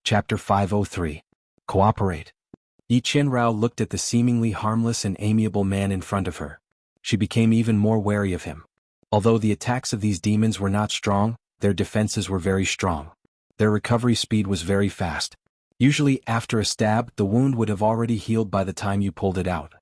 Chapter 503. Cooperate. Yi Qianrao looked at the seemingly harmless and amiable man in front of her. She became even more wary of him. Although the attacks of these demons were not strong, their defenses were very strong. Their recovery speed was very fast. Usually, after a stab, the wound would have already healed by the time you pulled it out.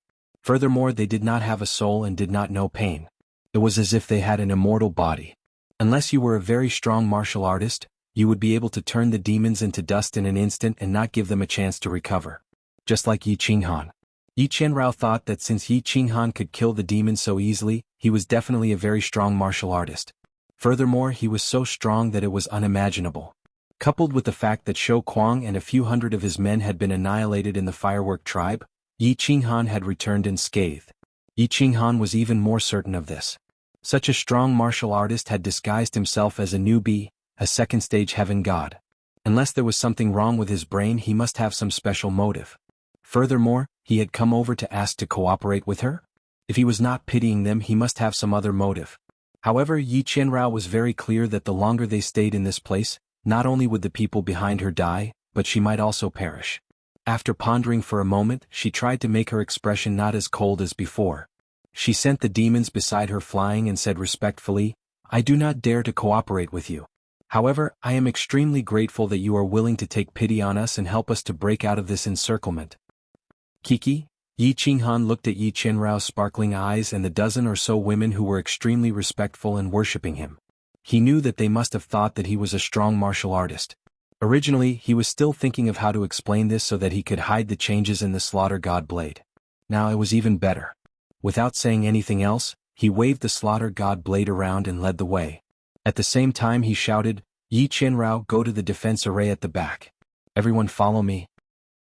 Furthermore, they did not have a soul and did not know pain. It was as if they had an immortal body. Unless you were a very strong martial artist, you would be able to turn the demons into dust in an instant and not give them a chance to recover. Just like Yi Qinghan. Yi Qianrao thought that since Yi Qinghan could kill the demons so easily, he was definitely a very strong martial artist. Furthermore, he was so strong that it was unimaginable. Coupled with the fact that Shou Kuang and a few hundred of his men had been annihilated in the firework tribe, Yi Qinghan had returned unscathed. Yi Qinghan was even more certain of this. Such a strong martial artist had disguised himself as a newbie, a second-stage heaven god. Unless there was something wrong with his brain, he must have some special motive. Furthermore, he had come over to ask to cooperate with her? If he was not pitying them, he must have some other motive. However, Yi Qianrao was very clear that the longer they stayed in this place, not only would the people behind her die, but she might also perish. After pondering for a moment, she tried to make her expression not as cold as before. She sent the demons beside her flying and said respectfully, "I do not dare to cooperate with you. However, I am extremely grateful that you are willing to take pity on us and help us to break out of this encirclement." Kiki? Yi Qinghan looked at Yi Qianrao's sparkling eyes and the dozen or so women who were extremely respectful and worshipping him. He knew that they must have thought that he was a strong martial artist. Originally, he was still thinking of how to explain this so that he could hide the changes in the Slaughter God blade. Now it was even better. Without saying anything else, he waved the Slaughter God blade around and led the way. At the same time he shouted, "Yi Qianrao, go to the defense array at the back. Everyone follow me."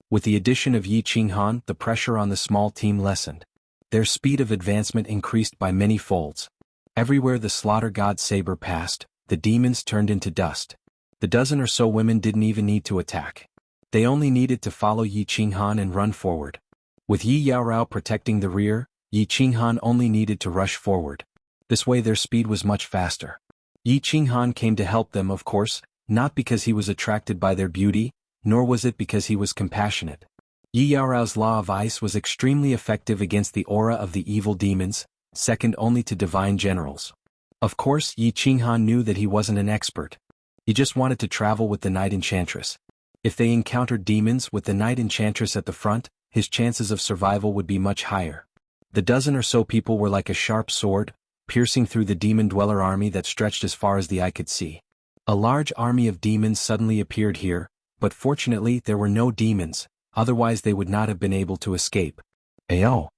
With the addition of Yi Qinghan, the pressure on the small team lessened. Their speed of advancement increased by many folds. Everywhere the Slaughter God saber passed, the demons turned into dust. The dozen or so women didn't even need to attack. They only needed to follow Yi Qinghan and run forward. With Yi Yaorao protecting the rear, Yi Qinghan only needed to rush forward. This way their speed was much faster. Yi Qinghan came to help them, of course, not because he was attracted by their beauty, nor was it because he was compassionate. Yi Yaorao's law of ice was extremely effective against the aura of the evil demons, second only to divine generals. Of course, Yi Qinghan knew that he wasn't an expert. He just wanted to travel with the Night Enchantress. If they encountered demons with the Night Enchantress at the front, his chances of survival would be much higher. The dozen or so people were like a sharp sword, piercing through the demon-dweller army that stretched as far as the eye could see. A large army of demons suddenly appeared here, but fortunately there were no demons, otherwise they would not have been able to escape. Ayo!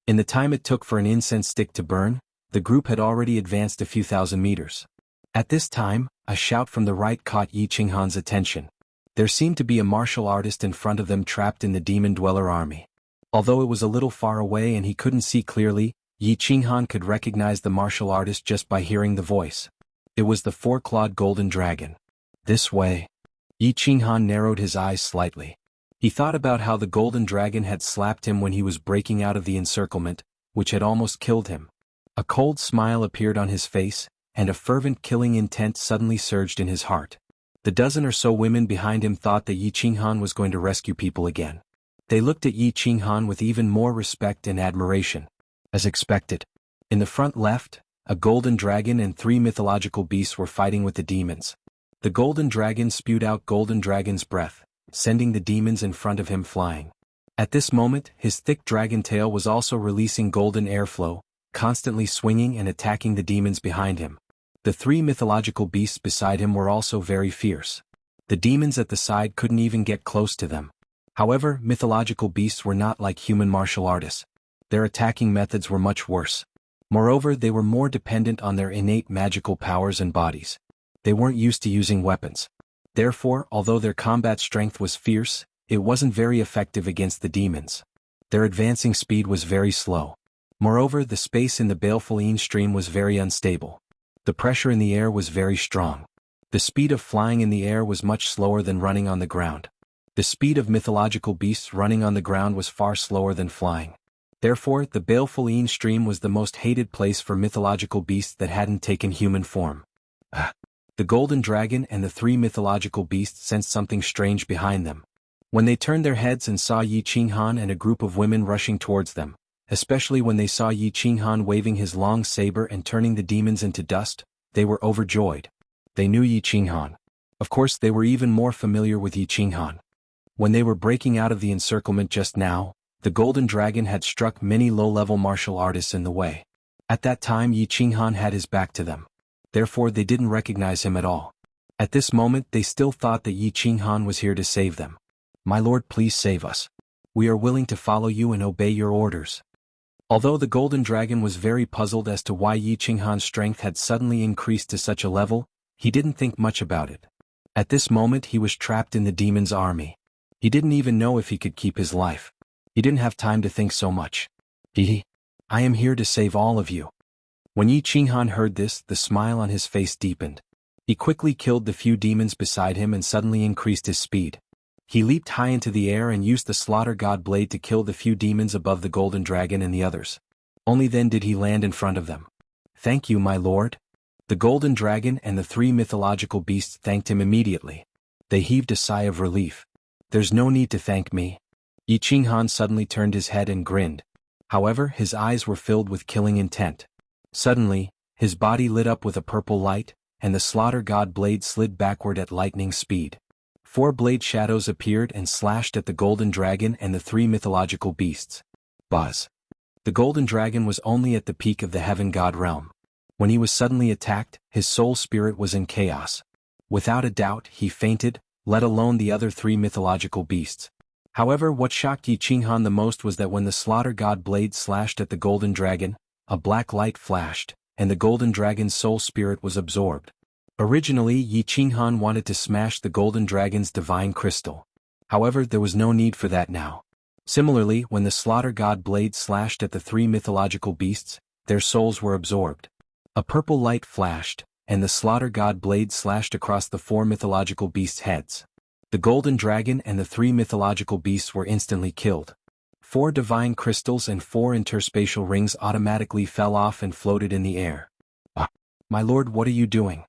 In the time it took for an incense stick to burn, the group had already advanced a few thousand meters. At this time, a shout from the right caught Yi Qinghan's attention. There seemed to be a martial artist in front of them trapped in the demon-dweller army. Although it was a little far away and he couldn't see clearly, Yi Qinghan could recognize the martial artist just by hearing the voice. It was the four-clawed golden dragon. This way. Yi Qinghan narrowed his eyes slightly. He thought about how the golden dragon had slapped him when he was breaking out of the encirclement, which had almost killed him. A cold smile appeared on his face, and a fervent killing intent suddenly surged in his heart. The dozen or so women behind him thought that Yi Qinghan was going to rescue people again. They looked at Yi Qinghan with even more respect and admiration. As expected. In the front left, a golden dragon and 3 mythological beasts were fighting with the demons. The golden dragon spewed out golden dragon's breath, sending the demons in front of him flying. At this moment, his thick dragon tail was also releasing golden airflow, constantly swinging and attacking the demons behind him. The 3 mythological beasts beside him were also very fierce. The demons at the side couldn't even get close to them. However, mythological beasts were not like human martial artists. Their attacking methods were much worse. Moreover, they were more dependent on their innate magical powers and bodies. They weren't used to using weapons. Therefore, although their combat strength was fierce, it wasn't very effective against the demons. Their advancing speed was very slow. Moreover, the space in the baleful Yin stream was very unstable. The pressure in the air was very strong. The speed of flying in the air was much slower than running on the ground. The speed of mythological beasts running on the ground was far slower than flying. Therefore, the baleful Yin stream was the most hated place for mythological beasts that hadn't taken human form. The golden dragon and the three mythological beasts sensed something strange behind them. When they turned their heads and saw Yi Qinghan and a group of women rushing towards them, especially when they saw Yi Qinghan waving his long saber and turning the demons into dust, they were overjoyed. They knew Yi Qinghan. Of course, they were even more familiar with Yi Qinghan. When they were breaking out of the encirclement just now, the golden dragon had struck many low-level martial artists in the way. At that time Yi Qinghan had his back to them. Therefore they didn't recognize him at all. At this moment they still thought that Yi Qinghan was here to save them. "My lord, please save us. We are willing to follow you and obey your orders." Although the golden dragon was very puzzled as to why Yi Qinghan's strength had suddenly increased to such a level, he didn't think much about it. At this moment he was trapped in the demon's army. He didn't even know if he could keep his life. He didn't have time to think so much. I am here to save all of you." When Yi Qinghan heard this, the smile on his face deepened. He quickly killed the few demons beside him and suddenly increased his speed. He leaped high into the air and used the slaughter god blade to kill the few demons above the golden dragon and the others. Only then did he land in front of them. "Thank you, my lord." The golden dragon and the three mythological beasts thanked him immediately. They heaved a sigh of relief. "There's no need to thank me." Yi Qinghan suddenly turned his head and grinned. However, his eyes were filled with killing intent. Suddenly, his body lit up with a purple light, and the slaughter god blade slid backward at lightning speed. 4 blade shadows appeared and slashed at the golden dragon and the three mythological beasts. Buzz. The golden dragon was only at the peak of the heaven god realm. When he was suddenly attacked, his soul spirit was in chaos. Without a doubt, he fainted, let alone the other 3 mythological beasts. However, what shocked Yi Qinghan the most was that when the slaughter god blade slashed at the golden dragon, a black light flashed, and the golden dragon's soul spirit was absorbed. Originally, Yi Qinghan wanted to smash the golden dragon's divine crystal. However, there was no need for that now. Similarly, when the slaughter god blade slashed at the 3 mythological beasts, their souls were absorbed. A purple light flashed, and the slaughter god blade slashed across the 4 mythological beasts' heads. The golden dragon and the 3 mythological beasts were instantly killed. 4 divine crystals and 4 interspatial rings automatically fell off and floated in the air. "My lord, what are you doing?"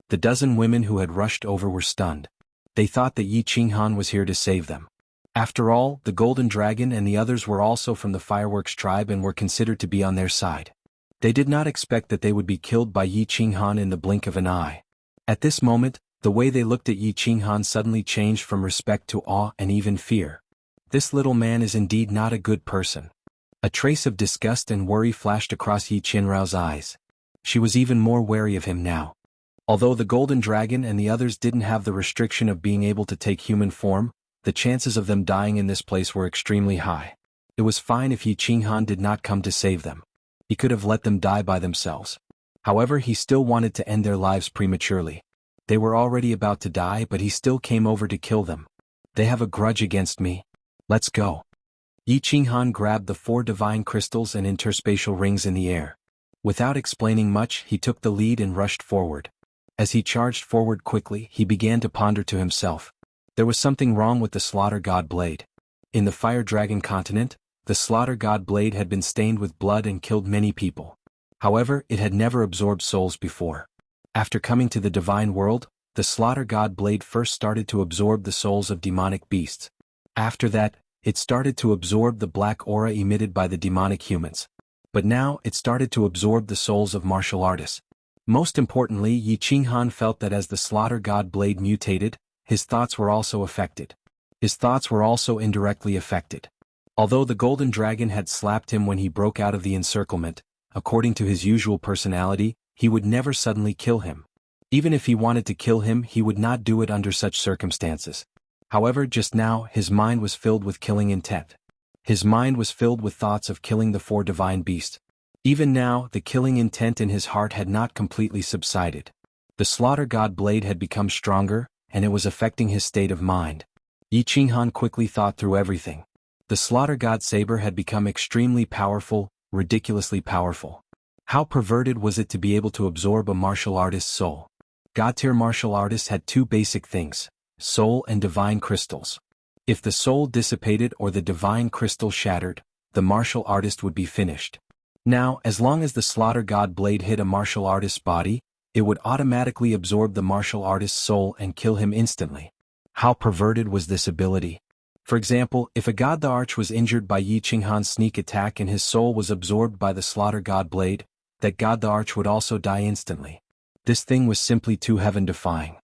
The dozen women who had rushed over were stunned. They thought that Yi Qinghan was here to save them. After all, the golden dragon and the others were also from the fireworks tribe and were considered to be on their side. They did not expect that they would be killed by Yi Qinghan in the blink of an eye. At this moment, the way they looked at Yi Qinghan suddenly changed from respect to awe and even fear. This little man is indeed not a good person. A trace of disgust and worry flashed across Yi Qinrao's eyes. She was even more wary of him now. Although the golden dragon and the others didn't have the restriction of being able to take human form, the chances of them dying in this place were extremely high. It was fine if Yi Qinghan did not come to save them. He could have let them die by themselves. However, he still wanted to end their lives prematurely. They were already about to die, but he still came over to kill them. They have a grudge against me. Let's go. Yi Qinghan grabbed the 4 divine crystals and interspatial rings in the air. Without explaining much, he took the lead and rushed forward. As he charged forward quickly, he began to ponder to himself. There was something wrong with the slaughter god blade. In the fire dragon continent, the slaughter god blade had been stained with blood and killed many people. However, it had never absorbed souls before. After coming to the divine world, the slaughter god blade first started to absorb the souls of demonic beasts. After that, it started to absorb the black aura emitted by the demonic humans. But now, it started to absorb the souls of martial artists. Most importantly, Yi Qinghan felt that as the slaughter god blade mutated, his thoughts were also affected. His thoughts were also indirectly affected. Although the golden dragon had slapped him when he broke out of the encirclement, according to his usual personality, he would never suddenly kill him. Even if he wanted to kill him, he would not do it under such circumstances. However, just now, his mind was filled with killing intent. His mind was filled with thoughts of killing the 4 divine beasts. Even now, the killing intent in his heart had not completely subsided. The slaughter god blade had become stronger, and it was affecting his state of mind. Yi Qinghan quickly thought through everything. The slaughter god saber had become extremely powerful, ridiculously powerful. How perverted was it to be able to absorb a martial artist's soul? God-tier martial artists had 2 basic things: soul and divine crystals. If the soul dissipated or the divine crystal shattered, the martial artist would be finished. Now, as long as the slaughter god blade hit a martial artist's body, it would automatically absorb the martial artist's soul and kill him instantly. How perverted was this ability? For example, if a god the Arch was injured by Yi Qinghan's sneak attack and his soul was absorbed by the Slaughter God Blade, that god the Arch would also die instantly. This thing was simply too heaven-defying.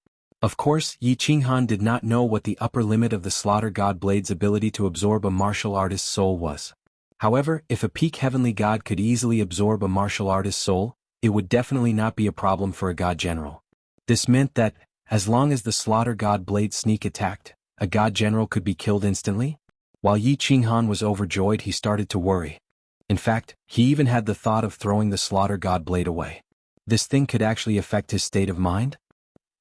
Of course, Yi Qinghan did not know what the upper limit of the Slaughter God Blade's ability to absorb a martial artist's soul was. However, if a peak heavenly god could easily absorb a martial artist's soul, it would definitely not be a problem for a god general. This meant that, as long as the Slaughter God Blade sneak attacked, a god general could be killed instantly? While Yi Qinghan was overjoyed, he started to worry. In fact, he even had the thought of throwing the Slaughter God Blade away. This thing could actually affect his state of mind?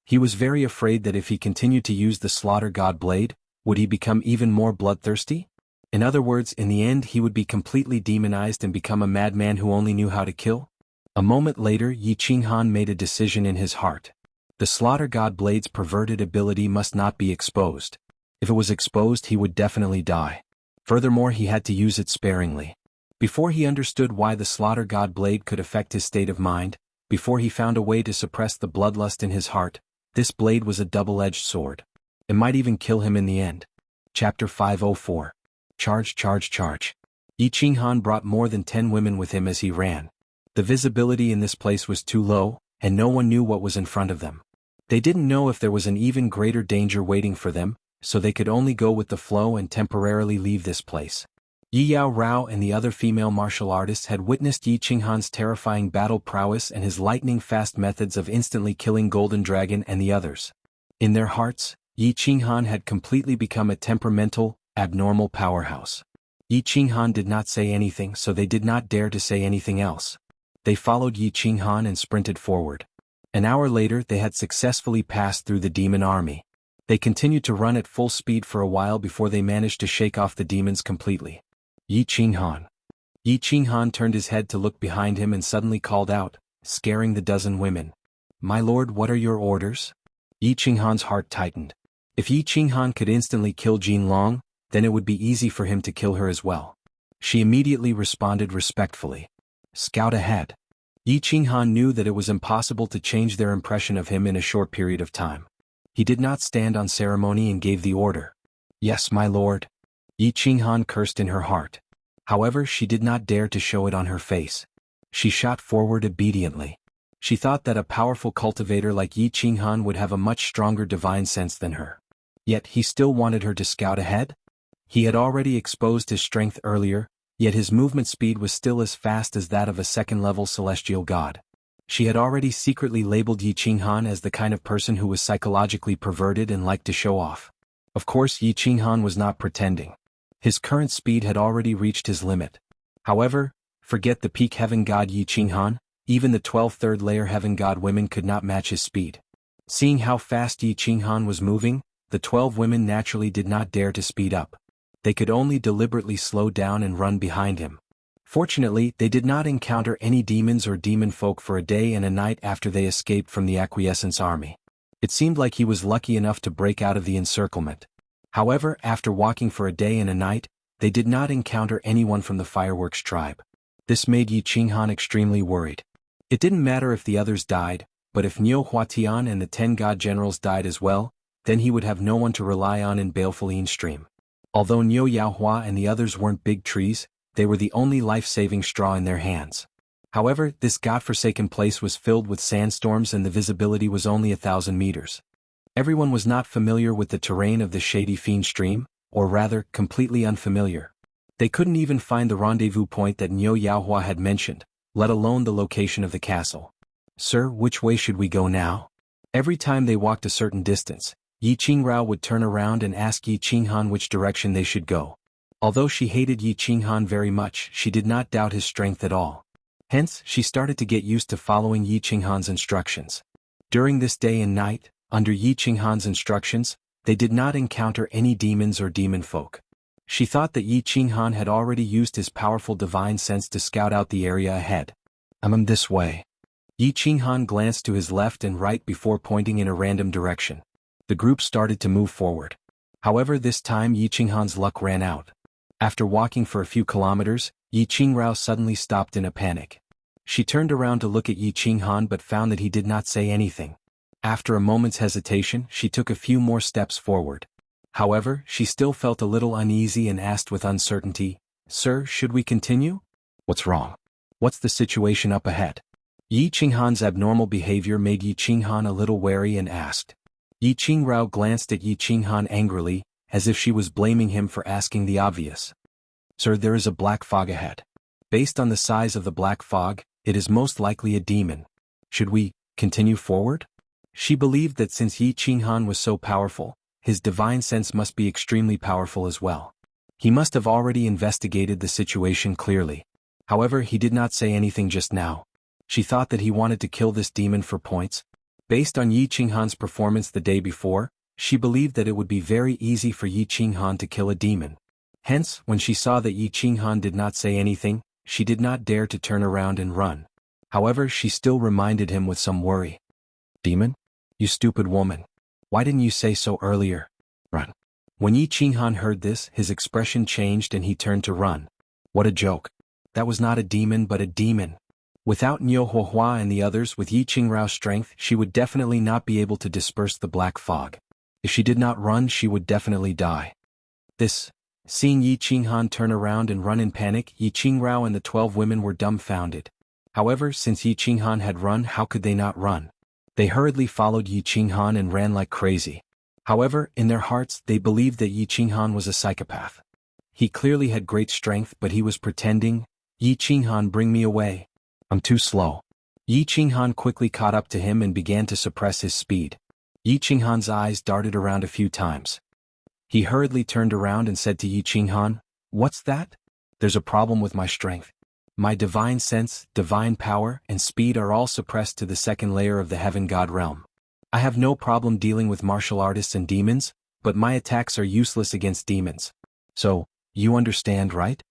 He was very afraid that if he continued to use the Slaughter God Blade, would he become even more bloodthirsty? In other words, in the end he would be completely demonized and become a madman who only knew how to kill? A moment later, Yi Qinghan made a decision in his heart. The Slaughter God Blade's perverted ability must not be exposed. If it was exposed, he would definitely die. Furthermore, he had to use it sparingly. Before he understood why the Slaughter God Blade could affect his state of mind, before he found a way to suppress the bloodlust in his heart, this blade was a double-edged sword. It might even kill him in the end. Chapter 504. Charge, charge, charge. Yi Qinghan brought more than 10 women with him as he ran. The visibility in this place was too low, and no one knew what was in front of them. They didn't know if there was an even greater danger waiting for them, so they could only go with the flow and temporarily leave this place. Yi Yao Rao and the other female martial artists had witnessed Yi Qinghan's terrifying battle prowess and his lightning-fast methods of instantly killing Golden Dragon and the others. In their hearts, Yi Qinghan had completely become a temperamental, abnormal powerhouse. Yi Qinghan did not say anything, so they did not dare to say anything else. They followed Yi Qinghan and sprinted forward. An hour later, they had successfully passed through the demon army. They continued to run at full speed for a while before they managed to shake off the demons completely. Yi Qinghan. Yi Qinghan turned his head to look behind him and suddenly called out, scaring the dozen women. My lord, what are your orders? Yi Qinghan's heart tightened. If Yi Qinghan could instantly kill Jin Long, then it would be easy for him to kill her as well. She immediately responded respectfully. Scout ahead. Yi Qinghan knew that it was impossible to change their impression of him in a short period of time. He did not stand on ceremony and gave the order. Yes, my lord. Yi Qinghan cursed in her heart. However, she did not dare to show it on her face. She shot forward obediently. She thought that a powerful cultivator like Yi Qinghan would have a much stronger divine sense than her. Yet he still wanted her to scout ahead? He had already exposed his strength earlier, yet his movement speed was still as fast as that of a second-level celestial god. She had already secretly labeled Yi Qinghan as the kind of person who was psychologically perverted and liked to show off. Of course, Yi Qinghan was not pretending. His current speed had already reached his limit. However, forget the peak heaven god Yi Qinghan, even the 12 third-layer heaven god women could not match his speed. Seeing how fast Yi Qinghan was moving, the 12 women naturally did not dare to speed up. They could only deliberately slow down and run behind him. Fortunately, they did not encounter any demons or demon folk for a day and a night after they escaped from the Acquiescence army. It seemed like he was lucky enough to break out of the encirclement. However, after walking for a day and a night, they did not encounter anyone from the Fireworks tribe. This made Yi Qinghan extremely worried. It didn't matter if the others died, but if Niu Huatian and the 10 god generals died as well, then he would have no one to rely on in Baleful Stream. Although Niu Yaohua and the others weren't big trees, they were the only life-saving straw in their hands. However, this godforsaken place was filled with sandstorms and the visibility was only 1,000 meters. Everyone was not familiar with the terrain of the Shady Fiend Stream, or rather, completely unfamiliar. They couldn't even find the rendezvous point that Niu Yaohua had mentioned, let alone the location of the castle. Sir, which way should we go now? Every time they walked a certain distance, Yi Qingrao would turn around and ask Yi Qinghan which direction they should go. Although she hated Yi Qinghan very much, she did not doubt his strength at all. Hence, she started to get used to following Yi Qinghan's instructions. During this day and night, under Yi Qinghan's instructions, they did not encounter any demons or demon folk. She thought that Yi Qinghan had already used his powerful divine sense to scout out the area ahead. I'm this way. Yi Qinghan glanced to his left and right before pointing in a random direction. The group started to move forward. However, this time Yi Qinghan's luck ran out. After walking for a few kilometers, Yi Qingrao suddenly stopped in a panic. She turned around to look at Yi Qinghan but found that he did not say anything. After a moment's hesitation, she took a few more steps forward. However, she still felt a little uneasy and asked with uncertainty, "Sir, should we continue?" "What's wrong? What's the situation up ahead?" Yi Qinghan's abnormal behavior made Yi Qinghan a little wary and asked. Yi Qingrao glanced at Yi Qinghan angrily, as if she was blaming him for asking the obvious. "Sir, there is a black fog ahead. Based on the size of the black fog, it is most likely a demon. Should we continue forward?" She believed that since Yi Qinghan was so powerful, his divine sense must be extremely powerful as well. He must have already investigated the situation clearly. However, he did not say anything just now. She thought that he wanted to kill this demon for points. Based on Yi Qinghan's performance the day before, she believed that it would be very easy for Yi Qinghan to kill a demon. Hence, when she saw that Yi Qinghan did not say anything, she did not dare to turn around and run. However, she still reminded him with some worry. "Demon? You stupid woman. Why didn't you say so earlier? Run." When Yi Qinghan heard this, his expression changed and he turned to run. What a joke. That was not a demon but a demon. Without Niu Huohua and the others with Yi Qingrao's strength, she would definitely not be able to disperse the black fog. If she did not run, she would definitely die. Seeing Yi Qinghan turn around and run in panic, Yi Qingrao and the 12 women were dumbfounded. However, since Yi Qinghan had run, how could they not run? They hurriedly followed Yi Qinghan and ran like crazy. However, in their hearts, they believed that Yi Qinghan was a psychopath. He clearly had great strength, but he was pretending. "Yi Qinghan, bring me away. I'm too slow." Yi Qinghan quickly caught up to him and began to suppress his speed. Yi Qinghan's eyes darted around a few times. He hurriedly turned around and said to Yi Qinghan, "What's that?" "There's a problem with my strength. My divine sense, divine power, and speed are all suppressed to the second layer of the heaven god realm. I have no problem dealing with martial artists and demons, but my attacks are useless against demons. So, you understand, right?"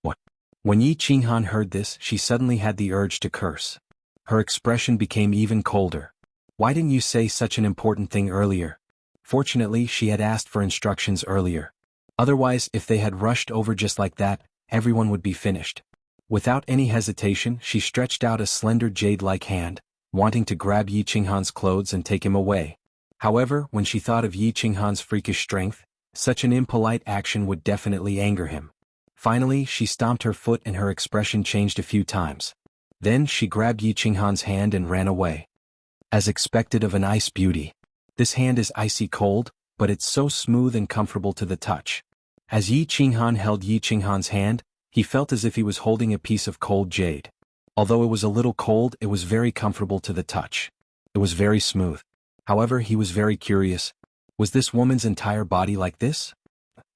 "What?" When Yi Qinghan heard this, she suddenly had the urge to curse. Her expression became even colder. "Why didn't you say such an important thing earlier?" Fortunately, she had asked for instructions earlier. Otherwise, if they had rushed over just like that, everyone would be finished. Without any hesitation, she stretched out a slender jade-like hand, wanting to grab Yi Qinghan's clothes and take him away. However, when she thought of Yi Qinghan's freakish strength, such an impolite action would definitely anger him. Finally, she stomped her foot and her expression changed a few times. Then she grabbed Yi Qinghan's hand and ran away. As expected of an ice beauty. This hand is icy cold, but it's so smooth and comfortable to the touch. As Yi Qinghan held Yi Qinghan's hand, he felt as if he was holding a piece of cold jade. Although it was a little cold, it was very comfortable to the touch. It was very smooth. However, he was very curious. Was this woman's entire body like this?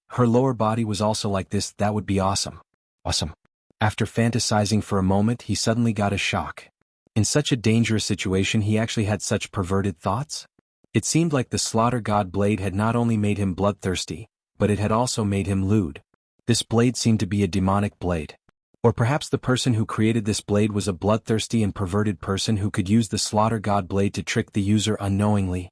Her lower body was also like this. That would be awesome. Awesome. After fantasizing for a moment, he suddenly got a shock. In such a dangerous situation, he actually had such perverted thoughts? It seemed like the slaughter god blade had not only made him bloodthirsty, but it had also made him lewd. This blade seemed to be a demonic blade. Or perhaps the person who created this blade was a bloodthirsty and perverted person who could use the slaughter god blade to trick the user unknowingly.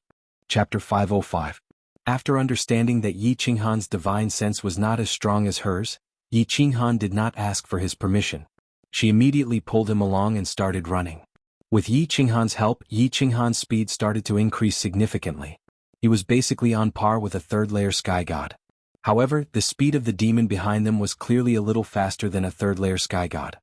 Chapter 505. After understanding that Yi Qinghan's divine sense was not as strong as hers, Yi Qinghan did not ask for his permission. She immediately pulled him along and started running. With Yi Qinghan's help, Yi Qinghan's speed started to increase significantly. He was basically on par with a third-layer sky god. However, the speed of the demon behind them was clearly a little faster than a third-layer sky god.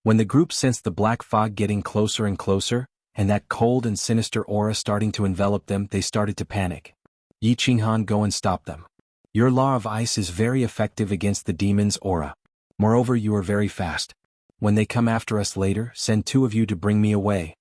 When the group sensed the black fog getting closer and closer, and that cold and sinister aura starting to envelop them, they started to panic. Yi Qinghan, go and stop them. Your law of ice is very effective against the demon's aura. Moreover, you are very fast. When they come after us later, send 2 of you to bring me away.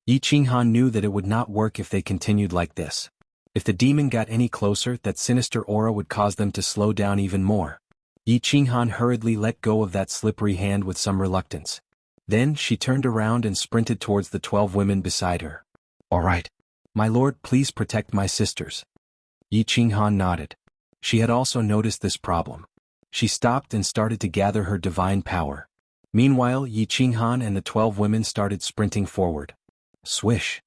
Yi Qinghan knew that it would not work if they continued like this. If the demon got any closer, that sinister aura would cause them to slow down even more. Yi Qinghan hurriedly let go of that slippery hand with some reluctance. Then she turned around and sprinted towards the 12 women beside her. All right. My lord, please protect my sisters. Yi Qinghan nodded. She had also noticed this problem. She stopped and started to gather her divine power. Meanwhile, Yi Qinghan and the 12 women started sprinting forward. Swish.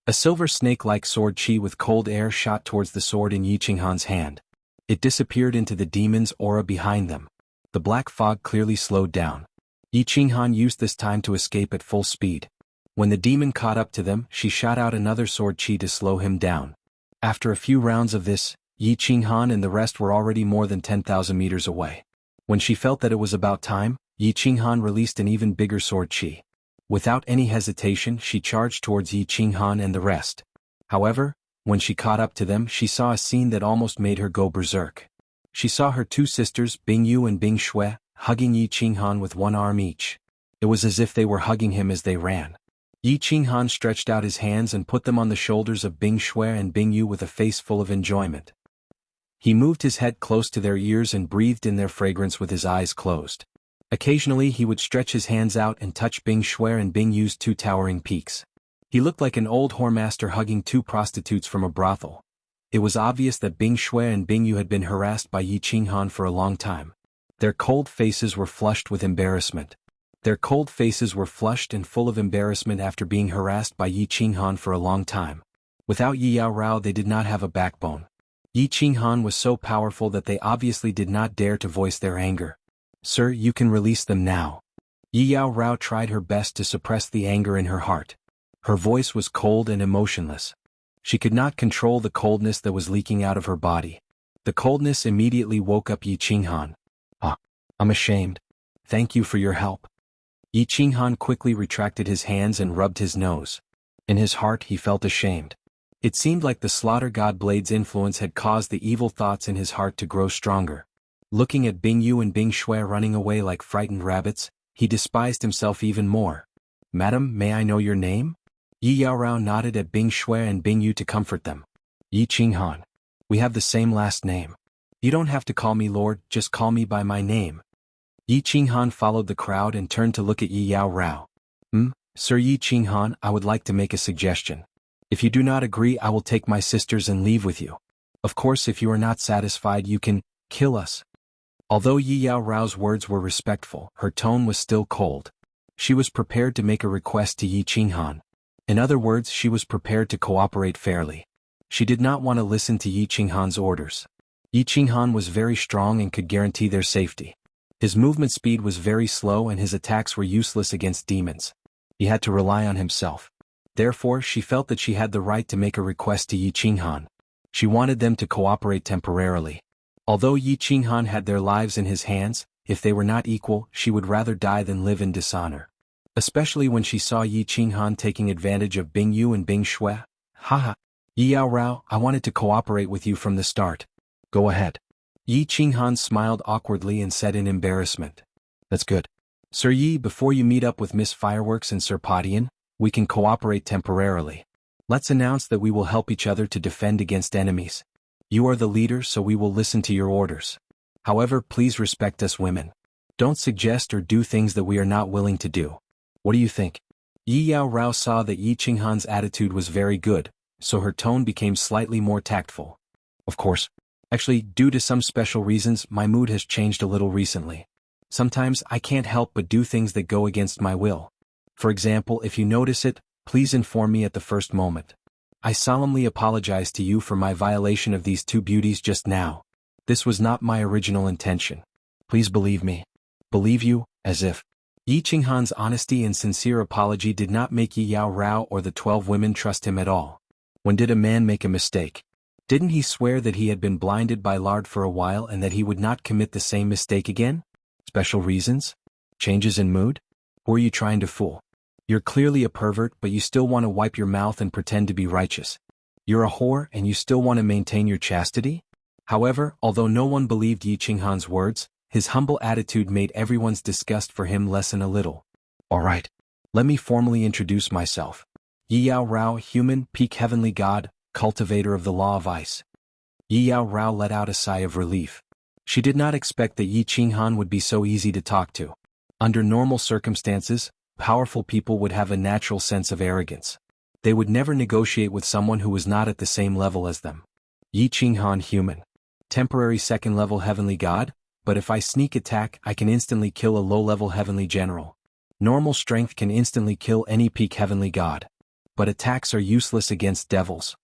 A silver snake-like sword chi with cold air shot towards the sword in Yi Qinghan's hand. It disappeared into the demon's aura behind them. The black fog clearly slowed down. Yi Qinghan used this time to escape at full speed. When the demon caught up to them, she shot out another sword chi to slow him down. After a few rounds of this, Yi Qinghan and the rest were already more than 10,000 meters away. When she felt that it was about time, Yi Qinghan released an even bigger sword chi. Without any hesitation, she charged towards Yi Qinghan and the rest. However, when she caught up to them, she saw a scene that almost made her go berserk. She saw her two sisters, Bingyu and Bing Shui, hugging Yi Qinghan with one arm each. It was as if they were hugging him as they ran. Yi Qinghan stretched out his hands and put them on the shoulders of Bing Shui and Bingyu with a face full of enjoyment. He moved his head close to their ears and breathed in their fragrance with his eyes closed. Occasionally he would stretch his hands out and touch Bing Shui and Bingyu's two towering peaks. He looked like an old whoremaster hugging two prostitutes from a brothel. It was obvious that Bing Shui and Bingyu had been harassed by Yi Qinghan for a long time. Their cold faces were flushed with embarrassment. Their cold faces were flushed and full of embarrassment after being harassed by Yi Qinghan for a long time. Without Yi Yao Rao they did not have a backbone. Yi Qinghan was so powerful that they obviously did not dare to voice their anger. "Sir, you can release them now." Yi Yao Rao tried her best to suppress the anger in her heart. Her voice was cold and emotionless. She could not control the coldness that was leaking out of her body. The coldness immediately woke up Yi Qinghan. "Ah, I'm ashamed. Thank you for your help." Yi Qinghan quickly retracted his hands and rubbed his nose. In his heart he felt ashamed. It seemed like the slaughter god blade's influence had caused the evil thoughts in his heart to grow stronger. Looking at Bingyu and Bing Shui running away like frightened rabbits, he despised himself even more. "Madam, may I know your name?" Yi Yao Rao nodded at Bing Shui and Bingyu to comfort them. "Yi Qinghan. We have the same last name. You don't have to call me Lord, just call me by my name." Yi Qinghan followed the crowd and turned to look at Yi Yao Rao. Sir Yi Qinghan, I would like to make a suggestion. If you do not agree, I will take my sisters and leave with you. Of course, if you are not satisfied, you can kill us." Although Yi Yao Rao's words were respectful, her tone was still cold. She was prepared to make a request to Yi Qinghan. In other words, she was prepared to cooperate fairly. She did not want to listen to Yi Qinghan's orders. Yi Qinghan was very strong and could guarantee their safety. His movement speed was very slow and his attacks were useless against demons. He had to rely on himself. Therefore, she felt that she had the right to make a request to Yi Qinghan. She wanted them to cooperate temporarily. Although Yi Qinghan had their lives in his hands, if they were not equal, she would rather die than live in dishonor. Especially when she saw Yi Qinghan taking advantage of Bingyu and Bing Shui. "Haha. Yi Yao Rao, I wanted to cooperate with you from the start. Go ahead." Yi Qinghan smiled awkwardly and said in embarrassment. "That's good. Sir Yi, before you meet up with Miss Fireworks and Sir Padian, we can cooperate temporarily. Let's announce that we will help each other to defend against enemies. You are the leader, so we will listen to your orders. However, please respect us women. Don't suggest or do things that we are not willing to do. What do you think?" Yi Yao Rao saw that Yi Qinghan's attitude was very good, so her tone became slightly more tactful. "Of course. Actually, due to some special reasons, my mood has changed a little recently. Sometimes I can't help but do things that go against my will. For example, if you notice it, please inform me at the first moment. I solemnly apologize to you for my violation of these two beauties just now. This was not my original intention. Please believe me." "Believe you, as if." Yi Qinghan's honesty and sincere apology did not make Yi Yao Rao or the 12 women trust him at all. When did a man make a mistake? Didn't he swear that he had been blinded by lard for a while and that he would not commit the same mistake again? Special reasons? Changes in mood? Who are you trying to fool? You're clearly a pervert, but you still want to wipe your mouth and pretend to be righteous. You're a whore and you still want to maintain your chastity? However, although no one believed Yi Qinghan's words, his humble attitude made everyone's disgust for him lessen a little. "All right. Let me formally introduce myself. Yi Yao Rao, human, peak heavenly god, cultivator of the law of ice." Yi Yao Rao let out a sigh of relief. She did not expect that Yi Qinghan would be so easy to talk to. Under normal circumstances, powerful people would have a natural sense of arrogance. They would never negotiate with someone who was not at the same level as them. Yi Qinghan, human. Temporary second-level heavenly god, but if I sneak attack, I can instantly kill a low-level heavenly general. Normal strength can instantly kill any peak heavenly god. But attacks are useless against devils.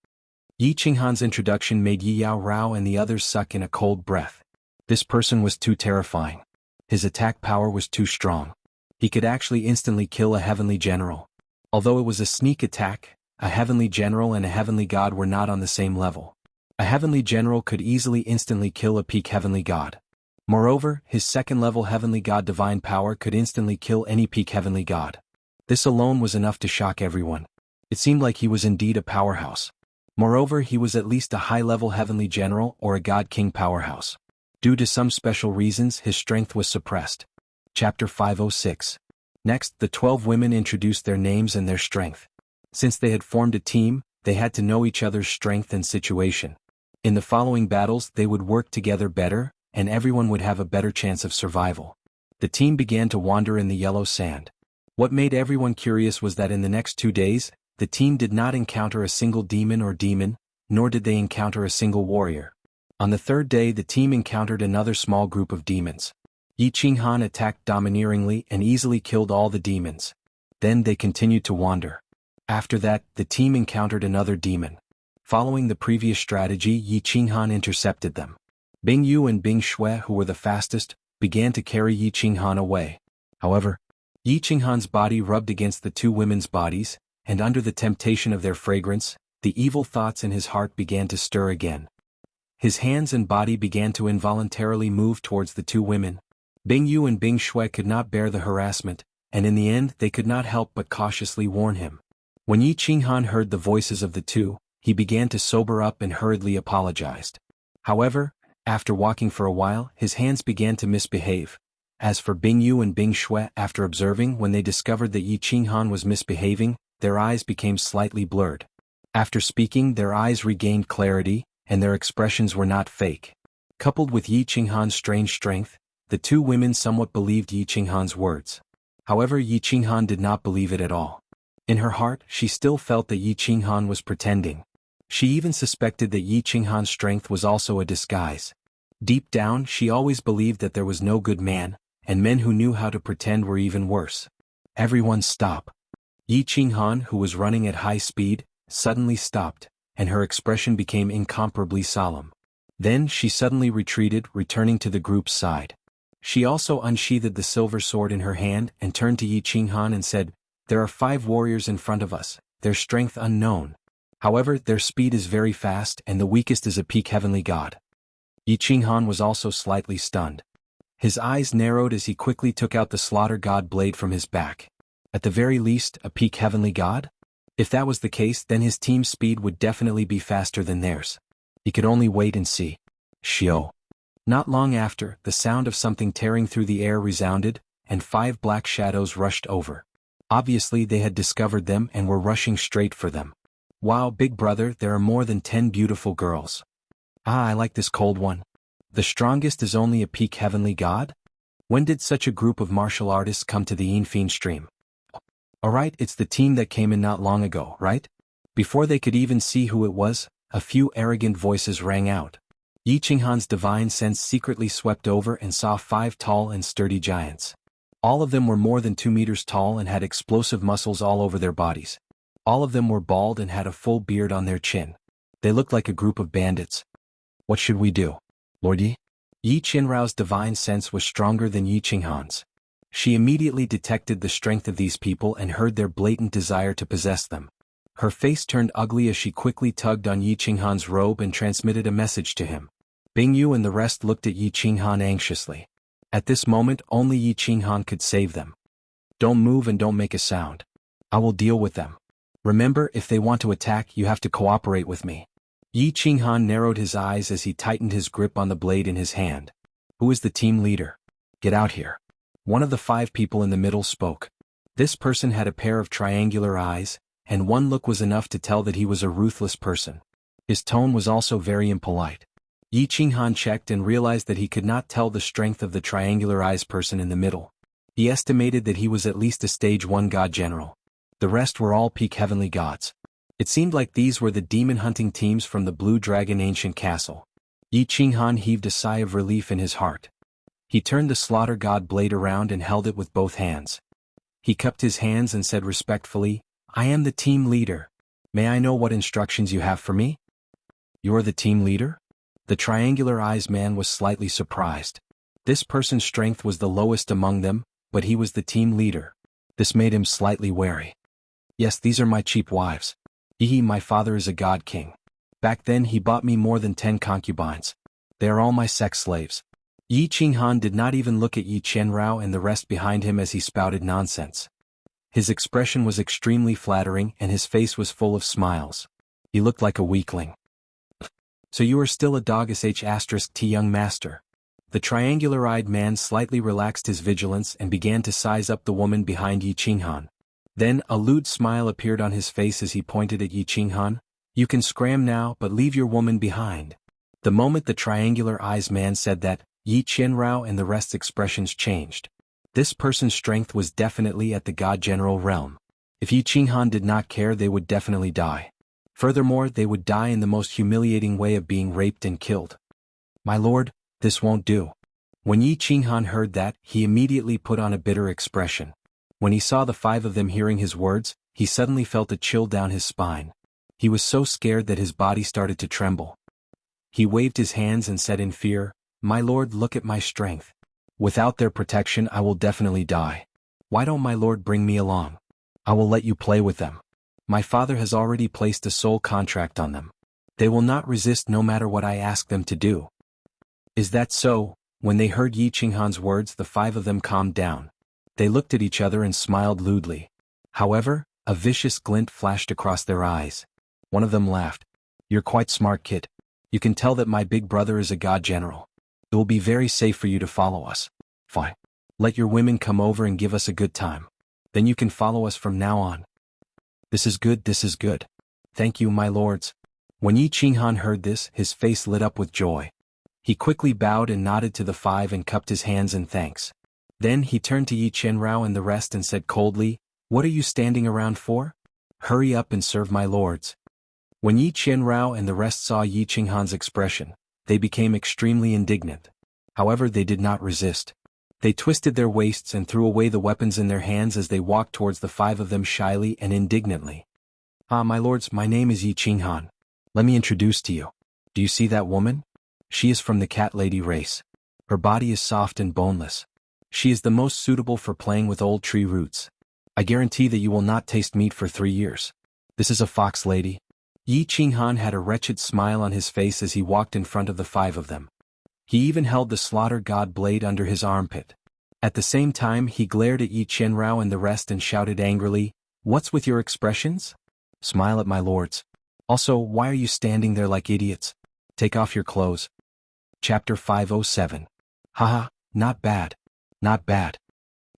Yi Qinghan's introduction made Yi Yao Rao and the others suck in a cold breath. This person was too terrifying. His attack power was too strong. He could actually instantly kill a heavenly general. Although it was a sneak attack, a heavenly general and a heavenly god were not on the same level. A heavenly general could easily instantly kill a peak heavenly god. Moreover, his second-level heavenly god divine power could instantly kill any peak heavenly god. This alone was enough to shock everyone. It seemed like he was indeed a powerhouse. Moreover, he was at least a high-level heavenly general or a god-king powerhouse. Due to some special reasons, his strength was suppressed. Chapter 506. Next, the 12 women introduced their names and their strength. Since they had formed a team, they had to know each other's strength and situation. In the following battles, they would work together better, and everyone would have a better chance of survival. The team began to wander in the yellow sand. What made everyone curious was that in the next 2 days, the team did not encounter a single demon, nor did they encounter a single warrior. On the third day, the team encountered another small group of demons. Yi Qinghan attacked domineeringly and easily killed all the demons. Then they continued to wander. After that, the team encountered another demon. Following the previous strategy, Yi Qinghan intercepted them. Bing Yu and Bing Shui, who were the fastest, began to carry Yi Qinghan away. However, Yi Qinghan's body rubbed against the two women's bodies, and under the temptation of their fragrance, the evil thoughts in his heart began to stir again. His hands and body began to involuntarily move towards the two women. Bing Yu and Bing Shui could not bear the harassment, and in the end they could not help but cautiously warn him. When Yi Qinghan heard the voices of the two, he began to sober up and hurriedly apologized. However, after walking for a while, his hands began to misbehave. As for Bing Yu and Bing Shui, after observing when they discovered that Yi Qinghan was misbehaving, their eyes became slightly blurred. After speaking, their eyes regained clarity, and their expressions were not fake. Coupled with Yi Qinghan's strange strength, the two women somewhat believed Yi Qinghan's words. However, Yi Qinghan did not believe it at all. In her heart, she still felt that Yi Qinghan was pretending. She even suspected that Yi Qinghan's strength was also a disguise. Deep down, she always believed that there was no good man, and men who knew how to pretend were even worse. Everyone stop. Yi Qinghan, who was running at high speed, suddenly stopped, and her expression became incomparably solemn. Then she suddenly retreated, returning to the group's side. She also unsheathed the silver sword in her hand and turned to Yi Qinghan and said, "There are 5 warriors in front of us, their strength unknown. However, their speed is very fast and the weakest is a peak heavenly god." Yi Qinghan was also slightly stunned. His eyes narrowed as he quickly took out the slaughter god blade from his back. At the very least, a peak heavenly god? If that was the case, then his team's speed would definitely be faster than theirs. He could only wait and see. Shio. Not long after, the sound of something tearing through the air resounded, and 5 black shadows rushed over. Obviously they had discovered them and were rushing straight for them. "Wow, big brother, there are more than 10 beautiful girls. Ah, I like this cold one. The strongest is only a peak heavenly god? When did such a group of martial artists come to the Yinfin stream? Alright, it's the team that came in not long ago, right?" Before they could even see who it was, a few arrogant voices rang out. Yi Qinghan's divine sense secretly swept over and saw 5 tall and sturdy giants. All of them were more than 2 meters tall and had explosive muscles all over their bodies. All of them were bald and had a full beard on their chin. They looked like a group of bandits. "What should we do, Lord Yi?" Yi Qinrao's divine sense was stronger than Yi Qinghan's. She immediately detected the strength of these people and heard their blatant desire to possess them. Her face turned ugly as she quickly tugged on Yi Qinghan's robe and transmitted a message to him. Bing Yu and the rest looked at Yi Qinghan anxiously. At this moment, only Yi Qinghan could save them. "Don't move and don't make a sound. I will deal with them. Remember, if they want to attack, you have to cooperate with me." Yi Qinghan narrowed his eyes as he tightened his grip on the blade in his hand. "Who is the team leader? Get out here." One of the 5 people in the middle spoke. This person had a pair of triangular eyes, and one look was enough to tell that he was a ruthless person. His tone was also very impolite. Yi Qinghan checked and realized that he could not tell the strength of the triangular eyes person in the middle. He estimated that he was at least a stage 1 god general. The rest were all peak heavenly gods. It seemed like these were the demon hunting teams from the Blue Dragon Ancient Castle. Yi Qinghan heaved a sigh of relief in his heart. He turned the slaughter god blade around and held it with both hands. He cupped his hands and said respectfully, "I am the team leader. May I know what instructions you have for me?" "You are the team leader?" The triangular eyes man was slightly surprised. This person's strength was the lowest among them, but he was the team leader. This made him slightly wary. Yes, these are my cheap wives. My father is a god king. Back then he bought me more than 10 concubines. They are all my sex slaves. Yi Qinghan did not even look at Yi Qianrao and the rest behind him as he spouted nonsense. His expression was extremely flattering and his face was full of smiles. He looked like a weakling. So you are still a T young master. The triangular-eyed man slightly relaxed his vigilance and began to size up the woman behind Yi Qinghan. Then a lewd smile appeared on his face as he pointed at Yi Qinghan. You can scram now, but leave your woman behind. The moment the triangular-eyed man said that, Yi Qianrao and the rest's expressions changed. This person's strength was definitely at the God General realm. If Yi Qinghan did not care, they would definitely die. Furthermore, they would die in the most humiliating way of being raped and killed. My lord, this won't do. When Yi Qinghan heard that, he immediately put on a bitter expression. When he saw the 5 of them hearing his words, he suddenly felt a chill down his spine. He was so scared that his body started to tremble. He waved his hands and said in fear, My lord, look at my strength. Without their protection I will definitely die. Why don't my lord bring me along? I will let you play with them. My father has already placed a soul contract on them. They will not resist no matter what I ask them to do. Is that so? When they heard Yi Qinghan's words, the 5 of them calmed down. They looked at each other and smiled lewdly. However, a vicious glint flashed across their eyes. One of them laughed. You're quite smart, kid. You can tell that my big brother is a god general. It will be very safe for you to follow us. Fine. Let your women come over and give us a good time. Then you can follow us from now on. This is good, this is good. Thank you, my lords. When Yi Qinghan heard this, his face lit up with joy. He quickly bowed and nodded to the 5 and cupped his hands in thanks. Then he turned to Yi Qianrao and the rest and said coldly, What are you standing around for? Hurry up and serve my lords. When Yi Qianrao and the rest saw Yi Qinghan's expression, they became extremely indignant. However, they did not resist. They twisted their waists and threw away the weapons in their hands as they walked towards the 5 of them shyly and indignantly. My lords, my name is Yi Qinghan. Let me introduce to you. Do you see that woman? She is from the cat lady race. Her body is soft and boneless. She is the most suitable for playing with old tree roots. I guarantee that you will not taste meat for 3 years. This is a fox lady. Yi Qinghan had a wretched smile on his face as he walked in front of the 5 of them. He even held the slaughter god blade under his armpit. At the same time he glared at Yi Qianrao and the rest and shouted angrily, What's with your expressions? Smile at my lords. Also, why are you standing there like idiots? Take off your clothes. Chapter 507. Haha, not bad. Not bad.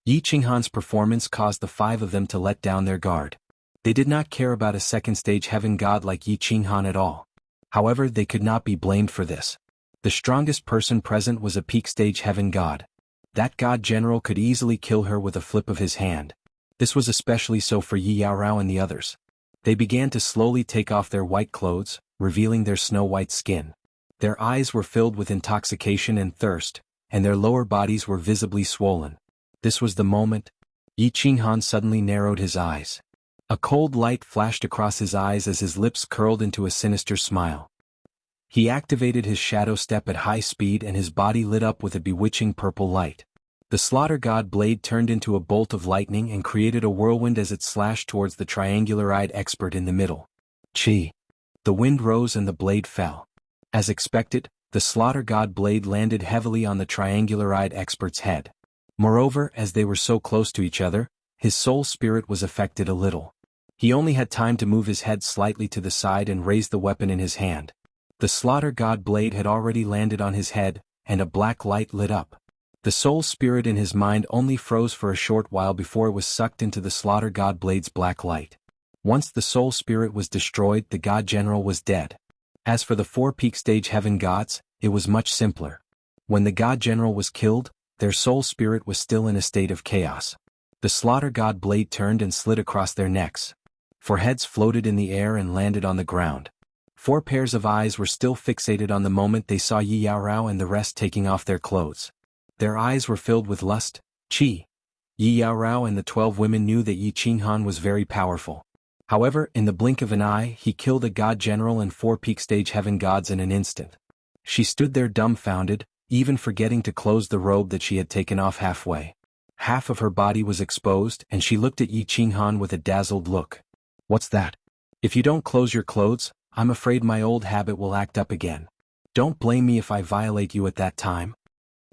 Yi Qinghan's performance caused the 5 of them to let down their guard. They did not care about a second-stage heaven god like Yi Qinghan at all. However, they could not be blamed for this. The strongest person present was a peak-stage heaven god. That god general could easily kill her with a flip of his hand. This was especially so for Yi Yaorao and the others. They began to slowly take off their white clothes, revealing their snow-white skin. Their eyes were filled with intoxication and thirst, and their lower bodies were visibly swollen. This was the moment. Yi Qinghan suddenly narrowed his eyes. A cold light flashed across his eyes as his lips curled into a sinister smile. He activated his shadow step at high speed and his body lit up with a bewitching purple light. The slaughter god blade turned into a bolt of lightning and created a whirlwind as it slashed towards the triangular-eyed expert in the middle. Chi! The wind rose and the blade fell. As expected, the slaughter god blade landed heavily on the triangular-eyed expert's head. Moreover, as they were so close to each other, his soul spirit was affected a little. He only had time to move his head slightly to the side and raise the weapon in his hand. The slaughter god blade had already landed on his head, and a black light lit up. The soul spirit in his mind only froze for a short while before it was sucked into the slaughter god blade's black light. Once the soul spirit was destroyed, the god general was dead. As for the 4 peak stage heaven gods, it was much simpler. When the god general was killed, their soul spirit was still in a state of chaos. The slaughter god blade turned and slid across their necks. 4 heads floated in the air and landed on the ground. 4 pairs of eyes were still fixated on the moment they saw Yi Yaorao and the rest taking off their clothes. Their eyes were filled with lust, chi. Yi Yaorao and the 12 women knew that Yi Qinghan was very powerful. However, in the blink of an eye, he killed a god general and 4 peak stage heaven gods in an instant. She stood there dumbfounded, even forgetting to close the robe that she had taken off halfway. half of her body was exposed and she looked at Yi Qinghan with a dazzled look. What's that? If you don't close your clothes, I'm afraid my old habit will act up again. Don't blame me if I violate you at that time.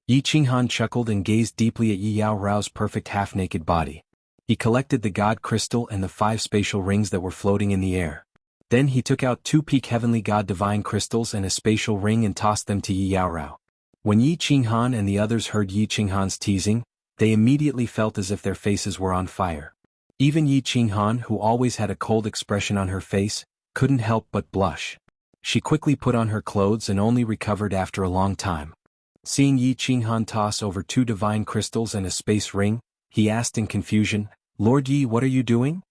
Yi Qinghan chuckled and gazed deeply at Yi Yaorao's perfect half-naked body. He collected the God Crystal and the 5 spatial rings that were floating in the air. Then he took out 2 peak Heavenly God Divine Crystals and a spatial ring and tossed them to Yi Yaorao. When Yi Qinghan and the others heard Yi Qinghan's teasing, they immediately felt as if their faces were on fire. Even Yi Qinghan, who always had a cold expression on her face, couldn't help but blush. She quickly put on her clothes and only recovered after a long time. Seeing Yi Qinghan toss over 2 divine crystals and a space ring, he asked in confusion, "Lord Yi, what are you doing?"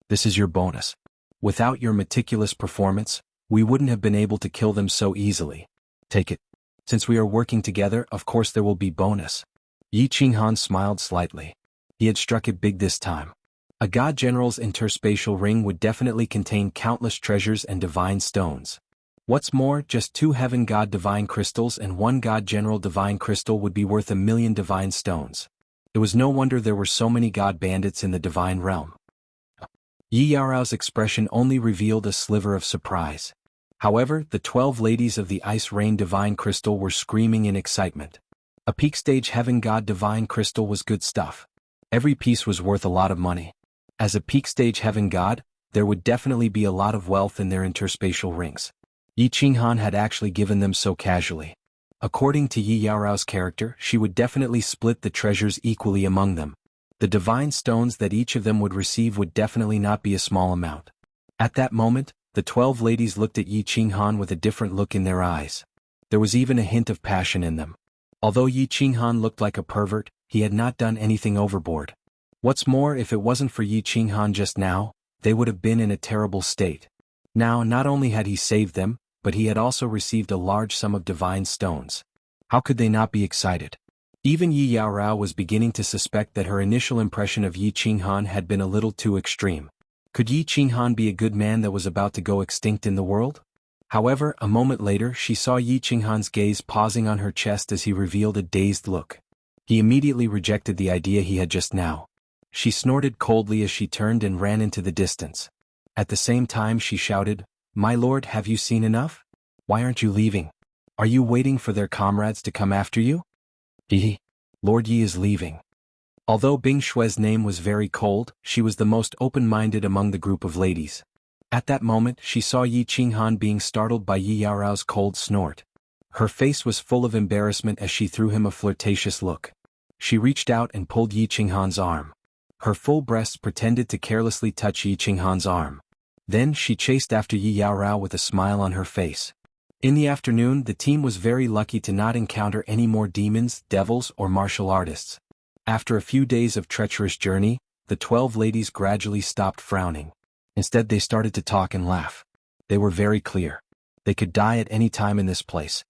"This is your bonus. Without your meticulous performance, we wouldn't have been able to kill them so easily. Take it. Since we are working together, of course there will be bonus." Yi Qinghan smiled slightly. He had struck it big this time. A God General's interspatial ring would definitely contain countless treasures and divine stones. What's more, just 2 Heaven God Divine Crystals and 1 God General Divine Crystal would be worth 1,000,000 divine stones. It was no wonder there were so many God Bandits in the divine realm. Yi Yaorao's expression only revealed a sliver of surprise. However, the 12 ladies of the Ice Rain Divine Crystal were screaming in excitement. A peak stage Heaven God Divine Crystal was good stuff. Every piece was worth a lot of money. As a peak stage Heaven God, there would definitely be a lot of wealth in their interspatial rings. Yi Qinghan had actually given them so casually. According to Yi Yaorao's character, she would definitely split the treasures equally among them. The divine stones that each of them would receive would definitely not be a small amount. At that moment, the 12 ladies looked at Yi Qinghan with a different look in their eyes. There was even a hint of passion in them. Although Yi Qinghan looked like a pervert, he had not done anything overboard. What's more, if it wasn't for Yi Qinghan just now, they would have been in a terrible state. Now, not only had he saved them, but he had also received a large sum of divine stones. How could they not be excited? Even Yi Yaorao was beginning to suspect that her initial impression of Yi Qinghan had been a little too extreme. Could Yi Qinghan be a good man that was about to go extinct in the world? However, a moment later she saw Yi Qinghan's gaze pausing on her chest as he revealed a dazed look. He immediately rejected the idea he had just now. She snorted coldly as she turned and ran into the distance. At the same time she shouted, "My lord, have you seen enough? Why aren't you leaving? Are you waiting for their comrades to come after you?" Lord Yi is leaving. Although Bing Shue's name was very cold, she was the most open-minded among the group of ladies. At that moment she saw Yi Qinghan being startled by Yi Yaorao's cold snort. Her face was full of embarrassment as she threw him a flirtatious look. She reached out and pulled Yi Qinghan's arm. Her full breasts pretended to carelessly touch Yi Qinghan's arm. Then she chased after Yi Yaorao with a smile on her face. In the afternoon, the team was very lucky to not encounter any more demons, devils, or martial artists. After a few days of treacherous journey, the 12 ladies gradually stopped frowning. Instead they started to talk and laugh. They were very clear. They could die at any time in this place.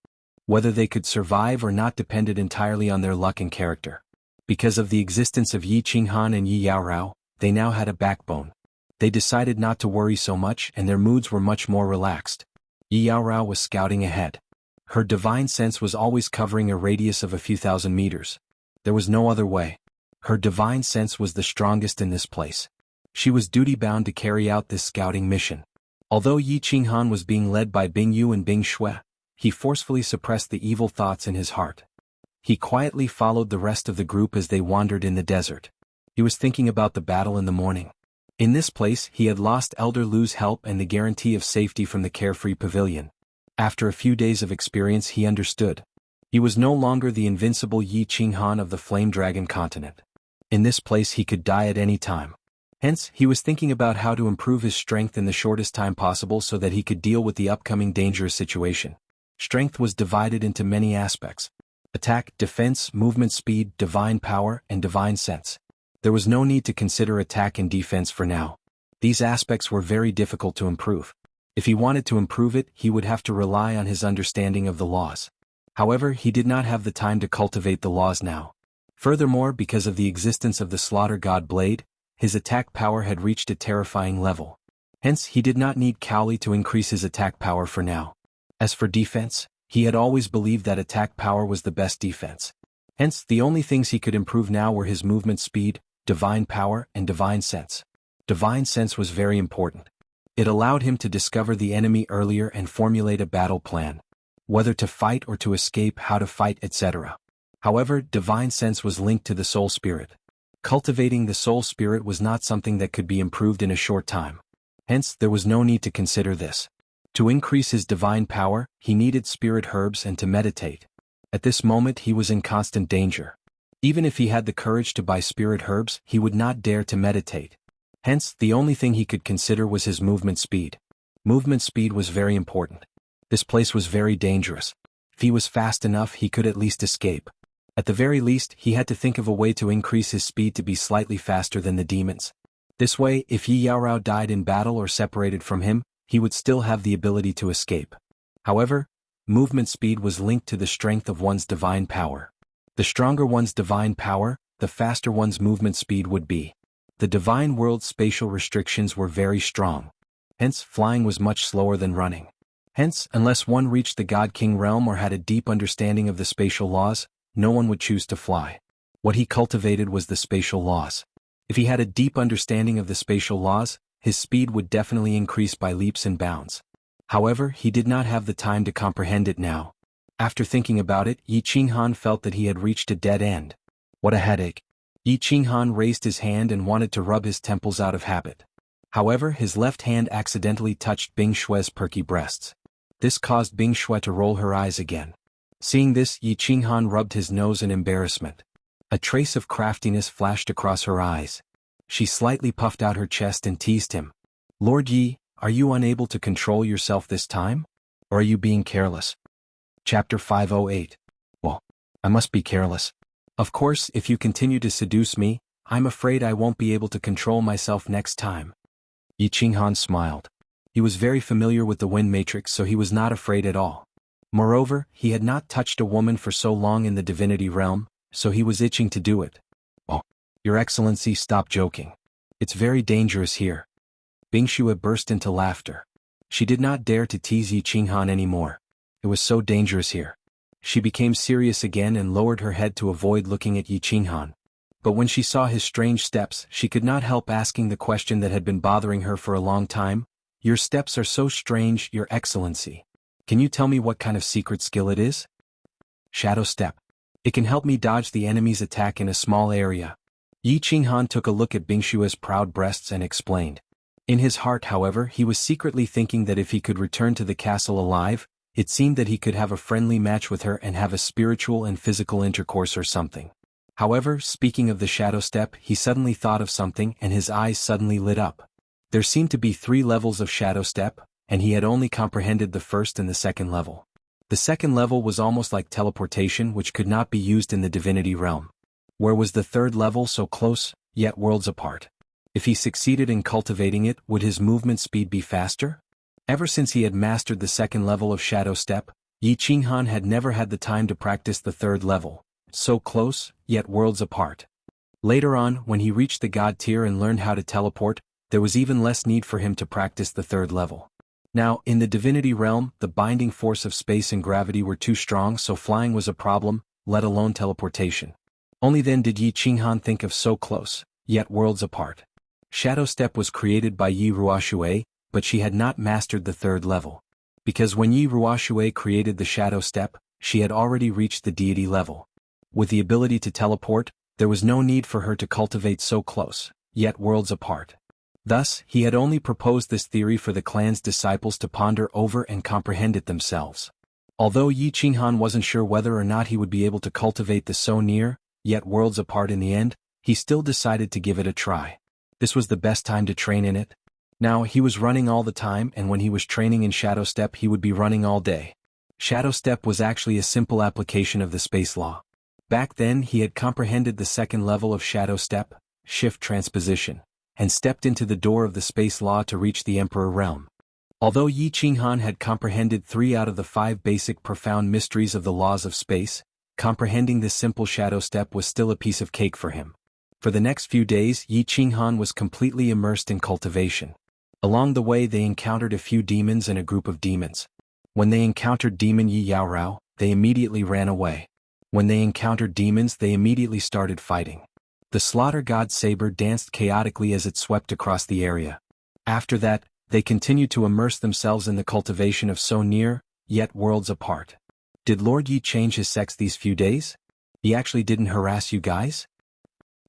Whether they could survive or not depended entirely on their luck and character. Because of the existence of Yi Qinghan and Yi Yaorao, they now had a backbone. They decided not to worry so much and their moods were much more relaxed. Yi Yaorao was scouting ahead. Her divine sense was always covering a radius of a few thousand meters. There was no other way. Her divine sense was the strongest in this place. She was duty-bound to carry out this scouting mission. Although Yi Qinghan was being led by Bing Yu and Bing Shue, he forcefully suppressed the evil thoughts in his heart. He quietly followed the rest of the group as they wandered in the desert. He was thinking about the battle in the morning. In this place he had lost Elder Lu's help and the guarantee of safety from the carefree pavilion. After a few days of experience he understood. He was no longer the invincible Yi Qinghan of the Flame Dragon continent. In this place he could die at any time. Hence, he was thinking about how to improve his strength in the shortest time possible so that he could deal with the upcoming dangerous situation. Strength was divided into many aspects: attack, defense, movement speed, divine power, and divine sense. There was no need to consider attack and defense for now. These aspects were very difficult to improve. If he wanted to improve it, he would have to rely on his understanding of the laws. However, he did not have the time to cultivate the laws now. Furthermore, because of the existence of the Slaughter God Blade, his attack power had reached a terrifying level. Hence, he did not need Cowley to increase his attack power for now. As for defense, he had always believed that attack power was the best defense. Hence, the only things he could improve now were his movement speed, divine power, and divine sense. Divine sense was very important. It allowed him to discover the enemy earlier and formulate a battle plan. Whether to fight or to escape, how to fight, etc. However, divine sense was linked to the soul spirit. Cultivating the soul spirit was not something that could be improved in a short time. Hence, there was no need to consider this. To increase his divine power, he needed spirit herbs and to meditate. At this moment he was in constant danger. Even if he had the courage to buy spirit herbs, he would not dare to meditate. Hence, the only thing he could consider was his movement speed. Movement speed was very important. This place was very dangerous. If he was fast enough, he could at least escape. At the very least, he had to think of a way to increase his speed to be slightly faster than the demons. This way, if Yi Yaorao died in battle or separated from him, he would still have the ability to escape. However, movement speed was linked to the strength of one's divine power. The stronger one's divine power, the faster one's movement speed would be. The divine world's spatial restrictions were very strong. Hence, flying was much slower than running. Hence, unless one reached the God King realm or had a deep understanding of the spatial laws, no one would choose to fly. What he cultivated was the spatial laws. If he had a deep understanding of the spatial laws, his speed would definitely increase by leaps and bounds. However, he did not have the time to comprehend it now. After thinking about it, Yi Qinghan felt that he had reached a dead end. What a headache. Yi Qinghan raised his hand and wanted to rub his temples out of habit. However, his left hand accidentally touched Bing Shue's perky breasts. This caused Bing Shue to roll her eyes again. Seeing this, Yi Qinghan rubbed his nose in embarrassment. A trace of craftiness flashed across her eyes. She slightly puffed out her chest and teased him. Lord Yi, are you unable to control yourself this time? Or are you being careless? Chapter 508. Well, I must be careless. Of course, if you continue to seduce me, I'm afraid I won't be able to control myself next time. Yi Qinghan smiled. He was very familiar with the wind matrix, so he was not afraid at all. Moreover, he had not touched a woman for so long in the divinity realm, so he was itching to do it. Oh, Your Excellency, stop joking. It's very dangerous here. Bing Shue burst into laughter. She did not dare to tease Yi Qinghan anymore. It was so dangerous here. She became serious again and lowered her head to avoid looking at Yi Qinghan. But when she saw his strange steps, she could not help asking the question that had been bothering her for a long time. Your steps are so strange, Your Excellency. Can you tell me what kind of secret skill it is? Shadow Step. It can help me dodge the enemy's attack in a small area. Yi Qinghan took a look at Bing Shue's proud breasts and explained. In his heart, however, he was secretly thinking that if he could return to the castle alive, it seemed that he could have a friendly match with her and have a spiritual and physical intercourse or something. However, speaking of the shadow step, he suddenly thought of something and his eyes suddenly lit up. There seemed to be 3 levels of shadow step, and he had only comprehended the first and the second level. The second level was almost like teleportation, which could not be used in the divinity realm. Where was the third level so close, yet worlds apart? If he succeeded in cultivating it, would his movement speed be faster? Ever since he had mastered the second level of shadow step, Yi Qinghan had never had the time to practice the third level. So close, yet worlds apart. Later on, when he reached the god tier and learned how to teleport, there was even less need for him to practice the third level. Now, in the divinity realm, the binding force of space and gravity were too strong, so flying was a problem, let alone teleportation. Only then did Yi Qinghan think of so close, yet worlds apart. Shadow Step was created by Yi Ruoxue, but she had not mastered the third level. Because when Yi Ruoxue created the Shadow Step, she had already reached the deity level. With the ability to teleport, there was no need for her to cultivate so close, yet worlds apart. Thus, he had only proposed this theory for the clan's disciples to ponder over and comprehend it themselves. Although Yi Qinghan wasn't sure whether or not he would be able to cultivate the so near, yet worlds apart in the end, he still decided to give it a try. This was the best time to train in it. Now, he was running all the time, and when he was training in Shadow Step he would be running all day. Shadow Step was actually a simple application of the space law. Back then he had comprehended the second level of Shadow Step, Shift Transposition, and stepped into the door of the space law to reach the Emperor realm. Although Yi Qinghan had comprehended 3 out of the 5 basic profound mysteries of the laws of space, comprehending this simple Shadow Step was still a piece of cake for him. For the next few days Yi Qinghan was completely immersed in cultivation. Along the way they encountered a few demons and a group of demons. When they encountered demon Yi Yaorao, they immediately ran away. When they encountered demons, they immediately started fighting. The slaughter god saber danced chaotically as it swept across the area. After that, they continued to immerse themselves in the cultivation of so near, yet worlds apart. Did Lord Yi change his sex these few days? He actually didn't harass you guys?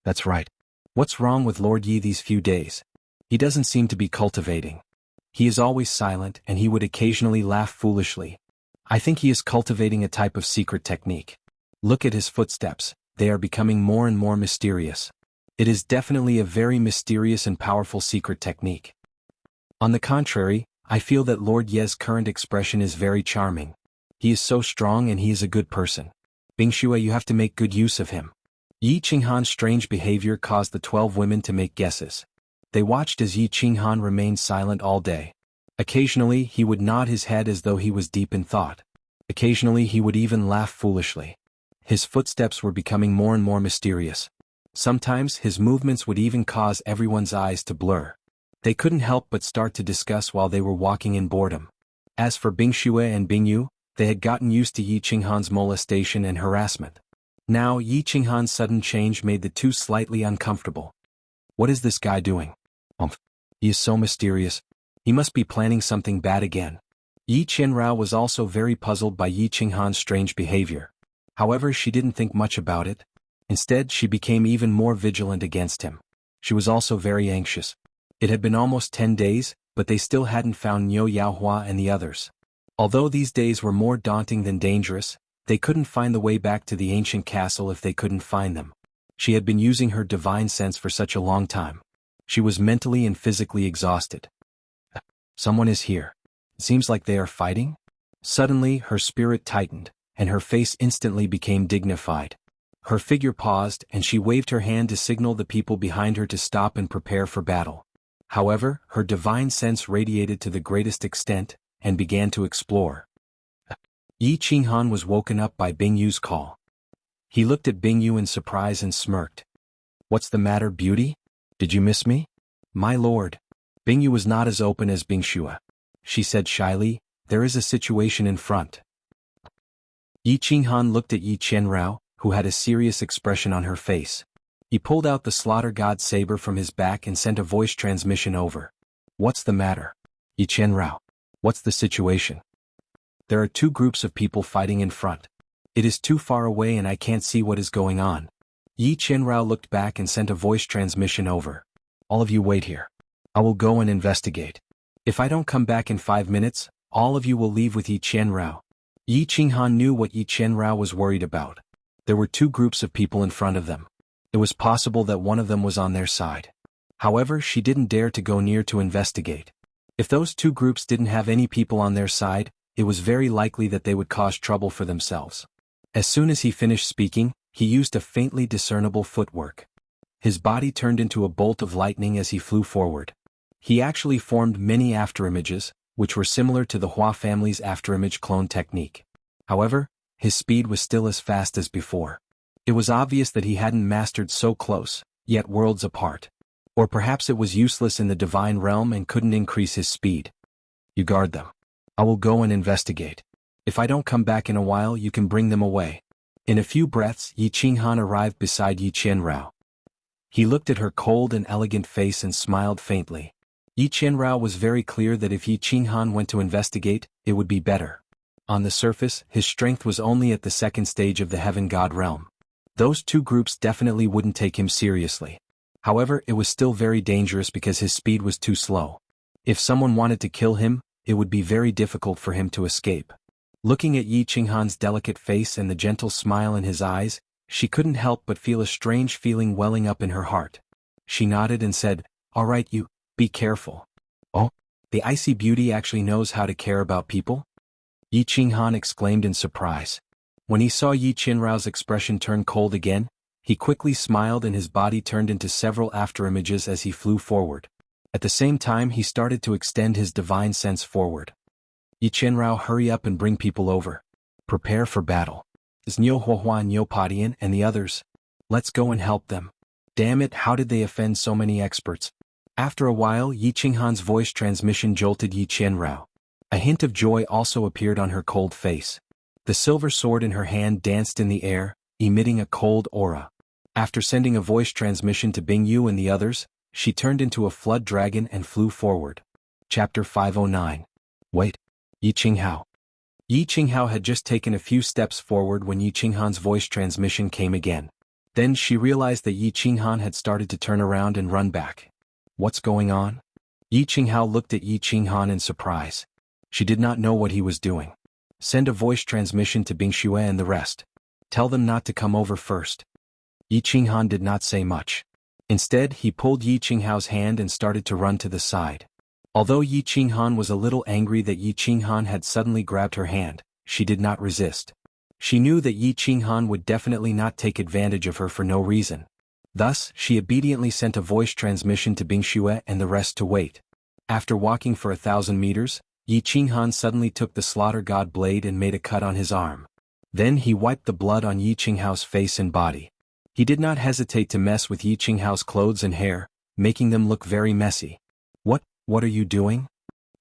That's right. What's wrong with Lord Yi these few days? He doesn't seem to be cultivating. He is always silent and he would occasionally laugh foolishly. I think he is cultivating a type of secret technique. Look at his footsteps, they are becoming more and more mysterious. It is definitely a very mysterious and powerful secret technique. On the contrary, I feel that Lord Ye's current expression is very charming. He is so strong and he is a good person. Bingxue, you have to make good use of him. Yi Qinghan's strange behavior caused the 12 women to make guesses. They watched as Yi Qinghan remained silent all day. Occasionally he would nod his head as though he was deep in thought. Occasionally he would even laugh foolishly. His footsteps were becoming more and more mysterious. Sometimes his movements would even cause everyone's eyes to blur. They couldn't help but start to discuss while they were walking in boredom. As for Bingxue and Bingyu, they had gotten used to Yi Qinghan's molestation and harassment. Now Yi Qinghan's sudden change made the two slightly uncomfortable. What is this guy doing? He is so mysterious. He must be planning something bad again. Yi Qianrao was also very puzzled by Yi Qinghan's strange behavior. However, she didn't think much about it. Instead, she became even more vigilant against him. She was also very anxious. It had been almost 10 days, but they still hadn't found Niu Yaohua and the others. Although these days were more daunting than dangerous, they couldn't find the way back to the ancient castle if they couldn't find them. She had been using her divine sense for such a long time. She was mentally and physically exhausted. Someone is here. It seems like they are fighting? Suddenly, her spirit tightened, and her face instantly became dignified. Her figure paused and she waved her hand to signal the people behind her to stop and prepare for battle. However, her divine sense radiated to the greatest extent, and began to explore. Yi Qinghan was woken up by Bingyu's call. He looked at Bingyu in surprise and smirked. What's the matter, beauty? Did you miss me? My lord. Bingyu was not as open as Bingxue. She said shyly, there is a situation in front. Yi Qinghan looked at Yi Qianrao, who had a serious expression on her face. He pulled out the slaughter god saber from his back and sent a voice transmission over. What's the matter? Yi Qianrao. What's the situation? There are two groups of people fighting in front. It is too far away and I can't see what is going on. Yi Qianrao looked back and sent a voice transmission over. All of you wait here. I will go and investigate. If I don't come back in 5 minutes, all of you will leave with Yi Qianrao. Yi Qinghan knew what Yi Qianrao was worried about. There were two groups of people in front of them. It was possible that one of them was on their side. However, she didn't dare to go near to investigate. If those two groups didn't have any people on their side, it was very likely that they would cause trouble for themselves. As soon as he finished speaking, he used a faintly discernible footwork. His body turned into a bolt of lightning as he flew forward. He actually formed many afterimages, which were similar to the Hua family's afterimage clone technique. However, his speed was still as fast as before. It was obvious that he hadn't mastered so close, yet worlds apart. Or perhaps it was useless in the divine realm and couldn't increase his speed. You guard them. I will go and investigate. If I don't come back in a while, you can bring them away. In a few breaths, Yi Qinghan arrived beside Yi Qianrao. He looked at her cold and elegant face and smiled faintly. Yi Qianrao was very clear that if Yi Qinghan went to investigate, it would be better. On the surface, his strength was only at the second stage of the heaven god realm. Those two groups definitely wouldn't take him seriously. However, it was still very dangerous because his speed was too slow. If someone wanted to kill him, it would be very difficult for him to escape. Looking at Yi Qinghan's delicate face and the gentle smile in his eyes, she couldn't help but feel a strange feeling welling up in her heart. She nodded and said, "All right, you, be careful." Oh, the icy beauty actually knows how to care about people? Yi Qinghan exclaimed in surprise. When he saw Yi Qianrao's expression turn cold again, he quickly smiled and his body turned into several afterimages as he flew forward. At the same time, he started to extend his divine sense forward. Yi Qianrao, hurry up and bring people over. Prepare for battle. Is Niu Huahua, Niu Padian, and the others? Let's go and help them. Damn it, how did they offend so many experts? After a while, Yi Qinghan's voice transmission jolted Yi Qianrao. A hint of joy also appeared on her cold face. The silver sword in her hand danced in the air, emitting a cold aura. After sending a voice transmission to Bingyu and the others, she turned into a flood dragon and flew forward. Chapter 509. Wait. Yi Qinghao. Yi Qinghao had just taken a few steps forward when Yi Qinghan's voice transmission came again. Then she realized that Yi Qinghan had started to turn around and run back. What's going on? Yi Qinghao looked at Yi Qinghan in surprise. She did not know what he was doing. Send a voice transmission to Bingxue and the rest. Tell them not to come over first. Yi Qinghan did not say much. Instead, he pulled Yi Qinghao's hand and started to run to the side. Although Yi Qinghan was a little angry that Yi Qinghan had suddenly grabbed her hand, she did not resist. She knew that Yi Qinghan would definitely not take advantage of her for no reason. Thus, she obediently sent a voice transmission to Bingxue and the rest to wait. After walking for 1,000 meters, Yi Qinghan suddenly took the slaughter god blade and made a cut on his arm. Then he wiped the blood on Yi Qinghao's face and body. He did not hesitate to mess with Yi Qinghao's clothes and hair, making them look very messy. What are you doing?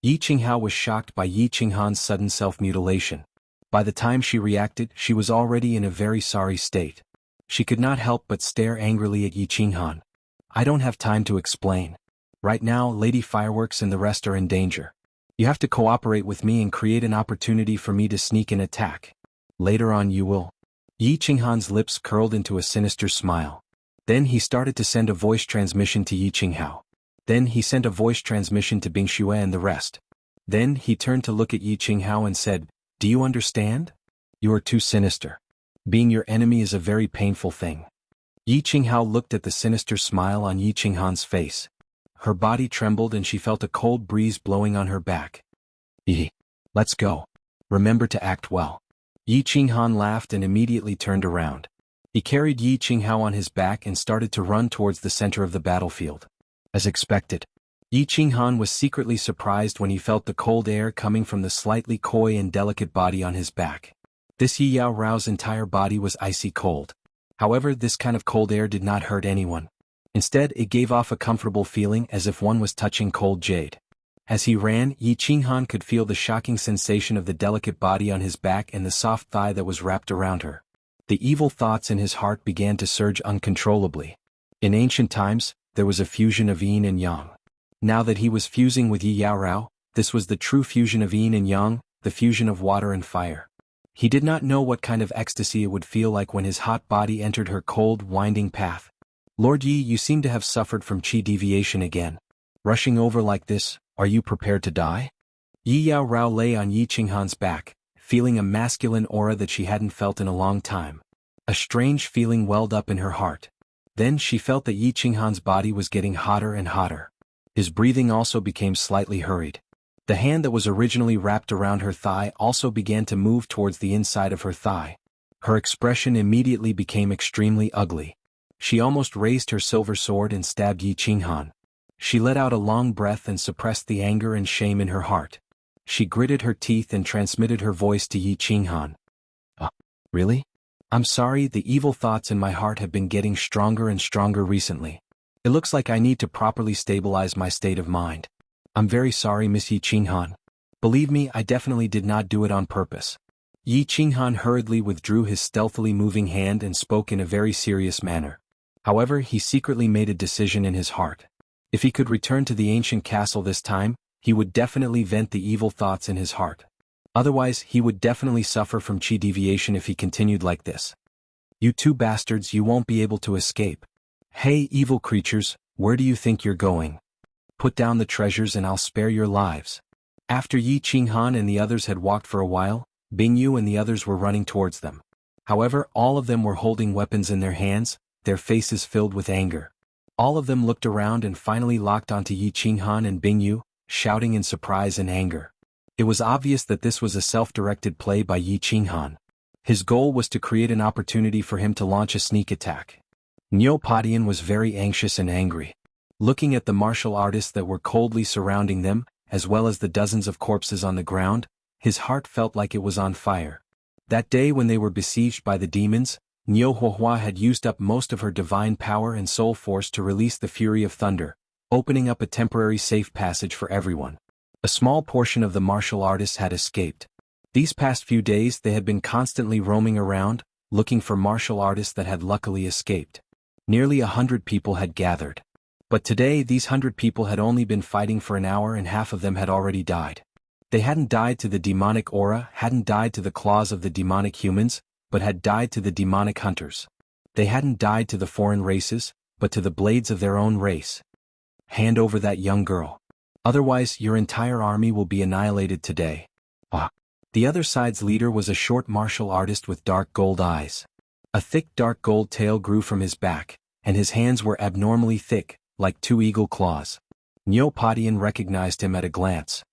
Yi Qinghao was shocked by Yi Qinghan's sudden self-mutilation. By the time she reacted, she was already in a very sorry state. She could not help but stare angrily at Yi Qinghan. I don't have time to explain. Right now, Lady Fireworks and the rest are in danger. You have to cooperate with me and create an opportunity for me to sneak and attack. Later on you will. Yi Qinghan's lips curled into a sinister smile. Then he started to send a voice transmission to Yi Qinghao. Then he sent a voice transmission to Bingxue and the rest. Then he turned to look at Yi Qinghao and said, Do you understand? You are too sinister. Being your enemy is a very painful thing. Yi Qinghao looked at the sinister smile on Yi Qinghan's face. Her body trembled and she felt a cold breeze blowing on her back. Let's go. Remember to act well. Yi Qinghan laughed and immediately turned around. He carried Yi Qinghao on his back and started to run towards the center of the battlefield. As expected, Yi Qinghan was secretly surprised when he felt the cold air coming from the slightly coy and delicate body on his back. This Yi Yao Rao's entire body was icy cold. However, this kind of cold air did not hurt anyone. Instead, it gave off a comfortable feeling as if one was touching cold jade. As he ran, Yi Qinghan could feel the shocking sensation of the delicate body on his back and the soft thigh that was wrapped around her. The evil thoughts in his heart began to surge uncontrollably. In ancient times, there was a fusion of yin and yang. Now that he was fusing with Yi Yao Rao, this was the true fusion of yin and yang, the fusion of water and fire. He did not know what kind of ecstasy it would feel like when his hot body entered her cold, winding path. Lord Yi, you seem to have suffered from qi deviation again. Rushing over like this, are you prepared to die? Yi Yao Rao lay on Yi Qinghan's back, feeling a masculine aura that she hadn't felt in a long time. A strange feeling welled up in her heart. Then she felt that Yi Qinghan's body was getting hotter and hotter. His breathing also became slightly hurried. The hand that was originally wrapped around her thigh also began to move towards the inside of her thigh. Her expression immediately became extremely ugly. She almost raised her silver sword and stabbed Yi Qinghan. She let out a long breath and suppressed the anger and shame in her heart. She gritted her teeth and transmitted her voice to Yi Qinghan. Really? I'm sorry, the evil thoughts in my heart have been getting stronger and stronger recently. It looks like I need to properly stabilize my state of mind. I'm very sorry, Miss Yi Qinghan. Believe me, I definitely did not do it on purpose. Yi Qinghan hurriedly withdrew his stealthily moving hand and spoke in a very serious manner. However, he secretly made a decision in his heart. If he could return to the ancient castle this time, he would definitely vent the evil thoughts in his heart. Otherwise, he would definitely suffer from qi deviation if he continued like this. You two bastards, you won't be able to escape. Hey, evil creatures, where do you think you're going? Put down the treasures and I'll spare your lives. After Yi Qinghan and the others had walked for a while, Bingyu and the others were running towards them. However, all of them were holding weapons in their hands, their faces filled with anger. All of them looked around and finally locked onto Yi Qinghan and Bingyu, shouting in surprise and anger. It was obvious that this was a self-directed play by Yi Qinghan. His goal was to create an opportunity for him to launch a sneak attack. Niu Padian was very anxious and angry. Looking at the martial artists that were coldly surrounding them, as well as the dozens of corpses on the ground, his heart felt like it was on fire. That day when they were besieged by the demons, Niu Huohua had used up most of her divine power and soul force to release the fury of thunder, opening up a temporary safe passage for everyone. A small portion of the martial artists had escaped. These past few days they had been constantly roaming around, looking for martial artists that had luckily escaped. Nearly 100 people had gathered. But today these 100 people had only been fighting for an hour and half of them had already died. They hadn't died to the demonic aura, hadn't died to the claws of the demonic humans, but had died to the demonic hunters. They hadn't died to the foreign races, but to the blades of their own race. Hand over that young girl. Otherwise your entire army will be annihilated today. Ah. The other side's leader was a short martial artist with dark gold eyes. A thick dark gold tail grew from his back, and his hands were abnormally thick, like two eagle claws. Niu Padian recognized him at a glance.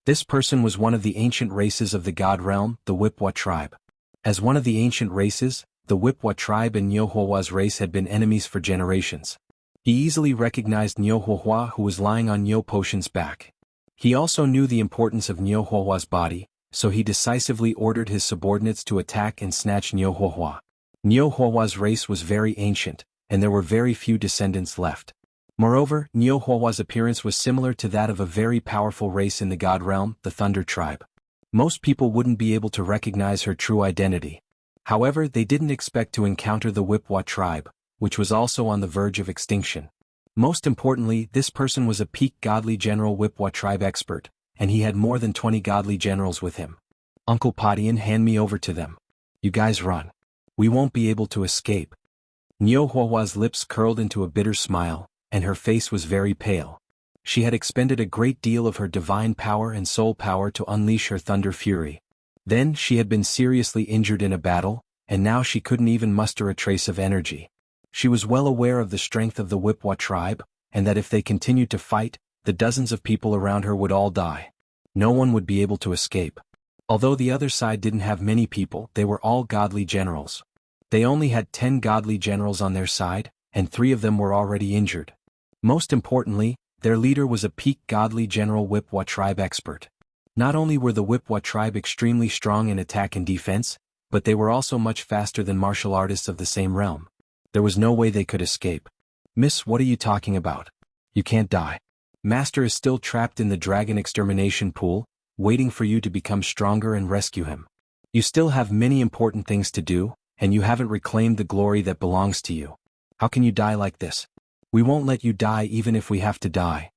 This person was one of the ancient races of the God Realm, the Wuxia tribe. As one of the ancient races, the Wuxia tribe and Niu Huahua's race had been enemies for generations. He easily recognized Niu Huahua, who was lying on Niu Potion's back. He also knew the importance of Niu Huahua's body, so he decisively ordered his subordinates to attack and snatch Niu Huahua. Niu Huahua's race was very ancient, and there were very few descendants left. Moreover, Niu Huahua's appearance was similar to that of a very powerful race in the God Realm, the Thunder tribe. Most people wouldn't be able to recognize her true identity. However, they didn't expect to encounter the Wuxia tribe, which was also on the verge of extinction. Most importantly, this person was a peak godly general Wuxia tribe expert, and he had more than 20 godly generals with him. Uncle Padian, hand me over to them. You guys run. We won't be able to escape. Niu Huahua's lips curled into a bitter smile, and her face was very pale. She had expended a great deal of her divine power and soul power to unleash her thunder fury. Then she had been seriously injured in a battle, and now she couldn't even muster a trace of energy. She was well aware of the strength of the Wuxia tribe, and that if they continued to fight, the dozens of people around her would all die. No one would be able to escape. Although the other side didn't have many people, they were all godly generals. They only had 10 godly generals on their side, and 3 of them were already injured. Most importantly, their leader was a peak godly general Wuxia tribe expert. Not only were the Wuxia tribe extremely strong in attack and defense, but they were also much faster than martial artists of the same realm. There was no way they could escape. Miss, what are you talking about? You can't die. Master is still trapped in the dragon extermination pool, waiting for you to become stronger and rescue him. You still have many important things to do, and you haven't reclaimed the glory that belongs to you. How can you die like this? We won't let you die even if we have to die.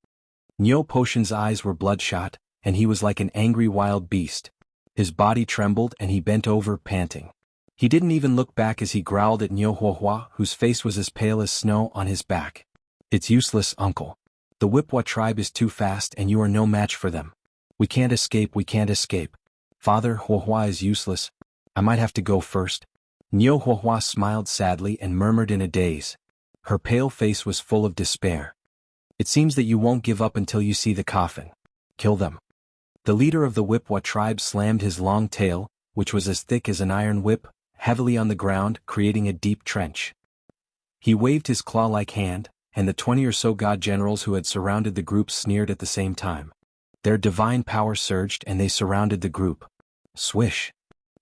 Niu Potion's eyes were bloodshot, and he was like an angry wild beast. His body trembled and he bent over, panting. He didn't even look back as he growled at Niu Huahua, whose face was as pale as snow on his back. It's useless, uncle. The Wuxia tribe is too fast and you are no match for them. We can't escape, we can't escape. Father, Huahua is useless. I might have to go first. Niu Huahua smiled sadly and murmured in a daze. Her pale face was full of despair. It seems that you won't give up until you see the coffin. Kill them. The leader of the Wuxia tribe slammed his long tail, which was as thick as an iron whip, heavily on the ground, creating a deep trench. He waved his claw-like hand, and the 20 or so god generals who had surrounded the group sneered at the same time. Their divine power surged and they surrounded the group. Swish.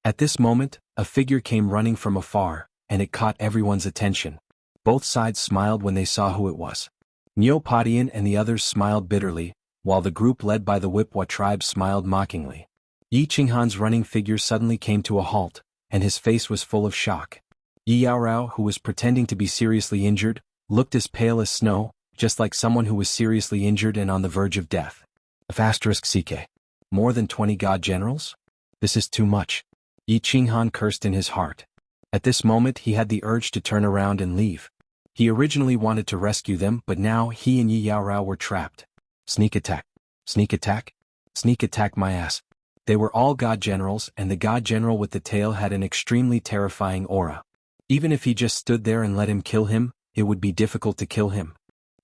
At this moment, a figure came running from afar, and it caught everyone's attention. Both sides smiled when they saw who it was. Niu Padian and the others smiled bitterly, while the group led by the Wuxia tribe smiled mockingly. Yi Qinghan's running figure suddenly came to a halt, and his face was full of shock. Yi Yaorao, who was pretending to be seriously injured, looked as pale as snow, just like someone who was seriously injured and on the verge of death. *CK. More than 20 god generals? This is too much. Yi Qinghan cursed in his heart. At this moment he had the urge to turn around and leave. He originally wanted to rescue them, but now he and Yi Yaorao were trapped. Sneak attack. Sneak attack? Sneak attack my ass. They were all god generals, and the god general with the tail had an extremely terrifying aura. Even if he just stood there and let him kill him, it would be difficult to kill him.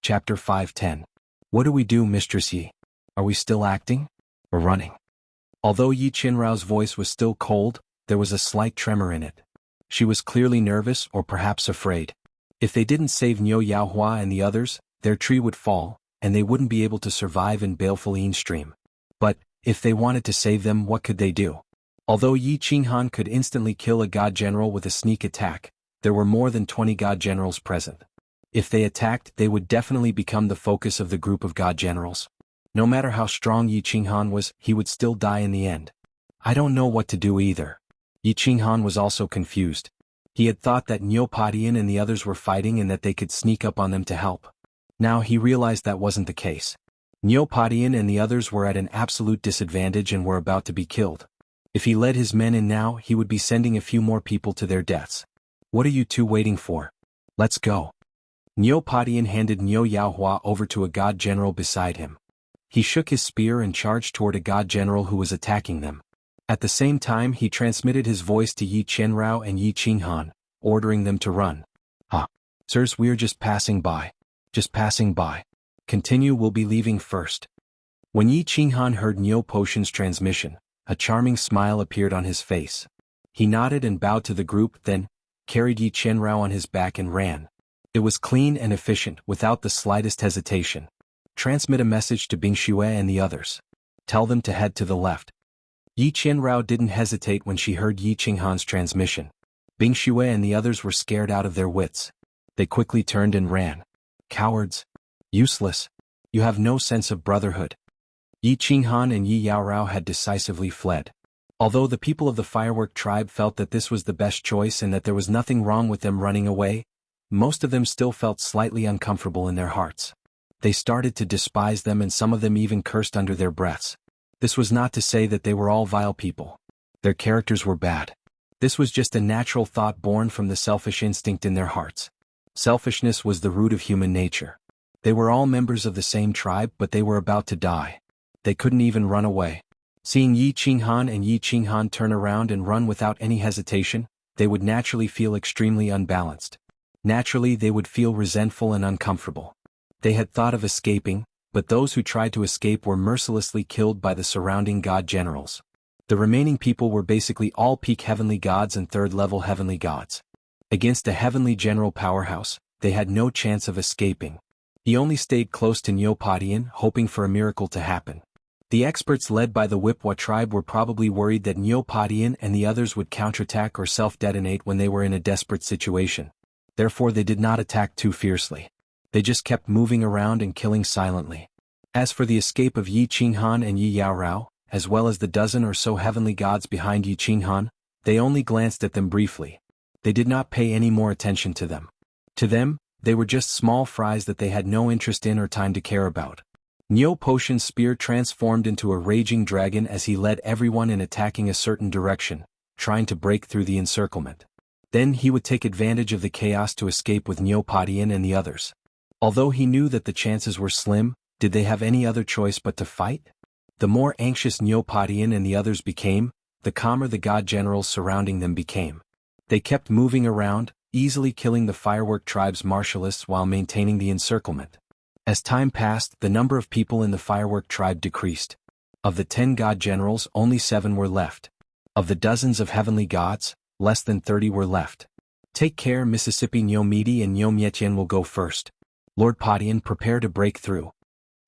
Chapter 510. What do we do, Mistress Yi? Are we still acting? Or running? Although Yi Qinrao's voice was still cold, there was a slight tremor in it. She was clearly nervous or perhaps afraid. If they didn't save Niu Yaohua and the others, their tree would fall, and they wouldn't be able to survive in baleful Yin Stream. But, if they wanted to save them, what could they do? Although Yi Qinghan could instantly kill a god general with a sneak attack, there were more than 20 god generals present. If they attacked, they would definitely become the focus of the group of god generals. No matter how strong Yi Qinghan was, he would still die in the end. I don't know what to do either. Yi Qinghan was also confused. He had thought that Niu Padian and the others were fighting and that they could sneak up on them to help. Now he realized that wasn't the case. Niu Padian and the others were at an absolute disadvantage and were about to be killed. If he led his men in now, he would be sending a few more people to their deaths. What are you two waiting for? Let's go. Niu Padian handed Niu Yaohua over to a god general beside him. He shook his spear and charged toward a god general who was attacking them. At the same time he transmitted his voice to Yi Qianrao and Yi Qinghan, ordering them to run. Sirs, we're just passing by. Just passing by. Continue, we'll be leaving first. When Yi Qinghan heard Niu Potion's transmission, a charming smile appeared on his face. He nodded and bowed to the group, then carried Yi Qianrao on his back and ran. It was clean and efficient, without the slightest hesitation. Transmit a message to Bing Xue and the others. Tell them to head to the left. Yi Qianrao didn't hesitate when she heard Yi Qinghan's transmission. Bing Xue and the others were scared out of their wits. They quickly turned and ran. Cowards. Useless. You have no sense of brotherhood. Yi Qinghan and Yi Yaorao had decisively fled. Although the people of the firework tribe felt that this was the best choice and that there was nothing wrong with them running away, most of them still felt slightly uncomfortable in their hearts. They started to despise them and some of them even cursed under their breaths. This was not to say that they were all vile people. Their characters were bad. This was just a natural thought born from the selfish instinct in their hearts. Selfishness was the root of human nature. They were all members of the same tribe, but they were about to die. They couldn't even run away. Seeing Yi Qinghan and Yi Qinghan turn around and run without any hesitation, they would naturally feel extremely unbalanced. Naturally, they would feel resentful and uncomfortable. They had thought of escaping, but those who tried to escape were mercilessly killed by the surrounding god generals. The remaining people were basically all peak heavenly gods and third-level heavenly gods. Against a heavenly general powerhouse, they had no chance of escaping. He only stayed close to Niu Padian, hoping for a miracle to happen. The experts led by the Wipwa tribe were probably worried that Niu Padian and the others would counterattack or self-detonate when they were in a desperate situation. Therefore they did not attack too fiercely. They just kept moving around and killing silently. As for the escape of Yi Qinghan and Yi Yaorao, as well as the dozen or so heavenly gods behind Yi Qinghan, they only glanced at them briefly. They did not pay any more attention to them. To them, they were just small fries that they had no interest in or time to care about. Niu Potion's spear transformed into a raging dragon as he led everyone in attacking a certain direction, trying to break through the encirclement. Then he would take advantage of the chaos to escape with Niu Padian and the others. Although he knew that the chances were slim, did they have any other choice but to fight? The more anxious Niu Padian and the others became, the calmer the god generals surrounding them became. They kept moving around, easily killing the firework tribe's martialists while maintaining the encirclement. As time passed, the number of people in the firework tribe decreased. Of the 10 god generals, only 7 were left. Of the dozens of heavenly gods, less than 30 were left. Take care, Mississippi. Niu Midi and Niu Mietian will go first. Lord Padian, prepare to break through.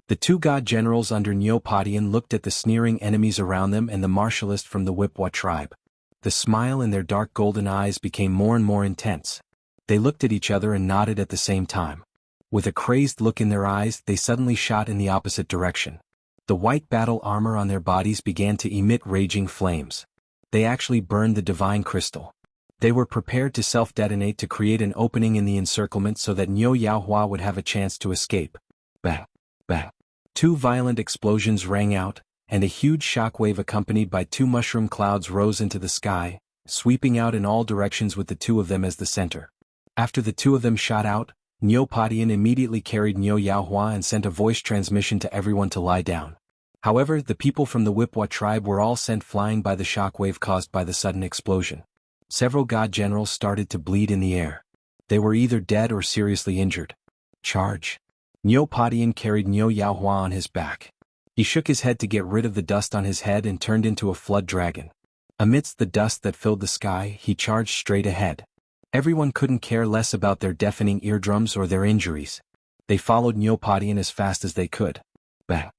The 2 god generals under Niu Padian looked at the sneering enemies around them and the martialist from the Wipwa tribe. The smile in their dark golden eyes became more and more intense. They looked at each other and nodded at the same time. With a crazed look in their eyes, they suddenly shot in the opposite direction. The white battle armor on their bodies began to emit raging flames. They actually burned the divine crystal. They were prepared to self-detonate to create an opening in the encirclement so that Niu Yaohua would have a chance to escape. Bang! Bang! 2 violent explosions rang out, and a huge shockwave accompanied by 2 mushroom clouds rose into the sky, sweeping out in all directions with the 2 of them as the center. After the 2 of them shot out, Niu Padian immediately carried Niu Yaohua and sent a voice transmission to everyone to lie down. However, the people from the Wipwa tribe were all sent flying by the shockwave caused by the sudden explosion. Several god generals started to bleed in the air. They were either dead or seriously injured. Charge! Niu Padian carried Niu Yaohua on his back. He shook his head to get rid of the dust on his head and turned into a flood dragon. Amidst the dust that filled the sky, he charged straight ahead. Everyone couldn't care less about their deafening eardrums or their injuries. They followed Niu Padian as fast as they could. Bang!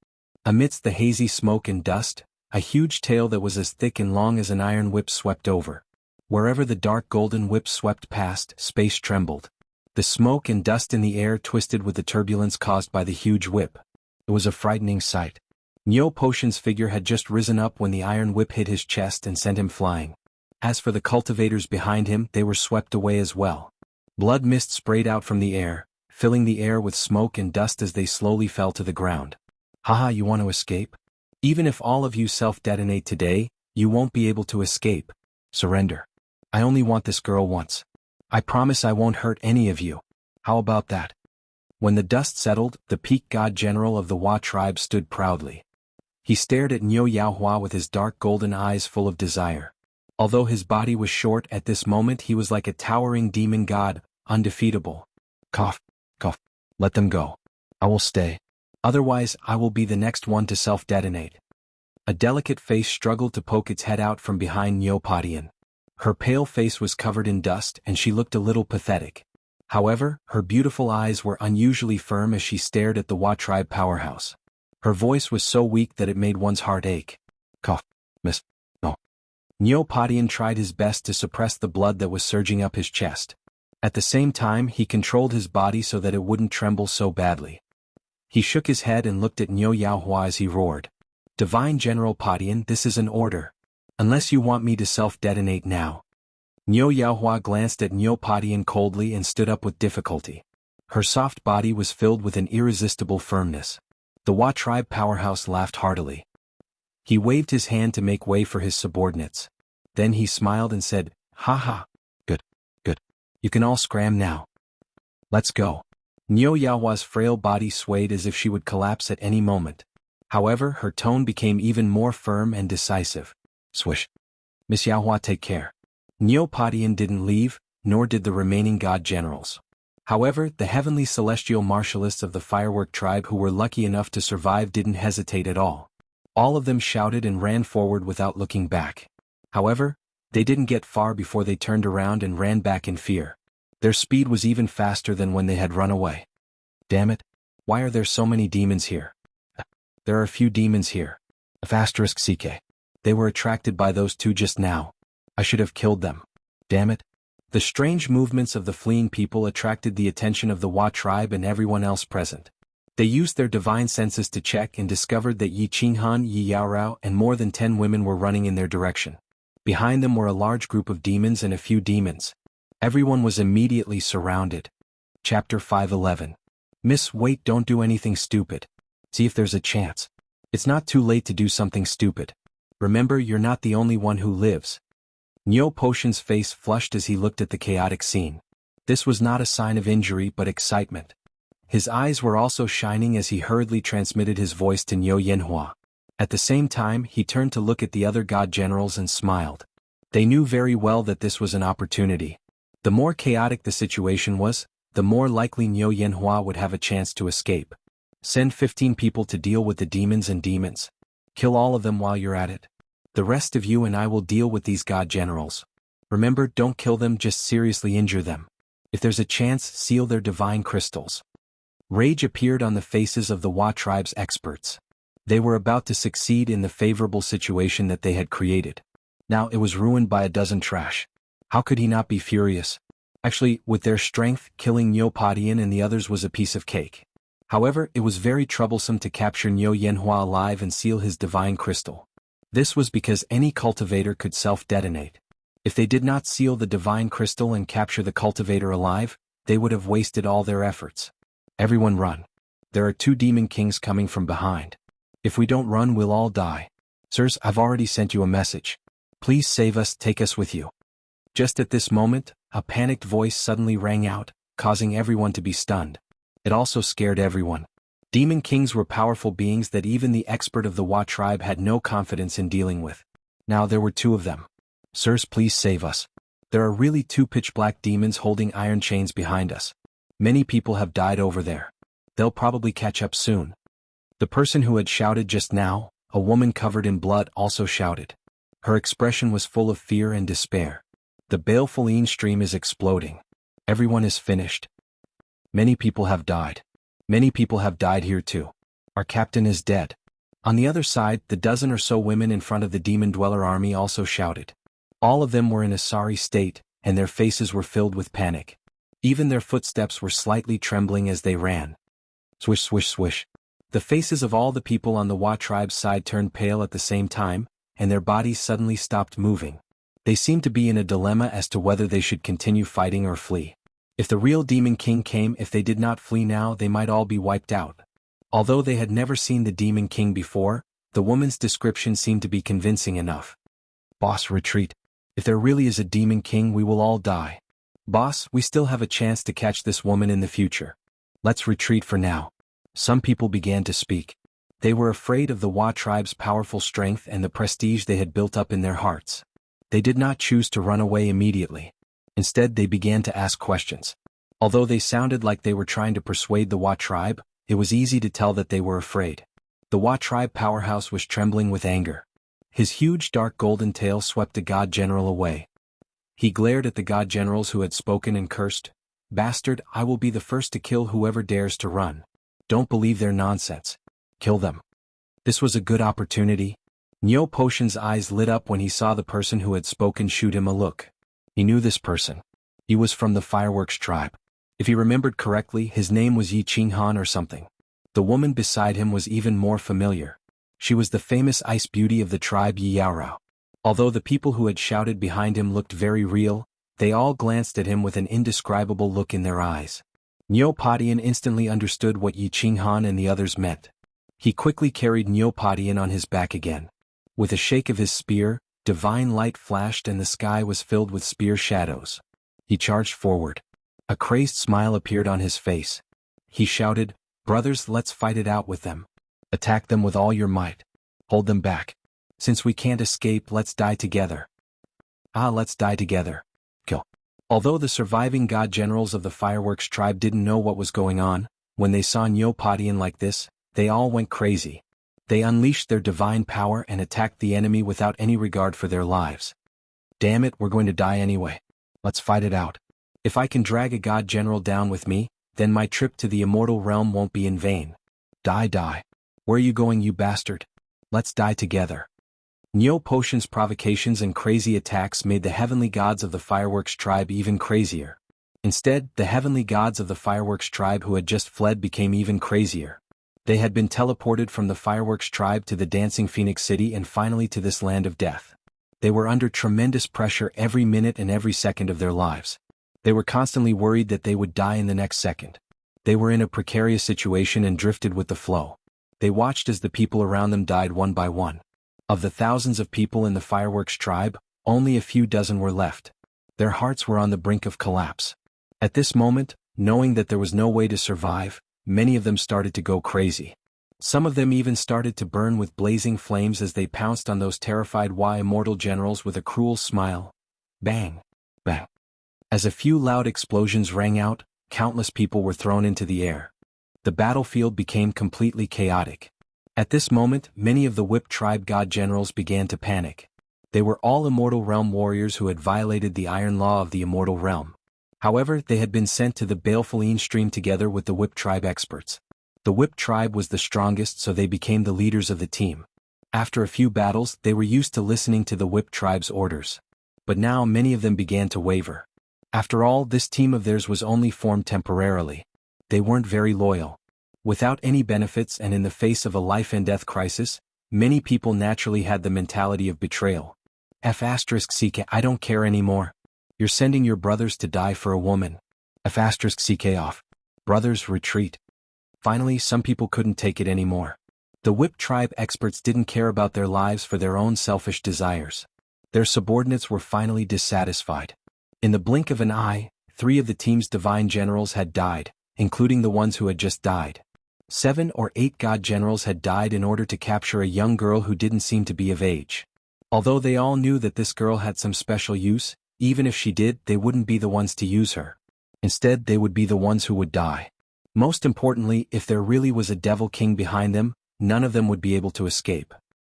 Amidst the hazy smoke and dust, a huge tail that was as thick and long as an iron whip swept over. Wherever the dark golden whip swept past, space trembled. The smoke and dust in the air twisted with the turbulence caused by the huge whip. It was a frightening sight. Nyo Potion's figure had just risen up when the iron whip hit his chest and sent him flying. As for the cultivators behind him, they were swept away as well. Blood mist sprayed out from the air, filling the air with smoke and dust as they slowly fell to the ground. Haha, you want to escape? Even if all of you self-detonate today, you won't be able to escape. Surrender. I only want this girl once. I promise I won't hurt any of you. How about that? When the dust settled, the peak god general of the Hua tribe stood proudly. He stared at Niu Yaohua with his dark golden eyes full of desire. Although his body was short at this moment, he was like a towering demon god, undefeatable. Cough, cough. Let them go. I will stay. Otherwise, I will be the next one to self-detonate. A delicate face struggled to poke its head out from behind Niu Padian. Her pale face was covered in dust and she looked a little pathetic. However, her beautiful eyes were unusually firm as she stared at the Hua tribe powerhouse. Her voice was so weak that it made one's heart ache. Cough, miss. No. Niu Padian tried his best to suppress the blood that was surging up his chest. At the same time, he controlled his body so that it wouldn't tremble so badly. He shook his head and looked at Niu Yaohua as he roared. Divine General Padian, this is an order. Unless you want me to self-detonate now. Niu Yaohua glanced at Niu Padian coldly and stood up with difficulty. Her soft body was filled with an irresistible firmness. The Hua tribe powerhouse laughed heartily. He waved his hand to make way for his subordinates. Then he smiled and said, "Ha ha. Good, good. You can all scram now. Let's go." Niu Yaohua's frail body swayed as if she would collapse at any moment. However, her tone became even more firm and decisive. Swish. Miss Yaohua, take care. Niu Padian didn't leave, nor did the remaining god generals. However, the heavenly celestial martialists of the firework tribe who were lucky enough to survive didn't hesitate at all. All of them shouted and ran forward without looking back. However, they didn't get far before they turned around and ran back in fear. Their speed was even faster than when they had run away. Damn it! Why are there so many demons here? There are a few demons here. *CK. They were attracted by those two just now. I should have killed them. Damn it. The strange movements of the fleeing people attracted the attention of the Hua tribe and everyone else present. They used their divine senses to check and discovered that Yi Qinghan, Yi Yaorao, and more than 10 women were running in their direction. Behind them were a large group of demons and a few demons. Everyone was immediately surrounded. Chapter 5:11. Miss, wait, don't do anything stupid. See if there's a chance. It's not too late to do something stupid. Remember, you're not the only one who lives. Niu Potion's face flushed as he looked at the chaotic scene. This was not a sign of injury but excitement. His eyes were also shining as he hurriedly transmitted his voice to Niu Yanhua. At the same time, he turned to look at the other god generals and smiled. They knew very well that this was an opportunity. The more chaotic the situation was, the more likely Niu Yanhua would have a chance to escape. Send 15 people to deal with the demons and demons. Kill all of them while you're at it. The rest of you and I will deal with these god generals. Remember, don't kill them, just seriously injure them. If there's a chance, seal their divine crystals. Rage appeared on the faces of the Hua tribe's experts. They were about to succeed in the favorable situation that they had created. Now it was ruined by a dozen trash. How could he not be furious? Actually, with their strength, killing Niu Padian and the others was a piece of cake. However, it was very troublesome to capture Niu Yanhua alive and seal his divine crystal. This was because any cultivator could self-detonate. If they did not seal the divine crystal and capture the cultivator alive, they would have wasted all their efforts. Everyone run. There are 2 demon kings coming from behind. If we don't run, we'll all die. Sirs, I've already sent you a message. Please save us, take us with you. Just at this moment, a panicked voice suddenly rang out, causing everyone to be stunned. It also scared everyone. Demon kings were powerful beings that even the expert of the Hua tribe had no confidence in dealing with. Now there were 2 of them. Sirs, please save us. There are really 2 pitch-black demons holding iron chains behind us. Many people have died over there. They'll probably catch up soon. The person who had shouted just now, a woman covered in blood, also shouted. Her expression was full of fear and despair. The baleful stream is exploding. Everyone is finished. Many people have died. Many people have died here too. Our captain is dead. On the other side, the dozen or so women in front of the demon dweller army also shouted. All of them were in a sorry state, and their faces were filled with panic. Even their footsteps were slightly trembling as they ran. Swish, swish, swish. The faces of all the people on the Hua tribe's side turned pale at the same time, and their bodies suddenly stopped moving. They seemed to be in a dilemma as to whether they should continue fighting or flee. If the real Demon King came, if they did not flee now, they might all be wiped out. Although they had never seen the Demon King before, the woman's description seemed to be convincing enough. Boss, retreat. If there really is a Demon King, we will all die. Boss, we still have a chance to catch this woman in the future. Let's retreat for now. Some people began to speak. They were afraid of the Hua tribe's powerful strength and the prestige they had built up in their hearts. They did not choose to run away immediately. Instead, they began to ask questions. Although they sounded like they were trying to persuade the Hua tribe, it was easy to tell that they were afraid. The Hua tribe powerhouse was trembling with anger. His huge dark golden tail swept the god general away. He glared at the god generals who had spoken and cursed. Bastard, I will be the first to kill whoever dares to run. Don't believe their nonsense. Kill them. This was a good opportunity. Nyo Potion's eyes lit up when he saw the person who had spoken shoot him a look. He knew this person. He was from the Fireworks tribe. If he remembered correctly, his name was Yi Qinghan or something. The woman beside him was even more familiar. She was the famous ice beauty of the tribe Yi Yaorao. Although the people who had shouted behind him looked very real, they all glanced at him with an indescribable look in their eyes. Nyo Padian instantly understood what Yi Qinghan and the others meant. He quickly carried Nyo Padian on his back again. With a shake of his spear, divine light flashed and the sky was filled with spear shadows. He charged forward. A crazed smile appeared on his face. He shouted, "Brothers, let's fight it out with them. Attack them with all your might. Hold them back. Since we can't escape, let's die together. Let's die together. Kill." Although the surviving god generals of the Fireworks tribe didn't know what was going on, when they saw Nyo Padian like this, they all went crazy. They unleashed their divine power and attacked the enemy without any regard for their lives. Damn it, we're going to die anyway. Let's fight it out. If I can drag a god general down with me, then my trip to the Immortal realm won't be in vain. Die. Where are you going, you bastard? Let's die together. Nyo Potion's provocations and crazy attacks made the heavenly gods of the Fireworks tribe even crazier. Instead, the heavenly gods of the Fireworks tribe who had just fled became even crazier. They had been teleported from the Fireworks tribe to the Dancing Phoenix City and finally to this land of death. They were under tremendous pressure every minute and every second of their lives. They were constantly worried that they would die in the next second. They were in a precarious situation and drifted with the flow. They watched as the people around them died one by one. Of the thousands of people in the Fireworks tribe, only a few dozen were left. Their hearts were on the brink of collapse. At this moment, knowing that there was no way to survive, many of them started to go crazy. Some of them even started to burn with blazing flames as they pounced on those terrified Immortal generals with a cruel smile. Bang! Bang! As a few loud explosions rang out, countless people were thrown into the air. The battlefield became completely chaotic. At this moment, many of the Whip tribe god generals began to panic. They were all Immortal realm warriors who had violated the iron law of the Immortal realm. However, they had been sent to the baleful stream together with the Whip tribe experts. The Whip tribe was the strongest, so they became the leaders of the team. After a few battles, they were used to listening to the Whip tribe's orders. But now many of them began to waver. After all, this team of theirs was only formed temporarily. They weren't very loyal. Without any benefits and in the face of a life-and-death crisis, many people naturally had the mentality of betrayal. F***ck, I don't care anymore. You're sending your brothers to die for a woman. F***ck off. Brothers, retreat. Finally, some people couldn't take it anymore. The Whip tribe experts didn't care about their lives for their own selfish desires. Their subordinates were finally dissatisfied. In the blink of an eye, 3 of the team's divine generals had died, including the ones who had just died. 7 or 8 god generals had died in order to capture a young girl who didn't seem to be of age. Although they all knew that this girl had some special use, even if she did, they wouldn't be the ones to use her. Instead, they would be the ones who would die. Most importantly, if there really was a devil king behind them, none of them would be able to escape.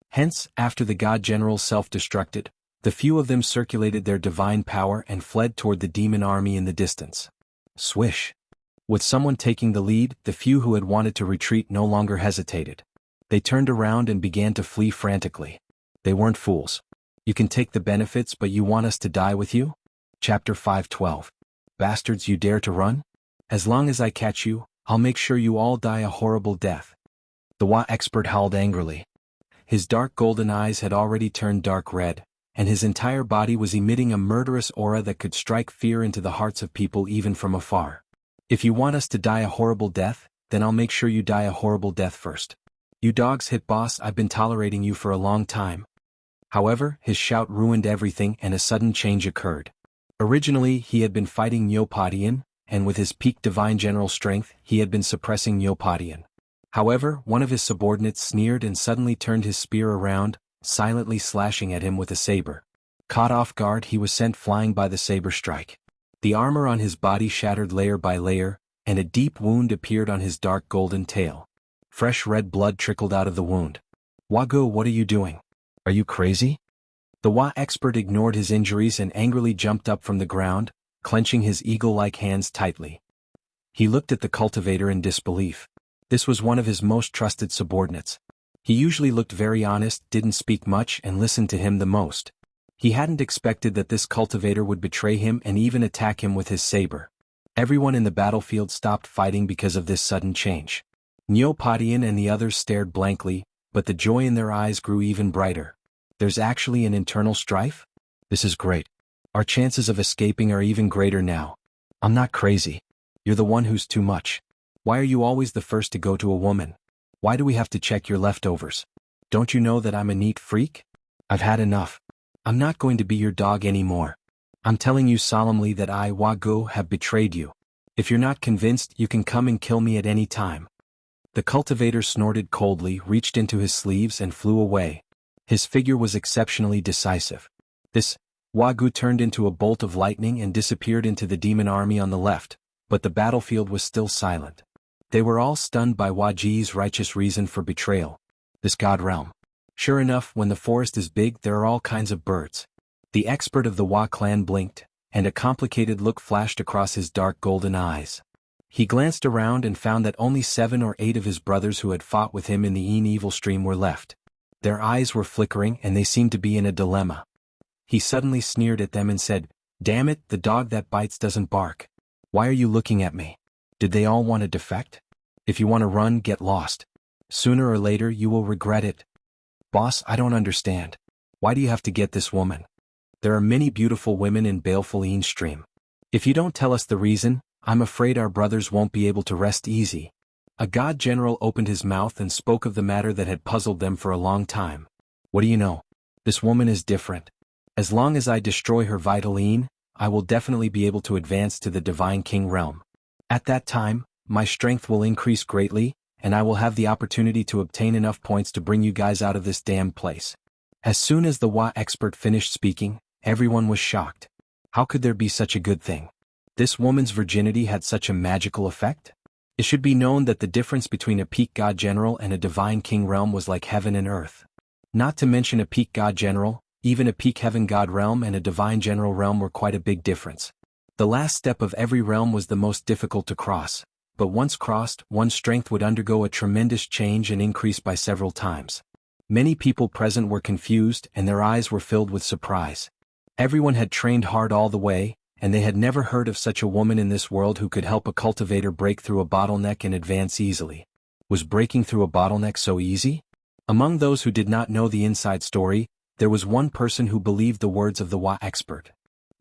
Hence, after the god generals self-destructed, the few of them circulated their divine power and fled toward the demon army in the distance. Swish! With someone taking the lead, the few who had wanted to retreat no longer hesitated. They turned around and began to flee frantically. They weren't fools. You can take the benefits, but you want us to die with you? Chapter 5:12. Bastards, you dare to run? As long as I catch you, I'll make sure you all die a horrible death. The Wa expert howled angrily. His dark golden eyes had already turned dark red, and his entire body was emitting a murderous aura that could strike fear into the hearts of people even from afar. If you want us to die a horrible death, then I'll make sure you die a horrible death first. You dogs hit boss, I've been tolerating you for a long time. However, his shout ruined everything and a sudden change occurred. Originally he had been fighting Neopodian, and with his peak divine general strength he had been suppressing Neopodian. However, one of his subordinates sneered and suddenly turned his spear around, silently slashing at him with a saber. Caught off guard, he was sent flying by the saber strike. The armor on his body shattered layer by layer, and a deep wound appeared on his dark golden tail. Fresh red blood trickled out of the wound. Wago, what are you doing? Are you crazy? The Wa expert ignored his injuries and angrily jumped up from the ground, clenching his eagle-like hands tightly. He looked at the cultivator in disbelief. This was one of his most trusted subordinates. He usually looked very honest, didn't speak much, and listened to him the most. He hadn't expected that this cultivator would betray him and even attack him with his saber. Everyone in the battlefield stopped fighting because of this sudden change. Neopodian and the others stared blankly, but the joy in their eyes grew even brighter. There's actually an internal strife? This is great. Our chances of escaping are even greater now. I'm not crazy. You're the one who's too much. Why are you always the first to go to a woman? Why do we have to check your leftovers? Don't you know that I'm a neat freak? I've had enough. I'm not going to be your dog anymore. I'm telling you solemnly that I, Wago, have betrayed you. If you're not convinced, you can come and kill me at any time. The cultivator snorted coldly, reached into his sleeves and flew away. His figure was exceptionally decisive. This Wagu turned into a bolt of lightning and disappeared into the demon army on the left, but the battlefield was still silent. They were all stunned by Waji's righteous reason for betrayal. This god realm. Sure enough, when the forest is big, there are all kinds of birds. The expert of the Wa clan blinked, and a complicated look flashed across his dark golden eyes. He glanced around and found that only 7 or 8 of his brothers who had fought with him in the evil stream were left. Their eyes were flickering and they seemed to be in a dilemma. He suddenly sneered at them and said, "Damn it, the dog that bites doesn't bark. Why are you looking at me? Did they all want to defect? If you want to run, get lost. Sooner or later you will regret it." "Boss, I don't understand. Why do you have to get this woman? There are many beautiful women in baleful stream. If you don't tell us the reason, I'm afraid our brothers won't be able to rest easy." A god general opened his mouth and spoke of the matter that had puzzled them for a long time. "What do you know? This woman is different. As long as I destroy her vital I will definitely be able to advance to the Divine King realm. At that time, my strength will increase greatly, and I will have the opportunity to obtain enough points to bring you guys out of this damned place." As soon as the Wa expert finished speaking, everyone was shocked. How could there be such a good thing? This woman's virginity had such a magical effect? It should be known that the difference between a peak god general and a divine king realm was like heaven and earth. Not to mention a peak god general, even a peak heaven god realm and a divine general realm were quite a big difference. The last step of every realm was the most difficult to cross, but once crossed, one's strength would undergo a tremendous change and increase by several times. Many people present were confused and their eyes were filled with surprise. Everyone had trained hard all the way, and they had never heard of such a woman in this world who could help a cultivator break through a bottleneck and advance easily. Was breaking through a bottleneck so easy? Among those who did not know the inside story, there was one person who believed the words of the Wa expert.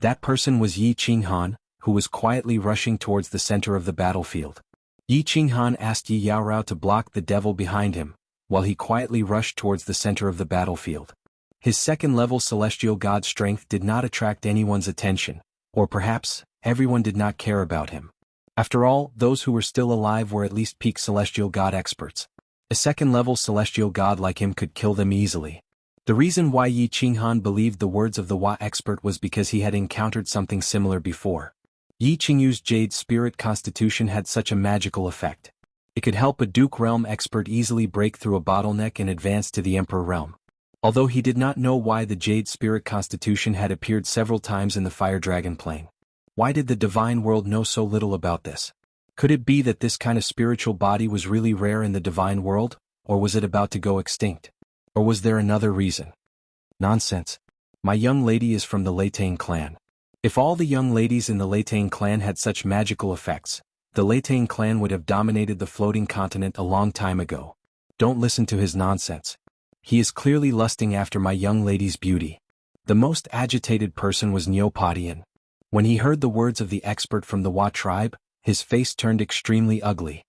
That person was Yi Qinghan, who was quietly rushing towards the center of the battlefield. Yi Qinghan asked Yi Yaorao to block the devil behind him, while he quietly rushed towards the center of the battlefield. His second-level celestial god strength did not attract anyone's attention, or perhaps, everyone did not care about him. After all, those who were still alive were at least peak celestial god experts. A second-level celestial god like him could kill them easily. The reason why Yi Qinghan believed the words of the Wa expert was because he had encountered something similar before. Yi Qingyu's Jade Spirit Constitution had such a magical effect. It could help a Duke Realm expert easily break through a bottleneck and advance to the Emperor Realm. Although he did not know why the Jade Spirit Constitution had appeared several times in the Fire Dragon Plane. Why did the divine world know so little about this? Could it be that this kind of spiritual body was really rare in the divine world, or was it about to go extinct? Or was there another reason? Nonsense. My young lady is from the Leitain clan. If all the young ladies in the Leitain clan had such magical effects, the Leitain clan would have dominated the floating continent a long time ago. Don't listen to his nonsense. He is clearly lusting after my young lady's beauty. The most agitated person was Neopodian. When he heard the words of the expert from the Wa tribe, his face turned extremely ugly.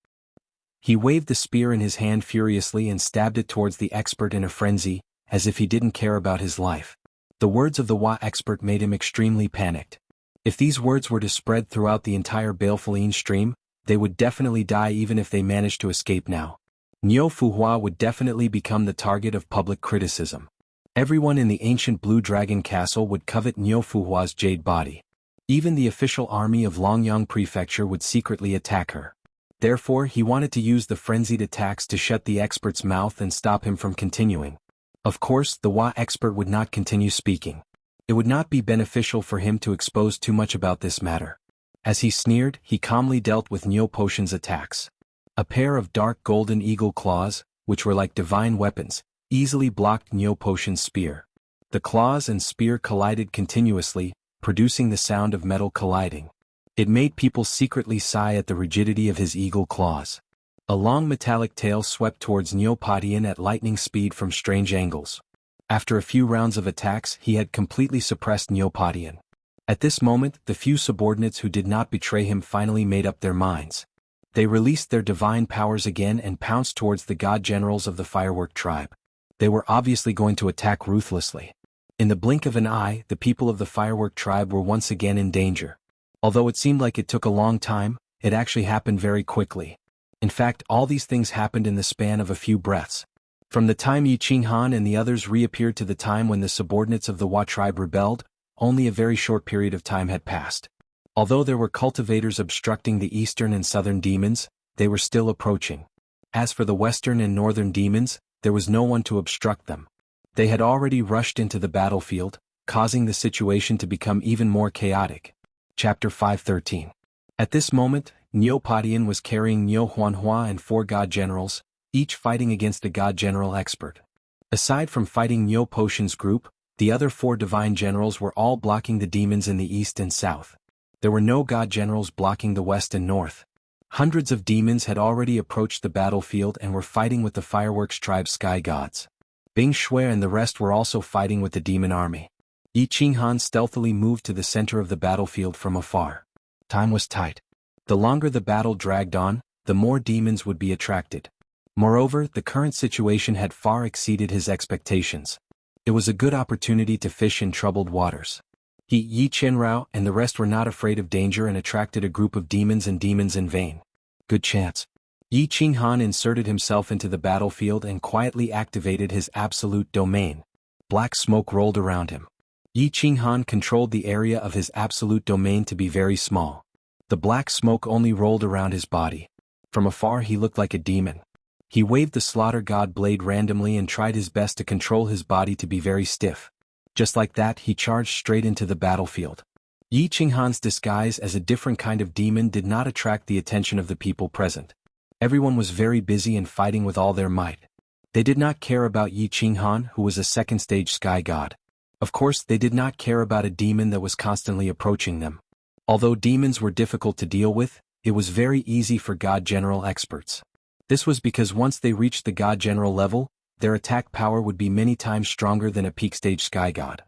He waved the spear in his hand furiously and stabbed it towards the expert in a frenzy, as if he didn't care about his life. The words of the Wa expert made him extremely panicked. If these words were to spread throughout the entire Balefulline stream, they would definitely die even if they managed to escape now. Niu Fuhua would definitely become the target of public criticism. Everyone in the ancient Blue Dragon Castle would covet Niu Fuhua's jade body. Even the official army of Longyang Prefecture would secretly attack her. Therefore, he wanted to use the frenzied attacks to shut the expert's mouth and stop him from continuing. Of course, the Wa expert would not continue speaking. It would not be beneficial for him to expose too much about this matter. As he sneered, he calmly dealt with Neo Potion's attacks. A pair of dark golden eagle claws, which were like divine weapons, easily blocked Neo Potion's spear. The claws and spear collided continuously, producing the sound of metal colliding. It made people secretly sigh at the rigidity of his eagle claws. A long metallic tail swept towards Neopodian at lightning speed from strange angles. After a few rounds of attacks, he had completely suppressed Neopodian. At this moment, the few subordinates who did not betray him finally made up their minds. They released their divine powers again and pounced towards the god generals of the Firework tribe. They were obviously going to attack ruthlessly. In the blink of an eye, the people of the Firework tribe were once again in danger. Although it seemed like it took a long time, it actually happened very quickly. In fact, all these things happened in the span of a few breaths. From the time Yi Qinghan and the others reappeared to the time when the subordinates of the Wa tribe rebelled, only a very short period of time had passed. Although there were cultivators obstructing the eastern and southern demons, they were still approaching. As for the western and northern demons, there was no one to obstruct them. They had already rushed into the battlefield, causing the situation to become even more chaotic. Chapter 513. At this moment, Neopodian was carrying Niu Huanhua and 4 god generals, each fighting against a god general expert. Aside from fighting Niu Potion's group, the other 4 divine generals were all blocking the demons in the east and south. There were no god generals blocking the west and north. Hundreds of demons had already approached the battlefield and were fighting with the Fireworks tribe's sky gods. Bing Shui and the rest were also fighting with the demon army. Yi Qinghan stealthily moved to the center of the battlefield from afar. Time was tight. The longer the battle dragged on, the more demons would be attracted. Moreover, the current situation had far exceeded his expectations. It was a good opportunity to fish in troubled waters. He, Yi Qianrao, and the rest were not afraid of danger and attracted a group of demons in vain. Good chance. Yi Qinghan inserted himself into the battlefield and quietly activated his absolute domain. Black smoke rolled around him. Yi Qinghan controlled the area of his absolute domain to be very small. The black smoke only rolled around his body. From afar he looked like a demon. He waved the slaughter god blade randomly and tried his best to control his body to be very stiff. Just like that, he charged straight into the battlefield. Yi Qinghan's disguise as a different kind of demon did not attract the attention of the people present. Everyone was very busy and fighting with all their might. They did not care about Yi Qinghan, who was a second-stage sky god. Of course, they did not care about a demon that was constantly approaching them. Although demons were difficult to deal with, it was very easy for god general experts. This was because once they reached the god general level, their attack power would be many times stronger than a peak-stage sky god.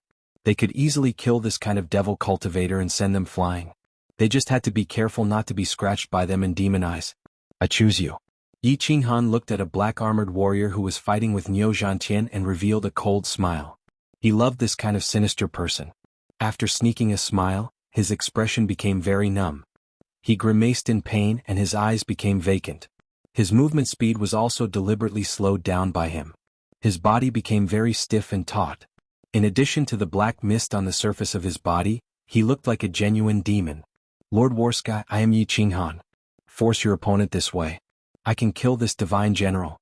They could easily kill this kind of devil cultivator and send them flying. They just had to be careful not to be scratched by them and demonize. I choose you. Yi Qinghan looked at a black-armored warrior who was fighting with Niu Zhantian and revealed a cold smile. He loved this kind of sinister person. After sneaking a smile, his expression became very numb. He grimaced in pain and his eyes became vacant. His movement speed was also deliberately slowed down by him. His body became very stiff and taut. In addition to the black mist on the surface of his body, he looked like a genuine demon. Lord Warsky, I am Yi Qinghan. Force your opponent this way. I can kill this divine general.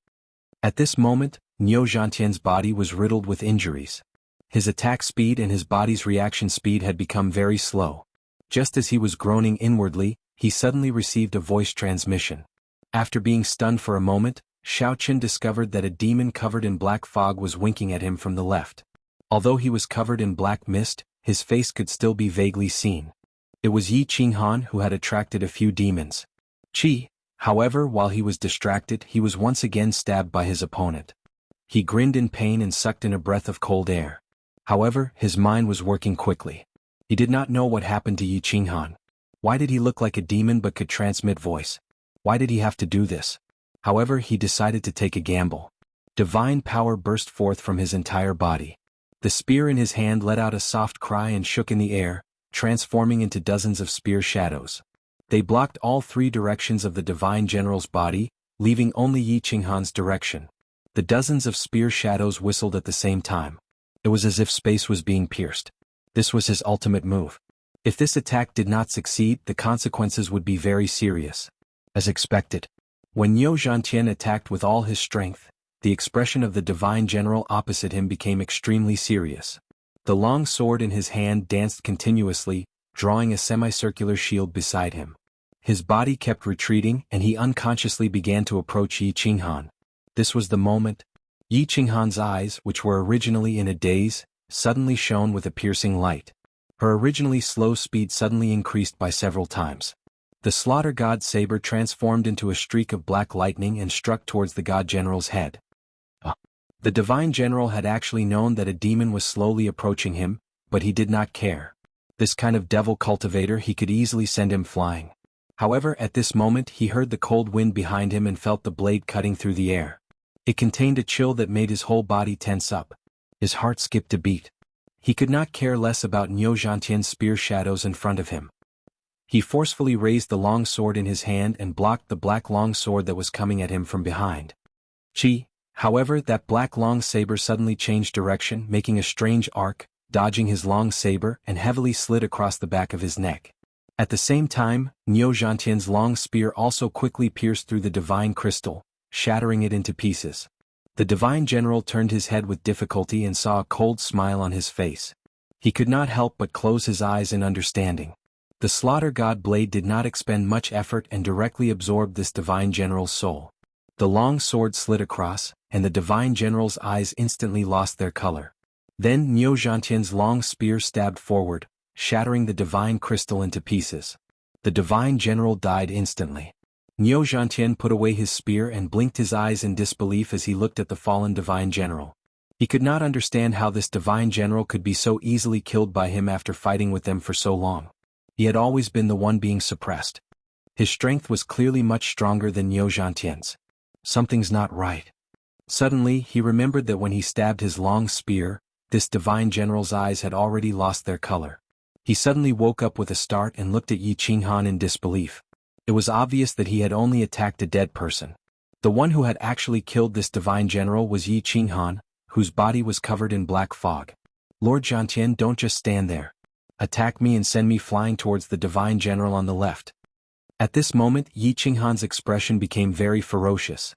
At this moment, Niu Zhantian's body was riddled with injuries. His attack speed and his body's reaction speed had become very slow. Just as he was groaning inwardly, he suddenly received a voice transmission. After being stunned for a moment, Xiaoqin discovered that a demon covered in black fog was winking at him from the left. Although he was covered in black mist, his face could still be vaguely seen. It was Yi Qinghan who had attracted a few demons. Qi, However, while he was distracted, he was once again stabbed by his opponent. He grinned in pain and sucked in a breath of cold air. However, his mind was working quickly. He did not know what happened to Yi Qinghan. Why did he look like a demon but could transmit voice? Why did he have to do this? However, he decided to take a gamble. Divine power burst forth from his entire body. The spear in his hand let out a soft cry and shook in the air, transforming into dozens of spear shadows. They blocked all three directions of the divine general's body, leaving only Yi Qinghan's direction. The dozens of spear shadows whistled at the same time. It was as if space was being pierced. This was his ultimate move. If this attack did not succeed, the consequences would be very serious. As expected, when Niu Zhantian attacked with all his strength, the expression of the divine general opposite him became extremely serious. The long sword in his hand danced continuously, drawing a semicircular shield beside him. His body kept retreating and he unconsciously began to approach Yi Qinghan. This was the moment. Yi Qinghan's eyes, which were originally in a daze, suddenly shone with a piercing light. Her originally slow speed suddenly increased by several times. The slaughter god saber transformed into a streak of black lightning and struck towards the god general's head. The divine general had actually known that a demon was slowly approaching him, but he did not care. This kind of devil cultivator, he could easily send him flying. However, at this moment he heard the cold wind behind him and felt the blade cutting through the air. It contained a chill that made his whole body tense up. His heart skipped a beat. He could not care less about Niu Zhantian's spear shadows in front of him. He forcefully raised the long sword in his hand and blocked the black long sword that was coming at him from behind. However, that black long saber suddenly changed direction, making a strange arc, dodging his long saber and heavily slid across the back of his neck. At the same time, Niu Zhantian's long spear also quickly pierced through the divine crystal, shattering it into pieces. The divine general turned his head with difficulty and saw a cold smile on his face. He could not help but close his eyes in understanding. The slaughter god blade did not expend much effort and directly absorbed this divine general's soul. The long sword slid across, and the divine general's eyes instantly lost their color. Then Niu Zhantian's long spear stabbed forward, shattering the divine crystal into pieces. The divine general died instantly. Niu Zhantian put away his spear and blinked his eyes in disbelief as he looked at the fallen divine general. He could not understand how this divine general could be so easily killed by him after fighting with them for so long. He had always been the one being suppressed. His strength was clearly much stronger than Niu Zhantian's. Something's not right. Suddenly, he remembered that when he stabbed his long spear, this divine general's eyes had already lost their color. He suddenly woke up with a start and looked at Yi Qinghan in disbelief. It was obvious that he had only attacked a dead person. The one who had actually killed this divine general was Yi Qinghan, whose body was covered in black fog. Lord Zhantian, don't just stand there. Attack me and send me flying towards the divine general on the left. At this moment, Yi Qinghan's expression became very ferocious.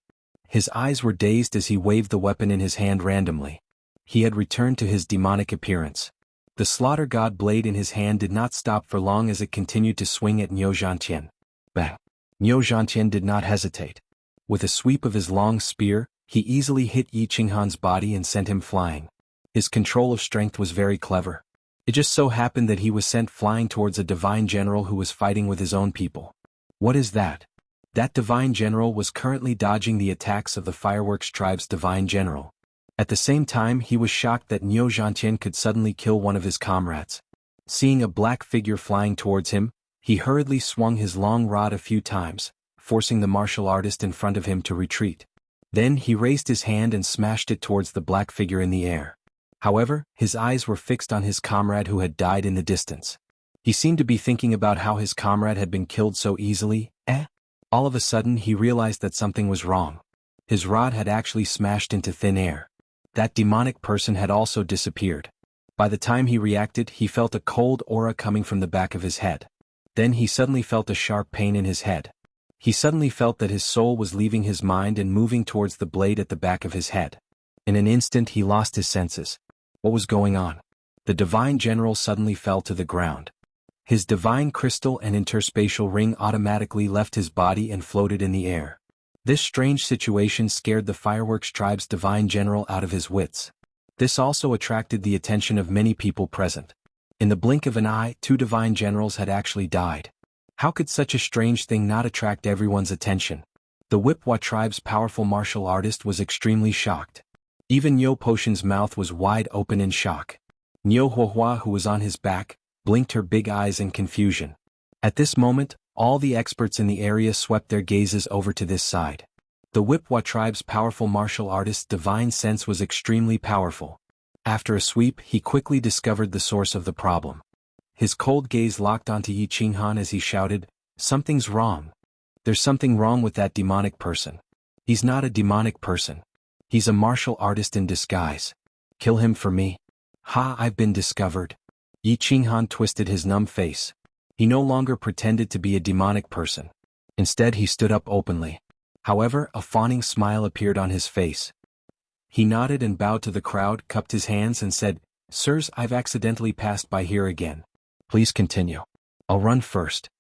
His eyes were dazed as he waved the weapon in his hand randomly. He had returned to his demonic appearance. The slaughter god blade in his hand did not stop for long as it continued to swing at Niu Zhantian. Bang! Niu Zhantian did not hesitate. With a sweep of his long spear, he easily hit Yi Qinghan's body and sent him flying. His control of strength was very clever. It just so happened that he was sent flying towards a divine general who was fighting with his own people. What is that? That divine general was currently dodging the attacks of the fireworks tribe's divine general. At the same time, he was shocked that Niu Zhantian could suddenly kill one of his comrades. Seeing a black figure flying towards him, he hurriedly swung his long rod a few times, forcing the martial artist in front of him to retreat. Then he raised his hand and smashed it towards the black figure in the air. However, his eyes were fixed on his comrade who had died in the distance. He seemed to be thinking about how his comrade had been killed so easily. All of a sudden he realized that something was wrong. His rod had actually smashed into thin air. That demonic person had also disappeared. By the time he reacted, he felt a cold aura coming from the back of his head. Then he suddenly felt a sharp pain in his head. He suddenly felt that his soul was leaving his mind and moving towards the blade at the back of his head. In an instant he lost his senses. What was going on? The divine general suddenly fell to the ground. His divine crystal and interspatial ring automatically left his body and floated in the air. This strange situation scared the fireworks tribe's divine general out of his wits. This also attracted the attention of many people present. In the blink of an eye, two divine generals had actually died. How could such a strange thing not attract everyone's attention? The Wipwa tribe's powerful martial artist was extremely shocked. Even Niu Potion's mouth was wide open in shock. Niu Huohua, who was on his back, blinked her big eyes in confusion. At this moment, all the experts in the area swept their gazes over to this side. The Wipwa tribe's powerful martial artist's divine sense was extremely powerful. After a sweep, he quickly discovered the source of the problem. His cold gaze locked onto Yi Qinghan as he shouted, "Something's wrong. There's something wrong with that demonic person. He's not a demonic person. He's a martial artist in disguise. Kill him for me." "Ha, I've been discovered." Yi Qinghan twisted his numb face. He no longer pretended to be a demonic person. Instead, he stood up openly. However, a fawning smile appeared on his face. He nodded and bowed to the crowd, cupped his hands and said, "Sirs, I've accidentally passed by here again. Please continue. I'll run first."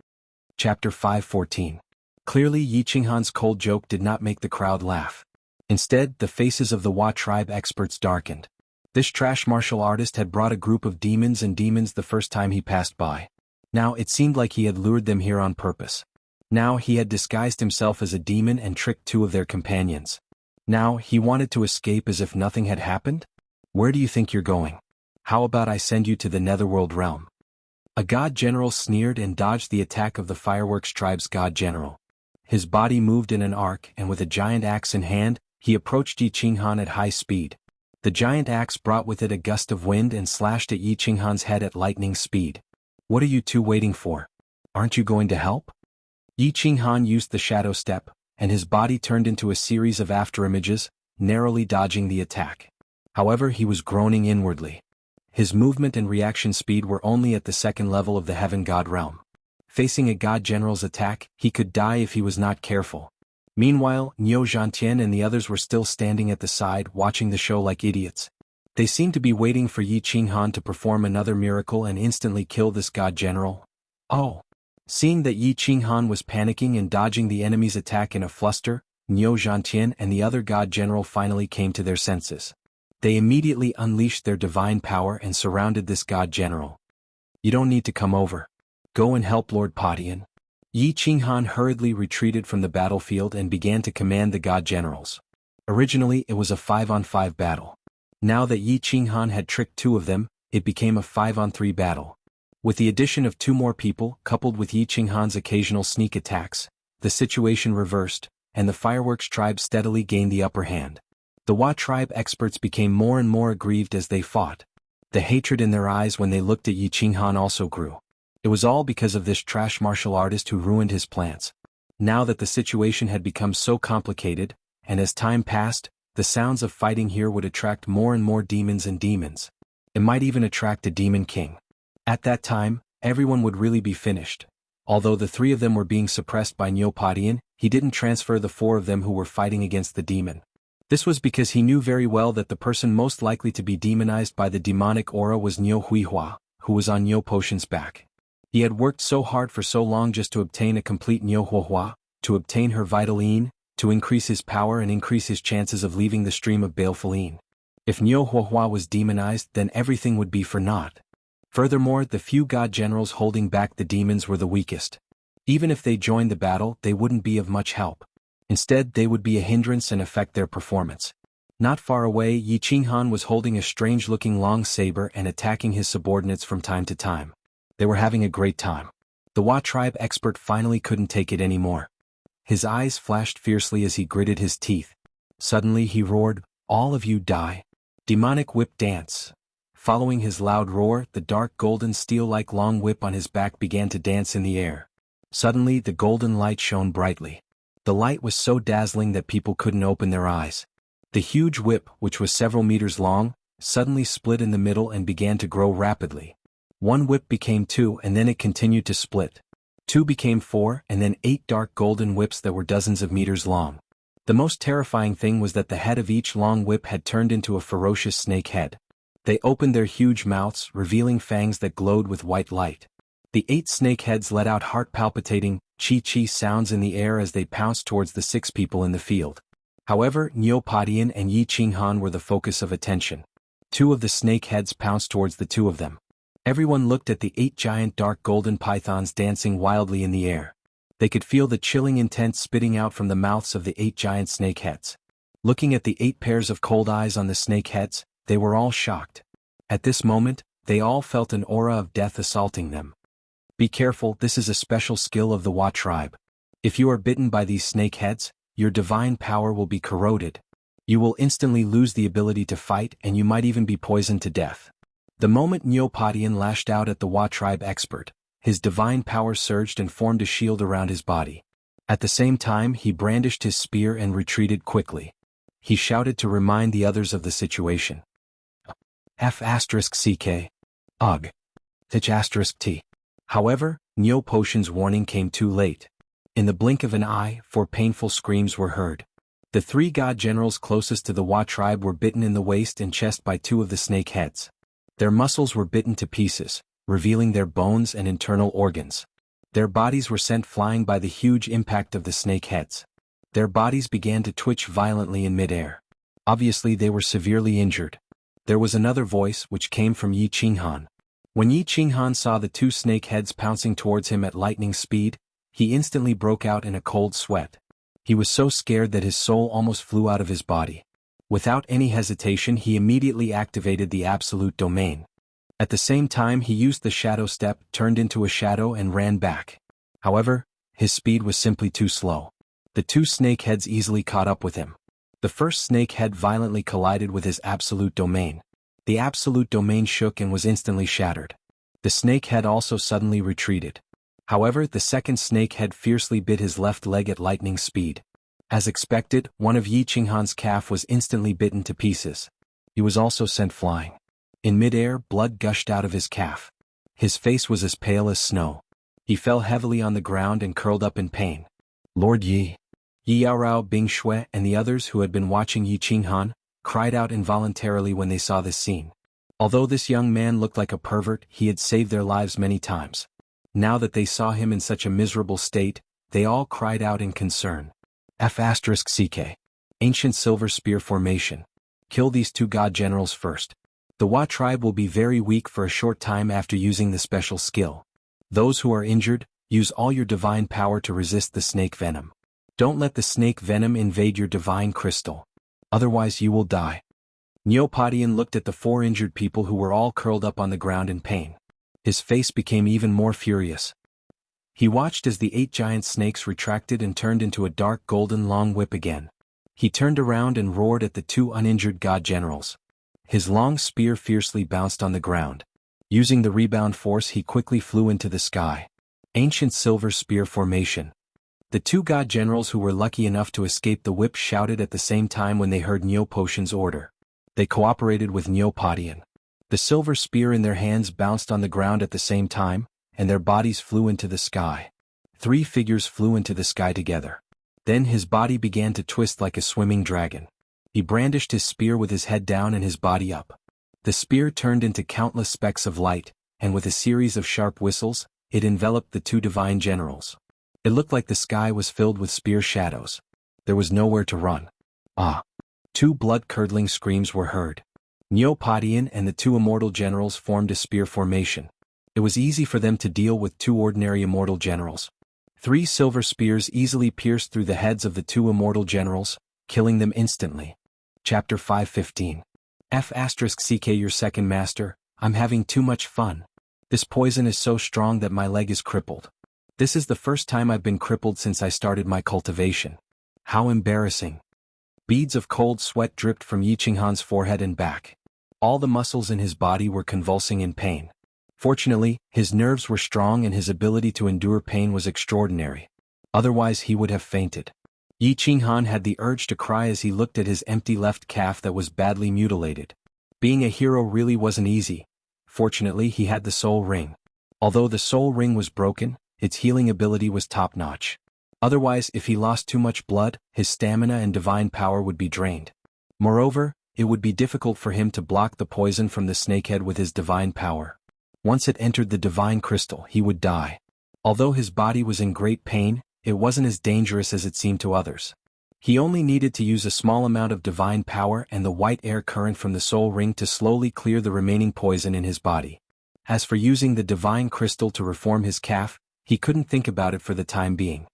Chapter 5:14. Clearly, Yi Qinghan's cold joke did not make the crowd laugh. Instead, the faces of the Wa tribe experts darkened. This trash martial artist had brought a group of demons the first time he passed by. Now it seemed like he had lured them here on purpose. Now he had disguised himself as a demon and tricked two of their companions. Now he wanted to escape as if nothing had happened? Where do you think you're going? How about I send you to the netherworld realm? A god general sneered and dodged the attack of the fireworks tribe's god general. His body moved in an arc, and with a giant axe in hand, he approached Yi Qinghan at high speed. The giant axe brought with it a gust of wind and slashed at Yi Qinghan's head at lightning speed. "What are you two waiting for? Aren't you going to help?" Yi Qinghan used the shadow step, and his body turned into a series of afterimages, narrowly dodging the attack. However, he was groaning inwardly. His movement and reaction speed were only at the second level of the heaven god realm. Facing a god general's attack, he could die if he was not careful. Meanwhile, Niu Zhantian and the others were still standing at the side watching the show like idiots. They seemed to be waiting for Yi Qinghan to perform another miracle and instantly kill this god general. Oh! Seeing that Yi Qinghan was panicking and dodging the enemy's attack in a fluster, Niu Zhantian and the other god general finally came to their senses. They immediately unleashed their divine power and surrounded this god general. "You don't need to come over. Go and help Lord Padian." Yi Qinghan hurriedly retreated from the battlefield and began to command the god generals. Originally, it was a 5-on-5 battle. Now that Yi Qinghan had tricked two of them, it became a 5-on-3 battle. With the addition of two more people, coupled with Yi Qinghan's occasional sneak attacks, the situation reversed, and the fireworks tribe steadily gained the upper hand. The Wa tribe experts became more and more aggrieved as they fought. The hatred in their eyes when they looked at Yi Qinghan also grew. It was all because of this trash martial artist who ruined his plans. Now that the situation had become so complicated, and as time passed, the sounds of fighting here would attract more and more demons and demons. It might even attract a demon king. At that time, everyone would really be finished. Although the three of them were being suppressed by Niu Padian, he didn't transfer the four of them who were fighting against the demon. This was because he knew very well that the person most likely to be demonized by the demonic aura was Niu Huihua, who was on Niu Potion's back. He had worked so hard for so long just to obtain a complete Niu Huihua, to obtain her vital yin, to increase his power and increase his chances of leaving the stream of baleful yin. If Niu Huihua was demonized, then everything would be for naught. Furthermore, the few god generals holding back the demons were the weakest. Even if they joined the battle, they wouldn't be of much help. Instead, they would be a hindrance and affect their performance. Not far away, Yi Qinghan was holding a strange-looking long saber and attacking his subordinates from time to time. They were having a great time. The Wa tribe expert finally couldn't take it anymore. His eyes flashed fiercely as he gritted his teeth. Suddenly he roared, "All of you die." Demonic whip dance. Following his loud roar, the dark golden steel-like long whip on his back began to dance in the air. Suddenly the golden light shone brightly. The light was so dazzling that people couldn't open their eyes. The huge whip, which was several meters long, suddenly split in the middle and began to grow rapidly. One whip became two and then it continued to split. Two became four and then 8 dark golden whips that were dozens of meters long. The most terrifying thing was that the head of each long whip had turned into a ferocious snake head. They opened their huge mouths, revealing fangs that glowed with white light. The 8 snake heads let out heart-palpitating, chi-chi sounds in the air as they pounced towards the 6 people in the field. However, Niu Padian and Yi Qinghan were the focus of attention. 2 of the snake heads pounced towards the 2 of them. Everyone looked at the 8 giant dark golden pythons dancing wildly in the air. They could feel the chilling intent spitting out from the mouths of the 8 giant snake heads. Looking at the 8 pairs of cold eyes on the snake heads, they were all shocked. At this moment, they all felt an aura of death assaulting them. Be careful, this is a special skill of the Wa tribe. If you are bitten by these snake heads, your divine power will be corroded. You will instantly lose the ability to fight and you might even be poisoned to death. The moment Neopodian lashed out at the Wa tribe expert, his divine power surged and formed a shield around his body. At the same time he brandished his spear and retreated quickly. He shouted to remind the others of the situation. F***ck. Ugh. T. However, Neo Potion's warning came too late. In the blink of an eye, 4 painful screams were heard. The 3 god generals closest to the Wa tribe were bitten in the waist and chest by 2 of the snake heads. Their muscles were bitten to pieces, revealing their bones and internal organs. Their bodies were sent flying by the huge impact of the snake heads. Their bodies began to twitch violently in midair. Obviously they were severely injured. There was another voice which came from Yi Qinghan. When Yi Qinghan saw the 2 snake heads pouncing towards him at lightning speed, he instantly broke out in a cold sweat. He was so scared that his soul almost flew out of his body. Without any hesitation he immediately activated the absolute domain. At the same time he used the shadow step, turned into a shadow and ran back. However, his speed was simply too slow. The 2 snake heads easily caught up with him. The first snake head violently collided with his absolute domain. The absolute domain shook and was instantly shattered. The snake head also suddenly retreated. However, the second snake head fiercely bit his left leg at lightning speed. As expected, one of Yi Qinghan's calf was instantly bitten to pieces. He was also sent flying. In midair, blood gushed out of his calf. His face was as pale as snow. He fell heavily on the ground and curled up in pain. Lord Yi Yaorao, Bing Shui, and the others who had been watching Yi Qinghan cried out involuntarily when they saw this scene. Although this young man looked like a pervert, he had saved their lives many times. Now that they saw him in such a miserable state, they all cried out in concern. F***ck. Ancient Silver Spear Formation. Kill these 2 god generals first. The Wa tribe will be very weak for a short time after using the special skill. Those who are injured, use all your divine power to resist the snake venom. Don't let the snake venom invade your divine crystal. Otherwise you will die. Neopodian looked at the 4 injured people who were all curled up on the ground in pain. His face became even more furious. He watched as the 8 giant snakes retracted and turned into a dark golden long whip again. He turned around and roared at the 2 uninjured god generals. His long spear fiercely bounced on the ground. Using the rebound force he quickly flew into the sky. Ancient Silver Spear Formation. The 2 god generals who were lucky enough to escape the whip shouted at the same time when they heard Neo Potion's order. They cooperated with Neopodian. The silver spear in their hands bounced on the ground at the same time, and their bodies flew into the sky. 3 figures flew into the sky together. Then his body began to twist like a swimming dragon. He brandished his spear with his head down and his body up. The spear turned into countless specks of light, and with a series of sharp whistles, it enveloped the 2 divine generals. It looked like the sky was filled with spear shadows. There was nowhere to run. 2 blood-curdling screams were heard. Neopodian and the 2 immortal generals formed a spear formation. It was easy for them to deal with 2 ordinary immortal generals. 3 silver spears easily pierced through the heads of the 2 immortal generals, killing them instantly. Chapter 5:15. F***ck your second master, I'm having too much fun. This poison is so strong that my leg is crippled. This is the first time I've been crippled since I started my cultivation. How embarrassing. Beads of cold sweat dripped from Yi Qinghan's forehead and back. All the muscles in his body were convulsing in pain. Fortunately, his nerves were strong and his ability to endure pain was extraordinary. Otherwise he would have fainted. Yi Qinghan had the urge to cry as he looked at his empty left calf that was badly mutilated. Being a hero really wasn't easy. Fortunately he had the soul ring. Although the soul ring was broken, its healing ability was top-notch. Otherwise, if he lost too much blood, his stamina and divine power would be drained. Moreover, it would be difficult for him to block the poison from the snakehead with his divine power. Once it entered the divine crystal, he would die. Although his body was in great pain, it wasn't as dangerous as it seemed to others. He only needed to use a small amount of divine power and the white air current from the soul ring to slowly clear the remaining poison in his body. As for using the divine crystal to reform his calf, he couldn't think about it for the time being.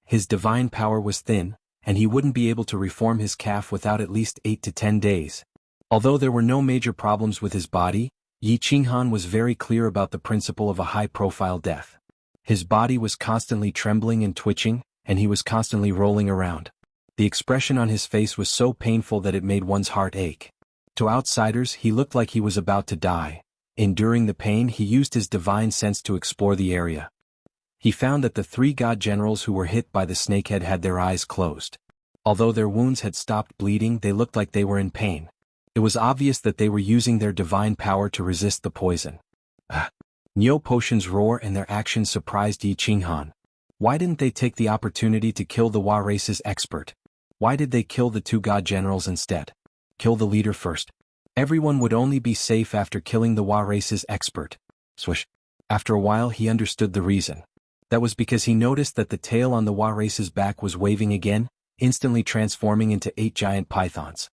His divine power was thin, and he wouldn't be able to reform his calf without at least 8 to 10 days. Although there were no major problems with his body, Yi Qinghan was very clear about the principle of a high-profile death. His body was constantly trembling and twitching, and he was constantly rolling around. The expression on his face was so painful that it made one's heart ache. To outsiders, he looked like he was about to die. Enduring the pain, he used his divine sense to explore the area. He found that the 3 god generals who were hit by the snakehead had their eyes closed. Although their wounds had stopped bleeding, they looked like they were in pain. It was obvious that they were using their divine power to resist the poison. Niu Potion's roar and their actions surprised Yi Qinghan. Why didn't they take the opportunity to kill the Hua race's expert? Why did they kill the 2 god generals instead? Kill the leader first. Everyone would only be safe after killing the Hua race's expert. Swish. After a while he understood the reason. That was because he noticed that the tail on the Hua race's back was waving again, instantly transforming into 8 giant pythons.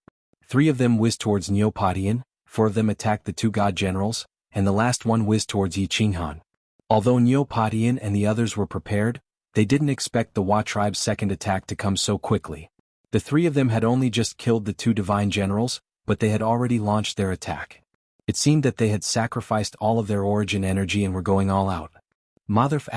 3 of them whizzed towards Neopodian, 4 of them attacked the 2 god generals, and the last one whizzed towards Yi Qinghan. Although Neopodian and the others were prepared, they didn't expect the Hua tribe's second attack to come so quickly. The 3 of them had only just killed the 2 divine generals, but they had already launched their attack. It seemed that they had sacrificed all of their origin energy and were going all out. Motherf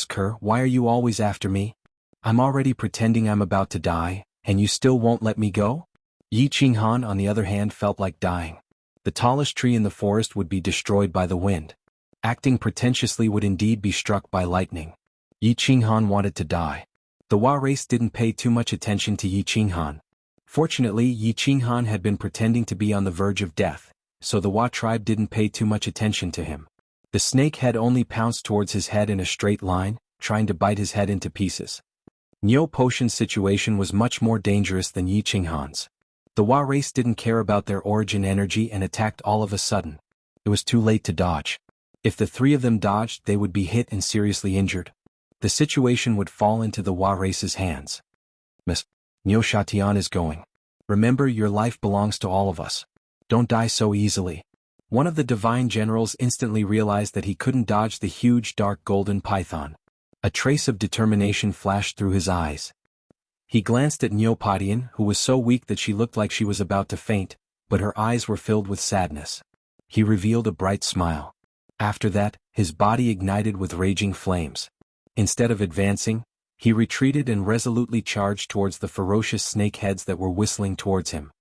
*Ker, why are you always after me? I'm already pretending I'm about to die, and you still won't let me go? Yi Qinghan, on the other hand, felt like dying. The tallest tree in the forest would be destroyed by the wind. Acting pretentiously would indeed be struck by lightning. Yi Qinghan wanted to die. The Hua race didn't pay too much attention to Yi Qinghan. Fortunately, Yi Qinghan had been pretending to be on the verge of death, so the Hua tribe didn't pay too much attention to him. The snake had only pounced towards his head in a straight line, trying to bite his head into pieces. Niu Potion's situation was much more dangerous than Yi Qinghan's. The Hua race didn't care about their origin energy and attacked all of a sudden. It was too late to dodge. If the 3 of them dodged, they would be hit and seriously injured. The situation would fall into the Hua race's hands. Miss Niu Shatian is going. Remember, your life belongs to all of us. Don't die so easily. One of the divine generals instantly realized that he couldn't dodge the huge dark golden python. A trace of determination flashed through his eyes. He glanced at Neopodian, who was so weak that she looked like she was about to faint, but her eyes were filled with sadness. He revealed a bright smile. After that, his body ignited with raging flames. Instead of advancing, he retreated and resolutely charged towards the ferocious snakeheads that were whistling towards him.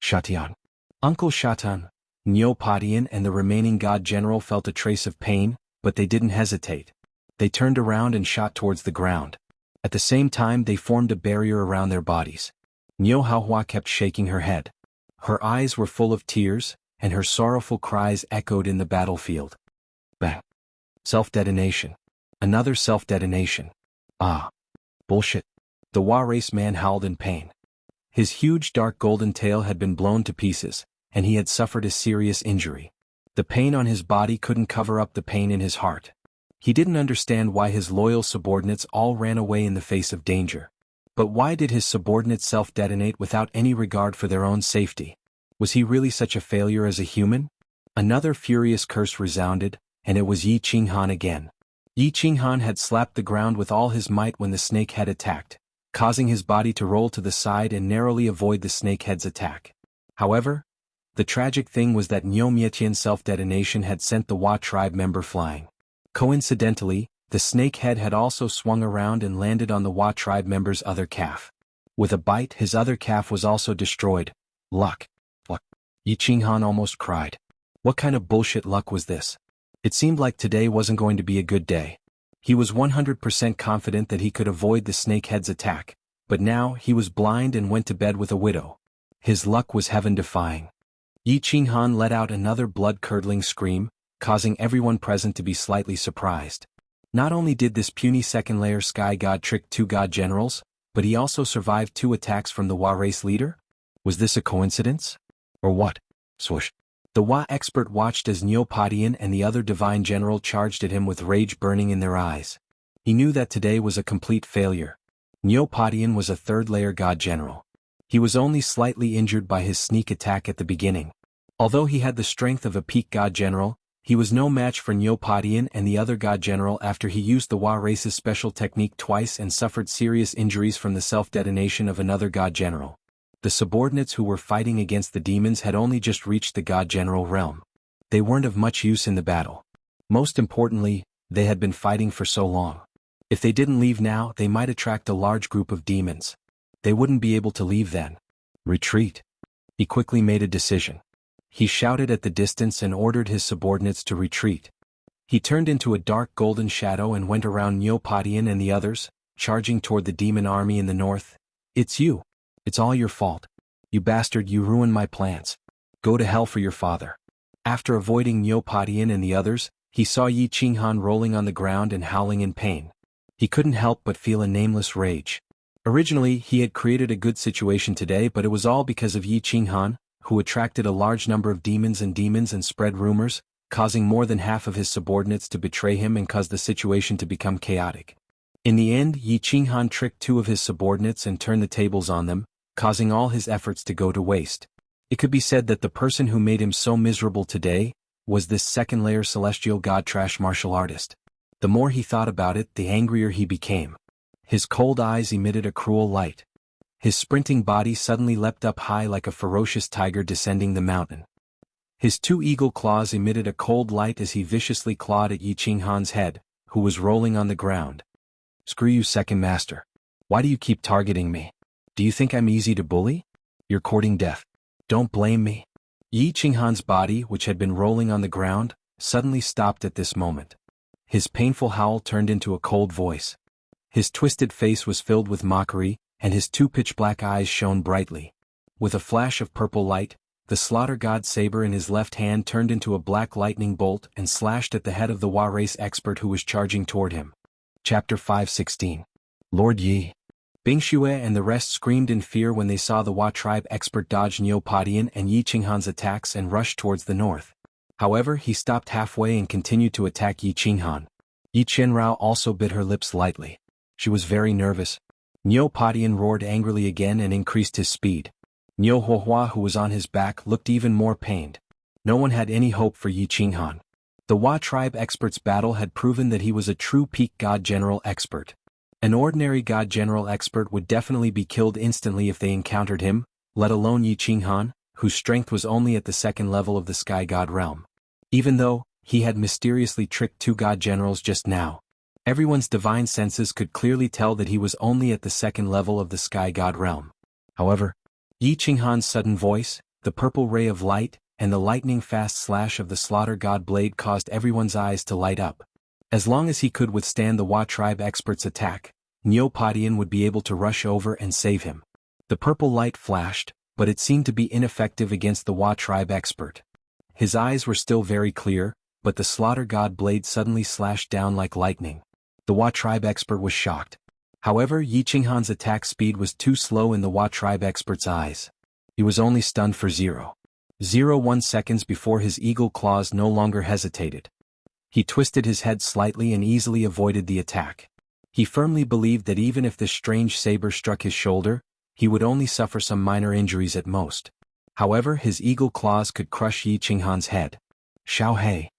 Shatian. Uncle Shatan, Neopodian and the remaining god general felt a trace of pain, but they didn't hesitate. They turned around and shot towards the ground. At the same time, they formed a barrier around their bodies. Niu Haohua kept shaking her head. Her eyes were full of tears, and her sorrowful cries echoed in the battlefield. Bang. Self-detonation. Another self-detonation. Ah. Bullshit. The Hua race man howled in pain. His huge dark golden tail had been blown to pieces, and he had suffered a serious injury. The pain on his body couldn't cover up the pain in his heart. He didn't understand why his loyal subordinates all ran away in the face of danger. But why did his subordinates self-detonate without any regard for their own safety? Was he really such a failure as a human? Another furious curse resounded, and it was Yi Qinghan again. Yi Qinghan had slapped the ground with all his might when the snake had attacked, causing his body to roll to the side and narrowly avoid the snakehead's attack. However, the tragic thing was that Niu Mietian's self-detonation had sent the Hua tribe member flying. Coincidentally, the snakehead had also swung around and landed on the Hua tribe member's other calf. With a bite, his other calf was also destroyed. Luck. Luck. Yi Qinghan almost cried. What kind of bullshit luck was this? It seemed like today wasn't going to be a good day. He was 100% confident that he could avoid the snakehead's attack, but now he was blind and went to bed with a widow. His luck was heaven-defying. Yi Qinghan let out another blood-curdling scream, causing everyone present to be slightly surprised. Not only did this puny second-layer sky god trick 2 god generals, but he also survived 2 attacks from the Hua race leader? Was this a coincidence? Or what? Swoosh. The Hua expert watched as Neopodian and the other divine general charged at him with rage burning in their eyes. He knew that today was a complete failure. Neopodian was a 3rd-layer god general. He was only slightly injured by his sneak attack at the beginning. Although he had the strength of a peak god general, He was no match for Neopodian and the other god general after he used the Wa race's special technique twice and suffered serious injuries from the self-detonation of another god general. The subordinates who were fighting against the demons had only just reached the god general realm. They weren't of much use in the battle. Most importantly, they had been fighting for so long. If they didn't leave now, they might attract a large group of demons. They wouldn't be able to leave then. Retreat. He quickly made a decision. He shouted at the distance and ordered his subordinates to retreat. He turned into a dark golden shadow and went around Neopodian and the others, charging toward the demon army in the north. "It's you. It's all your fault. You bastard, you ruined my plans. Go to hell for your father." After avoiding Neopodian and the others, he saw Yi Qinghan rolling on the ground and howling in pain. He couldn't help but feel a nameless rage. Originally, he had created a good situation today, but it was all because of Yi Qinghan, who attracted a large number of demons and spread rumors, causing more than half of his subordinates to betray him and cause the situation to become chaotic. In the end, Yi Qinghan tricked 2 of his subordinates and turned the tables on them, causing all his efforts to go to waste. It could be said that the person who made him so miserable today was this second-layer celestial god trash martial artist. The more he thought about it, the angrier he became. His cold eyes emitted a cruel light. His sprinting body suddenly leapt up high like a ferocious tiger descending the mountain. His 2 eagle claws emitted a cold light as he viciously clawed at Yi Qinghan's head, who was rolling on the ground. "Screw you, second master. Why do you keep targeting me? Do you think I'm easy to bully? You're courting death. Don't blame me." Yi Qinghan's body, which had been rolling on the ground, suddenly stopped at this moment. His painful howl turned into a cold voice. His twisted face was filled with mockery, and his 2 pitch-black eyes shone brightly. With a flash of purple light, the slaughter god saber in his left hand turned into a black lightning bolt and slashed at the head of the Wa race expert who was charging toward him. Chapter 5:16. Lord Yi. Bing Xue and the rest screamed in fear when they saw the Wa tribe expert dodge Neopodian and Yi Qinghan's attacks and rush towards the north. However, he stopped halfway and continued to attack Yi Qinghan. Yi Qianrao also bit her lips lightly. She was very nervous. Neopodian roared angrily again and increased his speed. Neo Huohua, who was on his back, looked even more pained. No one had any hope for Yi Qinghan. The Wa tribe expert's battle had proven that he was a true peak god general expert. An ordinary god general expert would definitely be killed instantly if they encountered him, let alone Yi Qinghan, whose strength was only at the 2nd level of the sky god realm. Even though he had mysteriously tricked 2 god generals just now, everyone's divine senses could clearly tell that he was only at the 2nd level of the sky god realm. However, Yi Qinghan's sudden voice, the purple ray of light, and the lightning-fast slash of the slaughter god blade caused everyone's eyes to light up. As long as he could withstand the Wa tribe expert's attack, Neopodian would be able to rush over and save him. The purple light flashed, but it seemed to be ineffective against the Wa tribe expert. His eyes were still very clear, but the slaughter god blade suddenly slashed down like lightning. The Wa tribe expert was shocked. However, Yi Qinghan's attack speed was too slow in the Wa tribe expert's eyes. He was only stunned for 0.01 seconds before his eagle claws no longer hesitated. He twisted his head slightly and easily avoided the attack. He firmly believed that even if this strange saber struck his shoulder, he would only suffer some minor injuries at most. However, his eagle claws could crush Yi Qinghan's head. Xiao He.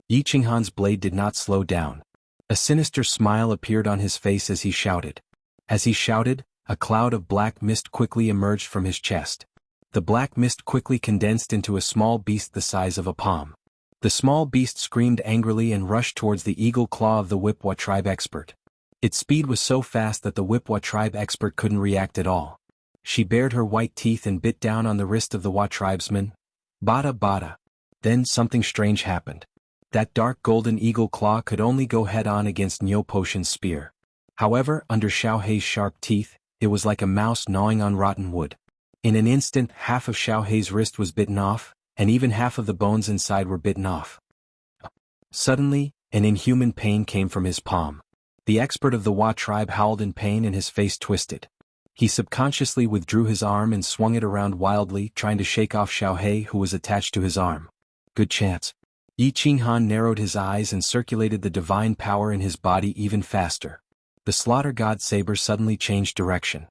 Yi Qinghan's blade did not slow down. A sinister smile appeared on his face as he shouted. As he shouted, a cloud of black mist quickly emerged from his chest. The black mist quickly condensed into a small beast the size of a palm. The small beast screamed angrily and rushed towards the eagle claw of the Wipwa tribe expert. Its speed was so fast that the Wipwa tribe expert couldn't react at all. She bared her white teeth and bit down on the wrist of the Wa tribesman. Bada bada. Then something strange happened. That dark golden eagle claw could only go head-on against Neopotian's spear. However, under Xiao Hei's sharp teeth, it was like a mouse gnawing on rotten wood. In an instant, half of Xiao Hei's wrist was bitten off, and even half of the bones inside were bitten off. Suddenly, an inhuman pain came from his palm. The expert of the Wa tribe howled in pain and his face twisted. He subconsciously withdrew his arm and swung it around wildly, trying to shake off Xiao Hei, who was attached to his arm. Good chance. Yi Qinghan narrowed his eyes and circulated the divine power in his body even faster. The slaughter god saber suddenly changed direction.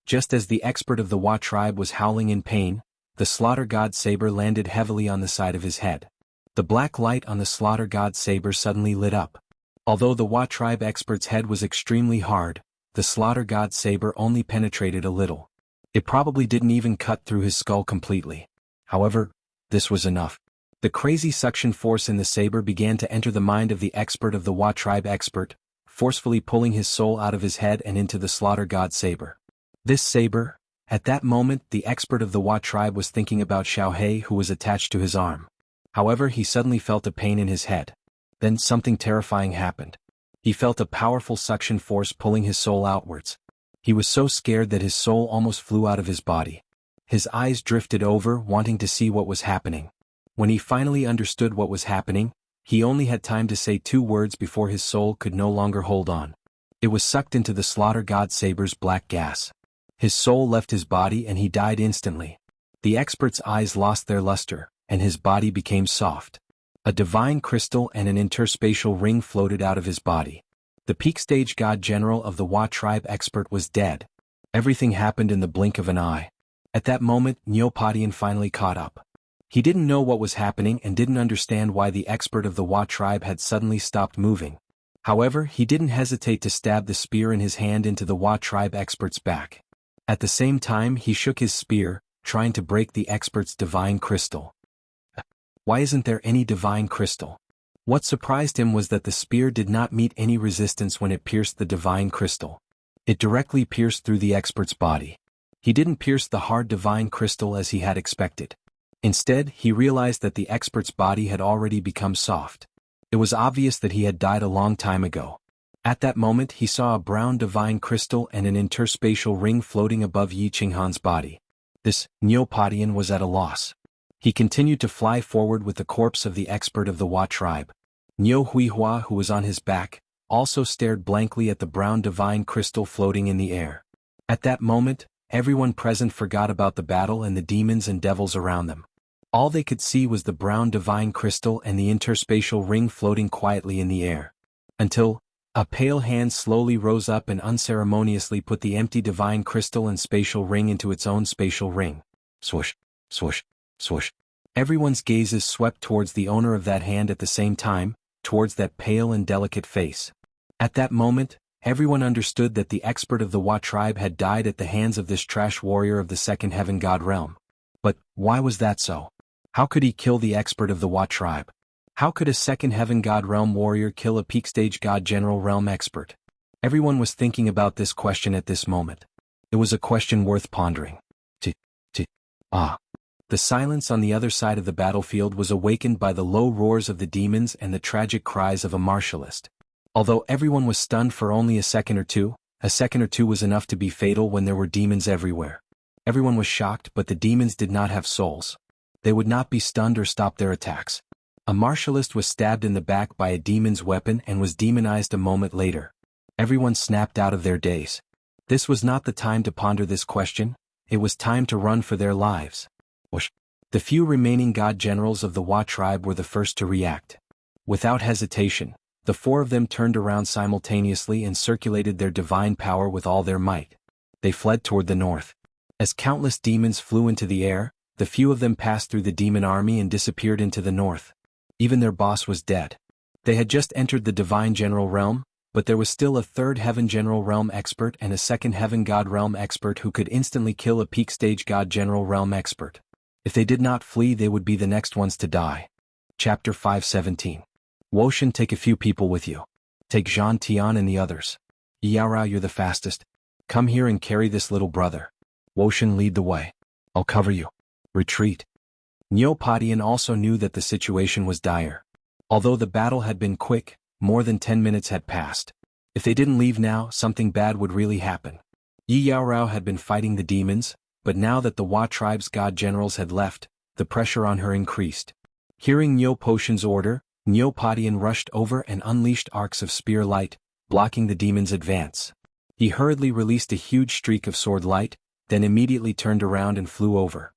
Just as the expert of the Wa tribe was howling in pain, the slaughter god saber landed heavily on the side of his head. The black light on the slaughter god saber suddenly lit up. Although the Hua tribe expert's head was extremely hard, the slaughter god saber only penetrated a little. It probably didn't even cut through his skull completely. However, this was enough. The crazy suction force in the saber began to enter the mind of the expert of the Hua tribe expert, forcefully pulling his soul out of his head and into the slaughter god saber. This saber, at that moment the expert of the Hua tribe was thinking about Xiaohei who was attached to his arm. However, he suddenly felt a pain in his head. Then something terrifying happened. He felt a powerful suction force pulling his soul outwards. He was so scared that his soul almost flew out of his body. His eyes drifted over, wanting to see what was happening. When he finally understood what was happening, he only had time to say 2 words before his soul could no longer hold on. It was sucked into the slaughter god saber's black gas. His soul left his body and he died instantly. The expert's eyes lost their luster, and his body became soft. A divine crystal and an interspatial ring floated out of his body. The peak stage god general of the Hua tribe expert was dead. Everything happened in the blink of an eye. At that moment, Neopodian finally caught up. He didn't know what was happening and didn't understand why the expert of the Hua tribe had suddenly stopped moving. However, he didn't hesitate to stab the spear in his hand into the Hua tribe expert's back. At the same time, he shook his spear, trying to break the expert's divine crystal. Why isn't there any divine crystal? What surprised him was that the spear did not meet any resistance when it pierced the divine crystal. It directly pierced through the expert's body. He didn't pierce the hard divine crystal as he had expected. Instead, he realized that the expert's body had already become soft. It was obvious that he had died a long time ago. At that moment, he saw a brown divine crystal and an interspatial ring floating above Yi Qinghan's body. This Neopodian was at a loss. He continued to fly forward with the corpse of the expert of the Hua tribe. Niu Huihua, who was on his back, also stared blankly at the brown divine crystal floating in the air. At that moment, everyone present forgot about the battle and the demons and devils around them. All they could see was the brown divine crystal and the interspatial ring floating quietly in the air. Until a pale hand slowly rose up and unceremoniously put the empty divine crystal and spatial ring into its own spatial ring. Swoosh, swoosh, swoosh. Everyone's gazes swept towards the owner of that hand at the same time, towards that pale and delicate face. At that moment, everyone understood that the expert of the Hua tribe had died at the hands of this trash warrior of the second heaven god realm. But why was that so? How could he kill the expert of the Hua tribe? How could a second heaven god realm warrior kill a peak stage god general realm expert? Everyone was thinking about this question at this moment. It was a question worth pondering. The silence on the other side of the battlefield was awakened by the low roars of the demons and the tragic cries of a martialist. Although everyone was stunned for only a second or two was enough to be fatal when there were demons everywhere. Everyone was shocked, but the demons did not have souls. They would not be stunned or stop their attacks. A martialist was stabbed in the back by a demon's weapon and was demonized a moment later. Everyone snapped out of their daze. This was not the time to ponder this question, it was time to run for their lives. The few remaining god generals of the Hua tribe were the first to react. Without hesitation, the 4 of them turned around simultaneously and circulated their divine power with all their might. They fled toward the north. As countless demons flew into the air, the few of them passed through the demon army and disappeared into the north. Even their boss was dead. They had just entered the divine general realm, but there was still a third heaven general realm expert and a second heaven god realm expert who could instantly kill a peak stage god general realm expert. If they did not flee, they would be the next ones to die. Chapter 517. Woshan, take a few people with you. Take Zhan Tian and the others. Yaorao, you're the fastest. Come here and carry this little brother. Woshan, lead the way. I'll cover you. Retreat. Neopodian also knew that the situation was dire. Although the battle had been quick, more than 10 minutes had passed. If they didn't leave now, something bad would really happen. Yi Yaorao had been fighting the demons, but now that the Hua tribe's god generals had left, the pressure on her increased. Hearing Neopotian's order, Neopodian rushed over and unleashed arcs of spear light, blocking the demon's advance. He hurriedly released a huge streak of sword light, then immediately turned around and flew over.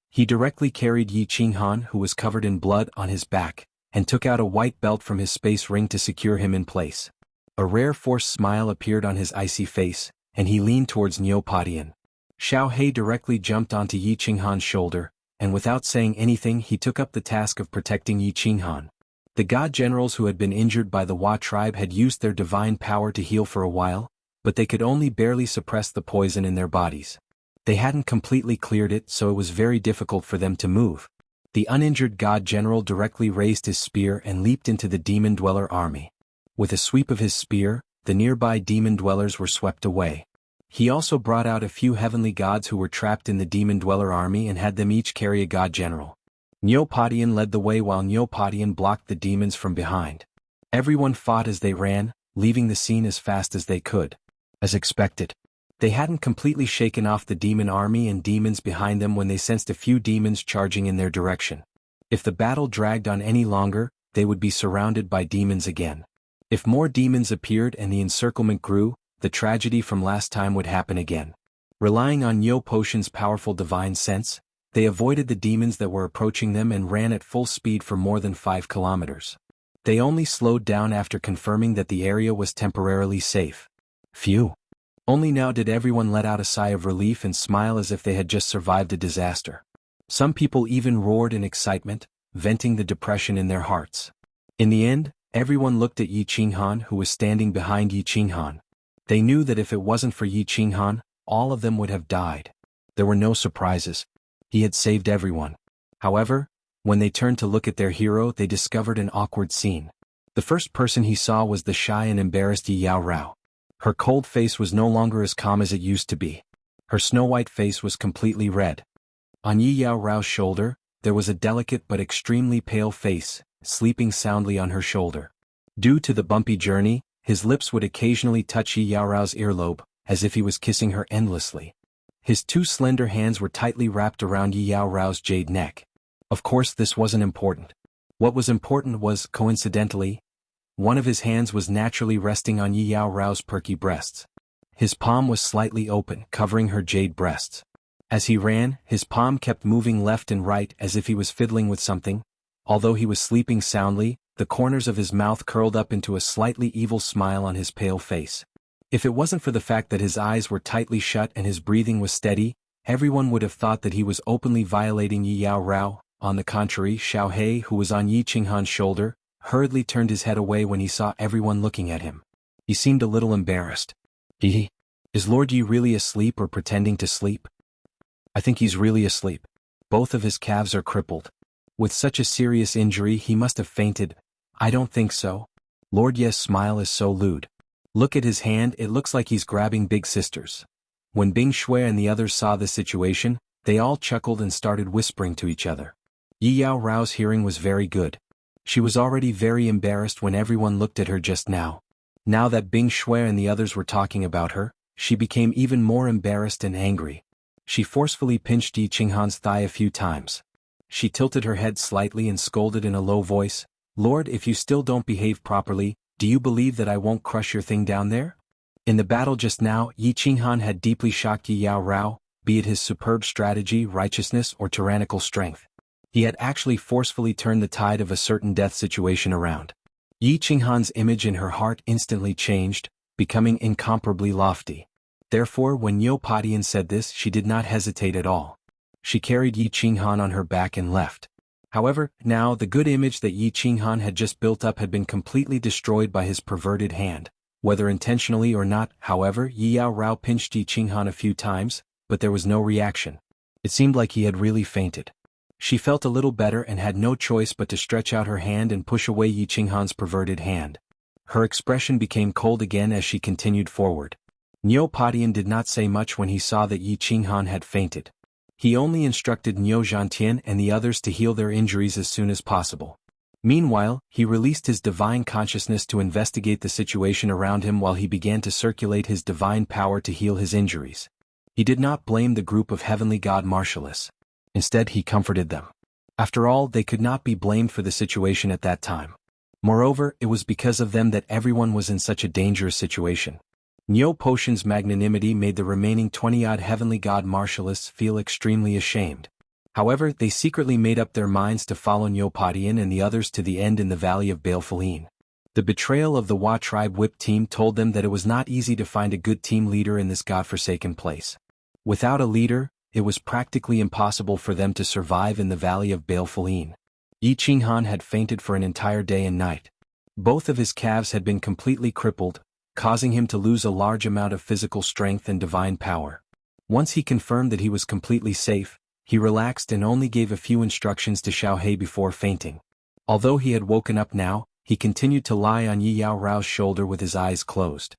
He directly carried Yi Qinghan, who was covered in blood, on his back, and took out a white belt from his space ring to secure him in place. A rare forced smile appeared on his icy face, and he leaned towards Neopodian. Xiaohei directly jumped onto Yi Qinghan's shoulder, and without saying anything he took up the task of protecting Yi Qinghan. The god generals who had been injured by the Hua tribe had used their divine power to heal for a while, but they could only barely suppress the poison in their bodies. They hadn't completely cleared it, so it was very difficult for them to move. The uninjured god general directly raised his spear and leaped into the demon dweller army. With a sweep of his spear, the nearby demon dwellers were swept away. He also brought out a few heavenly gods who were trapped in the demon dweller army and had them each carry a god general. Neopodian led the way while Neopodian blocked the demons from behind. Everyone fought as they ran, leaving the scene as fast as they could. As expected, they hadn't completely shaken off the demon army and demons behind them when they sensed a few demons charging in their direction. If the battle dragged on any longer, they would be surrounded by demons again. If more demons appeared and the encirclement grew, the tragedy from last time would happen again. Relying on Nyo Potion's powerful divine sense, they avoided the demons that were approaching them and ran at full speed for more than 5 kilometers. They only slowed down after confirming that the area was temporarily safe. Phew. Only now did everyone let out a sigh of relief and smile as if they had just survived a disaster. Some people even roared in excitement, venting the depression in their hearts. In the end, everyone looked at Yi Qinghan, who was standing behind Yi Qinghan. They knew that if it wasn't for Yi Qinghan, all of them would have died. There were no surprises. He had saved everyone. However, when they turned to look at their hero, they discovered an awkward scene. The first person he saw was the shy and embarrassed Yi Yao Rao. Her cold face was no longer as calm as it used to be. Her snow-white face was completely red. On Yi Yao Rao's shoulder, there was a delicate but extremely pale face, sleeping soundly on her shoulder. Due to the bumpy journey, his lips would occasionally touch Yi Yao Rao's earlobe, as if he was kissing her endlessly. His 2 slender hands were tightly wrapped around Yi Yao Rao's jade neck. Of course, this wasn't important. What was important was, coincidentally, one of his hands was naturally resting on Yi Yao Rao's perky breasts. His palm was slightly open, covering her jade breasts. As he ran, his palm kept moving left and right as if he was fiddling with something. Although he was sleeping soundly, the corners of his mouth curled up into a slightly evil smile on his pale face. If it wasn't for the fact that his eyes were tightly shut and his breathing was steady, everyone would have thought that he was openly violating Yi Yao Rao. On the contrary, Xiao He, who was on Yi Qinghan's shoulder, hurriedly turned his head away when he saw everyone looking at him. He seemed a little embarrassed. Is Lord Yi really asleep or pretending to sleep? I think he's really asleep. Both of his calves are crippled. With such a serious injury he must have fainted. I don't think so. Lord Ye's smile is so lewd. Look at his hand, it looks like he's grabbing Big Sister's. When Bing Shui and the others saw the situation, they all chuckled and started whispering to each other. Yi Yao Rao's hearing was very good. She was already very embarrassed when everyone looked at her just now. Now that Bing Shui and the others were talking about her, she became even more embarrassed and angry. She forcefully pinched Yi Qinghan's thigh a few times. She tilted her head slightly and scolded in a low voice, "Lord, if you still don't behave properly, do you believe that I won't crush your thing down there?" In the battle just now, Yi Qinghan had deeply shocked Yi Yao Rao, be it his superb strategy, righteousness, or tyrannical strength. He had actually forcefully turned the tide of a certain death situation around. Yi Qinghan's image in her heart instantly changed, becoming incomparably lofty. Therefore, when Neopodian said this, she did not hesitate at all. She carried Yi Qinghan on her back and left. However, now the good image that Yi Qinghan had just built up had been completely destroyed by his perverted hand. Whether intentionally or not, however, Yi Yao Rao pinched Yi Qinghan a few times, but there was no reaction. It seemed like he had really fainted. She felt a little better and had no choice but to stretch out her hand and push away Yi Qinghan's perverted hand. Her expression became cold again as she continued forward. Neopodian did not say much when he saw that Yi Qinghan had fainted. He only instructed Niu Zhantian and the others to heal their injuries as soon as possible. Meanwhile, he released his divine consciousness to investigate the situation around him while he began to circulate his divine power to heal his injuries. He did not blame the group of heavenly god martialists. Instead, he comforted them. After all, they could not be blamed for the situation at that time. Moreover, it was because of them that everyone was in such a dangerous situation. Nyo Potion's magnanimity made the remaining 20-odd heavenly god martialists feel extremely ashamed. However, they secretly made up their minds to follow Neopodian and the others to the end in the Valley of Baleful. The betrayal of the Hua tribe whip team told them that it was not easy to find a good team leader in this godforsaken place. Without a leader, it was practically impossible for them to survive in the valley of Baleful Yin. Yi Qinghan had fainted for an entire day and night. Both of his calves had been completely crippled, causing him to lose a large amount of physical strength and divine power. Once he confirmed that he was completely safe, he relaxed and only gave a few instructions to Xiaohei before fainting. Although he had woken up now, he continued to lie on Yi Yao Rao's shoulder with his eyes closed.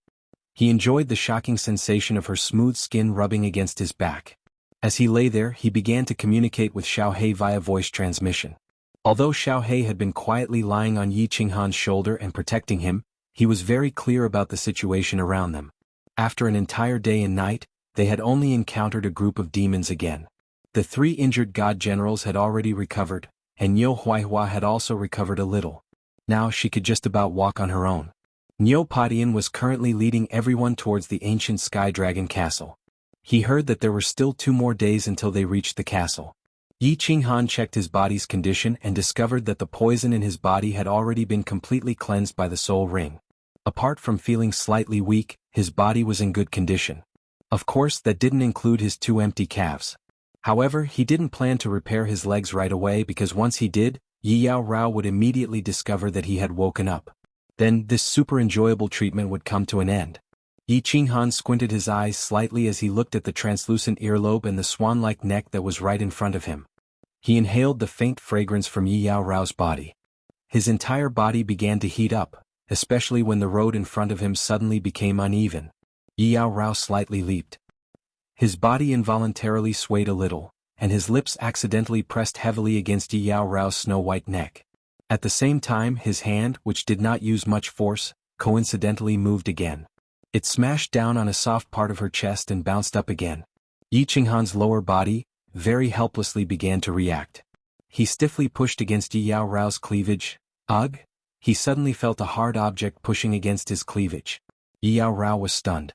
He enjoyed the shocking sensation of her smooth skin rubbing against his back. As he lay there, he began to communicate with Xiaohei via voice transmission. Although Xiaohei had been quietly lying on Yi Qinghan's shoulder and protecting him, he was very clear about the situation around them. After an entire day and night, they had only encountered a group of demons again. The 3 injured god generals had already recovered, and Niu Huaihua had also recovered a little. Now she could just about walk on her own. Niu Padian was currently leading everyone towards the ancient Sky Dragon Castle. He heard that there were still 2 more days until they reached the castle. Yi Qinghan checked his body's condition and discovered that the poison in his body had already been completely cleansed by the soul ring. Apart from feeling slightly weak, his body was in good condition. Of course, that didn't include his 2 empty calves. However, he didn't plan to repair his legs right away because once he did, Yi Yao Rao would immediately discover that he had woken up. Then, this super enjoyable treatment would come to an end. Yi Qinghan squinted his eyes slightly as he looked at the translucent earlobe and the swan-like neck that was right in front of him. He inhaled the faint fragrance from Yi Yao Rao's body. His entire body began to heat up, especially when the road in front of him suddenly became uneven. Yi Yao Rao slightly leaped. His body involuntarily swayed a little, and his lips accidentally pressed heavily against Yi Yao Rao's snow-white neck. At the same time, his hand, which did not use much force, coincidentally moved again. It smashed down on a soft part of her chest and bounced up again. Yi Qinghan's lower body, very helplessly began to react. He stiffly pushed against Yi Yao Rao's cleavage. Ugh! He suddenly felt a hard object pushing against his cleavage. Yi Yao Rao was stunned.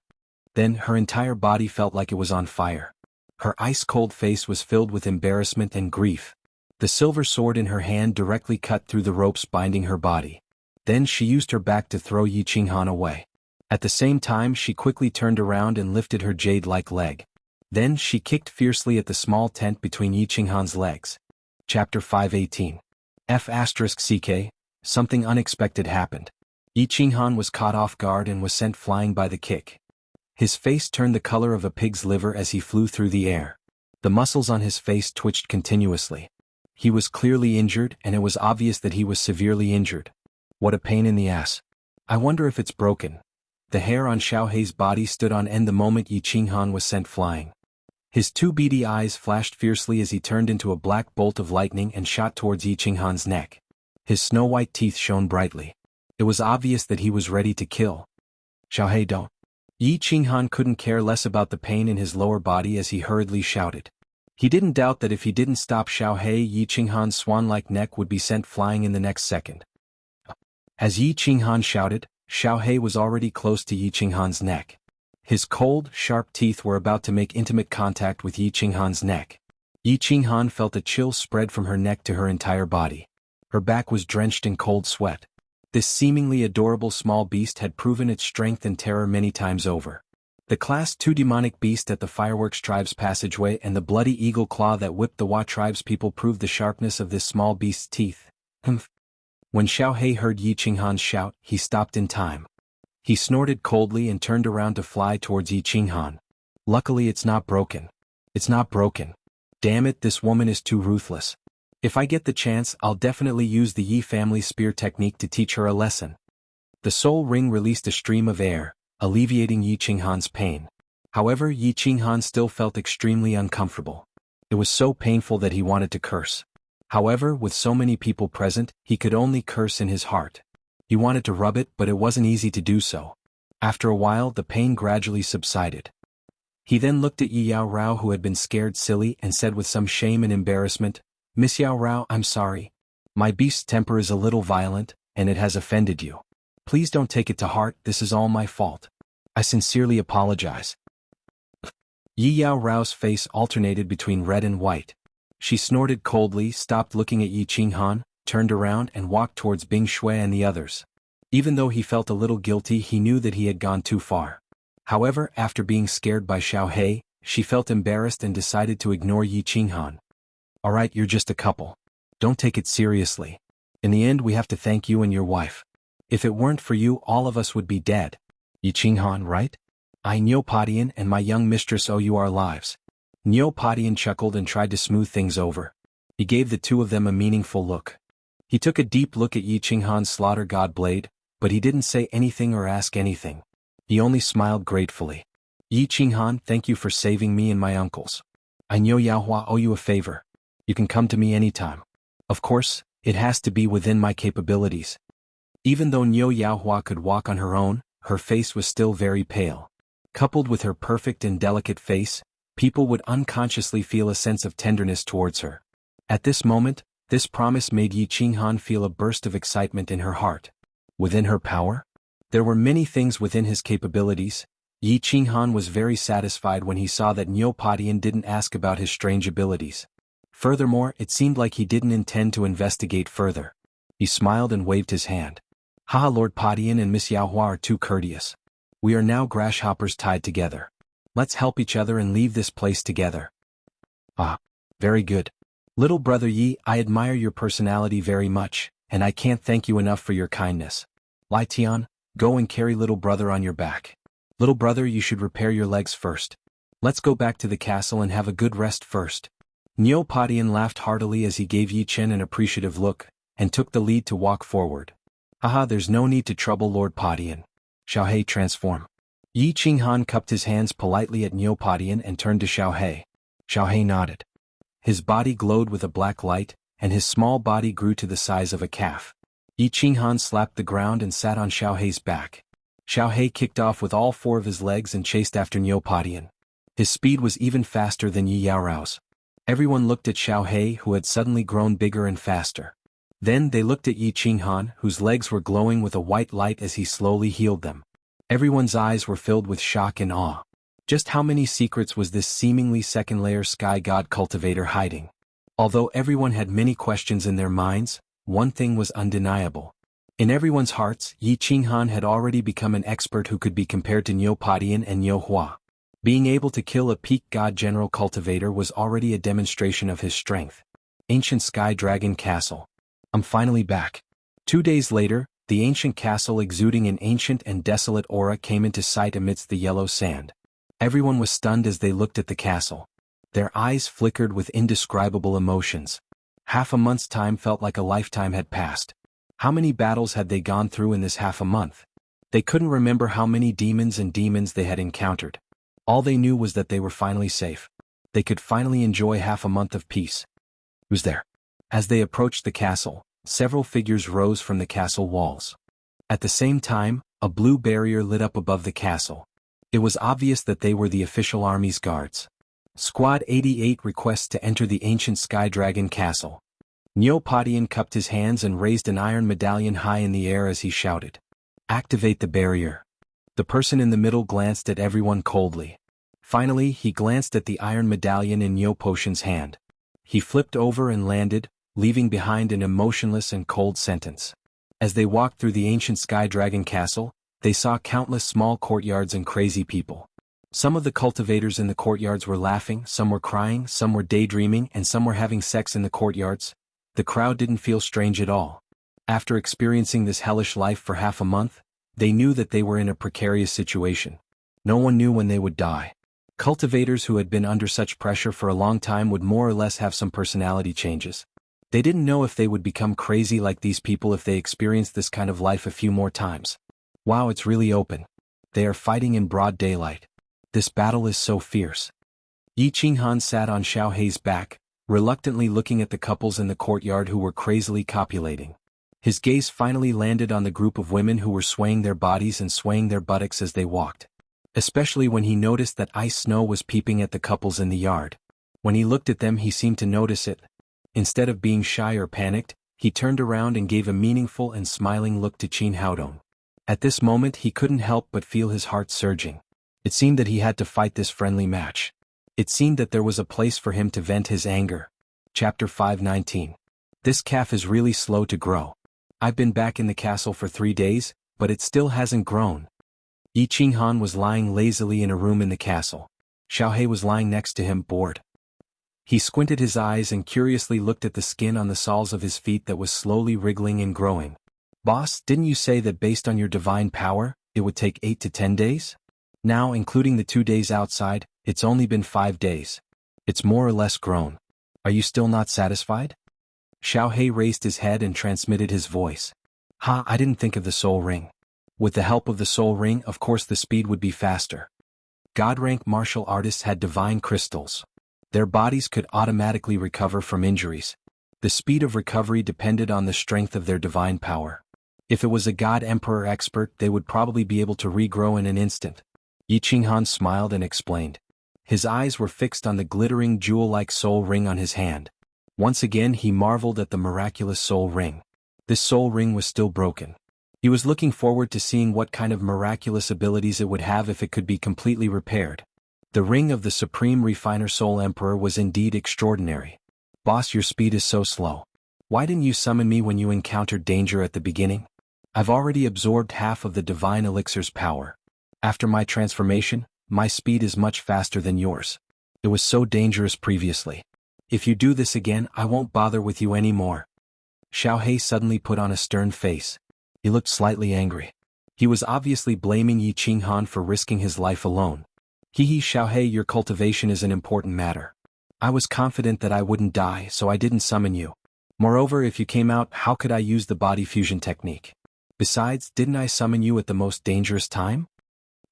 Then her entire body felt like it was on fire. Her ice-cold face was filled with embarrassment and grief. The silver sword in her hand directly cut through the ropes binding her body. Then she used her back to throw Yi Qinghan away. At the same time, she quickly turned around and lifted her jade-like leg. Then she kicked fiercely at the small tent between Yi Qinghan's legs. Chapter 518. F***CK, something unexpected happened. Yi Qinghan was caught off guard and was sent flying by the kick. His face turned the color of a pig's liver as he flew through the air. The muscles on his face twitched continuously. He was clearly injured, and it was obvious that he was severely injured. What a pain in the ass. I wonder if it's broken. The hair on Xiaohei's body stood on end the moment Yi Qinghan was sent flying. His 2 beady eyes flashed fiercely as he turned into a black bolt of lightning and shot towards Yi Qinghan's neck. His snow-white teeth shone brightly. It was obvious that he was ready to kill. Xiaohei, don't. Yi Qinghan couldn't care less about the pain in his lower body as he hurriedly shouted. He didn't doubt that if he didn't stop Xiaohei, Yi Qinghan's swan-like neck would be sent flying in the next second. As Yi Qinghan shouted, Xiaohei was already close to Yi Qinghan's neck. His cold, sharp teeth were about to make intimate contact with Yi Qinghan's neck. Yi Qinghan felt a chill spread from her neck to her entire body. Her back was drenched in cold sweat. This seemingly adorable small beast had proven its strength and terror many times over. The Class 2 demonic beast at the Fireworks Tribe's passageway and the bloody eagle claw that whipped the Hua Tribe's people proved the sharpness of this small beast's teeth. Humph. When Xiaohei heard Yi Qinghan's shout, he stopped in time. He snorted coldly and turned around to fly towards Yi Qinghan. Luckily it's not broken. It's not broken. Damn it, this woman is too ruthless. If I get the chance, I'll definitely use the Yi family spear technique to teach her a lesson. The soul ring released a stream of air, alleviating Yi Qinghan's pain. However, Yi Qinghan still felt extremely uncomfortable. It was so painful that he wanted to curse. However, with so many people present, he could only curse in his heart. He wanted to rub it, but it wasn't easy to do so. After a while, the pain gradually subsided. He then looked at Yi Yao Rao, who had been scared silly, and said with some shame and embarrassment, "Miss Yao Rao, I'm sorry. My beast's temper is a little violent, and it has offended you. Please don't take it to heart, this is all my fault. I sincerely apologize." Yi Yao Rao's face alternated between red and white. She snorted coldly, stopped looking at Yi Qinghan, turned around and walked towards Bing Shui and the others. Even though he felt a little guilty, he knew that he had gone too far. However, after being scared by Xiaohei, she felt embarrassed and decided to ignore Yi Qinghan. Alright, you're just a couple. Don't take it seriously. In the end, we have to thank you and your wife. If it weren't for you, all of us would be dead. Yi Qinghan, right? I, Neopodian, and my young mistress owe you our lives. Neopodian chuckled and tried to smooth things over. He gave the two of them a meaningful look. He took a deep look at Yi Qinghan's slaughter god blade, but he didn't say anything or ask anything. He only smiled gratefully. Yi Qinghan, thank you for saving me and my uncles. I Niu Yaohua owe you a favor. You can come to me anytime. Of course, it has to be within my capabilities. Even though Niu Yaohua could walk on her own, her face was still very pale. Coupled with her perfect and delicate face, people would unconsciously feel a sense of tenderness towards her. At this moment, this promise made Yi Qinghan feel a burst of excitement in her heart. Within her power? There were many things within his capabilities. Yi Qinghan was very satisfied when he saw that Neopodian didn't ask about his strange abilities. Furthermore, it seemed like he didn't intend to investigate further. He smiled and waved his hand. Haha, Lord Podian and Miss Yaohua are too courteous. We are now grasshoppers tied together. Let's help each other and leave this place together. Ah, very good. Little brother Yi, I admire your personality very much, and I can't thank you enough for your kindness. Lai Tian, go and carry little brother on your back. Little brother, you should repair your legs first. Let's go back to the castle and have a good rest first. Neopodian laughed heartily as he gave Yi Chen an appreciative look, and took the lead to walk forward. Haha, there's no need to trouble Lord Podian. Xiaohe, transform. Yi Qinghan cupped his hands politely at Neopodian and turned to Xiaohe. Xiaohe nodded. His body glowed with a black light, and his small body grew to the size of a calf. Yi Qinghan slapped the ground and sat on Xiaohe's back. Xiaohe kicked off with all four of his legs and chased after Neopodian. His speed was even faster than Yi Yaorao's. Everyone looked at Xiaohe, who had suddenly grown bigger and faster. Then they looked at Yi Qinghan, whose legs were glowing with a white light as he slowly healed them. Everyone's eyes were filled with shock and awe. Just how many secrets was this seemingly second-layer sky god cultivator hiding? Although everyone had many questions in their minds, one thing was undeniable. In everyone's hearts, Yi Qinghan had already become an expert who could be compared to Neopodian and Niuhua. Being able to kill a peak god general cultivator was already a demonstration of his strength. Ancient Sky Dragon Castle. I'm finally back. 2 days later, the ancient castle exuding an ancient and desolate aura came into sight amidst the yellow sand. Everyone was stunned as they looked at the castle. Their eyes flickered with indescribable emotions. Half a month's time felt like a lifetime had passed. How many battles had they gone through in this half a month? They couldn't remember how many demons they had encountered. All they knew was that they were finally safe. They could finally enjoy half a month of peace. Who's there? As they approached the castle, several figures rose from the castle walls. At the same time, a blue barrier lit up above the castle. It was obvious that they were the official army's guards. Squad 88 requests to enter the ancient Sky Dragon Castle. Neopodian cupped his hands and raised an iron medallion high in the air as he shouted. Activate the barrier. The person in the middle glanced at everyone coldly. Finally, he glanced at the iron medallion in Neo Potion's hand. He flipped over and landed, leaving behind an emotionless and cold sentence. As they walked through the ancient Sky Dragon Castle, they saw countless small courtyards and crazy people. Some of the cultivators in the courtyards were laughing, some were crying, some were daydreaming, and some were having sex in the courtyards. The crowd didn't feel strange at all. After experiencing this hellish life for half a month, they knew that they were in a precarious situation. No one knew when they would die. Cultivators who had been under such pressure for a long time would more or less have some personality changes. They didn't know if they would become crazy like these people if they experienced this kind of life a few more times. Wow, it's really open. They are fighting in broad daylight. This battle is so fierce. Yi Qinghan sat on Xiaohe's back, reluctantly looking at the couples in the courtyard who were crazily copulating. His gaze finally landed on the group of women who were swaying their bodies and swaying their buttocks as they walked. Especially when he noticed that ice snow was peeping at the couples in the yard. When he looked at them, he seemed to notice it. Instead of being shy or panicked, he turned around and gave a meaningful and smiling look to Qin Haodong. At this moment he couldn't help but feel his heart surging. It seemed that he had to fight this friendly match. It seemed that there was a place for him to vent his anger. Chapter 519. This calf is really slow to grow. I've been back in the castle for 3 days, but it still hasn't grown. Yi Qinghan was lying lazily in a room in the castle. Xiaohei was lying next to him, bored. He squinted his eyes and curiously looked at the skin on the soles of his feet that was slowly wriggling and growing. Boss, didn't you say that based on your divine power, it would take 8 to 10 days? Now, including the 2 days outside, it's only been 5 days. It's more or less grown. Are you still not satisfied? Xiaohei raised his head and transmitted his voice. I didn't think of the soul ring. With the help of the soul ring, of course the speed would be faster. God-rank martial artists had divine crystals. Their bodies could automatically recover from injuries. The speed of recovery depended on the strength of their divine power. If it was a God-Emperor expert, they would probably be able to regrow in an instant. Yi Qinghan smiled and explained. His eyes were fixed on the glittering jewel-like soul ring on his hand. Once again he marveled at the miraculous soul ring. This soul ring was still broken. He was looking forward to seeing what kind of miraculous abilities it would have if it could be completely repaired. The ring of the Supreme Refiner Soul Emperor was indeed extraordinary. Boss, your speed is so slow. Why didn't you summon me when you encountered danger at the beginning? I've already absorbed half of the divine elixir's power. After my transformation, my speed is much faster than yours. It was so dangerous previously. If you do this again, I won't bother with you anymore. Xiaohei suddenly put on a stern face. He looked slightly angry. He was obviously blaming Yi Qinghan for risking his life alone. Xiaohei, your cultivation is an important matter. I was confident that I wouldn't die, so I didn't summon you. Moreover, if you came out, how could I use the body fusion technique? Besides, didn't I summon you at the most dangerous time?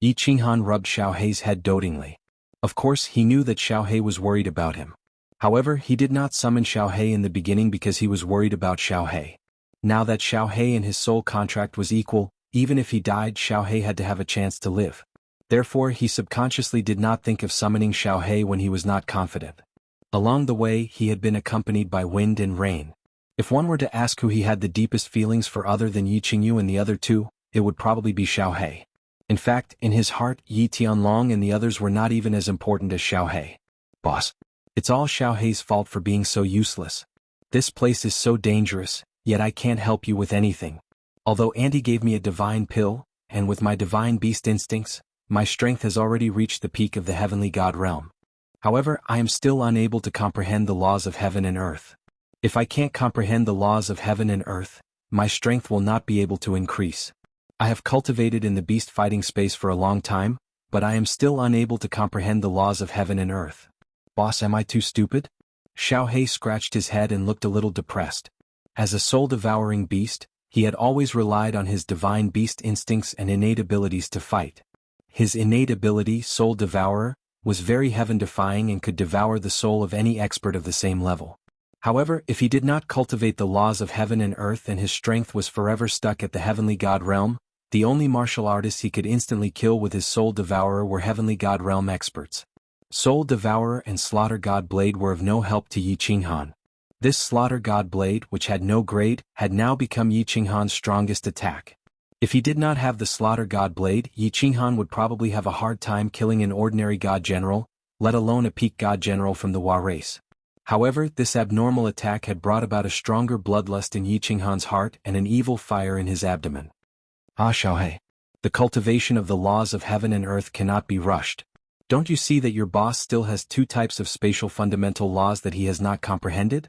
Yi Qinghan rubbed Xiaohei's head dotingly. Of course, he knew that Xiaohei was worried about him. However, he did not summon Xiaohei in the beginning because he was worried about Xiaohei. Now that Xiaohei and his soul contract was equal, even if he died, Xiaohei had to have a chance to live. Therefore, he subconsciously did not think of summoning Xiaohei when he was not confident. Along the way, he had been accompanied by wind and rain. If one were to ask who he had the deepest feelings for other than Yi Qingyu and the other two, it would probably be Xiaohei. In fact, in his heart, Yi Tianlong and the others were not even as important as Xiaohei. Boss. It's all Xiaohei's fault for being so useless. This place is so dangerous, yet I can't help you with anything. Although Auntie gave me a divine pill, and with my divine beast instincts, my strength has already reached the peak of the heavenly god realm. However, I am still unable to comprehend the laws of heaven and earth. If I can't comprehend the laws of heaven and earth, my strength will not be able to increase. I have cultivated in the beast fighting space for a long time, but I am still unable to comprehend the laws of heaven and earth. Boss, am I too stupid? Xiaohei scratched his head and looked a little depressed. As a soul-devouring beast, he had always relied on his divine beast instincts and innate abilities to fight. His innate ability, Soul Devourer, was very heaven-defying and could devour the soul of any expert of the same level. However, if he did not cultivate the laws of heaven and earth and his strength was forever stuck at the heavenly god realm, the only martial artists he could instantly kill with his Soul Devourer were heavenly god realm experts. Soul Devourer and Slaughter God Blade were of no help to Yi Qinghan. This Slaughter God Blade, which had no grade, had now become Yi Qinghan's strongest attack. If he did not have the Slaughter God Blade, Yi Qinghan would probably have a hard time killing an ordinary god general, let alone a peak god general from the Hua race. However, this abnormal attack had brought about a stronger bloodlust in Yi Qinghan's heart and an evil fire in his abdomen. Xiaohei. The cultivation of the laws of heaven and earth cannot be rushed. Don't you see that your boss still has 2 types of spatial fundamental laws that he has not comprehended?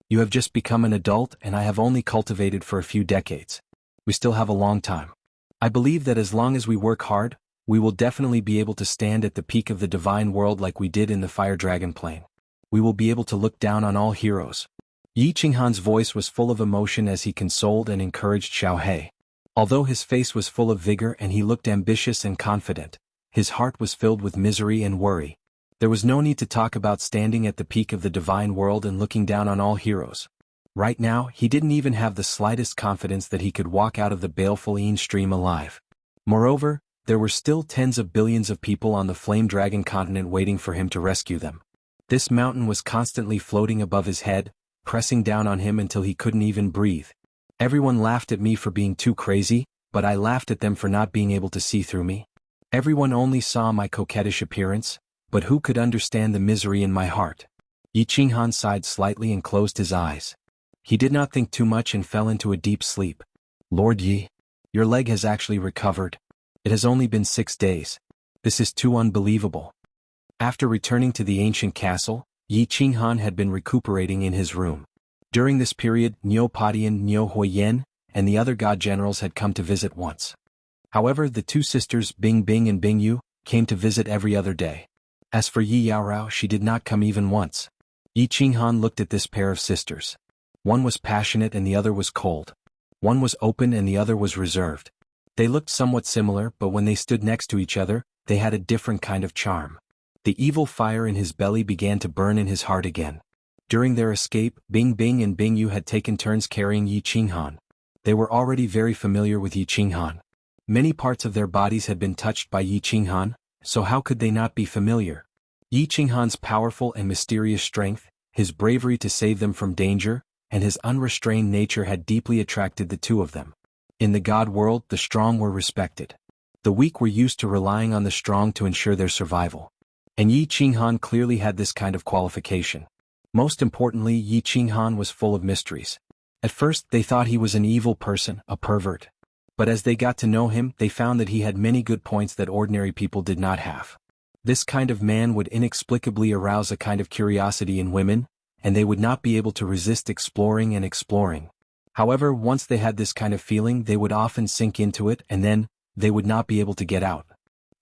You have just become an adult and I have only cultivated for a few decades. We still have a long time. I believe that as long as we work hard, we will definitely be able to stand at the peak of the divine world like we did in the Fire Dragon Plane. We will be able to look down on all heroes. Yi Qinghan's voice was full of emotion as he consoled and encouraged Xiaohei. Although his face was full of vigor and he looked ambitious and confident, his heart was filled with misery and worry. There was no need to talk about standing at the peak of the divine world and looking down on all heroes. Right now, he didn't even have the slightest confidence that he could walk out of the baleful Een stream alive. Moreover, there were still tens of billions of people on the Flame Dragon continent waiting for him to rescue them. This mountain was constantly floating above his head, pressing down on him until he couldn't even breathe. Everyone laughed at me for being too crazy, but I laughed at them for not being able to see through me. Everyone only saw my coquettish appearance, but who could understand the misery in my heart? Yi Qinghan sighed slightly and closed his eyes. He did not think too much and fell into a deep sleep. Lord Yi, your leg has actually recovered. It has only been 6 days. This is too unbelievable. After returning to the ancient castle, Yi Qinghan had been recuperating in his room. During this period, Niu Padian, Niu Huiyan, and the other god generals had come to visit once. However, the two sisters Bing Bing and Bing Yu came to visit every other day. As for Yi Yaorao, she did not come even once. Yi Qinghan looked at this pair of sisters. One was passionate and the other was cold. One was open and the other was reserved. They looked somewhat similar, but when they stood next to each other, they had a different kind of charm. The evil fire in his belly began to burn in his heart again. During their escape, Bing Bing and Bing Yu had taken turns carrying Yi Qinghan. They were already very familiar with Yi Qinghan. Many parts of their bodies had been touched by Yi Qinghan, so how could they not be familiar? Yi Qinghan's powerful and mysterious strength, his bravery to save them from danger, and his unrestrained nature had deeply attracted the two of them. In the god world, the strong were respected. The weak were used to relying on the strong to ensure their survival. And Yi Qinghan clearly had this kind of qualification. Most importantly, Yi Qinghan was full of mysteries. At first, they thought he was an evil person, a pervert. But as they got to know him, they found that he had many good points that ordinary people did not have. This kind of man would inexplicably arouse a kind of curiosity in women, and they would not be able to resist exploring and exploring. However, once they had this kind of feeling, they would often sink into it and then, they would not be able to get out.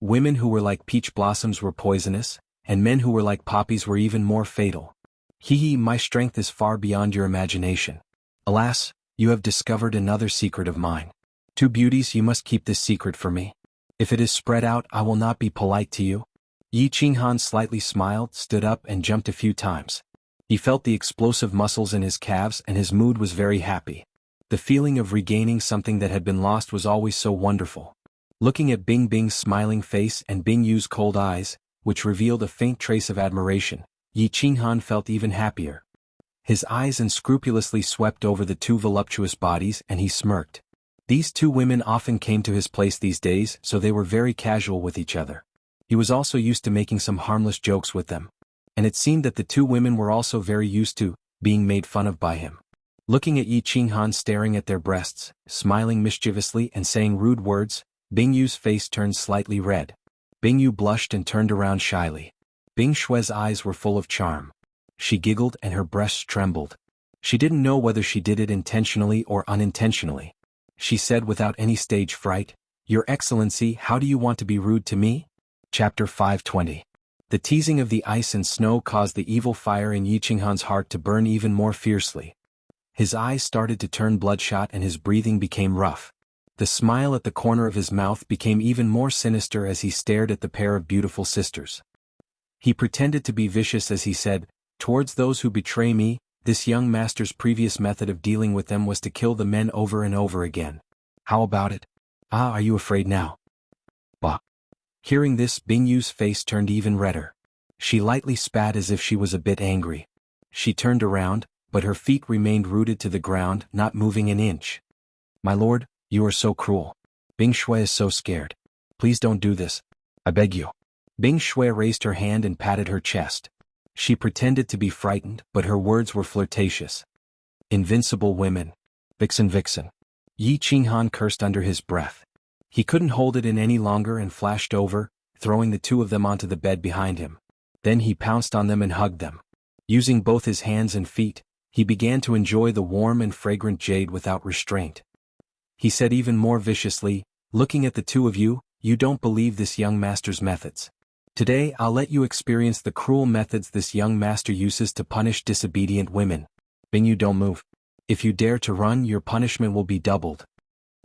Women who were like peach blossoms were poisonous, and men who were like poppies were even more fatal. Hee, my strength is far beyond your imagination. Alas, you have discovered another secret of mine. Two beauties, you must keep this secret for me. If it is spread out, I will not be polite to you. Yi Qinghan slightly smiled, stood up and jumped a few times. He felt the explosive muscles in his calves and his mood was very happy. The feeling of regaining something that had been lost was always so wonderful. Looking at Bing Bing's smiling face and Bing Yu's cold eyes, which revealed a faint trace of admiration, Yi Qinghan felt even happier. His eyes unscrupulously swept over the two voluptuous bodies and he smirked. These two women often came to his place these days, so they were very casual with each other. He was also used to making some harmless jokes with them. And it seemed that the two women were also very used to being made fun of by him. Looking at Yi Qinghan staring at their breasts, smiling mischievously and saying rude words, Bing Yu's face turned slightly red. Bing Yu blushed and turned around shyly. Bing Shue's eyes were full of charm. She giggled and her breasts trembled. She didn't know whether she did it intentionally or unintentionally. She said without any stage fright, "Your Excellency, how do you want to be rude to me?" Chapter 520. The teasing of the ice and snow caused the evil fire in Yi Qinghan's heart to burn even more fiercely. His eyes started to turn bloodshot and his breathing became rough. The smile at the corner of his mouth became even more sinister as he stared at the pair of beautiful sisters. He pretended to be vicious as he said, "Towards those who betray me, this young master's previous method of dealing with them was to kill the men over and over again. How about it? Ah, are you afraid now?" Bah. Hearing this, Bing Yu's face turned even redder. She lightly spat as if she was a bit angry. She turned around, but her feet remained rooted to the ground, not moving an inch. "My lord, you are so cruel. Bing Shui is so scared. Please don't do this. I beg you." Bing Shui raised her hand and patted her chest. She pretended to be frightened, but her words were flirtatious. "Invincible women. Vixen vixen." Yi Qinghan cursed under his breath. He couldn't hold it in any longer and flashed over, throwing the two of them onto the bed behind him. Then he pounced on them and hugged them. Using both his hands and feet, he began to enjoy the warm and fragrant jade without restraint. He said even more viciously, "Looking at the two of you, you don't believe this young master's methods. Today I'll let you experience the cruel methods this young master uses to punish disobedient women. Bing Yu, don't move. If you dare to run, your punishment will be doubled."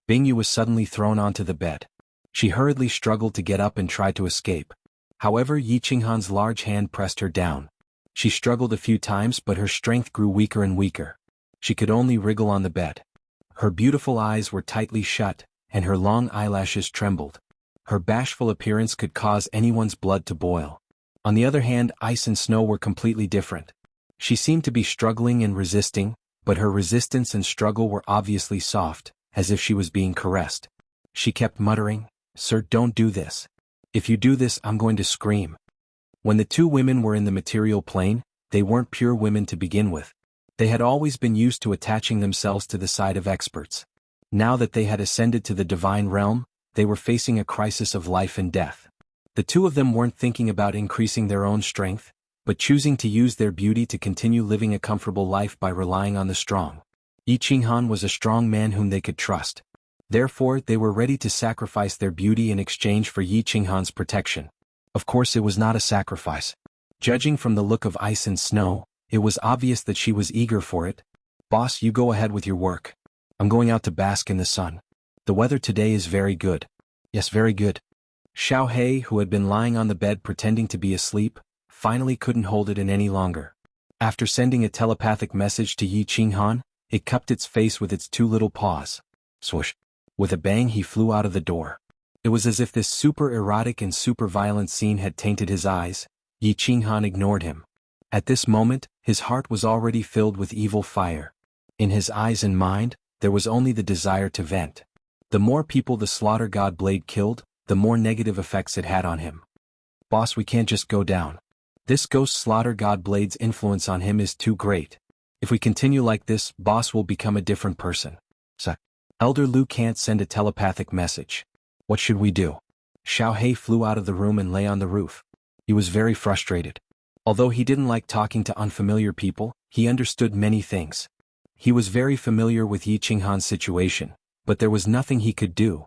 Bing Yu was suddenly thrown onto the bed. She hurriedly struggled to get up and tried to escape. However, Yi Qinghan's large hand pressed her down. She struggled a few times but her strength grew weaker and weaker. She could only wriggle on the bed. Her beautiful eyes were tightly shut, and her long eyelashes trembled. Her bashful appearance could cause anyone's blood to boil. On the other hand, ice and snow were completely different. She seemed to be struggling and resisting, but her resistance and struggle were obviously soft, as if she was being caressed. She kept muttering, "Sir, don't do this. If you do this, I'm going to scream." When the two women were in the material plane, they weren't pure women to begin with. They had always been used to attaching themselves to the side of experts. Now that they had ascended to the divine realm, they were facing a crisis of life and death. The two of them weren't thinking about increasing their own strength, but choosing to use their beauty to continue living a comfortable life by relying on the strong. Yi Qinghan was a strong man whom they could trust. Therefore, they were ready to sacrifice their beauty in exchange for Yi Qinghan's protection. Of course, it was not a sacrifice. Judging from the look of ice and snow, it was obvious that she was eager for it. "Boss, you go ahead with your work. I'm going out to bask in the sun. The weather today is very good." "Yes, very good." Xiao He, who had been lying on the bed pretending to be asleep, finally couldn't hold it in any longer. After sending a telepathic message to Yi Qinghan, it cupped its face with its two little paws. Swoosh! With a bang he flew out of the door. It was as if this super erotic and super violent scene had tainted his eyes. Yi Qinghan ignored him. At this moment, his heart was already filled with evil fire. In his eyes and mind, there was only the desire to vent. The more people the slaughter god blade killed, the more negative effects it had on him. "Boss, we can't just go down. This ghost slaughter god blade's influence on him is too great. If we continue like this, boss will become a different person." Elder Lu can't send a telepathic message. "What should we do?" Xiao He flew out of the room and lay on the roof. He was very frustrated. Although he didn't like talking to unfamiliar people, he understood many things. He was very familiar with Yi Qinghan's situation, but there was nothing he could do.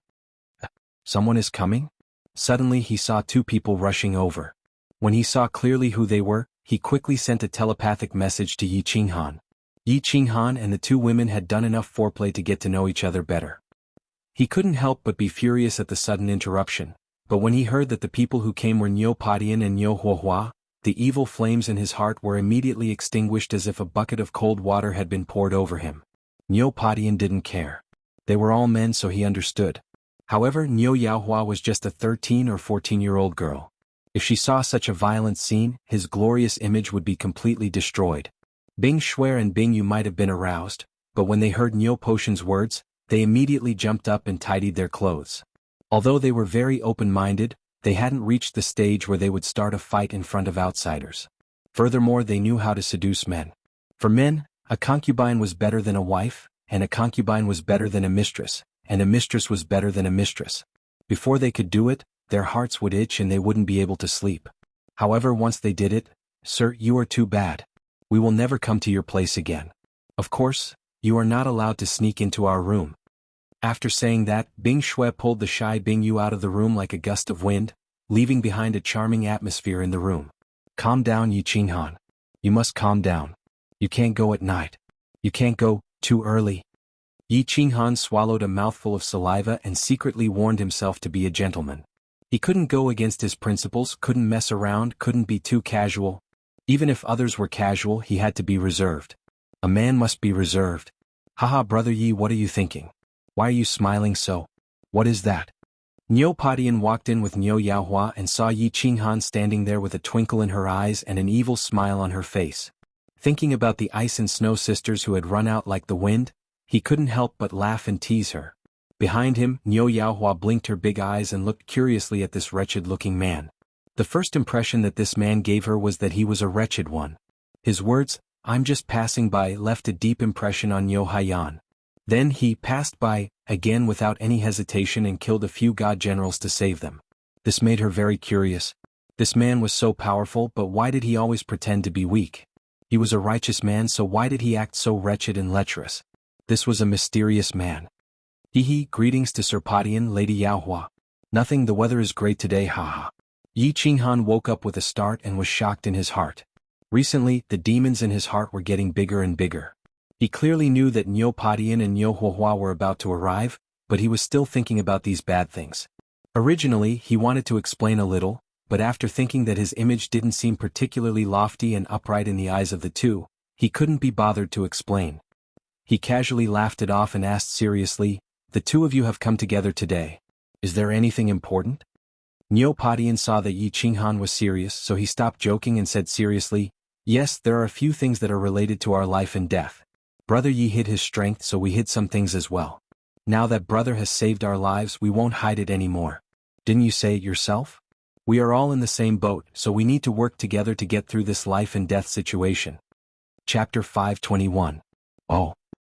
Someone is coming? Suddenly he saw two people rushing over. When he saw clearly who they were, he quickly sent a telepathic message to Yi Qinghan. Yi Qinghan and the two women had done enough foreplay to get to know each other better. He couldn't help but be furious at the sudden interruption, but when he heard that the people who came were Niu Padian and Niu Huohua, the evil flames in his heart were immediately extinguished as if a bucket of cold water had been poured over him. Niu Padian didn't care. They were all men, so he understood. However, Niu Yaohua was just a 13 or 14-year-old girl. If she saw such a violent scene, his glorious image would be completely destroyed. Bing Shuer and Bing Yu might have been aroused, but when they heard Niu Potion's words, they immediately jumped up and tidied their clothes. Although they were very open-minded, they hadn't reached the stage where they would start a fight in front of outsiders. Furthermore, they knew how to seduce men. For men, a concubine was better than a wife, and a concubine was better than a mistress, and a mistress was better than a mistress. Before they could do it, their hearts would itch and they wouldn't be able to sleep. However, once they did it, "Sir, you are too bad. We will never come to your place again. Of course, you are not allowed to sneak into our room." After saying that, Bing Shui pulled the shy Bing Yu out of the room like a gust of wind, leaving behind a charming atmosphere in the room. "Calm down, Yi Qinghan. You must calm down. You can't go at night. You can't go too early." Yi Qinghan swallowed a mouthful of saliva and secretly warned himself to be a gentleman. He couldn't go against his principles, couldn't mess around, couldn't be too casual. Even if others were casual, he had to be reserved. A man must be reserved. "Haha, brother Yi, what are you thinking? Why are you smiling so? What is that?" Niu Padian walked in with Niu Yaohua and saw Yi Qinghan standing there with a twinkle in her eyes and an evil smile on her face. Thinking about the ice and snow sisters who had run out like the wind, he couldn't help but laugh and tease her. Behind him, Niu Yaohua blinked her big eyes and looked curiously at this wretched-looking man. The first impression that this man gave her was that he was a wretched one. His words, "I'm just passing by," left a deep impression on Niu Haiyan. Then he passed by, again without any hesitation, and killed a few god generals to save them. This made her very curious. This man was so powerful, but why did he always pretend to be weak? He was a righteous man, so why did he act so wretched and lecherous? This was a mysterious man. "Hee, greetings to Sir Padian, Lady Yaohua." "Nothing, the weather is great today, haha." Yi Qinghan woke up with a start and was shocked in his heart. Recently, the demons in his heart were getting bigger and bigger. He clearly knew that Niu Padian and Niu Huohua were about to arrive, but he was still thinking about these bad things. Originally, he wanted to explain a little, but after thinking that his image didn't seem particularly lofty and upright in the eyes of the two, he couldn't be bothered to explain. He casually laughed it off and asked seriously, "The two of you have come together today. Is there anything important?" Niu Padian saw that Yi Qinghan was serious, so he stopped joking and said seriously, "Yes, there are a few things that are related to our life and death. Brother Yi hid his strength, so we hid some things as well. Now that brother has saved our lives, we won't hide it anymore. Didn't you say it yourself? We are all in the same boat, so we need to work together to get through this life and death situation." Chapter 521. Oh.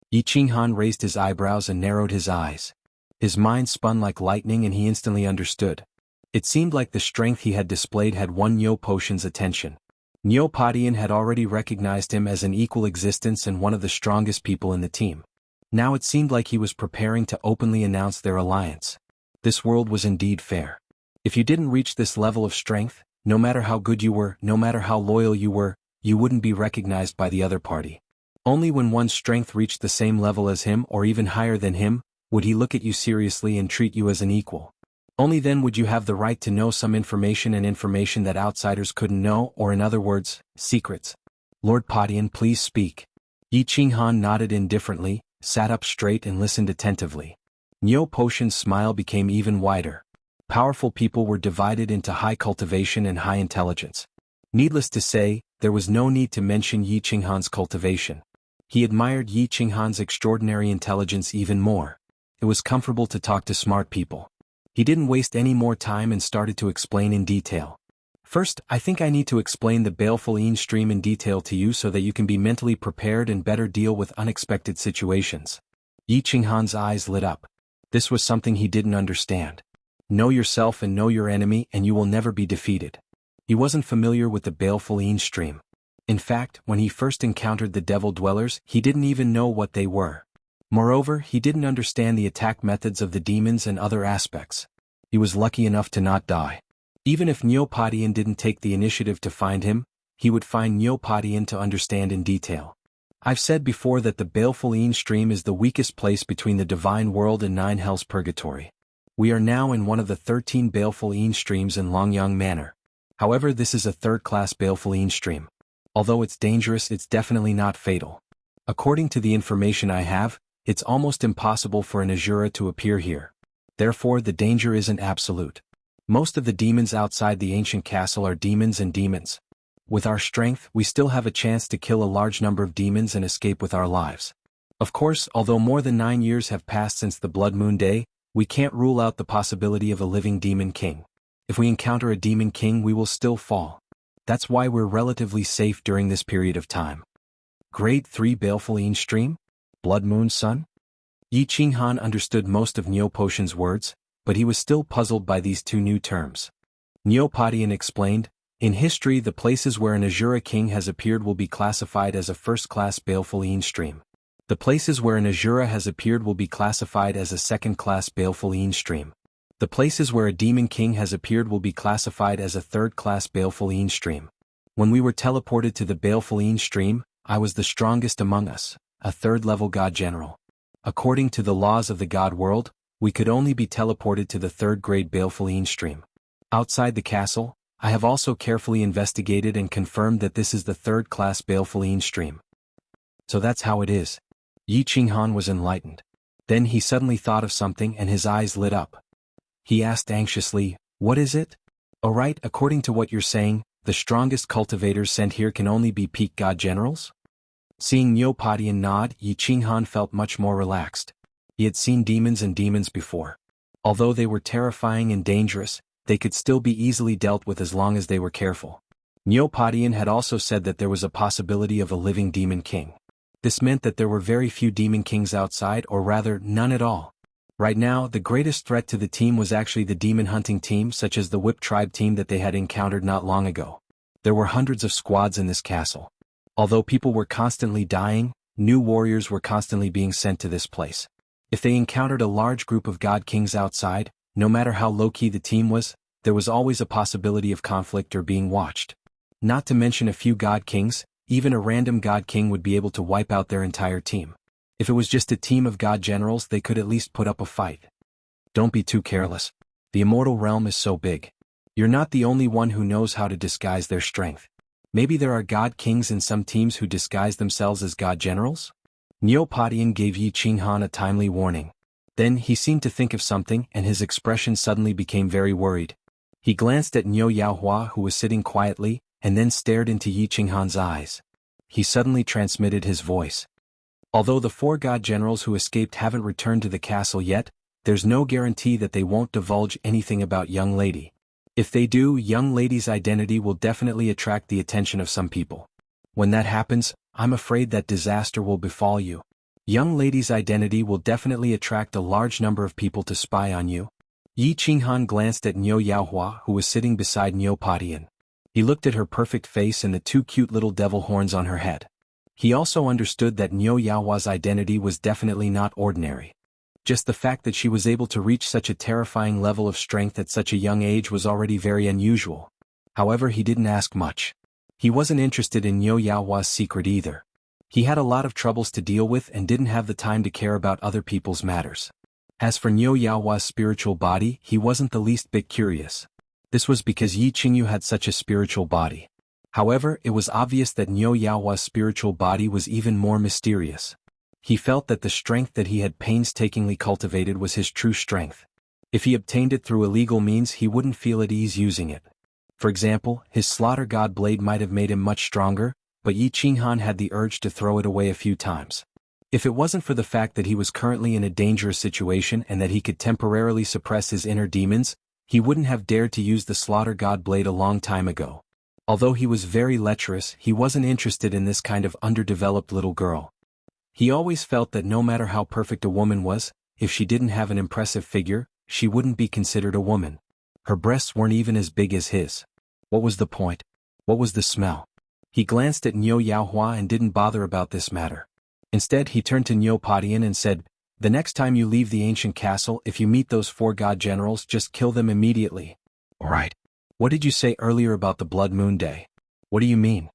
Yi Qinghan raised his eyebrows and narrowed his eyes. His mind spun like lightning and he instantly understood. It seemed like the strength he had displayed had won Niu Potion's attention. Niu Padian had already recognized him as an equal existence and one of the strongest people in the team. Now it seemed like he was preparing to openly announce their alliance. This world was indeed fair. If you didn't reach this level of strength, no matter how good you were, no matter how loyal you were, you wouldn't be recognized by the other party. Only when one's strength reached the same level as him or even higher than him, would he look at you seriously and treat you as an equal. Only then would you have the right to know some information and information that outsiders couldn't know, or in other words, secrets. Lord Padian, please speak. Yi Qinghan nodded indifferently, sat up straight and listened attentively. Niu Potion's smile became even wider. Powerful people were divided into high cultivation and high intelligence. Needless to say, there was no need to mention Yi Qinghan's cultivation. He admired Yi Qinghan's extraordinary intelligence even more. It was comfortable to talk to smart people. He didn't waste any more time and started to explain in detail. First, I think I need to explain the baleful Yin stream in detail to you so that you can be mentally prepared and better deal with unexpected situations. Yi Qinghan's eyes lit up. This was something he didn't understand. Know yourself and know your enemy and you will never be defeated. He wasn't familiar with the baleful Yin stream. In fact, when he first encountered the devil dwellers, he didn't even know what they were. Moreover, he didn't understand the attack methods of the demons and other aspects. He was lucky enough to not die. Even if Niu Padian didn't take the initiative to find him, he would find Niu Padian to understand in detail. I've said before that the baleful Yin stream is the weakest place between the divine world and 9 hells purgatory. We are now in one of the 13 baleful Yin streams in Longyang Manor. However, this is a third-class baleful Yin stream. Although it's dangerous, it's definitely not fatal. According to the information I have, it's almost impossible for an Azura to appear here. Therefore, the danger isn't absolute. Most of the demons outside the ancient castle are demons and demons. With our strength, we still have a chance to kill a large number of demons and escape with our lives. Of course, although more than 9 years have passed since the Blood Moon Day, we can't rule out the possibility of a living demon king. If we encounter a demon king, we will still fall. That's why we're relatively safe during this period of time. Grade 3 Baleful Yin Stream? Blood Moon Sun? Yi Qinghan understood most of Niu Potion's words, but he was still puzzled by these two new terms. Niu Padian explained, in history the places where an Azura king has appeared will be classified as a first-class Baleful Yin Stream. The places where an Azura has appeared will be classified as a second-class Baleful Yin Stream. The places where a demon king has appeared will be classified as a third-class Baleful Yin Stream. When we were teleported to the Baleful Yin Stream, I was the strongest among us, a third-level god general. According to the laws of the god world, we could only be teleported to the third-grade Baleful Yin Stream. Outside the castle, I have also carefully investigated and confirmed that this is the third-class Baleful Yin Stream. So that's how it is. Yi Qinghan was enlightened. Then he suddenly thought of something and his eyes lit up. He asked anxiously, what is it? Alright, according to what you're saying, the strongest cultivators sent here can only be peak god generals? Seeing Niu Padian nod, Yi Qinghan felt much more relaxed. He had seen demons and demons before. Although they were terrifying and dangerous, they could still be easily dealt with as long as they were careful. Niu Padian had also said that there was a possibility of a living demon king. This meant that there were very few demon kings outside, or rather, none at all. Right now, the greatest threat to the team was actually the demon hunting team, such as the Whip Tribe team that they had encountered not long ago. There were hundreds of squads in this castle. Although people were constantly dying, new warriors were constantly being sent to this place. If they encountered a large group of god kings outside, no matter how low-key the team was, there was always a possibility of conflict or being watched. Not to mention a few god kings, even a random god king would be able to wipe out their entire team. If it was just a team of god generals, they could at least put up a fight. Don't be too careless. The Immortal realm is so big. You're not the only one who knows how to disguise their strength. Maybe there are god kings in some teams who disguise themselves as god generals? Niu Padian gave Yi Qinghan a timely warning. Then he seemed to think of something and his expression suddenly became very worried. He glanced at Niu Yaohua who was sitting quietly, and then stared into Yi Qinghan's eyes. He suddenly transmitted his voice. Although the 4 god generals who escaped haven't returned to the castle yet, there's no guarantee that they won't divulge anything about young lady. If they do, young lady's identity will definitely attract the attention of some people. When that happens, I'm afraid that disaster will befall you. Young lady's identity will definitely attract a large number of people to spy on you. Yi Qinghan glanced at Niu Yaohua, who was sitting beside Niu Patian. He looked at her perfect face and the two cute little devil horns on her head. He also understood that Niu Yaohua's identity was definitely not ordinary. Just the fact that she was able to reach such a terrifying level of strength at such a young age was already very unusual. However, he didn't ask much. He wasn't interested in Niu Yaohua's secret either. He had a lot of troubles to deal with and didn't have the time to care about other people's matters. As for Niu Yaohua's spiritual body, he wasn't the least bit curious. This was because Yi Qingyu had such a spiritual body. However, it was obvious that Niu Yaohua's spiritual body was even more mysterious. He felt that the strength that he had painstakingly cultivated was his true strength. If he obtained it through illegal means, he wouldn't feel at ease using it. For example, his slaughter god blade might have made him much stronger, but Yi Qinghan had the urge to throw it away a few times. If it wasn't for the fact that he was currently in a dangerous situation and that he could temporarily suppress his inner demons, he wouldn't have dared to use the slaughter god blade a long time ago. Although he was very lecherous, he wasn't interested in this kind of underdeveloped little girl. He always felt that no matter how perfect a woman was, if she didn't have an impressive figure, she wouldn't be considered a woman. Her breasts weren't even as big as his. What was the point? What was the smell? He glanced at Niu Yaohua and didn't bother about this matter. Instead, he turned to Niu Patian and said, "The next time you leave the ancient castle, if you meet those 4 god generals, just kill them immediately." "Alright. What did you say earlier about the Blood Moon Day? What do you mean?"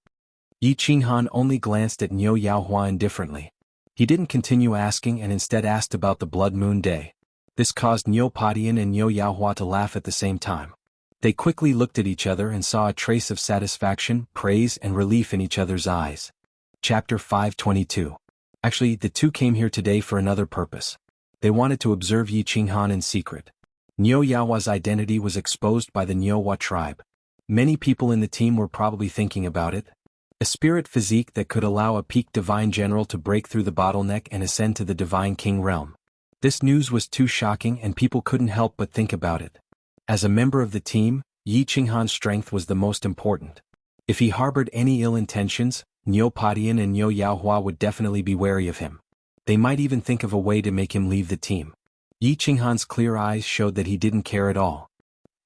Yi Qinghan only glanced at Niu Yaohua indifferently. He didn't continue asking and instead asked about the Blood Moon Day. This caused Niu Patian and Niu Yaohua to laugh at the same time. They quickly looked at each other and saw a trace of satisfaction, praise, and relief in each other's eyes. Chapter 522. Actually, the two came here today for another purpose. They wanted to observe Yi Qinghan in secret. Niu Yaohua's identity was exposed by the Niuhua tribe. Many people in the team were probably thinking about it. A spirit physique that could allow a peak divine general to break through the bottleneck and ascend to the divine king realm. This news was too shocking and people couldn't help but think about it. As a member of the team, Yi Qinghan's strength was the most important. If he harbored any ill intentions, Niu Patian and Niu Yaohua would definitely be wary of him. They might even think of a way to make him leave the team. Yi Qinghan's clear eyes showed that he didn't care at all.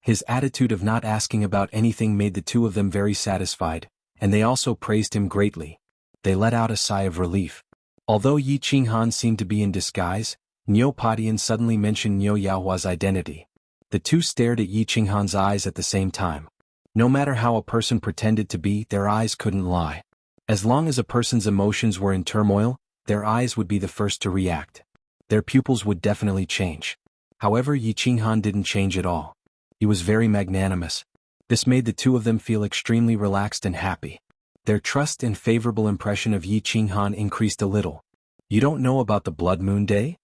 His attitude of not asking about anything made the two of them very satisfied, and they also praised him greatly. They let out a sigh of relief. Although Yi Qinghan seemed to be in disguise, Niu Patian suddenly mentioned Niu Yaohua's identity. The two stared at Yi Qinghan's eyes at the same time. No matter how a person pretended to be, their eyes couldn't lie. As long as a person's emotions were in turmoil, their eyes would be the first to react. Their pupils would definitely change. However, Yi Qinghan didn't change at all. He was very magnanimous. This made the two of them feel extremely relaxed and happy. Their trust and favorable impression of Yi Qinghan increased a little. "You don't know about the Blood Moon Day?"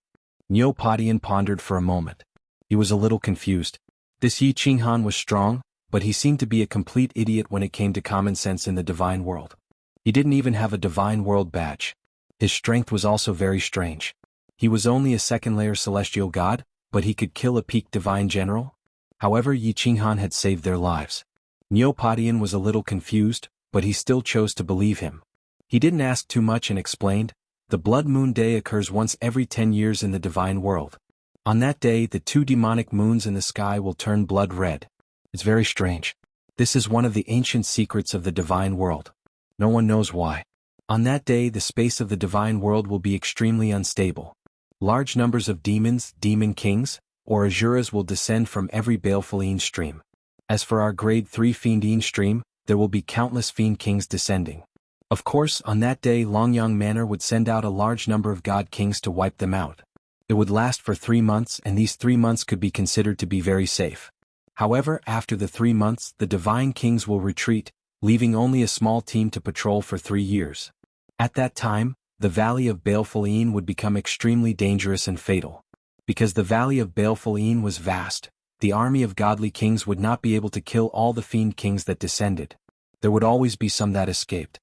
Niu Patian pondered for a moment. He was a little confused. This Yi Qinghan was strong, but he seemed to be a complete idiot when it came to common sense in the divine world. He didn't even have a divine world badge. His strength was also very strange. He was only a second-layer celestial god, but he could kill a peak divine general? However, Yi Qinghan had saved their lives. Niu Patian was a little confused, but he still chose to believe him. He didn't ask too much and explained, "The Blood Moon Day occurs once every 10 years in the divine world. On that day, the 2 demonic moons in the sky will turn blood red. It's very strange. This is one of the ancient secrets of the divine world. No one knows why. On that day, the space of the divine world will be extremely unstable. Large numbers of demons, demon kings, or asuras will descend from every baleful stream. As for our grade 3 fiend stream, there will be countless fiend kings descending. Of course, on that day Longyang Manor would send out a large number of god kings to wipe them out. It would last for 3 months and these 3 months could be considered to be very safe. However, after the 3 months, the divine kings will retreat, leaving only a small team to patrol for 3 years. At that time, the Valley of Baleful would become extremely dangerous and fatal. Because the Valley of Baleful was vast, the army of godly kings would not be able to kill all the fiend kings that descended. There would always be some that escaped.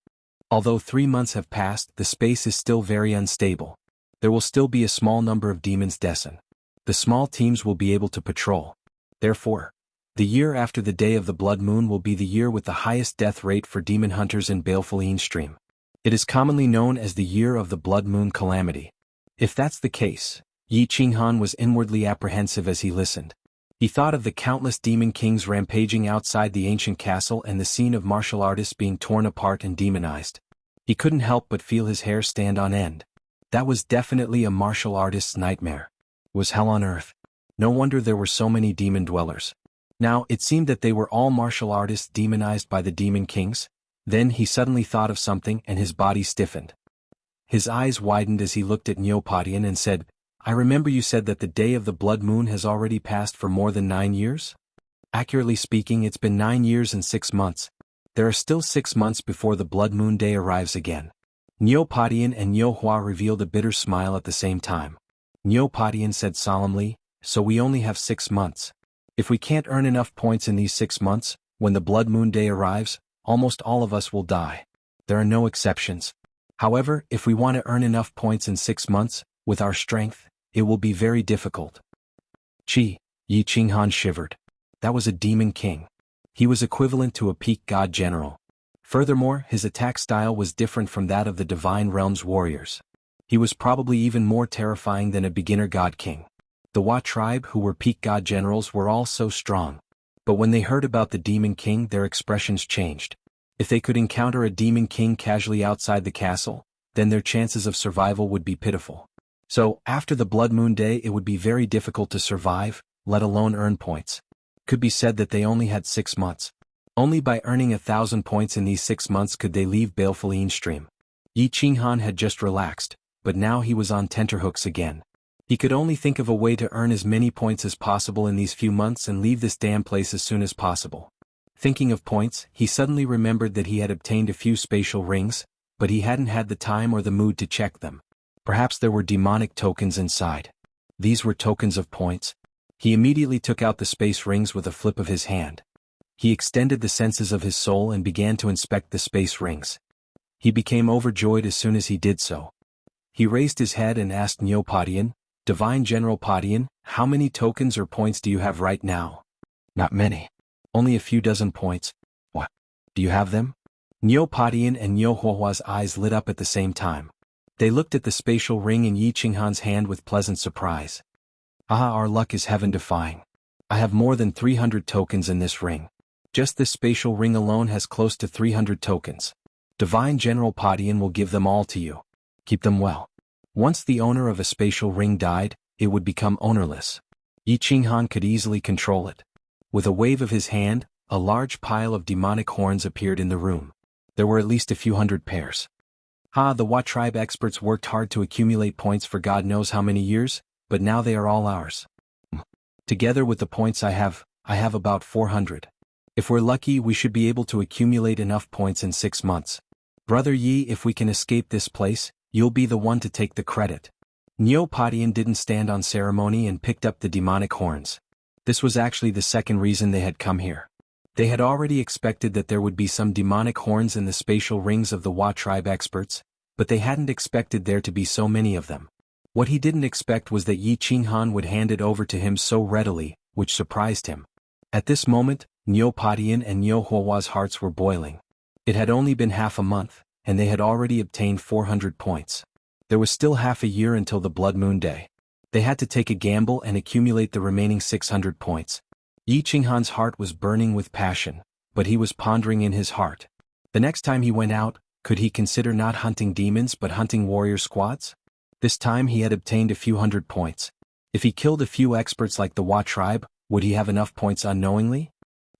Although 3 months have passed, the space is still very unstable. There will still be a small number of demons descend. The small teams will be able to patrol. Therefore, the year after the day of the blood moon will be the year with the highest death rate for demon hunters in Baleful stream. It is commonly known as the year of the blood moon calamity. If that's the case, Yi Qinghan was inwardly apprehensive as he listened. He thought of the countless demon kings rampaging outside the ancient castle and the scene of martial artists being torn apart and demonized. He couldn't help but feel his hair stand on end. That was definitely a martial artist's nightmare. It was hell on earth. No wonder there were so many demon dwellers. Now, it seemed that they were all martial artists demonized by the demon kings. Then he suddenly thought of something and his body stiffened. His eyes widened as he looked at Neopodian and said, "I remember you said that the day of the blood moon has already passed for more than 9 years? Accurately speaking, it's been 9 years and 6 months. There are still 6 months before the blood moon day arrives again." Neopodian and Nyohua revealed a bitter smile at the same time. Neopodian said solemnly, "So we only have 6 months. If we can't earn enough points in these 6 months, when the blood moon day arrives, almost all of us will die. There are no exceptions. However, if we want to earn enough points in 6 months, with our strength, it will be very difficult." Yi Qinghan shivered. That was a demon king. He was equivalent to a peak god general. Furthermore, his attack style was different from that of the Divine Realm's warriors. He was probably even more terrifying than a beginner god king. The Wa tribe, who were peak god generals, were all so strong. But when they heard about the demon king, their expressions changed. If they could encounter a demon king casually outside the castle, then their chances of survival would be pitiful. So, after the blood moon day, it would be very difficult to survive, let alone earn points. Could be said that they only had 6 months. Only by earning 1,000 points in these 6 months could they leave baleful stream. Yi Qinghan had just relaxed, but now he was on tenterhooks again. He could only think of a way to earn as many points as possible in these few months and leave this damn place as soon as possible. Thinking of points, he suddenly remembered that he had obtained a few spatial rings, but he hadn't had the time or the mood to check them. Perhaps there were demonic tokens inside. These were tokens of points. He immediately took out the space rings with a flip of his hand. He extended the senses of his soul and began to inspect the space rings. He became overjoyed as soon as he did so. He raised his head and asked Neopodian, "Divine General Podian, how many tokens or points do you have right now?" "Not many. Only a few dozen points." "What? Do you have them?" Neopodian and Nyohuahua's eyes lit up at the same time. They looked at the spatial ring in Yi Qinghan's hand with pleasant surprise. "Ah, our luck is heaven-defying. I have more than 300 tokens in this ring. Just this spatial ring alone has close to 300 tokens. Divine General Podian will give them all to you. Keep them well. Once the owner of a spatial ring died, it would become ownerless. Yi Qinghan could easily control it." With a wave of his hand, a large pile of demonic horns appeared in the room. There were at least a few hundred pairs. The Wa tribe experts worked hard to accumulate points for God knows how many years, but now they are all ours. Together with the points I have about 400. If we're lucky, we should be able to accumulate enough points in 6 months. Brother Yi, if we can escape this place, you'll be the one to take the credit." Neopodian didn't stand on ceremony and picked up the demonic horns. This was actually the second reason they had come here. They had already expected that there would be some demonic horns in the spatial rings of the Wa tribe experts, but they hadn't expected there to be so many of them. What he didn't expect was that Yi Qinghan would hand it over to him so readily, which surprised him. At this moment, Neopodian and Nyohuahua's hearts were boiling. It had only been half a month, and they had already obtained 400 points. There was still half a year until the blood moon day. They had to take a gamble and accumulate the remaining 600 points. Yi Qinghan's heart was burning with passion, but he was pondering in his heart. The next time he went out, could he consider not hunting demons but hunting warrior squads? This time he had obtained a few hundred points. If he killed a few experts like the Wa tribe, would he have enough points unknowingly?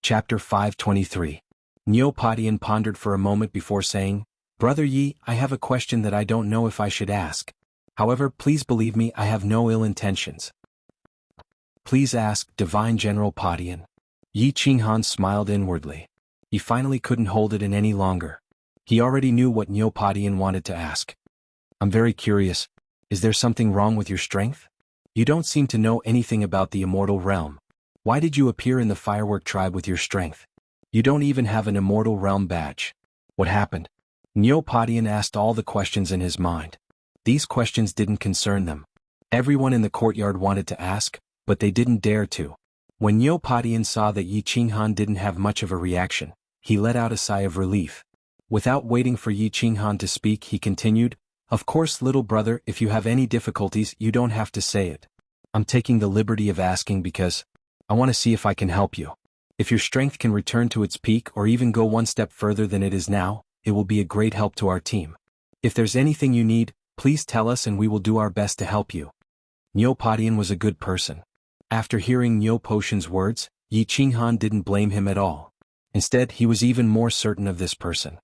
Chapter 523. Neopodian pondered for a moment before saying, "Brother Yi, I have a question that I don't know if I should ask. However, please believe me, I have no ill intentions." "Please ask, Divine General Podian." Yi Qinghan smiled inwardly. He finally couldn't hold it in any longer. He already knew what Neopodian wanted to ask. "I'm very curious. Is there something wrong with your strength? You don't seem to know anything about the Immortal Realm. Why did you appear in the Firework Tribe with your strength? You don't even have an Immortal Realm badge. What happened?" Neopodian asked all the questions in his mind. These questions didn't concern them. Everyone in the courtyard wanted to ask, but they didn't dare to. When Neopodian saw that Yi Qinghan didn't have much of a reaction, he let out a sigh of relief. Without waiting for Yi Qinghan to speak, he continued, "Of course, little brother, if you have any difficulties, you don't have to say it. I'm taking the liberty of asking because..." I want to see if I can help you. If your strength can return to its peak or even go one step further than it is now, it will be a great help to our team. If there's anything you need, please tell us and we will do our best to help you. Niu Padian was a good person. After hearing Niu Potion's words, Yi Qinghan didn't blame him at all. Instead, he was even more certain of this person.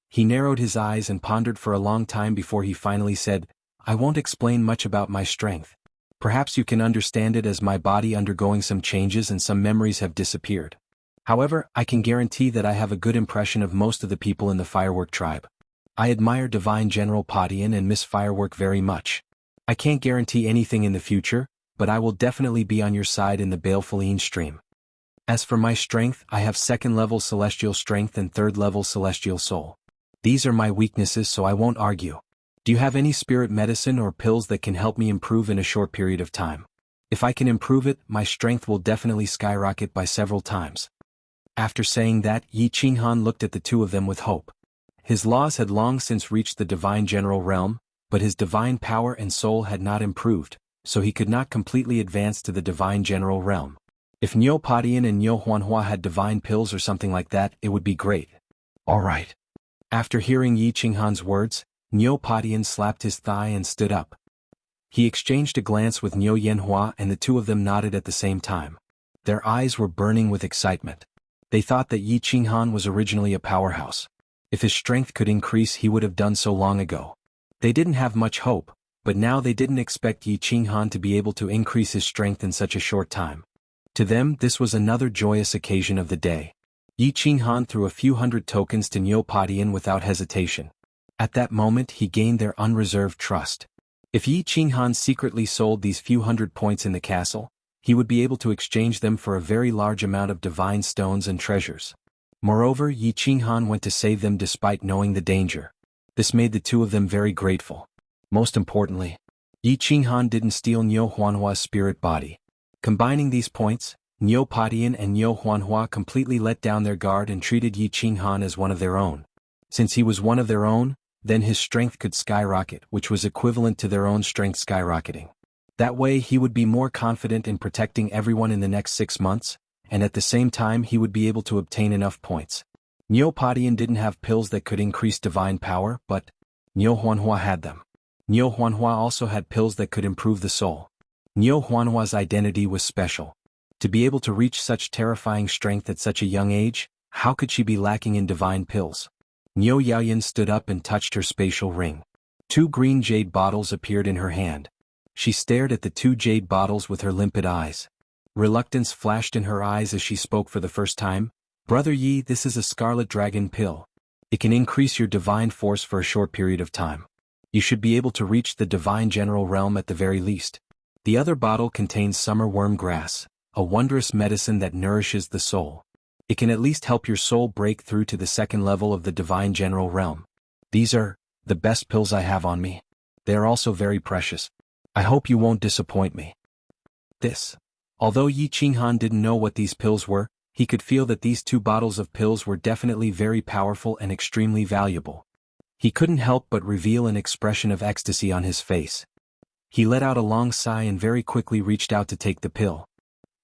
He narrowed his eyes and pondered for a long time before he finally said, I won't explain much about my strength. Perhaps you can understand it as my body undergoing some changes and some memories have disappeared. However, I can guarantee that I have a good impression of most of the people in the Firework tribe. I admire Divine General Padian and Miss Firework very much. I can't guarantee anything in the future, but I will definitely be on your side in the Baleful stream. As for my strength, I have 2nd level Celestial Strength and 3rd level Celestial Soul. These are my weaknesses, so I won't argue. Do you have any spirit medicine or pills that can help me improve in a short period of time? If I can improve it, my strength will definitely skyrocket by several times. After saying that, Yi Qinghan looked at the two of them with hope. His laws had long since reached the Divine General Realm, but his divine power and soul had not improved, so he could not completely advance to the Divine General Realm. If Niu Padian and Niu Huanhua had divine pills or something like that, it would be great. All right. After hearing Yi Qinghan's words, Niu Padian slapped his thigh and stood up. He exchanged a glance with Niu Yanhua and the two of them nodded at the same time. Their eyes were burning with excitement. They thought that Yi Qinghan was originally a powerhouse. If his strength could increase, he would have done so long ago. They didn't have much hope, but now they didn't expect Yi Qinghan to be able to increase his strength in such a short time. To them, this was another joyous occasion of the day. Yi Qinghan threw a few hundred tokens to Niu Padian without hesitation. At that moment, he gained their unreserved trust. If Yi Qinghan secretly sold these few hundred points in the castle, he would be able to exchange them for a very large amount of divine stones and treasures. Moreover, Yi Qinghan went to save them despite knowing the danger. This made the two of them very grateful. Most importantly, Yi Qinghan didn't steal Niu Huanhua's spirit body. Combining these points, Niu Padian and Niu Huanhua completely let down their guard and treated Yi Qinghan as one of their own. Since he was one of their own, then his strength could skyrocket, which was equivalent to their own strength skyrocketing. That way he would be more confident in protecting everyone in the next 6 months, and at the same time he would be able to obtain enough points. Niu Padian didn't have pills that could increase divine power, but Niu Huanhua had them. Niu Huanhua also had pills that could improve the soul. Niu Huanhua's identity was special. To be able to reach such terrifying strength at such a young age, how could she be lacking in divine pills? Niu Yaoyan stood up and touched her spatial ring. 2 green jade bottles appeared in her hand. She stared at the 2 jade bottles with her limpid eyes. Reluctance flashed in her eyes as she spoke for the first time. Brother Yi, this is a Scarlet Dragon pill. It can increase your divine force for a short period of time. You should be able to reach the Divine General Realm at the very least. The other bottle contains summer worm grass, a wondrous medicine that nourishes the soul. It can at least help your soul break through to the 2nd level of the Divine General Realm. These are the best pills I have on me. They are also very precious. I hope you won't disappoint me. Although Yi Qinghan didn't know what these pills were, he could feel that these 2 bottles of pills were definitely very powerful and extremely valuable. He couldn't help but reveal an expression of ecstasy on his face. He let out a long sigh and very quickly reached out to take the pill.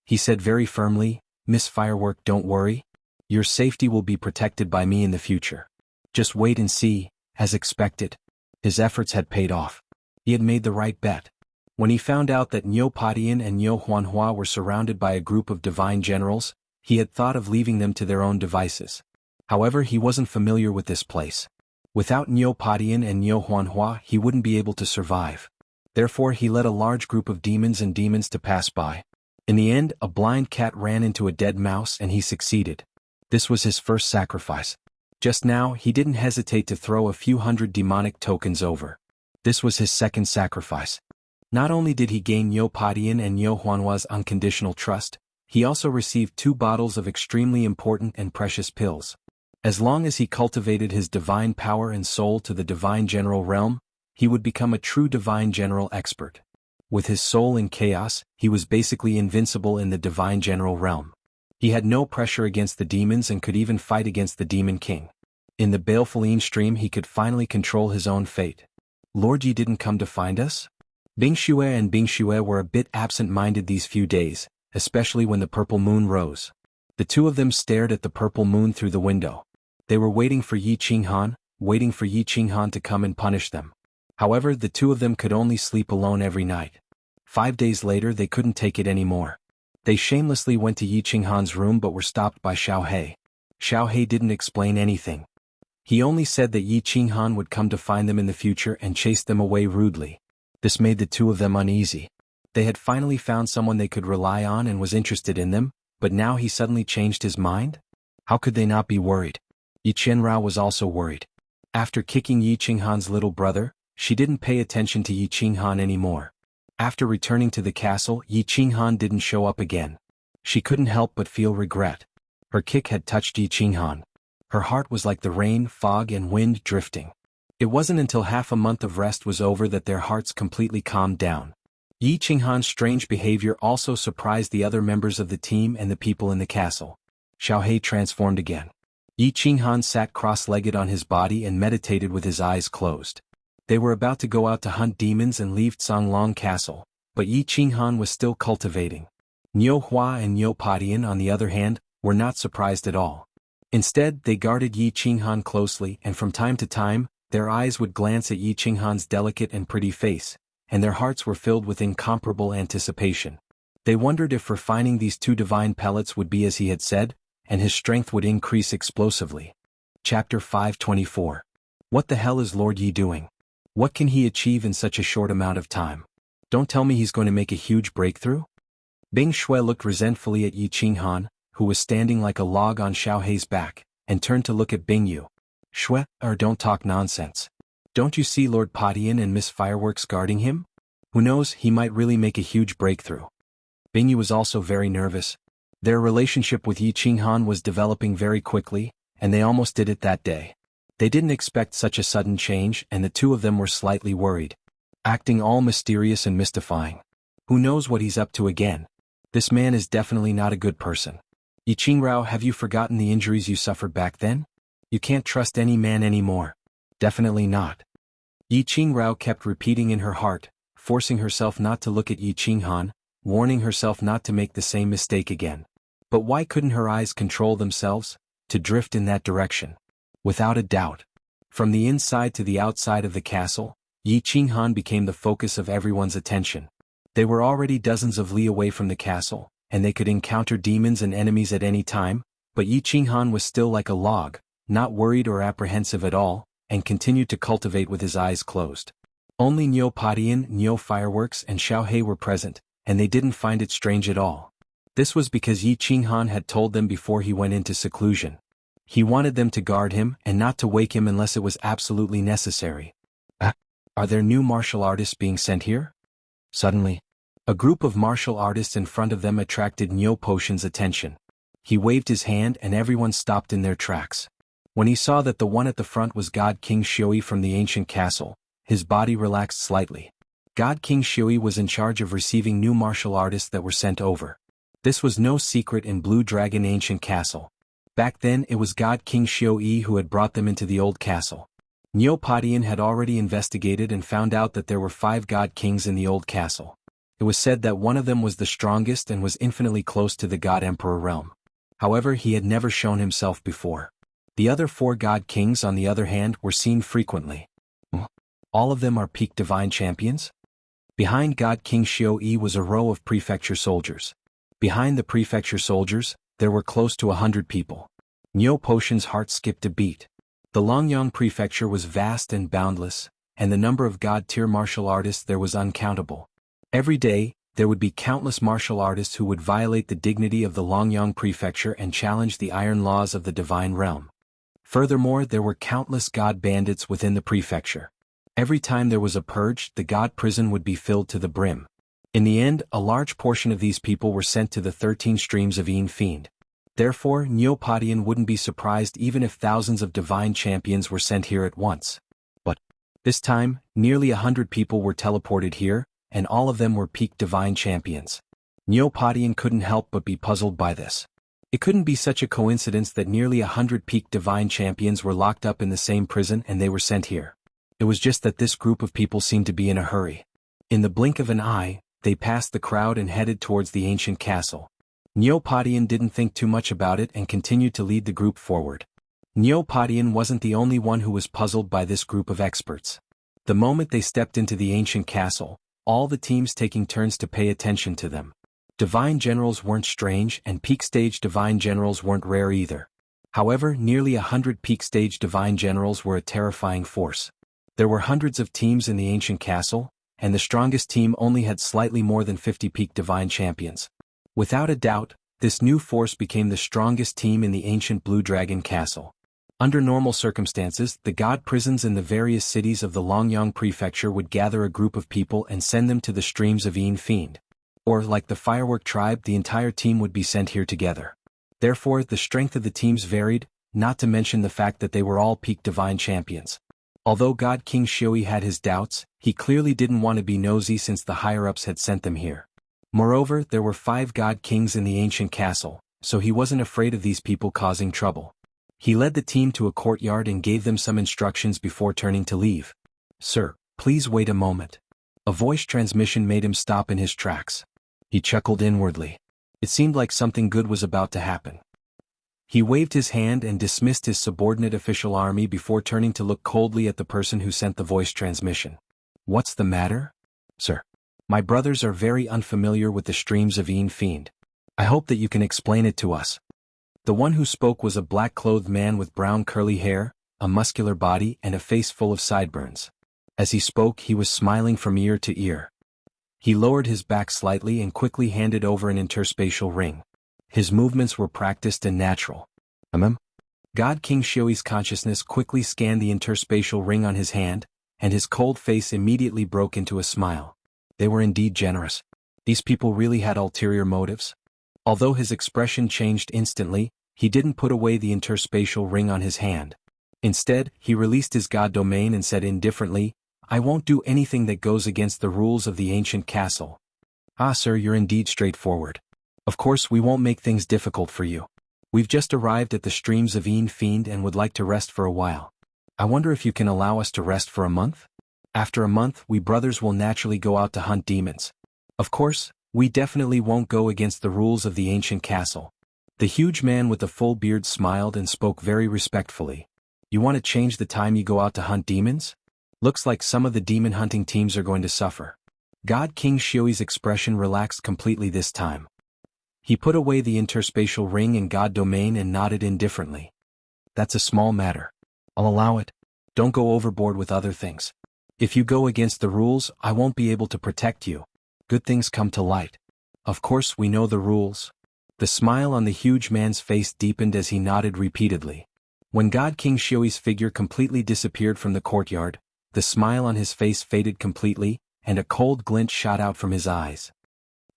He said very firmly, Miss Firework, don't worry. Your safety will be protected by me in the future. Just wait and see. As expected, his efforts had paid off. He had made the right bet. When he found out that Niu Padian and Niu Huanhua were surrounded by a group of divine generals, he had thought of leaving them to their own devices. However, he wasn't familiar with this place. Without Niu Padian and Niu Huanhua, he wouldn't be able to survive. Therefore, he led a large group of demons to pass by. In the end, a blind cat ran into a dead mouse and he succeeded. This was his first sacrifice. Just now, he didn't hesitate to throw a few hundred demonic tokens over. This was his second sacrifice. Not only did he gain Niu Padian and Niu Huanhua's unconditional trust, he also received 2 bottles of extremely important and precious pills. As long as he cultivated his divine power and soul to the Divine General Realm, he would become a true Divine General expert. With his soul in chaos, he was basically invincible in the Divine General Realm. He had no pressure against the demons and could even fight against the Demon King. In the Baleful stream he could finally control his own fate. Lord Yi didn't come to find us? Bing Xue and Bing Xue were a bit absent-minded these few days, especially when the purple moon rose. The two of them stared at the purple moon through the window. They were waiting for Yi Qinghan, waiting for Yi Qinghan to come and punish them. However, the two of them could only sleep alone every night. 5 days later they couldn't take it anymore. They shamelessly went to Yi Qinghan's room but were stopped by Xiaohe. Xiaohe didn't explain anything. He only said that Yi Qinghan would come to find them in the future and chase them away rudely. This made the two of them uneasy. They had finally found someone they could rely on and was interested in them, but now he suddenly changed his mind? How could they not be worried? Yi Qianrao was also worried. After kicking Yi Qinghan's little brother, she didn't pay attention to Yi Qinghan anymore. After returning to the castle, Yi Qinghan didn't show up again. She couldn't help but feel regret. Her kick had touched Yi Qinghan. Her heart was like the rain, fog and wind drifting. It wasn't until half a month of rest was over that their hearts completely calmed down. Yi Qinghan's strange behavior also surprised the other members of the team and the people in the castle. Xiaohe transformed again. Yi Qinghan sat cross-legged on his body and meditated with his eyes closed. They were about to go out to hunt demons and leave Songlong Castle, but Yi Qinghan was still cultivating. Niu Hua and Niu Padian, on the other hand, were not surprised at all. Instead, they guarded Yi Qinghan closely, and from time to time, their eyes would glance at Yi Qinghan's delicate and pretty face, and their hearts were filled with incomparable anticipation. They wondered if refining these two divine pellets would be as he had said, and his strength would increase explosively. Chapter 524. What the hell is Lord Yi doing? What can he achieve in such a short amount of time? Don't tell me he's going to make a huge breakthrough? Bing Shui looked resentfully at Yi Qinghan, who was standing like a log on Xiaohe's back, and turned to look at Bing Yu. Shui, don't talk nonsense. Don't you see Lord Padian and Miss Fireworks guarding him? Who knows, he might really make a huge breakthrough. Bing Yu was also very nervous. Their relationship with Yi Qinghan was developing very quickly, and they almost did it that day. They didn't expect such a sudden change, and the two of them were slightly worried. Acting all mysterious and mystifying. Who knows what he's up to again? This man is definitely not a good person. Yi Qingrao, have you forgotten the injuries you suffered back then? You can't trust any man anymore. Definitely not. Yi Qingrao kept repeating in her heart, forcing herself not to look at Yi Qinghan, warning herself not to make the same mistake again. But why couldn't her eyes control themselves? To drift in that direction. Without a doubt. From the inside to the outside of the castle, Yi Qinghan became the focus of everyone's attention. They were already dozens of li away from the castle, and they could encounter demons and enemies at any time, but Yi Qinghan was still like a log, not worried or apprehensive at all, and continued to cultivate with his eyes closed. Only Niu Padian, Niu Fireworks and Xiaohe were present, and they didn't find it strange at all. This was because Yi Qinghan had told them before he went into seclusion. He wanted them to guard him and not to wake him unless it was absolutely necessary. Are there new martial artists being sent here? Suddenly, a group of martial artists in front of them attracted Niu Potion's attention. He waved his hand and everyone stopped in their tracks. When he saw that the one at the front was God King Shui from the ancient castle, his body relaxed slightly. God King Shui was in charge of receiving new martial artists that were sent over. This was no secret in Blue Dragon Ancient Castle. Back then it was God King Shui who had brought them into the old castle. Niu Padian had already investigated and found out that there were 5 God Kings in the old castle. It was said that one of them was the strongest and was infinitely close to the God Emperor realm. However, he had never shown himself before. The other 4 God Kings, on the other hand, were seen frequently. All of them are peak divine champions? Behind God King Shui was a row of prefecture soldiers. Behind the prefecture soldiers, there were close to 100 people. Niu Potion's heart skipped a beat. The Longyang prefecture was vast and boundless, and the number of God-tier martial artists there was uncountable. Every day, there would be countless martial artists who would violate the dignity of the Longyang prefecture and challenge the iron laws of the divine realm. Furthermore, there were countless god bandits within the prefecture. Every time there was a purge, the god prison would be filled to the brim. In the end, a large portion of these people were sent to the 13 streams of Yin Fiend. Therefore, Niu Padian wouldn't be surprised even if thousands of divine champions were sent here at once. But this time, nearly 100 people were teleported here, and all of them were peak divine champions. Niu Padian couldn't help but be puzzled by this. It couldn't be such a coincidence that nearly 100 peak divine champions were locked up in the same prison and they were sent here. It was just that this group of people seemed to be in a hurry. In the blink of an eye, they passed the crowd and headed towards the ancient castle. Neopodian didn't think too much about it and continued to lead the group forward. Neopodian wasn't the only one who was puzzled by this group of experts. The moment they stepped into the ancient castle, all the teams taking turns to pay attention to them. Divine generals weren't strange, and peak-stage divine generals weren't rare either. However, nearly 100 peak-stage divine generals were a terrifying force. There were hundreds of teams in the ancient castle, and the strongest team only had slightly more than 50 peak divine champions. Without a doubt, this new force became the strongest team in the ancient Blue Dragon Castle. Under normal circumstances, the god prisons in the various cities of the Longyang Prefecture would gather a group of people and send them to the streams of Yin Fiend. Or, like the Firework Tribe, the entire team would be sent here together. Therefore, the strength of the teams varied, not to mention the fact that they were all peak divine champions. Although God King Shui had his doubts, he clearly didn't want to be nosy since the higher-ups had sent them here. Moreover, there were 5 god kings in the ancient castle, so he wasn't afraid of these people causing trouble. He led the team to a courtyard and gave them some instructions before turning to leave. "Sir, please wait a moment." A voice transmission made him stop in his tracks. He chuckled inwardly. It seemed like something good was about to happen. He waved his hand and dismissed his subordinate official army before turning to look coldly at the person who sent the voice transmission. "What's the matter?" "Sir, my brothers are very unfamiliar with the streams of Yin Fiend. I hope that you can explain it to us." The one who spoke was a black-clothed man with brown curly hair, a muscular body and a face full of sideburns. As he spoke, he was smiling from ear to ear. He lowered his back slightly and quickly handed over an interspatial ring. His movements were practiced and natural. God King Shui's consciousness quickly scanned the interspatial ring on his hand, and his cold face immediately broke into a smile. They were indeed generous. These people really had ulterior motives. Although his expression changed instantly, he didn't put away the interspatial ring on his hand. Instead, he released his god domain and said indifferently, "I won't do anything that goes against the rules of the ancient castle." "Ah, sir, you're indeed straightforward. Of course, we won't make things difficult for you. We've just arrived at the streams of Yin Fiend and would like to rest for a while. I wonder if you can allow us to rest for a month? After a month, we brothers will naturally go out to hunt demons. Of course, we definitely won't go against the rules of the ancient castle." The huge man with the full beard smiled and spoke very respectfully. "You want to change the time you go out to hunt demons? Looks like some of the demon hunting teams are going to suffer." God King Shui's expression relaxed completely this time. He put away the interspatial ring and god domain and nodded indifferently. "That's a small matter. I'll allow it. Don't go overboard with other things. If you go against the rules, I won't be able to protect you. Good things come to light. Of course, we know the rules." The smile on the huge man's face deepened as he nodded repeatedly. When God King Shui's figure completely disappeared from the courtyard, the smile on his face faded completely, and a cold glint shot out from his eyes.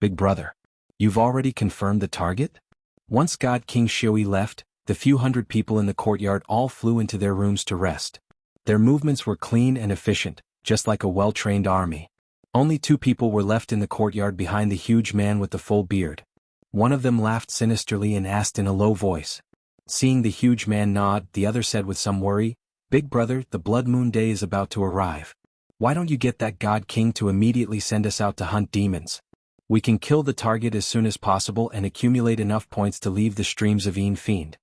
"Big brother, you've already confirmed the target?" Once God King Shui left, the few hundred people in the courtyard all flew into their rooms to rest. Their movements were clean and efficient, just like a well-trained army. Only 2 people were left in the courtyard behind the huge man with the full beard. One of them laughed sinisterly and asked in a low voice. Seeing the huge man nod, the other said with some worry, "Big brother, the Blood Moon Day is about to arrive. Why don't you get that God King to immediately send us out to hunt demons? We can kill the target as soon as possible and accumulate enough points to leave the streams of Yin Fiend."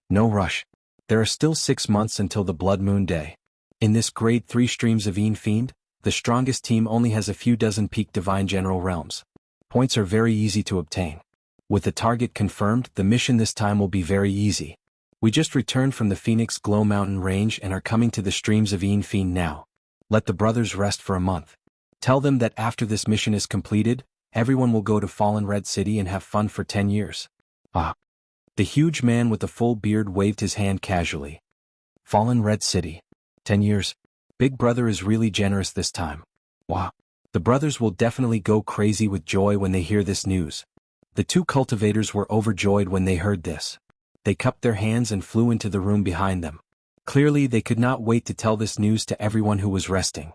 "No rush. There are still 6 months until the Blood Moon Day. In this grade 3 streams of Yin Fiend, the strongest team only has a few dozen peak divine general realms. Points are very easy to obtain. With the target confirmed, the mission this time will be very easy. We just returned from the Phoenix Glow Mountain range and are coming to the streams of Yin Fiend now. Let the brothers rest for a month. Tell them that after this mission is completed, everyone will go to Fallen Red City and have fun for 10 years. Ah. The huge man with the full beard waved his hand casually. Fallen Red City. 10 years. Big brother is really generous this time. Wow. The brothers will definitely go crazy with joy when they hear this news. The 2 cultivators were overjoyed when they heard this. They cupped their hands and flew into the room behind them. Clearly they could not wait to tell this news to everyone who was resting.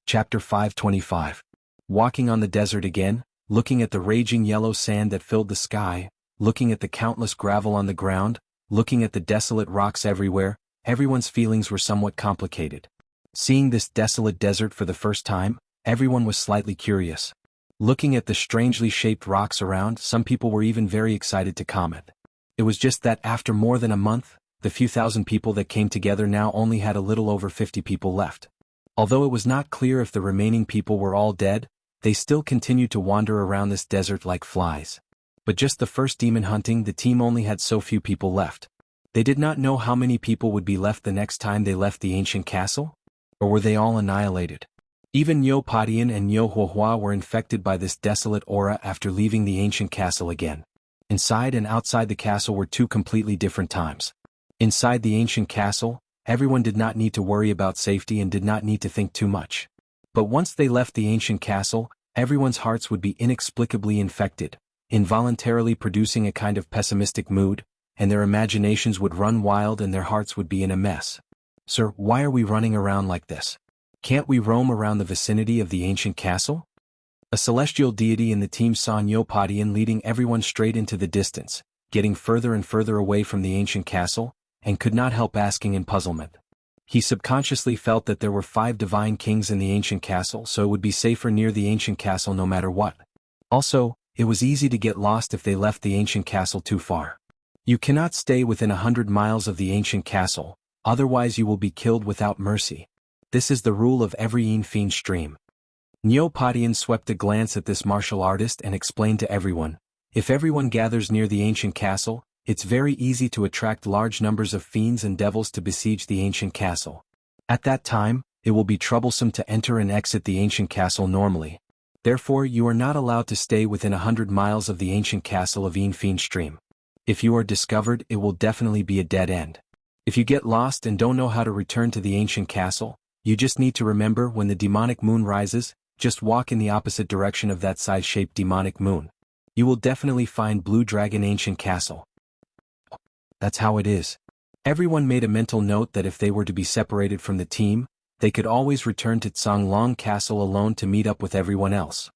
Chapter 525. Walking on the desert again, looking at the raging yellow sand that filled the sky, looking at the countless gravel on the ground, looking at the desolate rocks everywhere, everyone's feelings were somewhat complicated. Seeing this desolate desert for the first time, everyone was slightly curious. Looking at the strangely shaped rocks around, some people were even very excited to comment. It was just that after more than a month, the few thousand people that came together now only had a little over 50 people left. Although it was not clear if the remaining people were all dead, they still continued to wander around this desert like flies. But just the first demon hunting, the team only had so few people left. They did not know how many people would be left the next time they left the ancient castle? Or were they all annihilated? Even Niu Padian and Niu Huohua were infected by this desolate aura after leaving the ancient castle again. Inside and outside the castle were two completely different times. Inside the ancient castle, everyone did not need to worry about safety and did not need to think too much. But once they left the ancient castle, everyone's hearts would be inexplicably infected, involuntarily producing a kind of pessimistic mood, and their imaginations would run wild and their hearts would be in a mess. Sir, why are we running around like this? Can't we roam around the vicinity of the ancient castle? A celestial deity in the team saw Neopodian leading everyone straight into the distance, getting further and further away from the ancient castle, and could not help asking in puzzlement. He subconsciously felt that there were 5 divine kings in the ancient castle, so it would be safer near the ancient castle no matter what. Also, it was easy to get lost if they left the ancient castle too far. You cannot stay within 100 miles of the ancient castle, otherwise you will be killed without mercy. This is the rule of every Yin stream. Neopodian swept a glance at this martial artist and explained to everyone, if everyone gathers near the ancient castle, it's very easy to attract large numbers of fiends and devils to besiege the ancient castle. At that time, it will be troublesome to enter and exit the ancient castle normally. Therefore you are not allowed to stay within 100 miles of the ancient castle of Yin stream. If you are discovered, it will definitely be a dead end. If you get lost and don't know how to return to the ancient castle, you just need to remember when the demonic moon rises, just walk in the opposite direction of that size-shaped demonic moon. You will definitely find Blue Dragon Ancient Castle. That's how it is. Everyone made a mental note that if they were to be separated from the team, they could always return to Zonglong Castle alone to meet up with everyone else.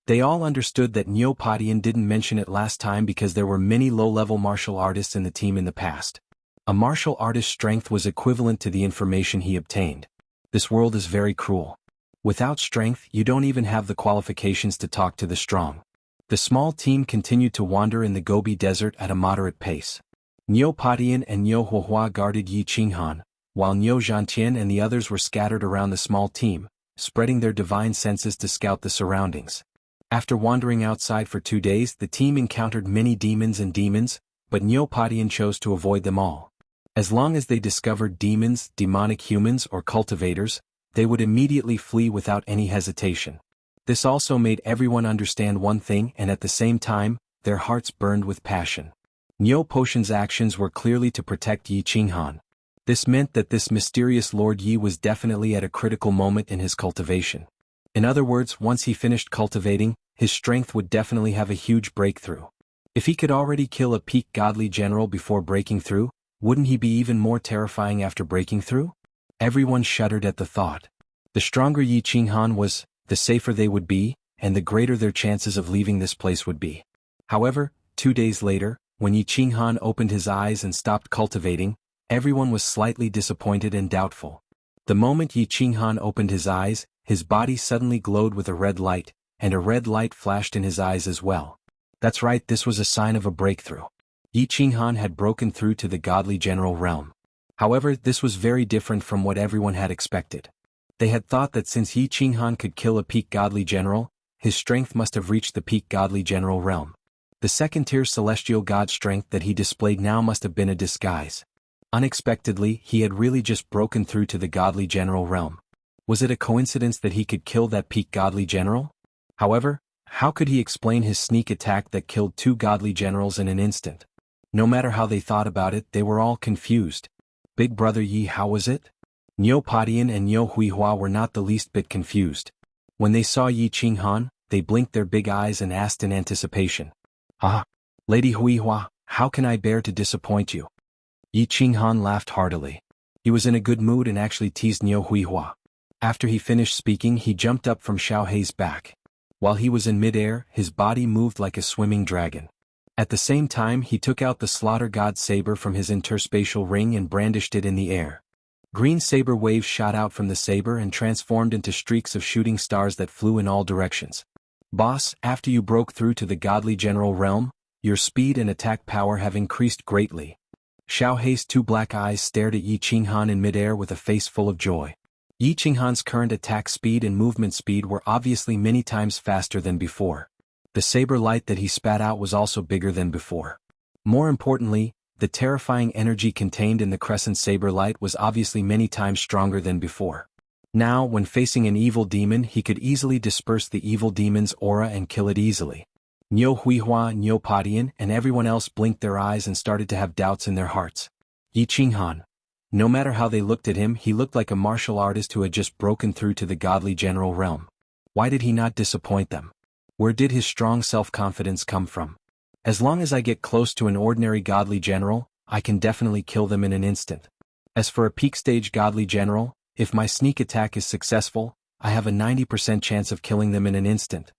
They all understood that Neopodian didn't mention it last time because there were many low-level martial artists in the team in the past. A martial artist's strength was equivalent to the information he obtained. This world is very cruel. Without strength, you don't even have the qualifications to talk to the strong. The small team continued to wander in the Gobi Desert at a moderate pace. Neopodian and Niu Huohua guarded Yi Qinghan, while Niu Zhantian and the others were scattered around the small team, spreading their divine senses to scout the surroundings. After wandering outside for 2 days, the team encountered many demons, but Neopodian chose to avoid them all. As long as they discovered demons, demonic humans, or cultivators, they would immediately flee without any hesitation. This also made everyone understand one thing, and at the same time, their hearts burned with passion. Niu Potion's actions were clearly to protect Yi Qinghan. This meant that this mysterious Lord Yi was definitely at a critical moment in his cultivation. In other words, once he finished cultivating, his strength would definitely have a huge breakthrough. If he could already kill a peak godly general before breaking through, wouldn't he be even more terrifying after breaking through? Everyone shuddered at the thought. The stronger Yi Qinghan was, the safer they would be, and the greater their chances of leaving this place would be. However, 2 days later, when Yi Qinghan opened his eyes and stopped cultivating, everyone was slightly disappointed and doubtful. The moment Yi Qinghan opened his eyes, his body suddenly glowed with a red light, and a red light flashed in his eyes as well. That's right, this was a sign of a breakthrough. Yi Qinghan had broken through to the godly general realm. However, this was very different from what everyone had expected. They had thought that since Yi Qinghan could kill a peak godly general, his strength must have reached the peak godly general realm. The second-tier celestial god strength that he displayed now must have been a disguise. Unexpectedly, he had really just broken through to the godly general realm. Was it a coincidence that he could kill that peak godly general? However, how could he explain his sneak attack that killed 2 godly generals in an instant? No matter how they thought about it, they were all confused. Big Brother Yi, how was it? Neopodian and Niu Huohua were not the least bit confused. When they saw Yi Qinghan, they blinked their big eyes and asked in anticipation. Ah, Lady Huohua, how can I bear to disappoint you? Yi Qinghan laughed heartily. He was in a good mood and actually teased Niu Huohua. After he finished speaking, he jumped up from Xiaohei's back. While he was in midair, his body moved like a swimming dragon. At the same time, he took out the Slaughter God saber from his interspatial ring and brandished it in the air. Green saber waves shot out from the saber and transformed into streaks of shooting stars that flew in all directions. Boss, after you broke through to the godly general realm, your speed and attack power have increased greatly. Xiaohei's two black eyes stared at Yi Qinghan in midair with a face full of joy. Yi Qinghan's current attack speed and movement speed were obviously many times faster than before. The saber light that he spat out was also bigger than before. More importantly, the terrifying energy contained in the crescent saber light was obviously many times stronger than before. Now, when facing an evil demon, he could easily disperse the evil demon's aura and kill it easily. Niu Huihua, Niu Padian, and everyone else blinked their eyes and started to have doubts in their hearts. Yi Qinghan. No matter how they looked at him, he looked like a martial artist who had just broken through to the godly general realm. Why did he not disappoint them? Where did his strong self-confidence come from? As long as I get close to an ordinary godly general, I can definitely kill them in an instant. As for a peak stage godly general, if my sneak attack is successful, I have a 90% chance of killing them in an instant.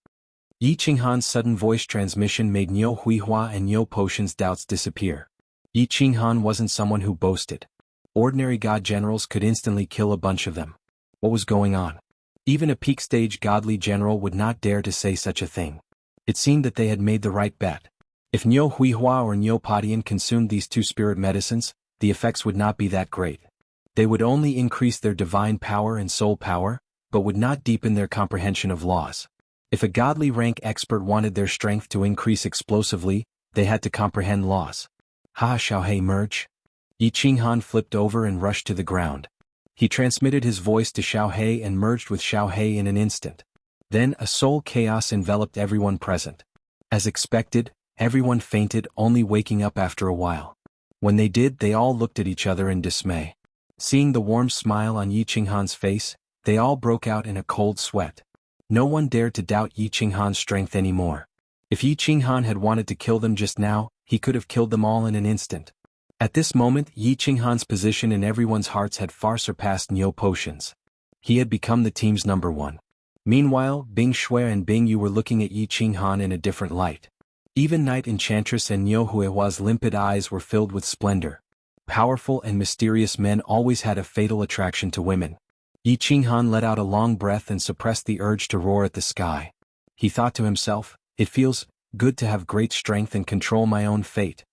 Yi Qinghan's sudden voice transmission made Niu Huihua and Niu Potion's doubts disappear. Yi Qinghan wasn't someone who boasted. Ordinary god generals could instantly kill a bunch of them. What was going on? Even a peak stage godly general would not dare to say such a thing. It seemed that they had made the right bet. If Niu Huihua or Niu Padian consumed these two spirit medicines, the effects would not be that great. They would only increase their divine power and soul power, but would not deepen their comprehension of laws. If a godly rank expert wanted their strength to increase explosively, they had to comprehend laws. Ha! Xiaohei, merge. Yi Qinghan flipped over and rushed to the ground. He transmitted his voice to Xiaohei and merged with Xiaohei in an instant. Then a soul chaos enveloped everyone present. As expected, everyone fainted, only waking up after a while. When they did, they all looked at each other in dismay. Seeing the warm smile on Yi Qinghan's face, they all broke out in a cold sweat. No one dared to doubt Yi Qinghan's strength anymore. If Yi Qinghan had wanted to kill them just now, he could have killed them all in an instant. At this moment, Yi Qinghan's position in everyone's hearts had far surpassed Niu Potion's. He had become the team's number one. Meanwhile, Bing Shui and Bing Yu were looking at Yi Qinghan in a different light. Even Night Enchantress and Niu Huihua's limpid eyes were filled with splendor. Powerful and mysterious men always had a fatal attraction to women. Yi Qinghan let out a long breath and suppressed the urge to roar at the sky. He thought to himself, it feels good to have great strength and control my own fate.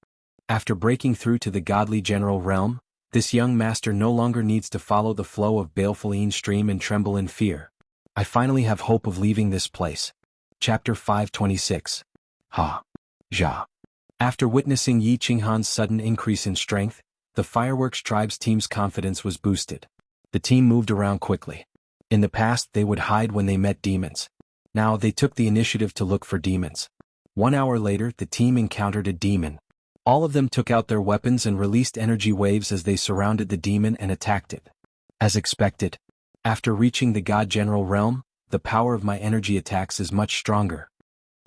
After breaking through to the godly general realm, this young master no longer needs to follow the flow of baleful stream and tremble in fear. I finally have hope of leaving this place. Chapter 526. Ha! Ja. After witnessing Yi Qinghan's sudden increase in strength, the Fireworks Tribe's team's confidence was boosted. The team moved around quickly. In the past, they would hide when they met demons. Now they took the initiative to look for demons. 1 hour later, the team encountered a demon. All of them took out their weapons and released energy waves as they surrounded the demon and attacked it. As expected, after reaching the God General realm, the power of my energy attacks is much stronger.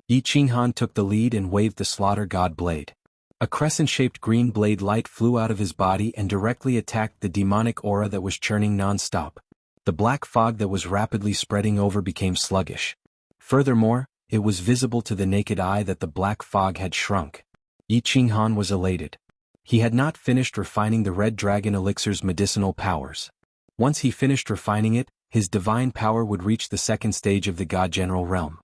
Yi Qinghan took the lead and waved the Slaughter God blade. A crescent-shaped green blade light flew out of his body and directly attacked the demonic aura that was churning non-stop. The black fog that was rapidly spreading over became sluggish. Furthermore, it was visible to the naked eye that the black fog had shrunk. Yi Qinghan was elated. He had not finished refining the Red Dragon Elixir's medicinal powers. Once he finished refining it, his divine power would reach the second stage of the God General realm.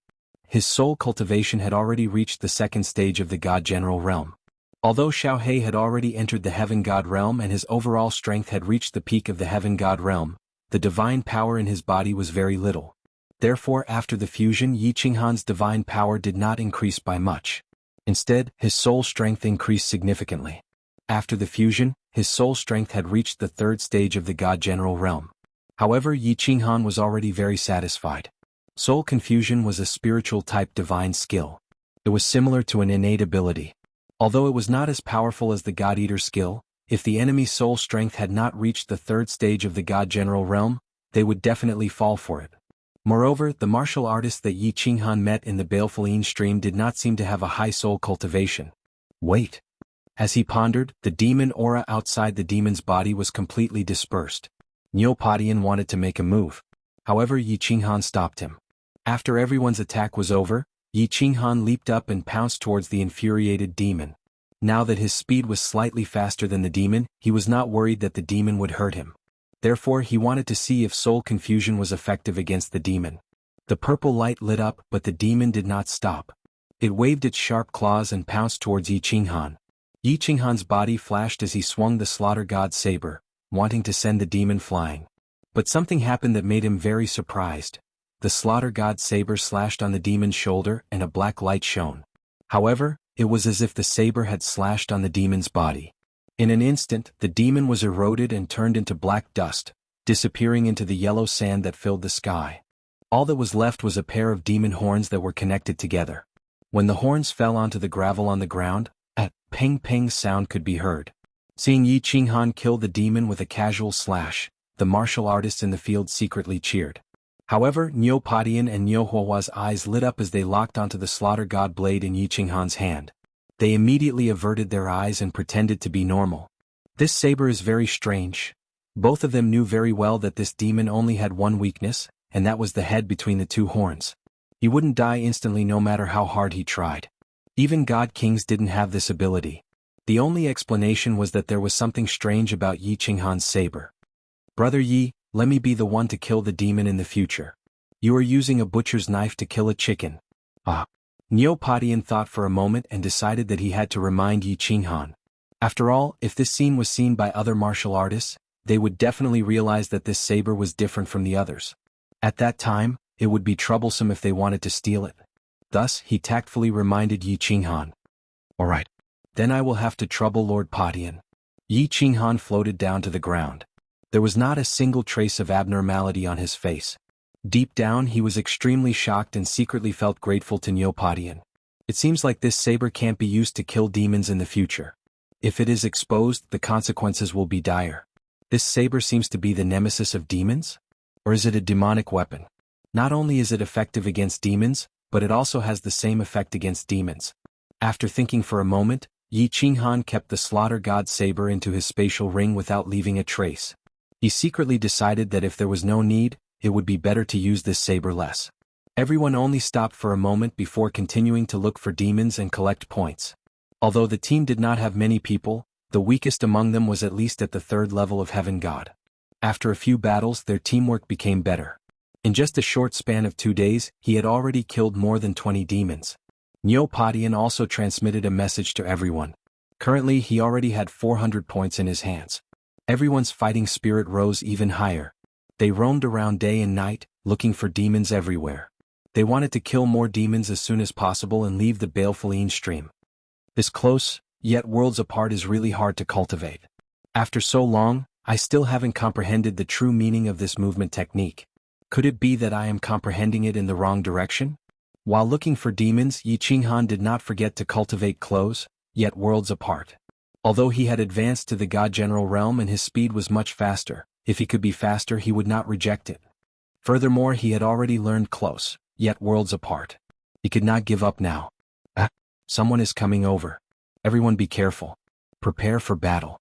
His soul cultivation had already reached the second stage of the God General realm. Although Xiaohei had already entered the Heaven God realm and his overall strength had reached the peak of the Heaven God realm, the divine power in his body was very little. Therefore, after the fusion, Yi Qinghan's divine power did not increase by much. Instead, his soul strength increased significantly. After the fusion, his soul strength had reached the third stage of the God General realm. However, Yi Qinghan was already very satisfied. Soul confusion was a spiritual-type divine skill. It was similar to an innate ability. Although it was not as powerful as the God Eater skill, if the enemy's soul strength had not reached the third stage of the God General realm, they would definitely fall for it. Moreover, the martial artist that Yi Qinghan met in the baleful stream did not seem to have a high soul cultivation. Wait. As he pondered, the demon aura outside the demon's body was completely dispersed. Niu Padian wanted to make a move. However, Yi Qinghan stopped him. After everyone's attack was over, Yi Qinghan leaped up and pounced towards the infuriated demon. Now that his speed was slightly faster than the demon, he was not worried that the demon would hurt him. Therefore, he wanted to see if soul confusion was effective against the demon. The purple light lit up, but the demon did not stop. It waved its sharp claws and pounced towards Yi Qinghan. Yi Qinghan's body flashed as he swung the slaughter god's saber, wanting to send the demon flying. But something happened that made him very surprised. The slaughter god's saber slashed on the demon's shoulder and a black light shone. However, it was as if the saber had slashed on the demon's body. In an instant, the demon was eroded and turned into black dust, disappearing into the yellow sand that filled the sky. All that was left was a pair of demon horns that were connected together. When the horns fell onto the gravel on the ground, a ping-ping sound could be heard. Seeing Yi Qinghan kill the demon with a casual slash, the martial artists in the field secretly cheered. However, Niu Padian and Niu Huahua's eyes lit up as they locked onto the slaughter god blade in Yi Qinghan's hand. They immediately averted their eyes and pretended to be normal. This saber is very strange. Both of them knew very well that this demon only had one weakness, and that was the head between the two horns. He wouldn't die instantly no matter how hard he tried. Even god kings didn't have this ability. The only explanation was that there was something strange about Yi Qinghan's saber. Brother Yi, let me be the one to kill the demon in the future. You are using a butcher's knife to kill a chicken. Niu Padian thought for a moment and decided that he had to remind Yi Qinghan. After all, if this scene was seen by other martial artists, they would definitely realize that this saber was different from the others. At that time, it would be troublesome if they wanted to steal it. Thus, he tactfully reminded Yi Qinghan. Alright. Then I will have to trouble Lord Padian. Yi Qinghan floated down to the ground. There was not a single trace of abnormality on his face. Deep down he was extremely shocked and secretly felt grateful to Niu Padian. It seems like this saber can't be used to kill demons in the future. If it is exposed, the consequences will be dire. This saber seems to be the nemesis of demons? Or is it a demonic weapon? Not only is it effective against demons, but it also has the same effect against demons. After thinking for a moment, Yi Qinghan kept the slaughter god's saber into his spatial ring without leaving a trace. He secretly decided that if there was no need, it would be better to use this saber less. Everyone only stopped for a moment before continuing to look for demons and collect points. Although the team did not have many people, the weakest among them was at least at the 3rd level of Heaven God. After a few battles, their teamwork became better. In just a short span of 2 days, he had already killed more than 20 demons. Niu Padian also transmitted a message to everyone. Currently, he already had 400 points in his hands. Everyone's fighting spirit rose even higher. They roamed around day and night, looking for demons everywhere. They wanted to kill more demons as soon as possible and leave the baleful stream. This close, yet worlds apart is really hard to cultivate. After so long, I still haven't comprehended the true meaning of this movement technique. Could it be that I am comprehending it in the wrong direction? While looking for demons, Yi Qinghan did not forget to cultivate close, yet worlds apart. Although he had advanced to the God General realm and his speed was much faster, if he could be faster he would not reject it. Furthermore, he had already learned close, yet worlds apart. He could not give up now. Someone is coming over. Everyone be careful. Prepare for battle.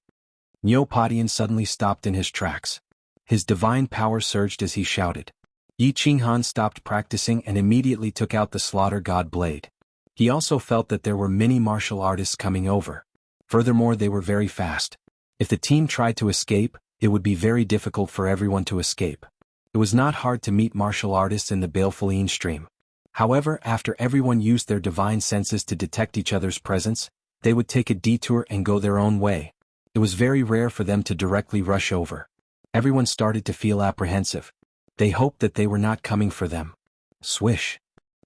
Niu Padian suddenly stopped in his tracks. His divine power surged as he shouted. Yi Qinghan stopped practicing and immediately took out the slaughter god blade. He also felt that there were many martial artists coming over. Furthermore, they were very fast. If the team tried to escape, it would be very difficult for everyone to escape. It was not hard to meet martial artists in the baleful stream. However, after everyone used their divine senses to detect each other's presence, they would take a detour and go their own way. It was very rare for them to directly rush over. Everyone started to feel apprehensive. They hoped that they were not coming for them. Swish.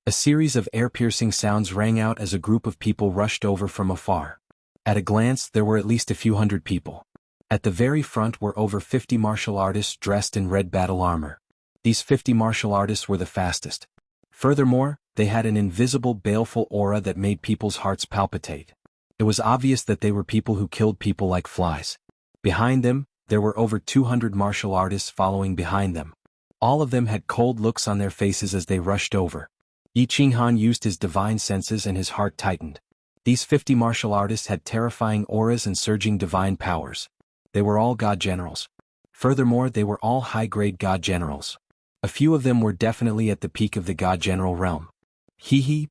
A series of air-piercing sounds rang out as a group of people rushed over from afar. At a glance, there were at least a few hundred people. At the very front were over 50 martial artists dressed in red battle armor. These 50 martial artists were the fastest. Furthermore, they had an invisible baleful aura that made people's hearts palpitate. It was obvious that they were people who killed people like flies. Behind them, there were over 200 martial artists following behind them. All of them had cold looks on their faces as they rushed over. Yi Qinghan used his divine senses and his heart tightened. These 50 martial artists had terrifying auras and surging divine powers. They were all god generals. Furthermore, they were all high-grade god generals. A few of them were definitely at the peak of the god general realm.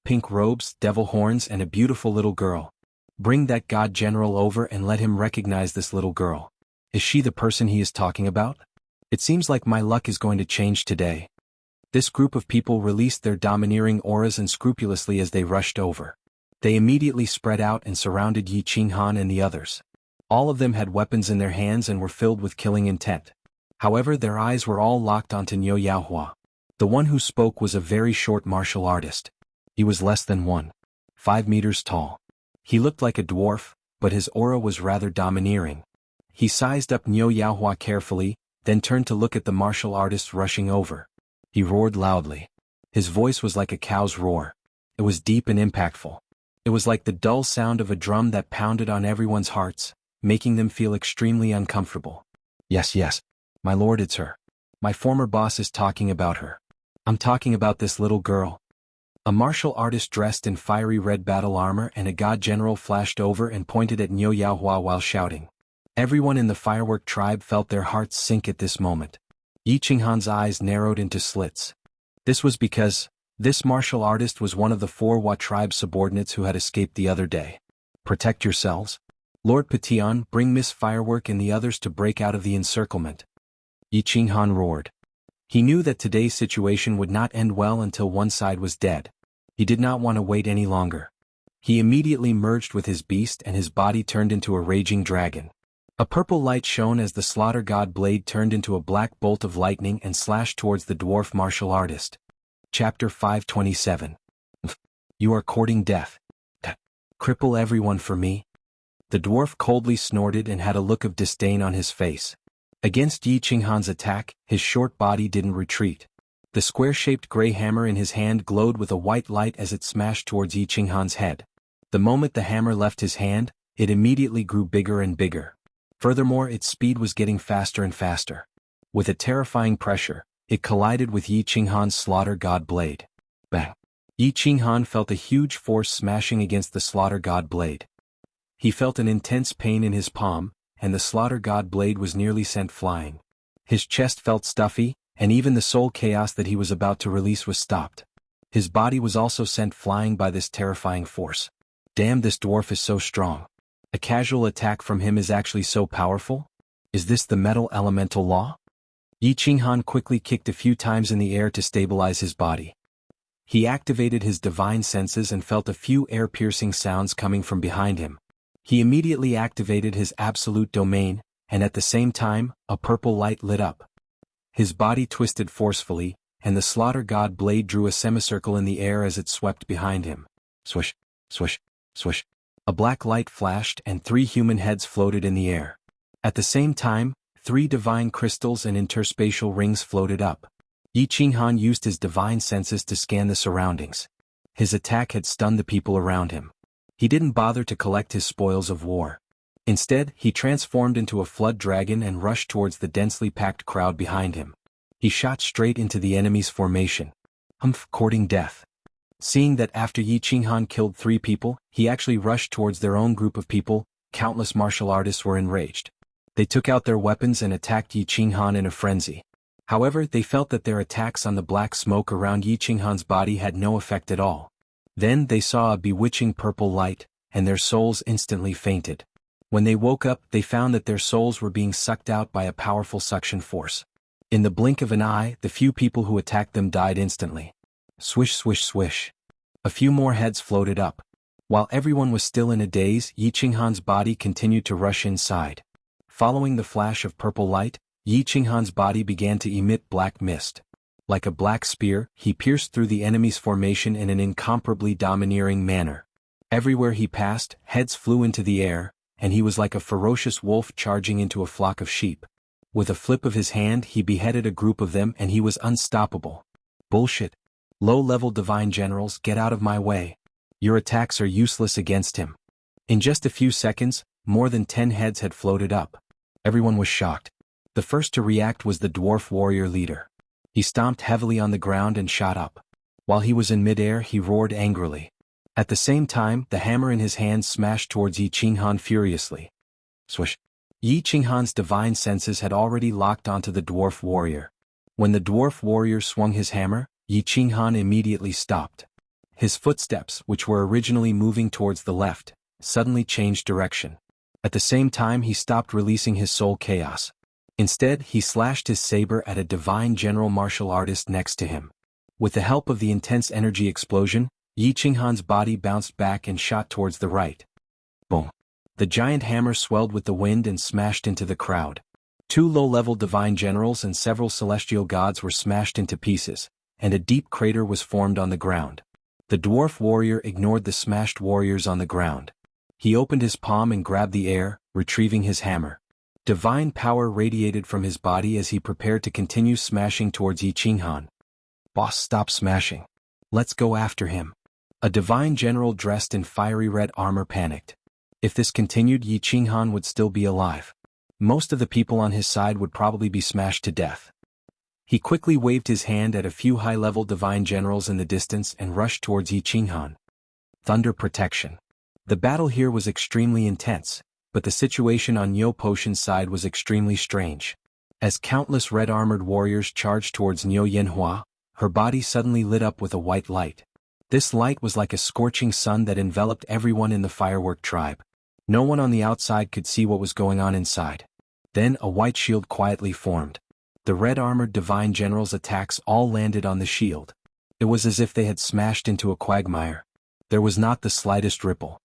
Pink robes, devil horns and a beautiful little girl. Bring that god general over and let him recognize this little girl. Is she the person he is talking about? It seems like my luck is going to change today. This group of people released their domineering auras unscrupulously as they rushed over. They immediately spread out and surrounded Yi Qinghan and the others. All of them had weapons in their hands and were filled with killing intent. However, their eyes were all locked onto Niu Yaohua. The one who spoke was a very short martial artist. He was less than 1.5 meters tall. He looked like a dwarf, but his aura was rather domineering. He sized up Niu Yaohua carefully, then turned to look at the martial artist rushing over. He roared loudly. His voice was like a cow's roar. It was deep and impactful. It was like the dull sound of a drum that pounded on everyone's hearts, making them feel extremely uncomfortable. Yes, my lord, it's her. My former boss is talking about her. I'm talking about this little girl. A martial artist dressed in fiery red battle armor and a god general flashed over and pointed at Niu Yaohua while shouting. Everyone in the firework tribe felt their hearts sink at this moment. Yi Qinghan's eyes narrowed into slits. This was because this martial artist was one of the 4 Hua tribe subordinates who had escaped the other day. Protect yourselves. Lord Petion, bring Miss Firework and the others to break out of the encirclement. Yi Qinghan roared. He knew that today's situation would not end well until one side was dead. He did not want to wait any longer. He immediately merged with his beast and his body turned into a raging dragon. A purple light shone as the slaughter god blade turned into a black bolt of lightning and slashed towards the dwarf martial artist. Chapter 527. You are courting death. Cripple everyone for me? The dwarf coldly snorted and had a look of disdain on his face. Against Yi Qinghan's attack, his short body didn't retreat. The square-shaped gray hammer in his hand glowed with a white light as it smashed towards Yi Qinghan's head. The moment the hammer left his hand, it immediately grew bigger and bigger. Furthermore, its speed was getting faster and faster. With a terrifying pressure, it collided with Yi Qinghan's slaughter god blade. Bang! Yi Qinghan felt a huge force smashing against the slaughter god blade. He felt an intense pain in his palm, and the slaughter god blade was nearly sent flying. His chest felt stuffy, and even the soul chaos that he was about to release was stopped. His body was also sent flying by this terrifying force. Damn, this dwarf is so strong. A casual attack from him is actually so powerful? Is this the metal elemental law? Yi Qinghan quickly kicked a few times in the air to stabilize his body. He activated his divine senses and felt a few air-piercing sounds coming from behind him. He immediately activated his absolute domain, and at the same time, a purple light lit up. His body twisted forcefully, and the slaughter god blade drew a semicircle in the air as it swept behind him. Swish, swish, swish. A black light flashed and 3 human heads floated in the air. At the same time, 3 divine crystals and interspatial rings floated up. Yi Qinghan used his divine senses to scan the surroundings. His attack had stunned the people around him. He didn't bother to collect his spoils of war. Instead, he transformed into a flood dragon and rushed towards the densely packed crowd behind him. He shot straight into the enemy's formation. Courting death. Seeing that after Yi Qinghan killed 3 people, he actually rushed towards their own group of people, countless martial artists were enraged. They took out their weapons and attacked Yi Qinghan in a frenzy. However, they felt that their attacks on the black smoke around Yi Qinghan's body had no effect at all. Then they saw a bewitching purple light, and their souls instantly fainted. When they woke up, they found that their souls were being sucked out by a powerful suction force. In the blink of an eye, the few people who attacked them died instantly. Swish, swish, swish. A few more heads floated up. While everyone was still in a daze, Yi Qinghan's body continued to rush inside. Following the flash of purple light, Yi Qinghan's body began to emit black mist. Like a black spear, he pierced through the enemy's formation in an incomparably domineering manner. Everywhere he passed, heads flew into the air, and he was like a ferocious wolf charging into a flock of sheep. With a flip of his hand, he beheaded a group of them and he was unstoppable. Bullshit. Low-level divine generals, get out of my way. Your attacks are useless against him. In just a few seconds, more than 10 heads had floated up. Everyone was shocked. The first to react was the dwarf warrior leader. He stomped heavily on the ground and shot up. While he was in midair, he roared angrily. At the same time, the hammer in his hand smashed towards Yi Qinghan furiously. Swish. Yi Qinghan's divine senses had already locked onto the dwarf warrior. When the dwarf warrior swung his hammer, Yi Qinghan immediately stopped. His footsteps, which were originally moving towards the left, suddenly changed direction. At the same time, he stopped releasing his soul chaos. Instead, he slashed his saber at a divine general martial artist next to him. With the help of the intense energy explosion, Yi Qinghan's body bounced back and shot towards the right. Boom! The giant hammer swelled with the wind and smashed into the crowd. 2 low-level divine generals and several celestial gods were smashed into pieces, and a deep crater was formed on the ground. The dwarf warrior ignored the smashed warriors on the ground. He opened his palm and grabbed the air, retrieving his hammer. Divine power radiated from his body as he prepared to continue smashing towards Yi Qinghan. Boss, stop smashing. Let's go after him. A divine general dressed in fiery red armor panicked. If this continued, Yi Qinghan would still be alive. Most of the people on his side would probably be smashed to death. He quickly waved his hand at a few high-level divine generals in the distance and rushed towards Yi Qinghan. Thunder protection. The battle here was extremely intense, but the situation on Niu Potion's side was extremely strange. As countless red-armored warriors charged towards Niu Yanhua, her body suddenly lit up with a white light. This light was like a scorching sun that enveloped everyone in the firework tribe. No one on the outside could see what was going on inside. Then a white shield quietly formed. The red-armored divine generals' attacks all landed on the shield. It was as if they had smashed into a quagmire. There was not the slightest ripple.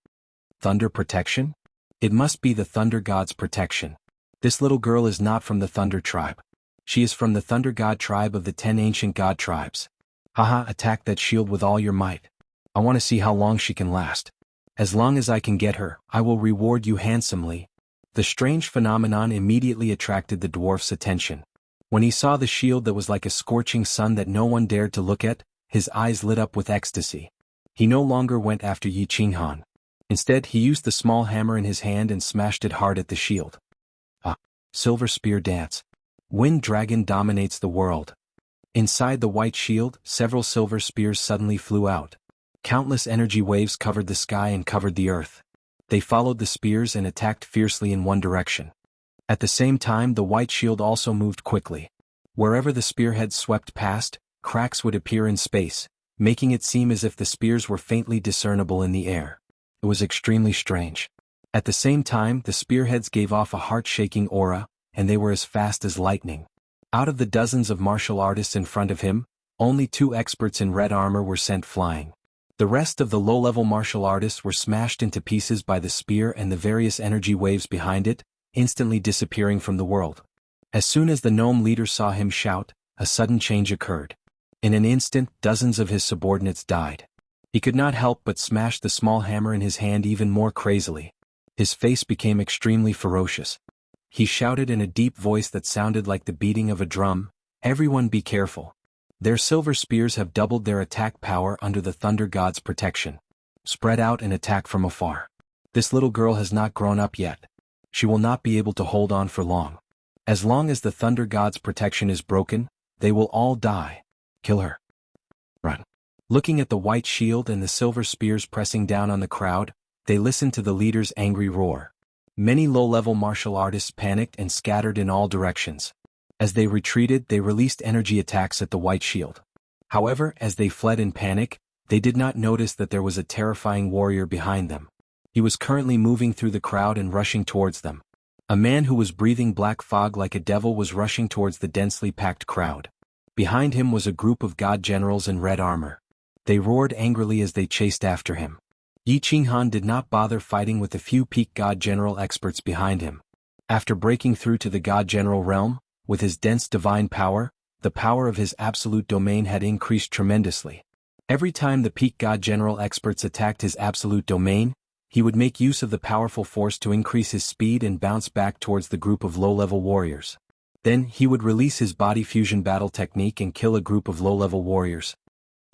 Thunder protection? It must be the Thunder God's protection. This little girl is not from the Thunder tribe. She is from the Thunder God tribe of the 10 ancient God tribes. Haha, attack that shield with all your might. I want to see how long she can last. As long as I can get her, I will reward you handsomely. The strange phenomenon immediately attracted the dwarf's attention. When he saw the shield that was like a scorching sun that no one dared to look at, his eyes lit up with ecstasy. He no longer went after Yi Qinghan. Instead, he used the small hammer in his hand and smashed it hard at the shield. Silver Spear Dance. Wind Dragon dominates the world. Inside the white shield, several silver spears suddenly flew out. Countless energy waves covered the sky and covered the earth. They followed the spears and attacked fiercely in one direction. At the same time, the white shield also moved quickly. Wherever the spearheads swept past, cracks would appear in space, making it seem as if the spears were faintly discernible in the air. It was extremely strange. At the same time, the spearheads gave off a heart-shaking aura, and they were as fast as lightning. Out of the dozens of martial artists in front of him, only 2 experts in red armor were sent flying. The rest of the low-level martial artists were smashed into pieces by the spear and the various energy waves behind it, instantly disappearing from the world. As soon as the gnome leader saw him shout, a sudden change occurred. In an instant, dozens of his subordinates died. He could not help but smash the small hammer in his hand even more crazily. His face became extremely ferocious. He shouted in a deep voice that sounded like the beating of a drum, "Everyone be careful. Their silver spears have doubled their attack power under the Thunder God's protection. Spread out and attack from afar. This little girl has not grown up yet. She will not be able to hold on for long. As long as the Thunder God's protection is broken, they will all die. Kill her. Run." Looking at the white shield and the silver spears pressing down on the crowd, they listened to the leader's angry roar. Many low-level martial artists panicked and scattered in all directions. As they retreated, they released energy attacks at the white shield. However, as they fled in panic, they did not notice that there was a terrifying warrior behind them. He was currently moving through the crowd and rushing towards them. A man who was breathing black fog like a devil was rushing towards the densely packed crowd. Behind him was a group of god generals in red armor. They roared angrily as they chased after him. Yi Qinghan did not bother fighting with the few peak god general experts behind him. After breaking through to the god general realm, with his dense divine power, the power of his absolute domain had increased tremendously. Every time the peak god general experts attacked his absolute domain, he would make use of the powerful force to increase his speed and bounce back towards the group of low-level warriors. Then, he would release his body fusion battle technique and kill a group of low-level warriors.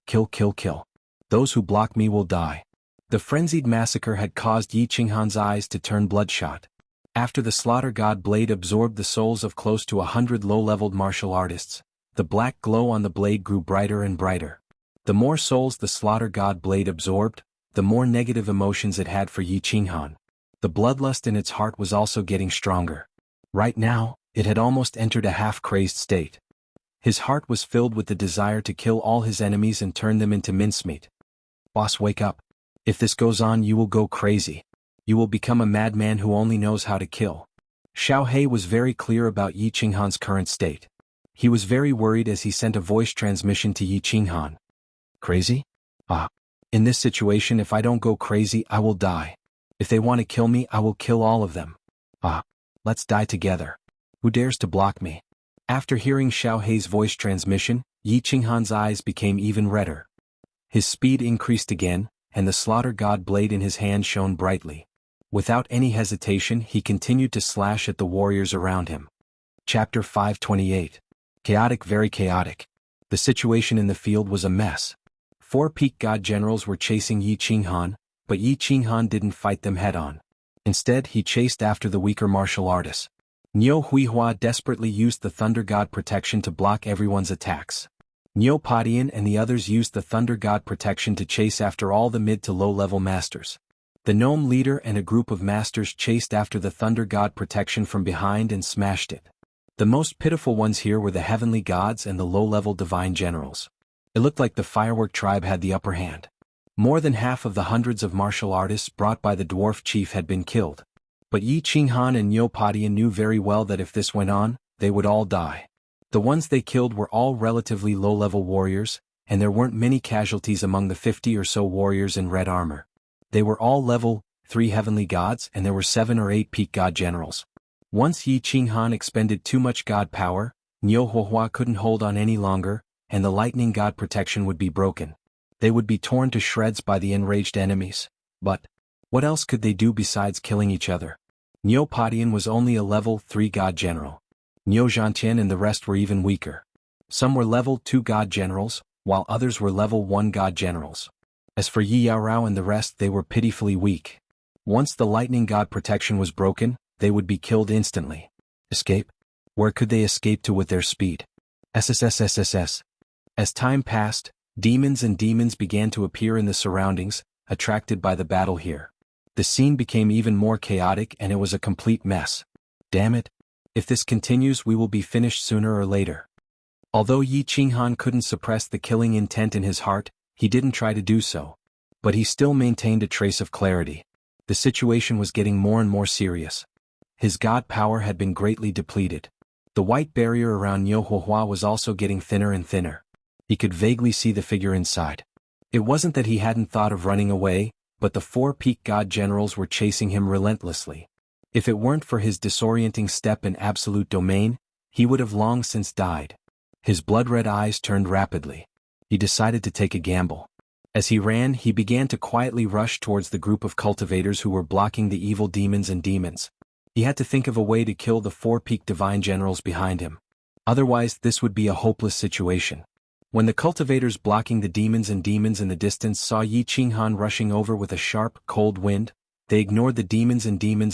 Kill, kill, kill. Those who block me will die. The frenzied massacre had caused Yi Qinghan's eyes to turn bloodshot. After the slaughter god blade absorbed the souls of close to 100 low-leveled martial artists, the black glow on the blade grew brighter and brighter. The more souls the slaughter god blade absorbed, the more negative emotions it had for Yi Qinghan. The bloodlust in its heart was also getting stronger. Right now, it had almost entered a half-crazed state. His heart was filled with the desire to kill all his enemies and turn them into mincemeat. Boss, wake up. If this goes on, you will go crazy. You will become a madman who only knows how to kill. Xiao He was very clear about Yi Qinghan's current state. He was very worried as he sent a voice transmission to Yi Qinghan. Crazy? Ah. In this situation, if I don't go crazy, I will die. If they want to kill me, I will kill all of them. Ah. Let's die together. Who dares to block me? After hearing Xiao Hei's voice transmission, Yi Qinghan's eyes became even redder. His speed increased again, and the slaughter god blade in his hand shone brightly. Without any hesitation, he continued to slash at the warriors around him. Chapter 528. Chaotic, very chaotic. The situation in the field was a mess. 4 peak god generals were chasing Yi Qinghan, but Yi Qinghan didn't fight them head-on. Instead, he chased after the weaker martial artists. Niu Huihua desperately used the Thunder God protection to block everyone's attacks. Niu Padian and the others used the Thunder God protection to chase after all the mid to low-level masters. The gnome leader and a group of masters chased after the Thunder God protection from behind and smashed it. The most pitiful ones here were the heavenly gods and the low-level divine generals. It looked like the firework tribe had the upper hand. More than half of the hundreds of martial artists brought by the dwarf chief had been killed. But Yi Qinghan and Niu Padian knew very well that if this went on, they would all die. The ones they killed were all relatively low-level warriors, and there weren't many casualties among the 50 or so warriors in red armor. They were all level 3 heavenly gods, and there were 7 or 8 peak god generals. Once Yi Qinghan expended too much god power, Niu Huihua couldn't hold on any longer, and the lightning god protection would be broken. They would be torn to shreds by the enraged enemies. But what else could they do besides killing each other? Niu Padian was only a level 3 god general. Niu Xianxia and the rest were even weaker. Some were level 2 god generals, while others were level 1 god generals. As for Yi Yaorao and the rest, they were pitifully weak. Once the lightning god protection was broken, they would be killed instantly. Escape? Where could they escape to with their speed? SSSSSS. As time passed, demons began to appear in the surroundings, attracted by the battle here. The scene became even more chaotic and it was a complete mess. Damn it. If this continues, we will be finished sooner or later. Although Yi Qinghan couldn't suppress the killing intent in his heart, he didn't try to do so. But he still maintained a trace of clarity. The situation was getting more and more serious. His god power had been greatly depleted. The white barrier around Niu Huihua was also getting thinner and thinner. He could vaguely see the figure inside. It wasn't that he hadn't thought of running away, but the 4 peak god generals were chasing him relentlessly. If it weren't for his disorienting step in absolute domain, he would have long since died. His blood-red eyes turned rapidly. He decided to take a gamble. As he ran, he began to quietly rush towards the group of cultivators who were blocking the evil demons. He had to think of a way to kill the 4 peak divine generals behind him. Otherwise, this would be a hopeless situation. When the cultivators blocking the demons in the distance saw Yi Qinghan rushing over with a sharp, cold wind, they ignored the demons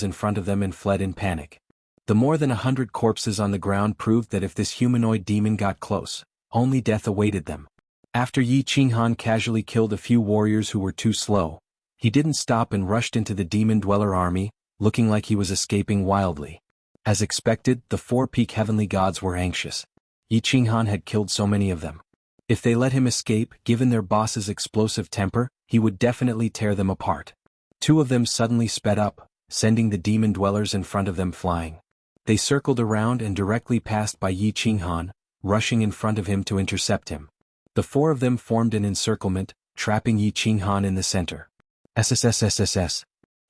in front of them and fled in panic. The more than 100 corpses on the ground proved that if this humanoid demon got close, only death awaited them. After Yi Qinghan casually killed a few warriors who were too slow, he didn't stop and rushed into the demon dweller army, looking like he was escaping wildly. As expected, the 4 peak heavenly gods were anxious. Yi Qinghan had killed so many of them. If they let him escape, given their boss's explosive temper, he would definitely tear them apart. 2 of them suddenly sped up, sending the demon dwellers in front of them flying. They circled around and directly passed by Yi Qinghan, rushing in front of him to intercept him. The 4 of them formed an encirclement, trapping Yi Qinghan in the center. SSSSSS.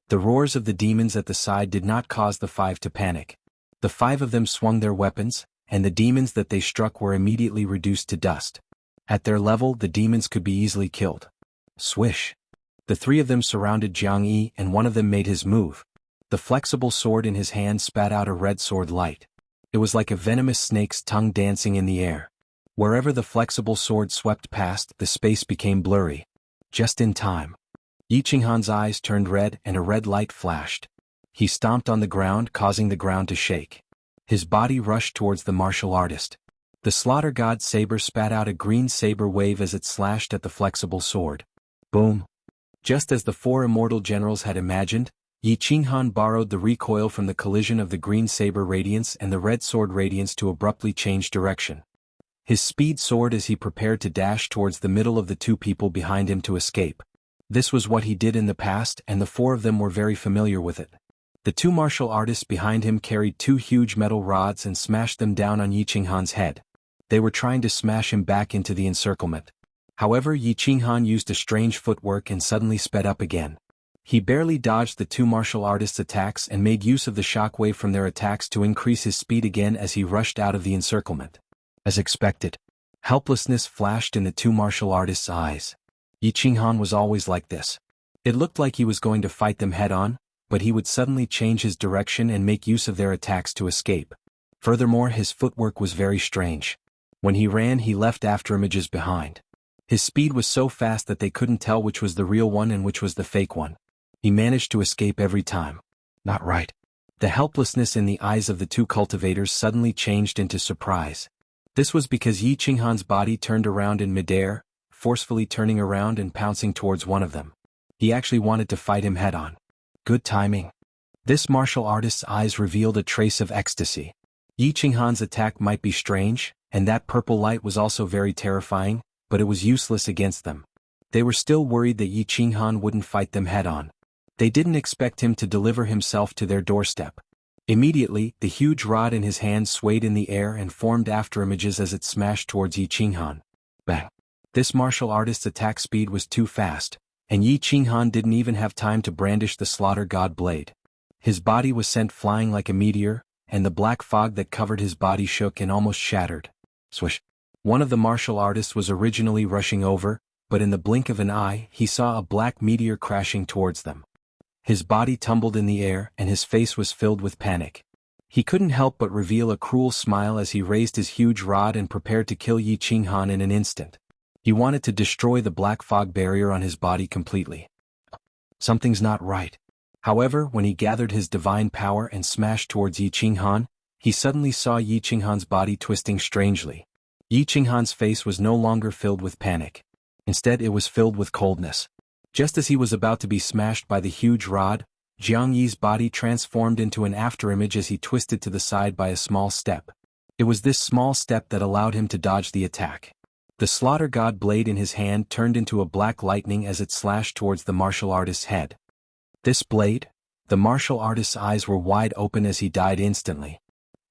The roars of the demons at the side did not cause the 5 to panic. The 5 of them swung their weapons, and the demons that they struck were immediately reduced to dust. At their level, the demons could be easily killed. Swish. The 3 of them surrounded Jianghu and one of them made his move. The flexible sword in his hand spat out a red sword light. It was like a venomous snake's tongue dancing in the air. Wherever the flexible sword swept past, the space became blurry. Just in time. Yi Qinghan's eyes turned red and a red light flashed. He stomped on the ground, causing the ground to shake. His body rushed towards the martial artist. The slaughter god's saber spat out a green saber wave as it slashed at the flexible sword. Boom. Just as the 4 immortal generals had imagined, Yi Qinghan borrowed the recoil from the collision of the green saber radiance and the red sword radiance to abruptly change direction. His speed soared as he prepared to dash towards the middle of the 2 people behind him to escape. This was what he did in the past, and the 4 of them were very familiar with it. The 2 martial artists behind him carried 2 huge metal rods and smashed them down on Yi Qinghan's head. They were trying to smash him back into the encirclement. However, Yi Qinghan used a strange footwork and suddenly sped up again. He barely dodged the two martial artists' attacks and made use of the shockwave from their attacks to increase his speed again as he rushed out of the encirclement. As expected, helplessness flashed in the two martial artists' eyes. Yi Qinghan was always like this. It looked like he was going to fight them head-on, but he would suddenly change his direction and make use of their attacks to escape. Furthermore, his footwork was very strange. When he ran, he left afterimages behind. His speed was so fast that they couldn't tell which was the real one and which was the fake one. He managed to escape every time. Not right. The helplessness in the eyes of the two cultivators suddenly changed into surprise. This was because Yi Qinghan's body turned around in midair, forcefully turning around and pouncing towards one of them. He actually wanted to fight him head-on. Good timing. This martial artist's eyes revealed a trace of ecstasy. Yi Qinghan's attack might be strange, and that purple light was also very terrifying, but it was useless against them. They were still worried that Yi Qinghan wouldn't fight them head-on. They didn't expect him to deliver himself to their doorstep. Immediately, the huge rod in his hand swayed in the air and formed afterimages as it smashed towards Yi Qinghan. Bang! This martial artist's attack speed was too fast, and Yi Qinghan didn't even have time to brandish the slaughter god blade. His body was sent flying like a meteor, and the black fog that covered his body shook and almost shattered. Swish! One of the martial artists was originally rushing over, but in the blink of an eye he saw a black meteor crashing towards them. His body tumbled in the air and his face was filled with panic. He couldn't help but reveal a cruel smile as he raised his huge rod and prepared to kill Yi Qinghan in an instant. He wanted to destroy the black fog barrier on his body completely. Something's not right. However, when he gathered his divine power and smashed towards Yi Qinghan, he suddenly saw Yi Qinghan's body twisting strangely. Yi Qinghan's face was no longer filled with panic. Instead, it was filled with coldness. Just as he was about to be smashed by the huge rod, Jianghu's body transformed into an afterimage as he twisted to the side by a small step. It was this small step that allowed him to dodge the attack. The slaughter god blade in his hand turned into a black lightning as it slashed towards the martial artist's head. This blade? The martial artist's eyes were wide open as he died instantly.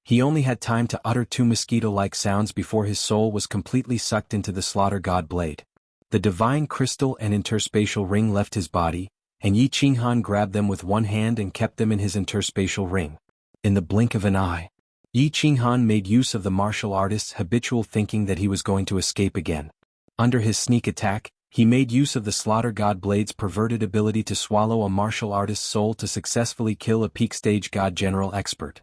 He only had time to utter two mosquito-like sounds before his soul was completely sucked into the slaughter god blade. The divine crystal and interspatial ring left his body, and Yi Qinghan grabbed them with one hand and kept them in his interspatial ring. In the blink of an eye, Yi Qinghan made use of the martial artist's habitual thinking that he was going to escape again. Under his sneak attack, he made use of the slaughter god blade's perverted ability to swallow a martial artist's soul to successfully kill a peak stage god general expert.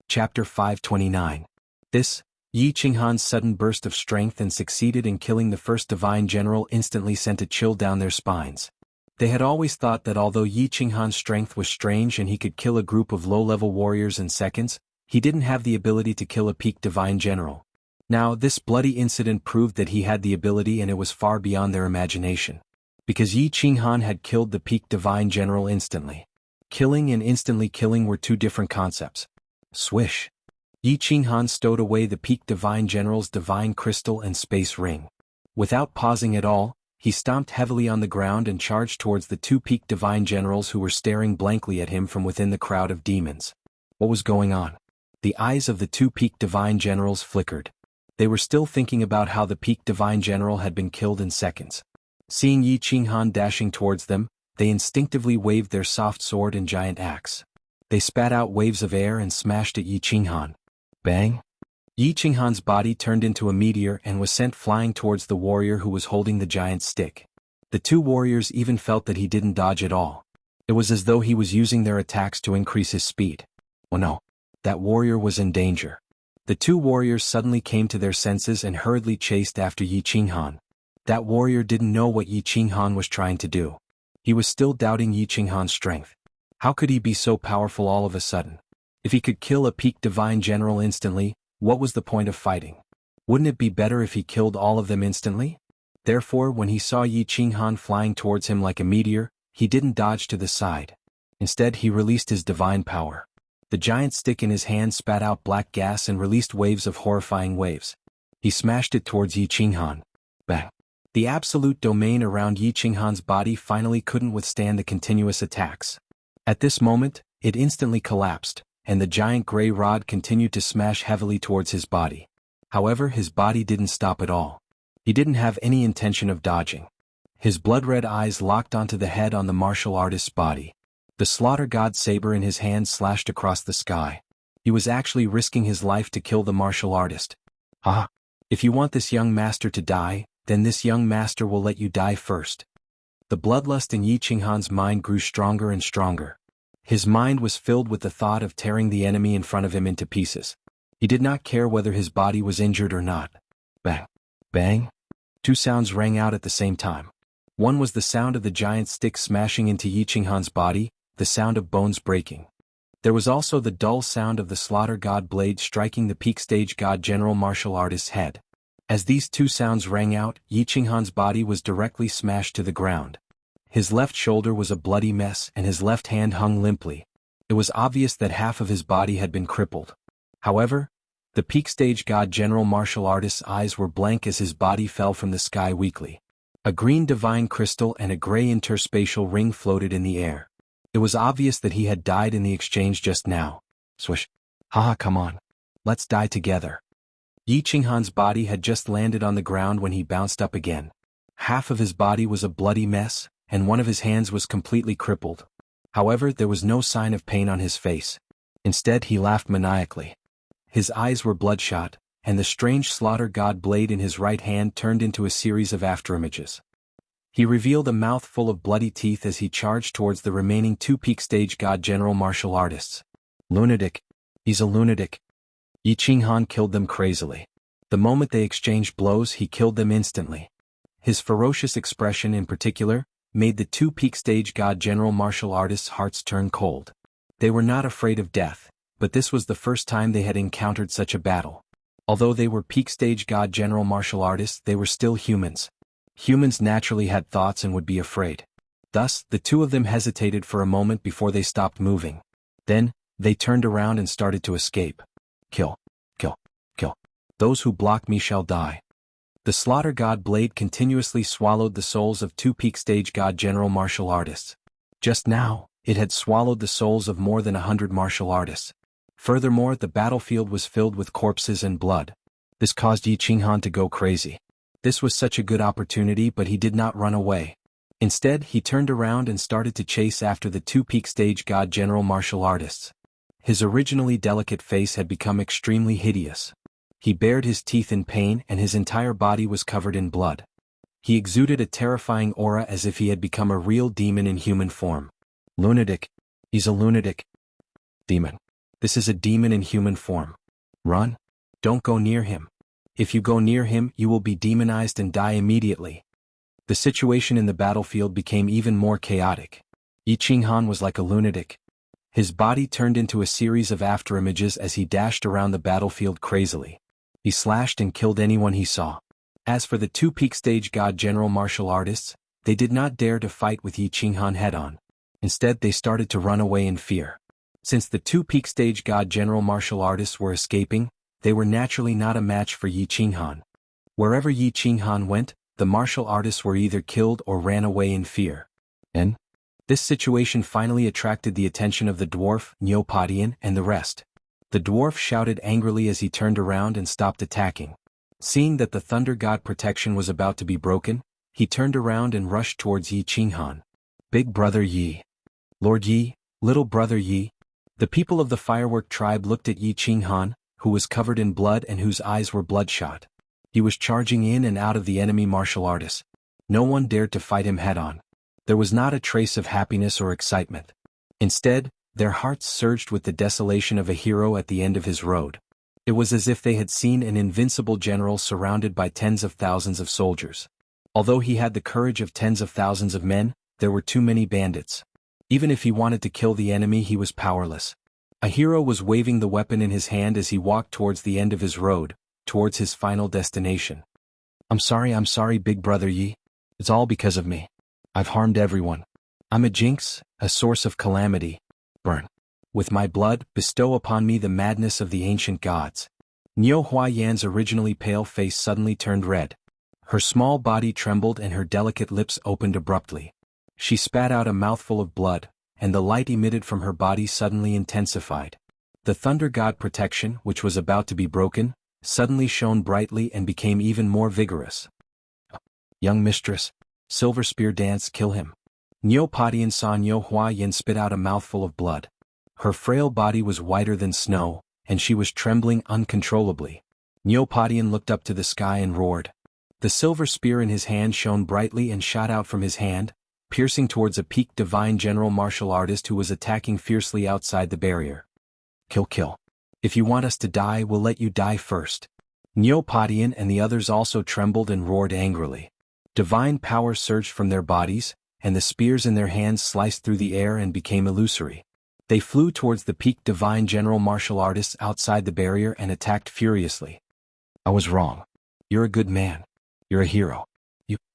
Chapter 529. This, Yi Qinghan's sudden burst of strength and succeeded in killing the first divine general instantly sent a chill down their spines. They had always thought that although Yi Qinghan's strength was strange and he could kill a group of low-level warriors in seconds, he didn't have the ability to kill a peak divine general. Now, this bloody incident proved that he had the ability and it was far beyond their imagination. Because Yi Qinghan had killed the peak divine general instantly. Killing and instantly killing were two different concepts. Swish! Yi Qinghan stowed away the peak divine general's divine crystal and space ring. Without pausing at all, he stomped heavily on the ground and charged towards the two peak divine generals who were staring blankly at him from within the crowd of demons. What was going on? The eyes of the two peak divine generals flickered. They were still thinking about how the peak divine general had been killed in seconds. Seeing Yi Qinghan dashing towards them, they instinctively waved their soft sword and giant axe. They spat out waves of air and smashed at Yi Qinghan. Bang! Yi Qinghan's body turned into a meteor and was sent flying towards the warrior who was holding the giant stick. The two warriors even felt that he didn't dodge at all. It was as though he was using their attacks to increase his speed. Oh no! That warrior was in danger. The two warriors suddenly came to their senses and hurriedly chased after Yi Qinghan. That warrior didn't know what Yi Qinghan was trying to do. He was still doubting Yi Qinghan's strength. How could he be so powerful all of a sudden? If he could kill a peak divine general instantly, what was the point of fighting? Wouldn't it be better if he killed all of them instantly? Therefore, when he saw Yi Qinghan flying towards him like a meteor, he didn't dodge to the side. Instead, he released his divine power. The giant stick in his hand spat out black gas and released waves of horrifying waves. He smashed it towards Yi Qinghan. Bang! The absolute domain around Yi Qinghan's body finally couldn't withstand the continuous attacks. At this moment, it instantly collapsed, and the giant gray rod continued to smash heavily towards his body. However, his body didn't stop at all. He didn't have any intention of dodging. His blood-red eyes locked onto the head on the martial artist's body. The slaughter god saber in his hand slashed across the sky. He was actually risking his life to kill the martial artist. Ah! If you want this young master to die, then this young master will let you die first. The bloodlust in Yi Qinghan's mind grew stronger and stronger. His mind was filled with the thought of tearing the enemy in front of him into pieces. He did not care whether his body was injured or not. Bang! Bang! Two sounds rang out at the same time. One was the sound of the giant stick smashing into Yi Qinghan's body, the sound of bones breaking. There was also the dull sound of the slaughter god blade striking the peak stage god general martial artist's head. As these two sounds rang out, Yi Qinghan's body was directly smashed to the ground. His left shoulder was a bloody mess and his left hand hung limply. It was obvious that half of his body had been crippled. However, the peak stage god general martial artist's eyes were blank as his body fell from the sky weakly. A green divine crystal and a gray interspatial ring floated in the air. It was obvious that he had died in the exchange just now. Swish. Haha, come on. Let's die together. Yi Qinghan's body had just landed on the ground when he bounced up again. Half of his body was a bloody mess, and one of his hands was completely crippled. However, there was no sign of pain on his face. Instead, he laughed maniacally. His eyes were bloodshot, and the strange slaughter god blade in his right hand turned into a series of afterimages. He revealed a mouth full of bloody teeth as he charged towards the remaining two peak stage god general martial artists. Lunatic. He's a lunatic. Yi Qinghan killed them crazily. The moment they exchanged blows, he killed them instantly. His ferocious expression in particular made the two peak stage god general martial artists' hearts turn cold. They were not afraid of death, but this was the first time they had encountered such a battle. Although they were peak stage god general martial artists, they were still humans. Humans naturally had thoughts and would be afraid. Thus, the two of them hesitated for a moment before they stopped moving. Then, they turned around and started to escape. Kill. Kill. Kill. Those who block me shall die. The slaughter god blade continuously swallowed the souls of two peak stage god general martial artists. Just now, it had swallowed the souls of more than 100 martial artists. Furthermore, the battlefield was filled with corpses and blood. This caused Yi Qinghan to go crazy. This was such a good opportunity, but he did not run away. Instead, he turned around and started to chase after the two peak stage god general martial artists. His originally delicate face had become extremely hideous. He bared his teeth in pain and his entire body was covered in blood. He exuded a terrifying aura as if he had become a real demon in human form. Lunatic. He's a lunatic. Demon. This is a demon in human form. Run. Don't go near him. If you go near him, you will be demonized and die immediately. The situation in the battlefield became even more chaotic. Yi Qinghan was like a lunatic. His body turned into a series of afterimages as he dashed around the battlefield crazily. He slashed and killed anyone he saw. As for the two peak stage god general martial artists, they did not dare to fight with Yi Qinghan head-on. Instead, they started to run away in fear. Since the two peak stage god general martial artists were escaping, they were naturally not a match for Yi Qinghan. Wherever Yi Qinghan went, the martial artists were either killed or ran away in fear. And this situation finally attracted the attention of the dwarf, Neopodian, and the rest. The dwarf shouted angrily as he turned around and stopped attacking. Seeing that the thunder god protection was about to be broken, he turned around and rushed towards Yi Qinghan. Big brother Yi. Lord Yi, little brother Yi. The people of the firework tribe looked at Yi Qinghan, who was covered in blood and whose eyes were bloodshot. He was charging in and out of the enemy martial artists. No one dared to fight him head-on. There was not a trace of happiness or excitement. Instead, their hearts surged with the desolation of a hero at the end of his road. It was as if they had seen an invincible general surrounded by tens of thousands of soldiers. Although he had the courage of tens of thousands of men, there were too many bandits. Even if he wanted to kill the enemy, he was powerless. A hero was waving the weapon in his hand as he walked towards the end of his road, towards his final destination. I'm sorry, big brother Yi. It's all because of me. I've harmed everyone. I'm a jinx, a source of calamity. Burn. With my blood, bestow upon me the madness of the ancient gods. Niu Huayan's originally pale face suddenly turned red. Her small body trembled and her delicate lips opened abruptly. She spat out a mouthful of blood, and the light emitted from her body suddenly intensified. The thunder god protection, which was about to be broken, suddenly shone brightly and became even more vigorous. Young mistress, Silver Spear Dance, kill him. Niu Padian saw Niu Huayan spit out a mouthful of blood. Her frail body was whiter than snow, and she was trembling uncontrollably. Niu Padian looked up to the sky and roared. The silver spear in his hand shone brightly and shot out from his hand, piercing towards a peaked divine general martial artist who was attacking fiercely outside the barrier. Kill, kill. If you want us to die, we'll let you die first. Niu Padian and the others also trembled and roared angrily. Divine power surged from their bodies, and the spears in their hands sliced through the air and became illusory. They flew towards the peaked divine general martial artists outside the barrier and attacked furiously. I was wrong. You're a good man. You're a hero.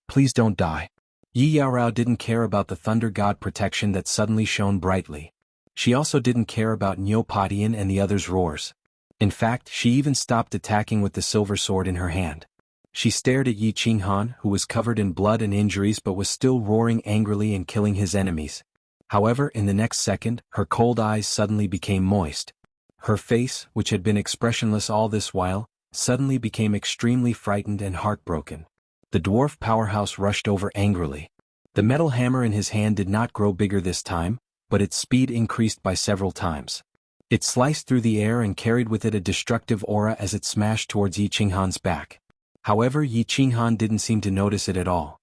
Please don't die. Yi Yaorao didn't care about the thunder god protection that suddenly shone brightly. She also didn't care about Niu Padian and the others' roars. In fact, she even stopped attacking with the silver sword in her hand. She stared at Yi Qinghan, who was covered in blood and injuries but was still roaring angrily and killing his enemies. However, in the next second, her cold eyes suddenly became moist. Her face, which had been expressionless all this while, suddenly became extremely frightened and heartbroken. The dwarf powerhouse rushed over angrily. The metal hammer in his hand did not grow bigger this time, but its speed increased by several times. It sliced through the air and carried with it a destructive aura as it smashed towards Yi Qinghan's back. However, Yi Qinghan didn't seem to notice it at all.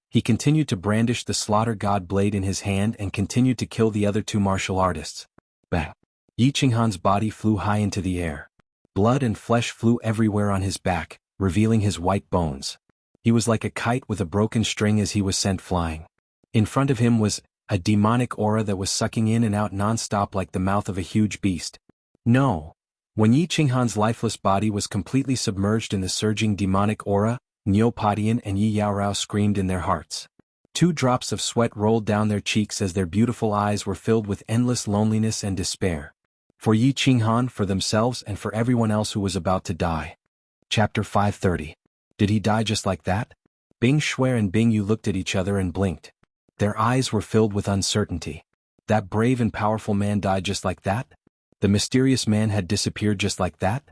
He continued to brandish the slaughter god blade in his hand and continued to kill the other two martial artists. Bang! Yi Qinghan's body flew high into the air. Blood and flesh flew everywhere on his back, revealing his white bones. He was like a kite with a broken string as he was sent flying. In front of him was a demonic aura that was sucking in and out non-stop like the mouth of a huge beast. No! When Yi Qinghan's lifeless body was completely submerged in the surging demonic aura, Niu Padian and Yi Yaorao screamed in their hearts. 2 drops of sweat rolled down their cheeks as their beautiful eyes were filled with endless loneliness and despair. For Yi Qinghan, for themselves, and for everyone else who was about to die. Chapter 530. Did he die just like that? Bing Shui and Bing Yu looked at each other and blinked. Their eyes were filled with uncertainty. That brave and powerful man died just like that? The mysterious man had disappeared just like that?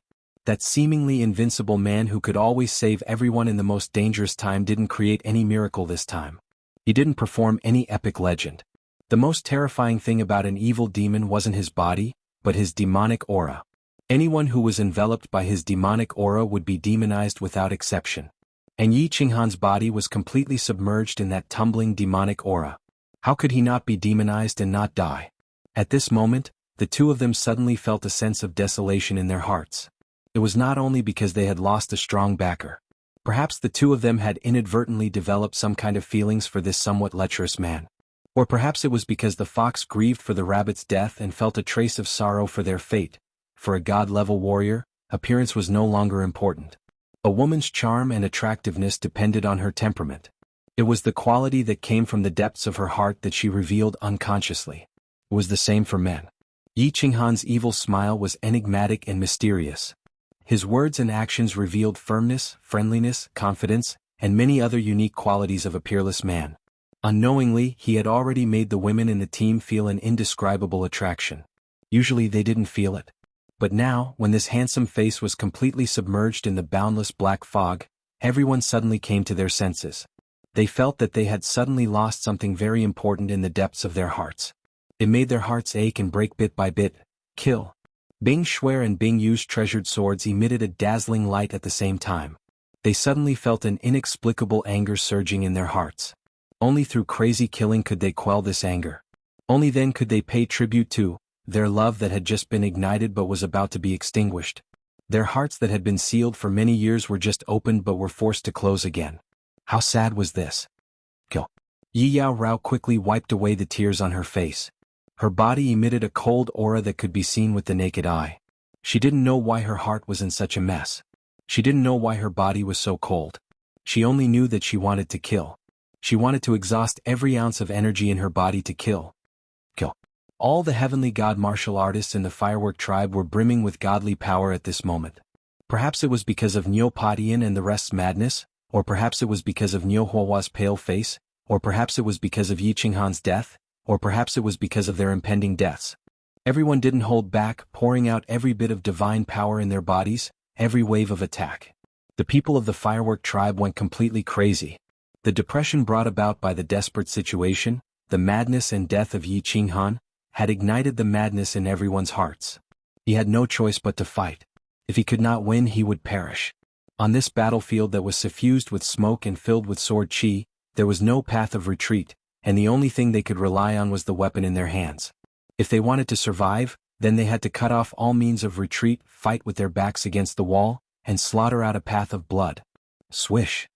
That seemingly invincible man who could always save everyone in the most dangerous time didn't create any miracle this time. He didn't perform any epic legend. The most terrifying thing about an evil demon wasn't his body, but his demonic aura. Anyone who was enveloped by his demonic aura would be demonized without exception. And Yi Qinghan's body was completely submerged in that tumbling demonic aura. How could he not be demonized and not die? At this moment, the two of them suddenly felt a sense of desolation in their hearts. It was not only because they had lost a strong backer. Perhaps the two of them had inadvertently developed some kind of feelings for this somewhat lecherous man. Or perhaps it was because the fox grieved for the rabbit's death and felt a trace of sorrow for their fate. For a god-level warrior, appearance was no longer important. A woman's charm and attractiveness depended on her temperament. It was the quality that came from the depths of her heart that she revealed unconsciously. It was the same for men. Yi Qinghan's evil smile was enigmatic and mysterious. His words and actions revealed firmness, friendliness, confidence, and many other unique qualities of a peerless man. Unknowingly, he had already made the women in the team feel an indescribable attraction. Usually they didn't feel it. But now, when this handsome face was completely submerged in the boundless black fog, everyone suddenly came to their senses. They felt that they had suddenly lost something very important in the depths of their hearts. It made their hearts ache and break bit by bit. Kill. Bing Shui and Bing Yu's treasured swords emitted a dazzling light at the same time. They suddenly felt an inexplicable anger surging in their hearts. Only through crazy killing could they quell this anger. Only then could they pay tribute to their love that had just been ignited but was about to be extinguished. Their hearts that had been sealed for many years were just opened but were forced to close again. How sad was this? Kill. Yi Yaorao quickly wiped away the tears on her face. Her body emitted a cold aura that could be seen with the naked eye. She didn't know why her heart was in such a mess. She didn't know why her body was so cold. She only knew that she wanted to kill. She wanted to exhaust every ounce of energy in her body to kill. Kill. All the heavenly god martial artists in the firework tribe were brimming with godly power at this moment. Perhaps it was because of Niu Padian and the rest's madness, or perhaps it was because of Niu Huahua's pale face, or perhaps it was because of Yi Qinghan's death, or perhaps it was because of their impending deaths. Everyone didn't hold back, pouring out every bit of divine power in their bodies, every wave of attack. The people of the firework tribe went completely crazy. The depression brought about by the desperate situation, the madness and death of Yi Qinghan, had ignited the madness in everyone's hearts. He had no choice but to fight. If he could not win, he would perish. On this battlefield that was suffused with smoke and filled with sword qi, there was no path of retreat, and the only thing they could rely on was the weapon in their hands. If they wanted to survive, then they had to cut off all means of retreat, fight with their backs against the wall, and slaughter out a path of blood. Swish!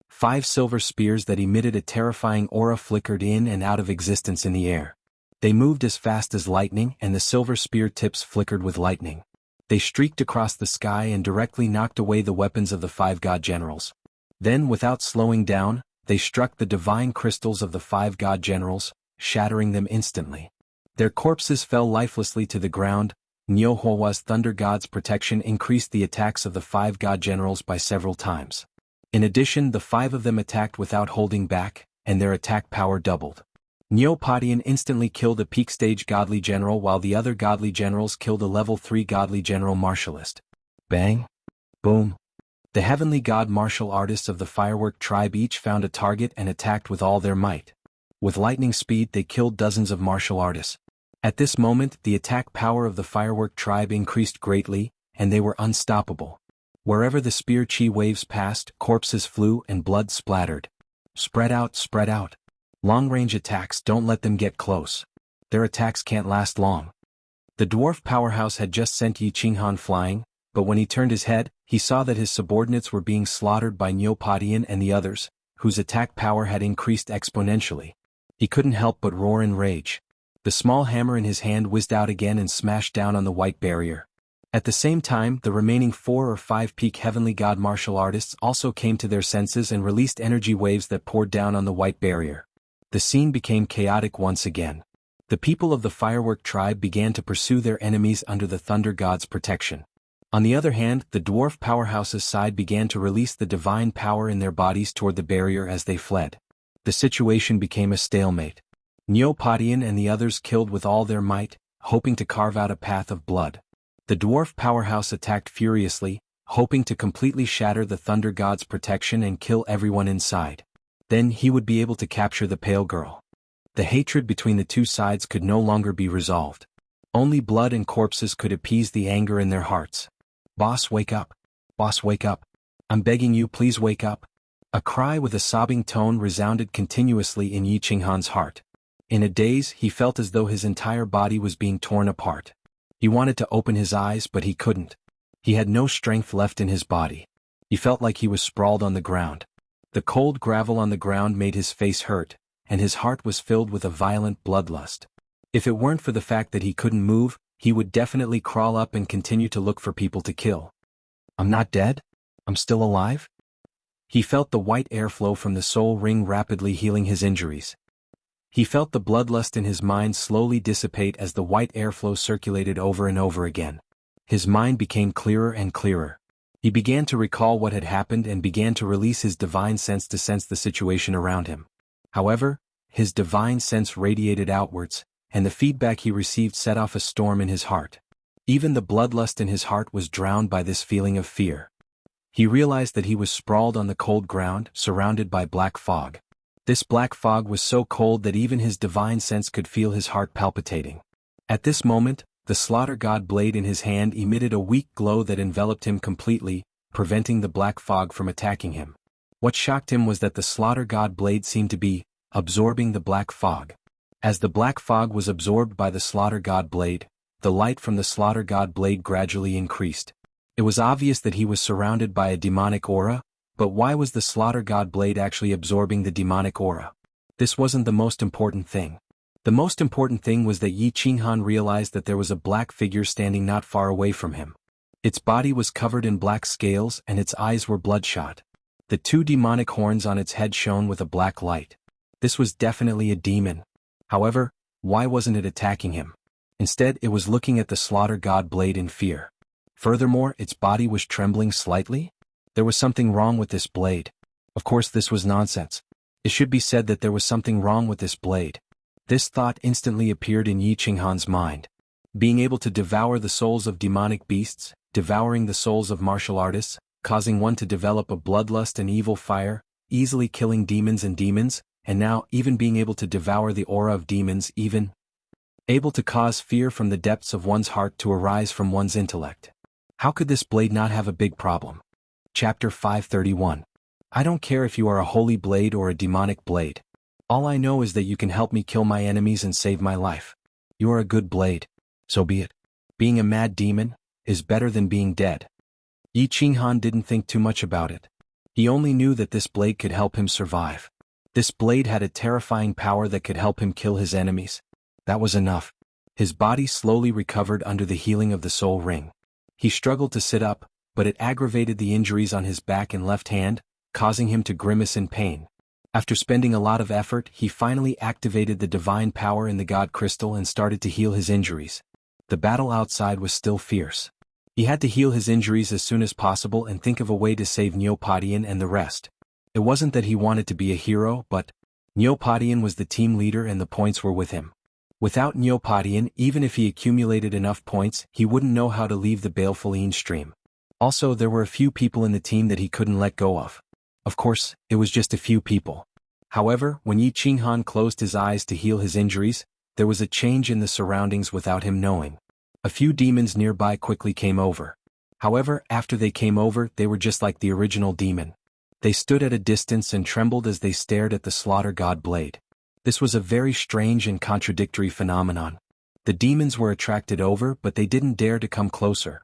5 silver spears that emitted a terrifying aura flickered in and out of existence in the air. They moved as fast as lightning, and the silver spear tips flickered with lightning. They streaked across the sky and directly knocked away the weapons of the 5 god generals. Then, without slowing down, they struck the divine crystals of the 5 god generals, shattering them instantly. Their corpses fell lifelessly to the ground. Nyohua's thunder god's protection increased the attacks of the 5 god generals by several times. In addition, the 5 of them attacked without holding back, and their attack power doubled. Neopodian instantly killed a peak stage godly general while the other godly generals killed a level 3 godly general martialist. Bang! Boom! The heavenly god martial artists of the firework tribe each found a target and attacked with all their might. With lightning speed they killed dozens of martial artists. At this moment the attack power of the firework tribe increased greatly, and they were unstoppable. Wherever the spear chi waves passed, corpses flew and blood splattered. Spread out, spread out. Long-range attacks, don't let them get close. Their attacks can't last long. The dwarf powerhouse had just sent Yi Qinghan flying, but when he turned his head, he saw that his subordinates were being slaughtered by Neopodian and the others, whose attack power had increased exponentially. He couldn't help but roar in rage. The small hammer in his hand whizzed out again and smashed down on the white barrier. At the same time, the remaining 4 or 5 peak heavenly god martial artists also came to their senses and released energy waves that poured down on the white barrier. The scene became chaotic once again. The people of the firework tribe began to pursue their enemies under the thunder god's protection. On the other hand, the dwarf powerhouse's side began to release the divine power in their bodies toward the barrier as they fled. The situation became a stalemate. Neopodian and the others killed with all their might, hoping to carve out a path of blood. The dwarf powerhouse attacked furiously, hoping to completely shatter the thunder god's protection and kill everyone inside. Then he would be able to capture the pale girl. The hatred between the two sides could no longer be resolved. Only blood and corpses could appease the anger in their hearts. Boss, wake up. Boss, wake up. I'm begging you, please wake up. A cry with a sobbing tone resounded continuously in Yi Qinghan's heart. In a daze, he felt as though his entire body was being torn apart. He wanted to open his eyes, but he couldn't. He had no strength left in his body. He felt like he was sprawled on the ground. The cold gravel on the ground made his face hurt, and his heart was filled with a violent bloodlust. If it weren't for the fact that he couldn't move, he would definitely crawl up and continue to look for people to kill. I'm not dead? I'm still alive? He felt the white airflow from the soul ring rapidly healing his injuries. He felt the bloodlust in his mind slowly dissipate as the white airflow circulated over and over again. His mind became clearer and clearer. He began to recall what had happened and began to release his divine sense to sense the situation around him. However, his divine sense radiated outwards, and the feedback he received set off a storm in his heart. Even the bloodlust in his heart was drowned by this feeling of fear. He realized that he was sprawled on the cold ground, surrounded by black fog. This black fog was so cold that even his divine sense could feel his heart palpitating. At this moment, the slaughter god blade in his hand emitted a weak glow that enveloped him completely, preventing the black fog from attacking him. What shocked him was that the slaughter god blade seemed to be absorbing the black fog. As the black fog was absorbed by the slaughter god blade, the light from the slaughter god blade gradually increased. It was obvious that he was surrounded by a demonic aura, but why was the slaughter god blade actually absorbing the demonic aura? This wasn't the most important thing. The most important thing was that Yi Qinghan realized that there was a black figure standing not far away from him. Its body was covered in black scales and its eyes were bloodshot. The 2 demonic horns on its head shone with a black light. This was definitely a demon. However, why wasn't it attacking him? Instead, it was looking at the slaughter god blade in fear. Furthermore, its body was trembling slightly. There was something wrong with this blade. Of course, this was nonsense. It should be said that there was something wrong with this blade. This thought instantly appeared in Yi Qinghan's mind. Being able to devour the souls of demonic beasts, devouring the souls of martial artists, causing one to develop a bloodlust and evil fire, easily killing demons, and now even being able to devour the aura of demons, even able to cause fear from the depths of one's heart to arise from one's intellect. How could this blade not have a big problem? Chapter 531. I don't care if you are a holy blade or a demonic blade. All I know is that you can help me kill my enemies and save my life. You are a good blade. So be it. Being a mad demon is better than being dead. Yi Qinghan didn't think too much about it. He only knew that this blade could help him survive. This blade had a terrifying power that could help him kill his enemies. That was enough. His body slowly recovered under the healing of the soul ring. He struggled to sit up, but it aggravated the injuries on his back and left hand, causing him to grimace in pain. After spending a lot of effort, he finally activated the divine power in the God Crystal and started to heal his injuries. The battle outside was still fierce. He had to heal his injuries as soon as possible and think of a way to save Neopodian and the rest. It wasn't that he wanted to be a hero, but Neopodian was the team leader and the points were with him. Without Neopodian, even if he accumulated enough points, he wouldn't know how to leave the baleful stream. Also, there were a few people in the team that he couldn't let go of. Of course, it was just a few people. However, when Yi Qinghan closed his eyes to heal his injuries, there was a change in the surroundings without him knowing. A few demons nearby quickly came over. However, after they came over, they were just like the original demon. They stood at a distance and trembled as they stared at the slaughter god blade. This was a very strange and contradictory phenomenon. The demons were attracted over, but they didn't dare to come closer.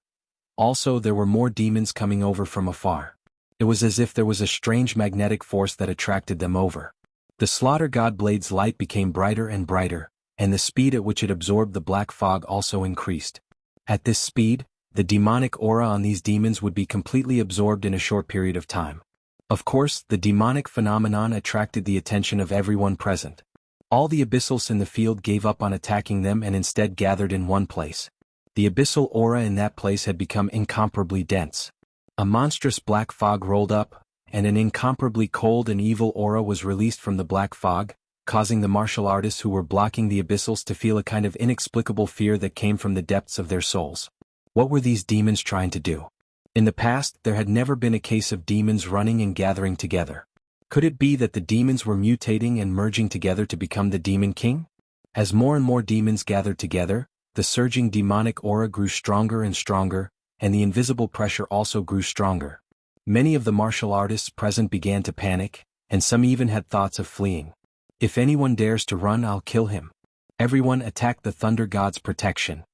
Also, there were more demons coming over from afar. It was as if there was a strange magnetic force that attracted them over. The slaughter god blade's light became brighter and brighter, and the speed at which it absorbed the black fog also increased. At this speed, the demonic aura on these demons would be completely absorbed in a short period of time. Of course, the demonic phenomenon attracted the attention of everyone present. All the abyssals in the field gave up on attacking them and instead gathered in one place. The abyssal aura in that place had become incomparably dense. A monstrous black fog rolled up, and an incomparably cold and evil aura was released from the black fog, causing the martial artists who were blocking the abyssals to feel a kind of inexplicable fear that came from the depths of their souls. What were these demons trying to do? In the past, there had never been a case of demons running and gathering together. Could it be that the demons were mutating and merging together to become the Demon King? As more and more demons gathered together, the surging demonic aura grew stronger and stronger, and the invisible pressure also grew stronger. Many of the martial artists present began to panic, and some even had thoughts of fleeing. If anyone dares to run, I'll kill him. Everyone attack the Thunder God's protection.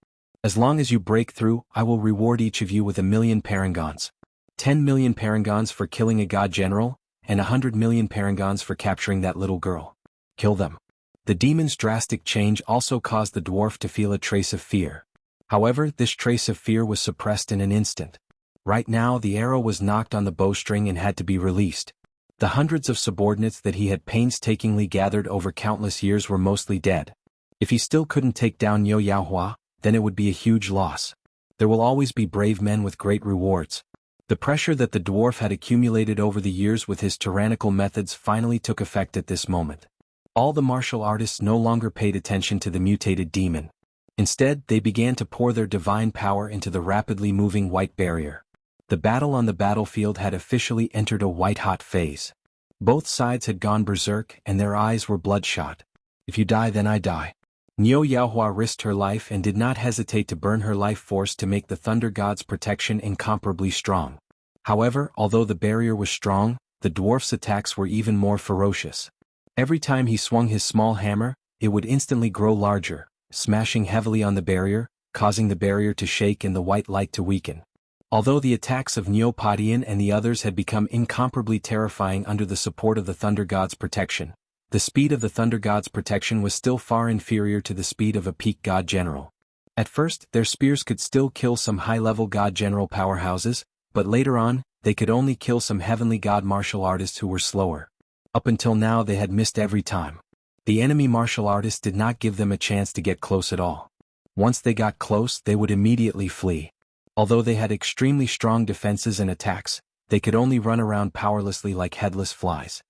As long as you break through, I will reward each of you with 1,000,000 parangons. 10,000,000 parangons for killing a god general, and 100,000,000 parangons for capturing that little girl. Kill them. The demon's drastic change also caused the dwarf to feel a trace of fear. However, this trace of fear was suppressed in an instant. Right now, the arrow was knocked on the bowstring and had to be released. The hundreds of subordinates that he had painstakingly gathered over countless years were mostly dead. If he still couldn't take down Yo Yaohua, then it would be a huge loss. There will always be brave men with great rewards. The pressure that the dwarf had accumulated over the years with his tyrannical methods finally took effect at this moment. All the martial artists no longer paid attention to the mutated demon. Instead, they began to pour their divine power into the rapidly moving white barrier. The battle on the battlefield had officially entered a white-hot phase. Both sides had gone berserk and their eyes were bloodshot. If you die, then I die. Niu Yaohua risked her life and did not hesitate to burn her life force to make the Thunder God's protection incomparably strong. However, although the barrier was strong, the dwarf's attacks were even more ferocious. Every time he swung his small hammer, it would instantly grow larger, smashing heavily on the barrier, causing the barrier to shake and the white light to weaken. Although the attacks of Neopodian and the others had become incomparably terrifying under the support of the Thunder God's protection, the speed of the Thunder God's protection was still far inferior to the speed of a peak God General. At first, their spears could still kill some high-level God General powerhouses, but later on, they could only kill some heavenly God martial artists who were slower. Up until now they had missed every time. The enemy martial artists did not give them a chance to get close at all. Once they got close, they would immediately flee. Although they had extremely strong defenses and attacks, they could only run around powerlessly like headless flies.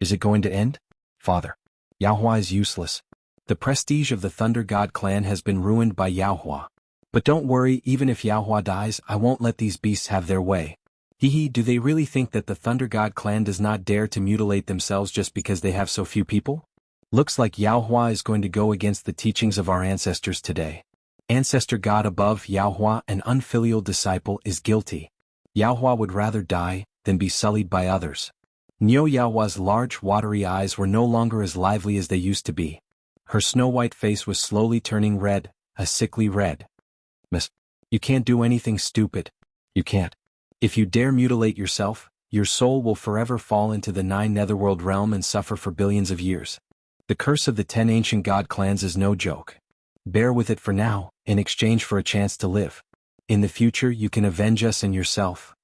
Is it going to end? Father. Yaohua is useless. The prestige of the Thunder God clan has been ruined by Yaohua. But don't worry, even if Yaohua dies, I won't let these beasts have their way. Hehe, do they really think that the Thunder God clan does not dare to mutilate themselves just because they have so few people? Looks like Yaohua is going to go against the teachings of our ancestors today. Ancestor God above, Yaohua, an unfilial disciple, is guilty. Yaohua would rather die than be sullied by others. Niu Yaohua's large, watery eyes were no longer as lively as they used to be. Her snow-white face was slowly turning red, a sickly red. Miss, you can't do anything stupid. You can't. If you dare mutilate yourself, your soul will forever fall into the 9 netherworld realm and suffer for billions of years. The curse of the 10 ancient god clans is no joke. Bear with it for now, in exchange for a chance to live. In the future you can avenge us and yourself.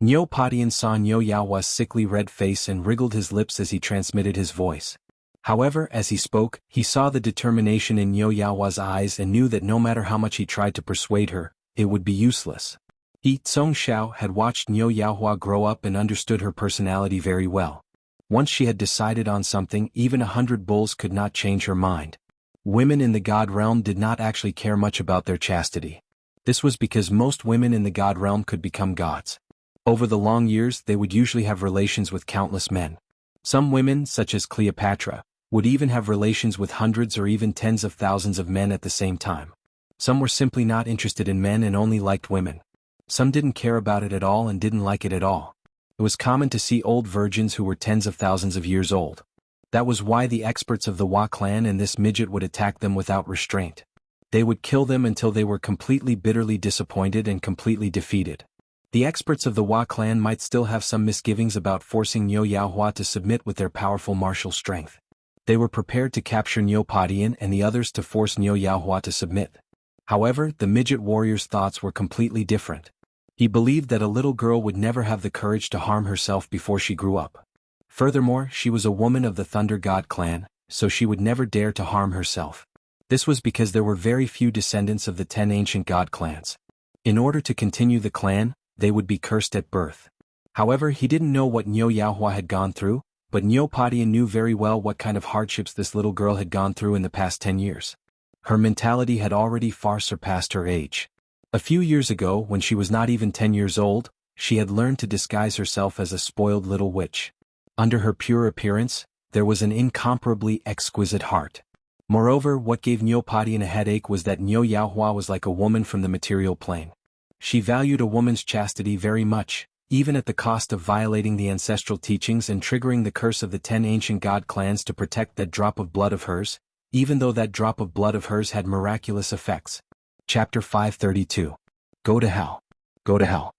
Niu Padian saw Niu Yaohua's sickly red face and wriggled his lips as he transmitted his voice. However, as he spoke, he saw the determination in Niu Yaohua's eyes and knew that no matter how much he tried to persuade her, it would be useless. He, Xiao, had watched Niu Yaohua grow up and understood her personality very well. Once she had decided on something, even 100 bulls could not change her mind. Women in the god realm did not actually care much about their chastity. This was because most women in the god realm could become gods. Over the long years they would usually have relations with countless men. Some women, such as Cleopatra, would even have relations with hundreds or even tens of thousands of men at the same time. Some were simply not interested in men and only liked women. Some didn't care about it at all and didn't like it at all. It was common to see old virgins who were tens of thousands of years old. That was why the experts of the Hua clan and this midget would attack them without restraint. They would kill them until they were completely bitterly disappointed and completely defeated. The experts of the Hua clan might still have some misgivings about forcing Niu Yaohua to submit with their powerful martial strength. They were prepared to capture Niu Padian and the others to force Niu Yaohua to submit. However, the midget warrior's thoughts were completely different. He believed that a little girl would never have the courage to harm herself before she grew up. Furthermore, she was a woman of the Thunder God clan, so she would never dare to harm herself. This was because there were very few descendants of the 10 ancient god clans. In order to continue the clan, they would be cursed at birth. However, he didn't know what Niu Yaohua had gone through, but Niu Padian knew very well what kind of hardships this little girl had gone through in the past 10 years. Her mentality had already far surpassed her age. A few years ago, when she was not even 10 years old, she had learned to disguise herself as a spoiled little witch. Under her pure appearance, there was an incomparably exquisite heart. Moreover, what gave Niu Padian a headache was that Niu Yaohua was like a woman from the material plane. She valued a woman's chastity very much, even at the cost of violating the ancestral teachings and triggering the curse of the 10 ancient god clans to protect that drop of blood of hers, even though that drop of blood of hers had miraculous effects. Chapter 532. Go to hell. Go to hell.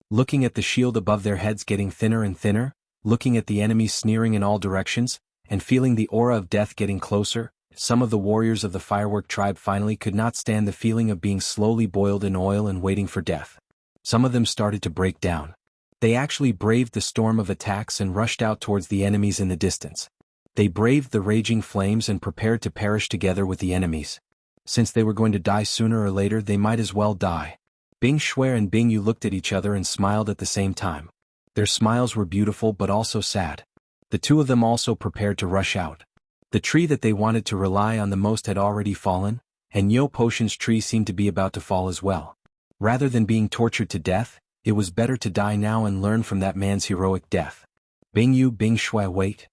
Looking at the shield above their heads getting thinner and thinner, looking at the enemies sneering in all directions, and feeling the aura of death getting closer, some of the warriors of the firework tribe finally could not stand the feeling of being slowly boiled in oil and waiting for death. Some of them started to break down. They actually braved the storm of attacks and rushed out towards the enemies in the distance. They braved the raging flames and prepared to perish together with the enemies. Since they were going to die sooner or later, they might as well die. Bing Shui and Bing Yu looked at each other and smiled at the same time. Their smiles were beautiful but also sad. The two of them also prepared to rush out. The tree that they wanted to rely on the most had already fallen, and Niu Potion's tree seemed to be about to fall as well. Rather than being tortured to death, it was better to die now and learn from that man's heroic death. Bing Yu, Bing Shui, wait.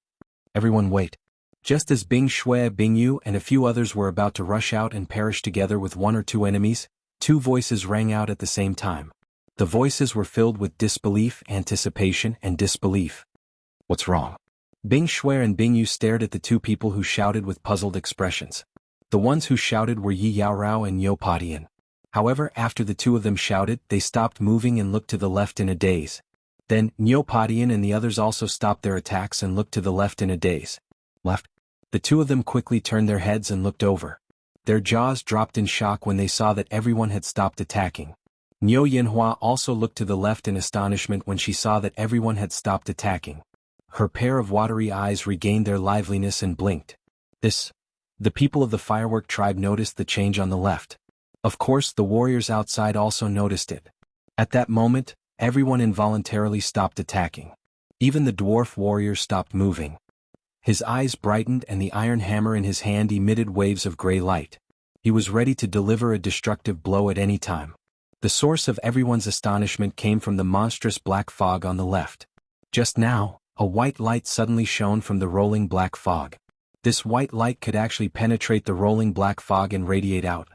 Everyone wait. Just as Bing Shui, Bing Yu, and a few others were about to rush out and perish together with 1 or 2 enemies, 2 voices rang out at the same time. The voices were filled with disbelief, anticipation, and disbelief. What's wrong? Bing Shui and Bing Yu stared at the 2 people who shouted with puzzled expressions. The ones who shouted were Yi Yaorao and Niu Padian. However, after the 2 of them shouted, they stopped moving and looked to the left in a daze. Then, Niu Padian and the others also stopped their attacks and looked to the left in a daze. Left. The 2 of them quickly turned their heads and looked over. Their jaws dropped in shock when they saw that everyone had stopped attacking. Niu Yinhua also looked to the left in astonishment when she saw that everyone had stopped attacking. Her pair of watery eyes regained their liveliness and blinked. The people of the firework tribe noticed the change on the left. Of course, the warriors outside also noticed it. At that moment, everyone involuntarily stopped attacking. Even the dwarf warrior stopped moving. His eyes brightened and the iron hammer in his hand emitted waves of gray light. He was ready to deliver a destructive blow at any time. The source of everyone's astonishment came from the monstrous black fog on the left. Just now, a white light suddenly shone from the rolling black fog. This white light could actually penetrate the rolling black fog and radiate out.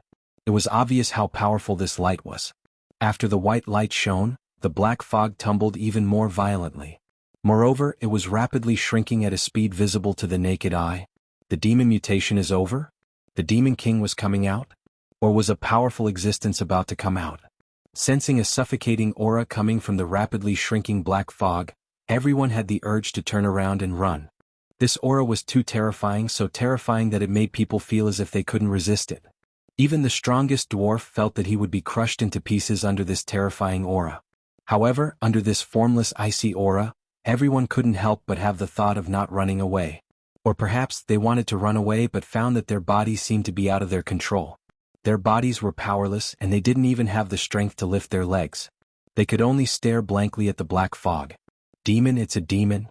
It was obvious how powerful this light was. After the white light shone, the black fog tumbled even more violently. Moreover, it was rapidly shrinking at a speed visible to the naked eye. The demon mutation is over? The Demon King was coming out? Or was a powerful existence about to come out? Sensing a suffocating aura coming from the rapidly shrinking black fog, everyone had the urge to turn around and run. This aura was too terrifying, so terrifying that it made people feel as if they couldn't resist it. Even the strongest dwarf felt that he would be crushed into pieces under this terrifying aura. However, under this formless icy aura, everyone couldn't help but have the thought of not running away. Or perhaps they wanted to run away but found that their bodies seemed to be out of their control. Their bodies were powerless and they didn't even have the strength to lift their legs. They could only stare blankly at the black fog. Demon, it's a demon.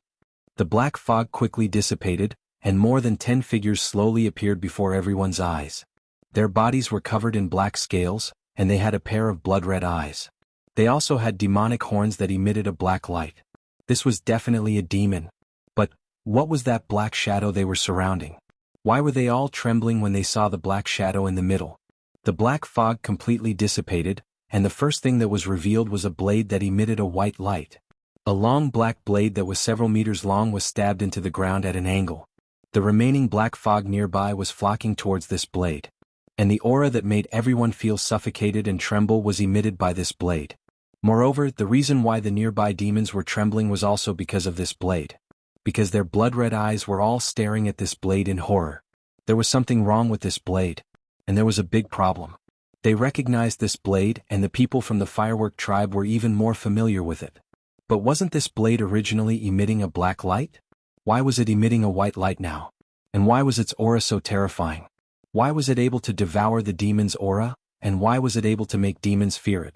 The black fog quickly dissipated, and more than 10 figures slowly appeared before everyone's eyes. Their bodies were covered in black scales, and they had a pair of blood-red eyes. They also had demonic horns that emitted a black light. This was definitely a demon. But what was that black shadow they were surrounding? Why were they all trembling when they saw the black shadow in the middle? The black fog completely dissipated, and the first thing that was revealed was a blade that emitted a white light. A long black blade that was several meters long was stabbed into the ground at an angle. The remaining black fog nearby was flocking towards this blade. And the aura that made everyone feel suffocated and tremble was emitted by this blade. Moreover, the reason why the nearby demons were trembling was also because of this blade. Because their blood-red eyes were all staring at this blade in horror. There was something wrong with this blade. And there was a big problem. They recognized this blade, and the people from the firework tribe were even more familiar with it. But wasn't this blade originally emitting a black light? Why was it emitting a white light now? And why was its aura so terrifying? Why was it able to devour the demon's aura, and why was it able to make demons fear it?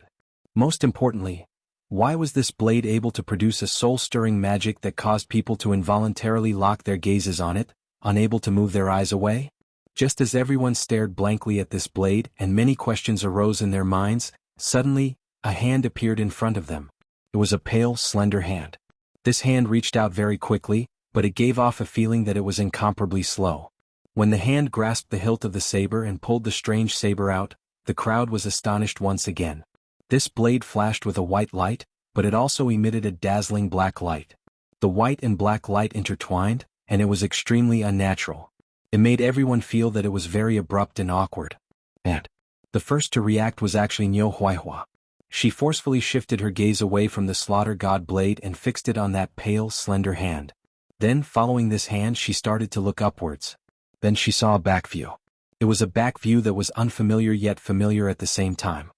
Most importantly, why was this blade able to produce a soul-stirring magic that caused people to involuntarily lock their gazes on it, unable to move their eyes away? Just as everyone stared blankly at this blade and many questions arose in their minds, suddenly, a hand appeared in front of them. It was a pale, slender hand. This hand reached out very quickly, but it gave off a feeling that it was incomparably slow. When the hand grasped the hilt of the saber and pulled the strange saber out, the crowd was astonished once again. This blade flashed with a white light, but it also emitted a dazzling black light. The white and black light intertwined, and it was extremely unnatural. It made everyone feel that it was very abrupt and awkward. And the first to react was actually Niu Huaihua. She forcefully shifted her gaze away from the slaughter god blade and fixed it on that pale, slender hand. Then, following this hand, she started to look upwards. Then she saw a back view. It was a back view that was unfamiliar yet familiar at the same time.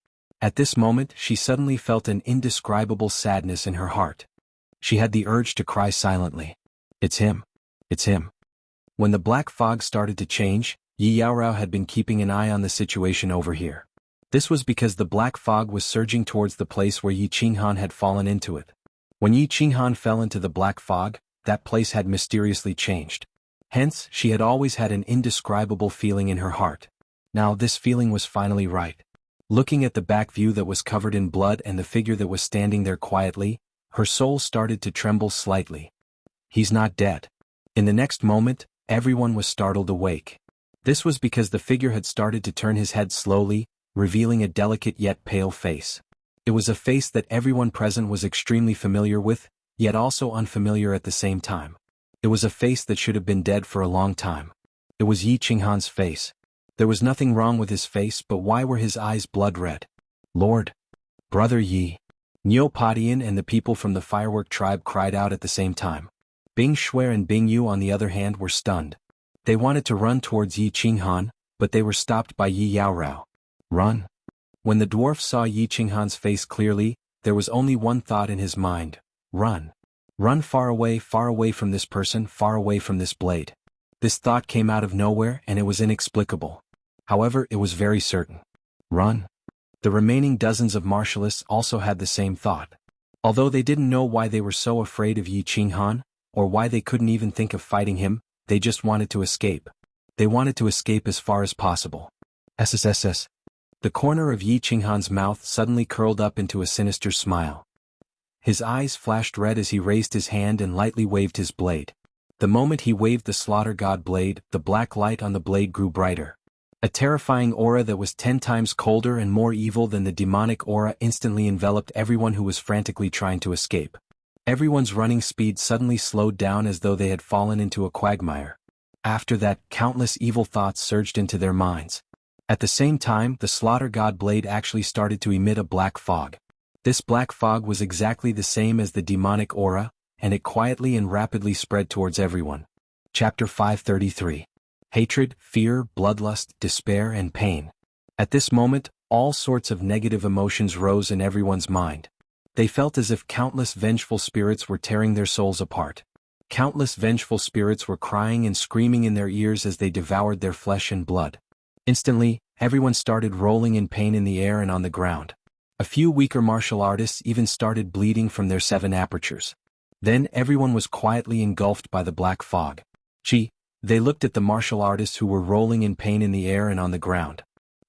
At this moment, she suddenly felt an indescribable sadness in her heart. She had the urge to cry silently. It's him. It's him. When the black fog started to change, Yi Yaorao had been keeping an eye on the situation over here. This was because the black fog was surging towards the place where Yi Qinghan had fallen into it. When Yi Qinghan fell into the black fog, that place had mysteriously changed. Hence, she had always had an indescribable feeling in her heart. Now this feeling was finally right. Looking at the back view that was covered in blood and the figure that was standing there quietly, her soul started to tremble slightly. He's not dead. In the next moment, everyone was startled awake. This was because the figure had started to turn his head slowly, revealing a delicate yet pale face. It was a face that everyone present was extremely familiar with, yet also unfamiliar at the same time. It was a face that should have been dead for a long time. It was Yi Qinghan's face. There was nothing wrong with his face, but why were his eyes blood-red? Lord! Brother Yi! Niu Padian and the people from the firework tribe cried out at the same time. Bing Shui and Bing Yu on the other hand were stunned. They wanted to run towards Yi Qinghan, but they were stopped by Yi Yaorao. Run! When the dwarf saw Yi Qinghan's face clearly, there was only one thought in his mind. Run! Run far away from this person, far away from this blade. This thought came out of nowhere and it was inexplicable. However, it was very certain. Run! The remaining dozens of martialists also had the same thought. Although they didn't know why they were so afraid of Yi Qinghan, or why they couldn't even think of fighting him, they just wanted to escape. They wanted to escape as far as possible. SSSS. The corner of Yi Qinghan's mouth suddenly curled up into a sinister smile. His eyes flashed red as he raised his hand and lightly waved his blade. The moment he waved the slaughter god blade, the black light on the blade grew brighter. A terrifying aura that was 10 times colder and more evil than the demonic aura instantly enveloped everyone who was frantically trying to escape. Everyone's running speed suddenly slowed down as though they had fallen into a quagmire. After that, countless evil thoughts surged into their minds. At the same time, the slaughter god blade actually started to emit a black fog. This black fog was exactly the same as the demonic aura, and it quietly and rapidly spread towards everyone. Chapter 533. Hatred, fear, bloodlust, despair, and pain. At this moment, all sorts of negative emotions rose in everyone's mind. They felt as if countless vengeful spirits were tearing their souls apart. Countless vengeful spirits were crying and screaming in their ears as they devoured their flesh and blood. Instantly, everyone started rolling in pain in the air and on the ground. A few weaker martial artists even started bleeding from their 7 apertures. Then everyone was quietly engulfed by the black fog. They looked at the martial artists who were rolling in pain in the air and on the ground.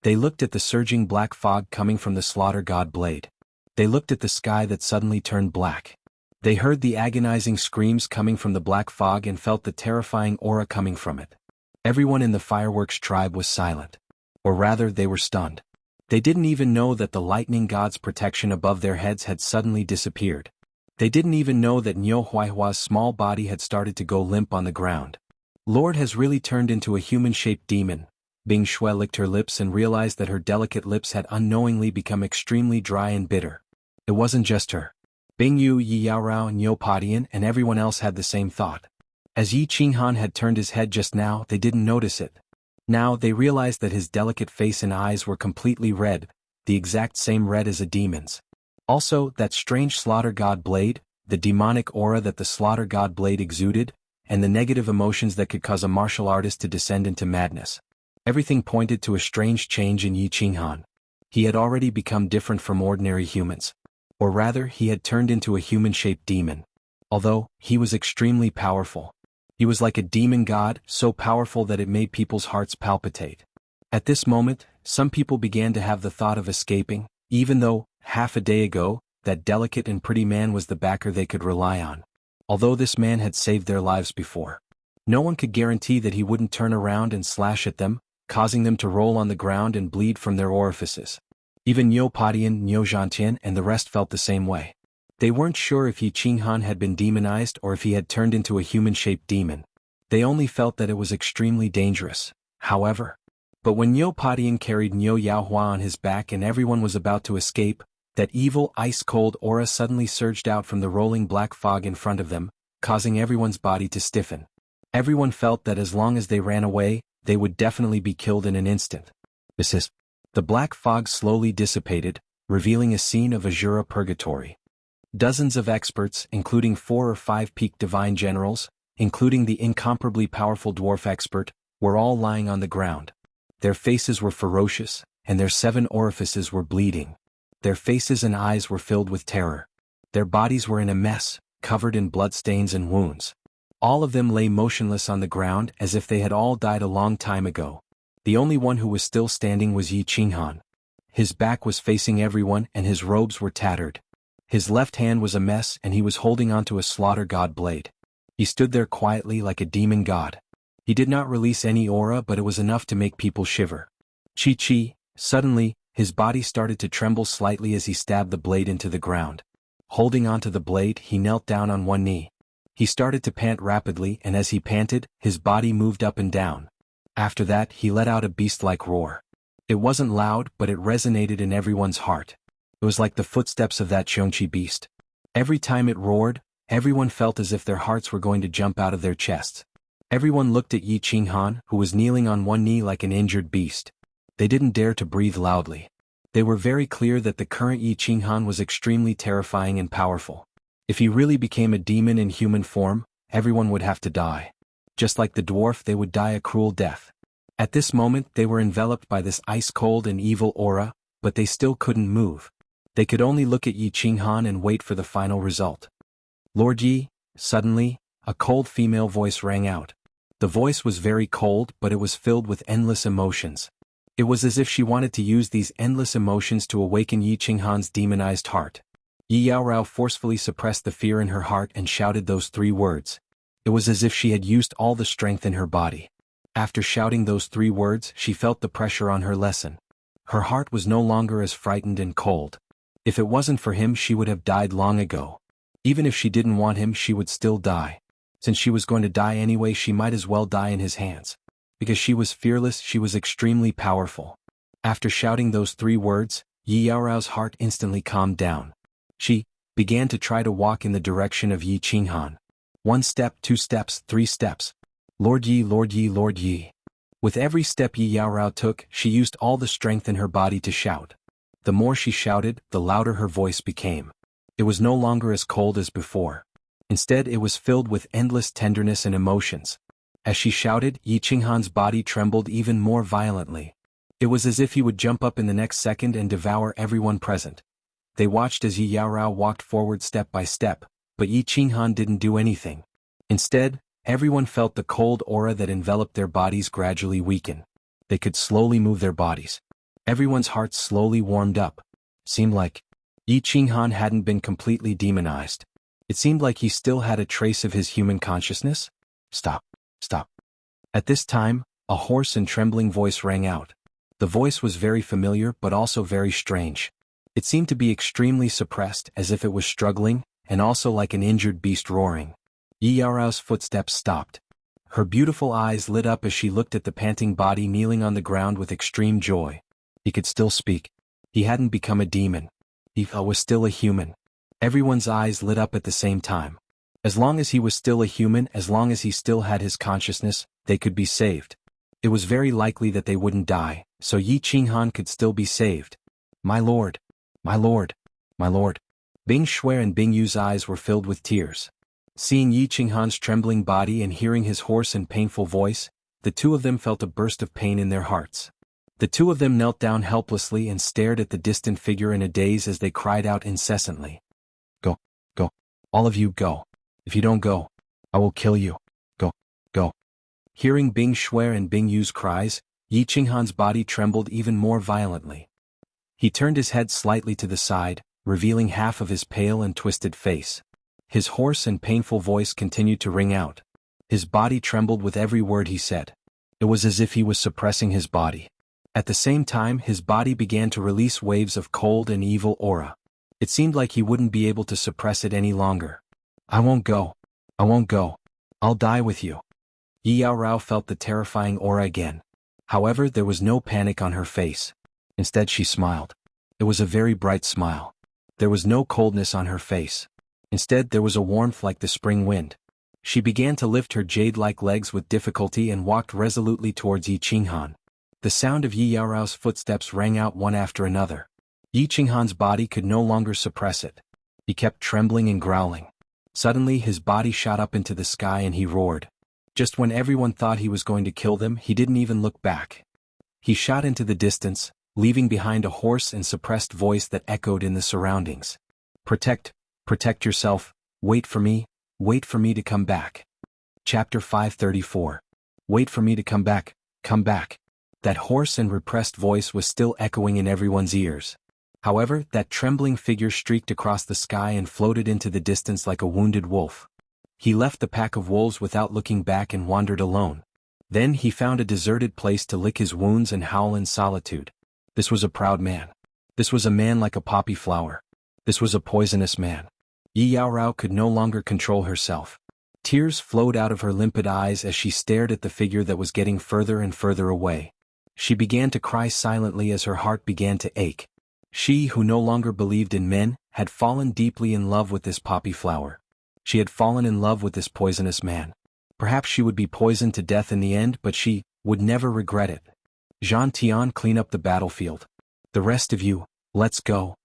They looked at the surging black fog coming from the slaughter god blade. They looked at the sky that suddenly turned black. They heard the agonizing screams coming from the black fog and felt the terrifying aura coming from it. Everyone in the fireworks tribe was silent. Or rather, they were stunned. They didn't even know that the lightning god's protection above their heads had suddenly disappeared. They didn't even know that Niu Huaihua's small body had started to go limp on the ground. Lord has really turned into a human-shaped demon. Bing Shui licked her lips and realized that her delicate lips had unknowingly become extremely dry and bitter. It wasn't just her. Bing Yu, Yi Yaorao, and Niu Padian and everyone else had the same thought. As Yi Qinghan had turned his head just now, they didn't notice it. Now they realized that his delicate face and eyes were completely red, the exact same red as a demon's. Also, that strange slaughter god blade, the demonic aura that the slaughter god blade exuded, and the negative emotions that could cause a martial artist to descend into madness. Everything pointed to a strange change in Yi Qinghan. He had already become different from ordinary humans. Or rather, he had turned into a human-shaped demon. Although, he was extremely powerful. He was like a demon god, so powerful that it made people's hearts palpitate. At this moment, some people began to have the thought of escaping, even though, half a day ago, that delicate and pretty man was the backer they could rely on. Although this man had saved their lives before. No one could guarantee that he wouldn't turn around and slash at them, causing them to roll on the ground and bleed from their orifices. Even Niu Padian, Niu Zhantian, and the rest felt the same way. They weren't sure if Yi Qinghan had been demonized or if he had turned into a human-shaped demon. They only felt that it was extremely dangerous, however. But when Niu Padian carried Niu Yaohua on his back and everyone was about to escape, that evil ice-cold aura suddenly surged out from the rolling black fog in front of them, causing everyone's body to stiffen. Everyone felt that as long as they ran away, they would definitely be killed in an instant. The black fog slowly dissipated, revealing a scene of Azura purgatory. Dozens of experts, including 4 or 5 peak divine generals, including the incomparably powerful dwarf expert, were all lying on the ground. Their faces were ferocious, and their 7 orifices were bleeding. Their faces and eyes were filled with terror. Their bodies were in a mess, covered in bloodstains and wounds. All of them lay motionless on the ground as if they had all died a long time ago. The only one who was still standing was Yi Qinghan. His back was facing everyone and his robes were tattered. His left hand was a mess and he was holding onto a slaughter god blade. He stood there quietly like a demon god. He did not release any aura, but it was enough to make people shiver. Suddenly, his body started to tremble slightly as he stabbed the blade into the ground. Holding onto the blade, he knelt down on one knee. He started to pant rapidly, and as he panted, his body moved up and down. After that, he let out a beast-like roar. It wasn't loud, but it resonated in everyone's heart. It was like the footsteps of that Xianxia beast. Every time it roared, everyone felt as if their hearts were going to jump out of their chests. Everyone looked at Yi Qinghan, who was kneeling on one knee like an injured beast. They didn't dare to breathe loudly. They were very clear that the current Yi Qinghan was extremely terrifying and powerful. If he really became a demon in human form, everyone would have to die. Just like the dwarf, they would die a cruel death. At this moment, they were enveloped by this ice-cold and evil aura, but they still couldn't move. They could only look at Yi Qinghan and wait for the final result. Lord Yi, suddenly, a cold female voice rang out. The voice was very cold, but it was filled with endless emotions. It was as if she wanted to use these endless emotions to awaken Yi Qinghan's demonized heart. Yi Yaorao forcefully suppressed the fear in her heart and shouted those 3 words. It was as if she had used all the strength in her body. After shouting those 3 words, she felt the pressure on her lessen. Her heart was no longer as frightened and cold. If it wasn't for him, she would have died long ago. Even if she didn't want him, she would still die. Since she was going to die anyway, she might as well die in his hands. Because she was fearless, she was extremely powerful. After shouting those 3 words, Yi Yaorao's heart instantly calmed down. She began to try to walk in the direction of Yi Qinghan. 1 step, 2 steps, 3 steps. Lord Yi, Lord Yi, Lord Yi. With every step Yi Yaorao took, she used all the strength in her body to shout. The more she shouted, the louder her voice became. It was no longer as cold as before. Instead, it was filled with endless tenderness and emotions. As she shouted, Yi Qinghan's body trembled even more violently. It was as if he would jump up in the next second and devour everyone present. They watched as Yi Yaorao walked forward step by step, but Yi Qinghan didn't do anything. Instead, everyone felt the cold aura that enveloped their bodies gradually weaken. They could slowly move their bodies. Everyone's hearts slowly warmed up. Seemed like Yi Qinghan hadn't been completely demonized. It seemed like he still had a trace of his human consciousness. Stop. Stop. At this time, a hoarse and trembling voice rang out. The voice was very familiar but also very strange. It seemed to be extremely suppressed, as if it was struggling, and also like an injured beast roaring. Yi Yaorao's footsteps stopped. Her beautiful eyes lit up as she looked at the panting body kneeling on the ground with extreme joy. He could still speak. He hadn't become a demon. He was still a human. Everyone's eyes lit up at the same time. As long as he was still a human, as long as he still had his consciousness, they could be saved. It was very likely that they wouldn't die, so Yi Qinghan could still be saved. My lord! My lord! My lord! Bing Shui and Bing Yu's eyes were filled with tears. Seeing Yi Qinghan's trembling body and hearing his hoarse and painful voice, the 2 of them felt a burst of pain in their hearts. The 2 of them knelt down helplessly and stared at the distant figure in a daze as they cried out incessantly. Go, go, all of you go. If you don't go, I will kill you. Go, go. Hearing Bing Shui and Bing Yu's cries, Yi Qinghan's body trembled even more violently. He turned his head slightly to the side, revealing half of his pale and twisted face. His hoarse and painful voice continued to ring out. His body trembled with every word he said. It was as if he was suppressing his body. At the same time, his body began to release waves of cold and evil aura. It seemed like he wouldn't be able to suppress it any longer. I won't go. I won't go. I'll die with you. Yi Yaorao felt the terrifying aura again. However, there was no panic on her face. Instead, she smiled. It was a very bright smile. There was no coldness on her face. Instead, there was a warmth like the spring wind. She began to lift her jade-like legs with difficulty and walked resolutely towards Yi Qinghan. The sound of Yi Yaorao's footsteps rang out one after another. Yi Qinghan's body could no longer suppress it. He kept trembling and growling. Suddenly his body shot up into the sky and he roared. Just when everyone thought he was going to kill them, he didn't even look back. He shot into the distance, leaving behind a hoarse and suppressed voice that echoed in the surroundings. Protect yourself, wait for me to come back. Chapter 534. Wait for me to come back, come back. That hoarse and repressed voice was still echoing in everyone's ears. However, that trembling figure streaked across the sky and floated into the distance like a wounded wolf. He left the pack of wolves without looking back and wandered alone. Then he found a deserted place to lick his wounds and howl in solitude. This was a proud man. This was a man like a poppy flower. This was a poisonous man. Yi Yaorao could no longer control herself. Tears flowed out of her limpid eyes as she stared at the figure that was getting further and further away. She began to cry silently as her heart began to ache. She, who no longer believed in men, had fallen deeply in love with this poppy flower. She had fallen in love with this poisonous man. Perhaps she would be poisoned to death in the end, but she would never regret it. Zhan Tian, clean up the battlefield. The rest of you, let's go.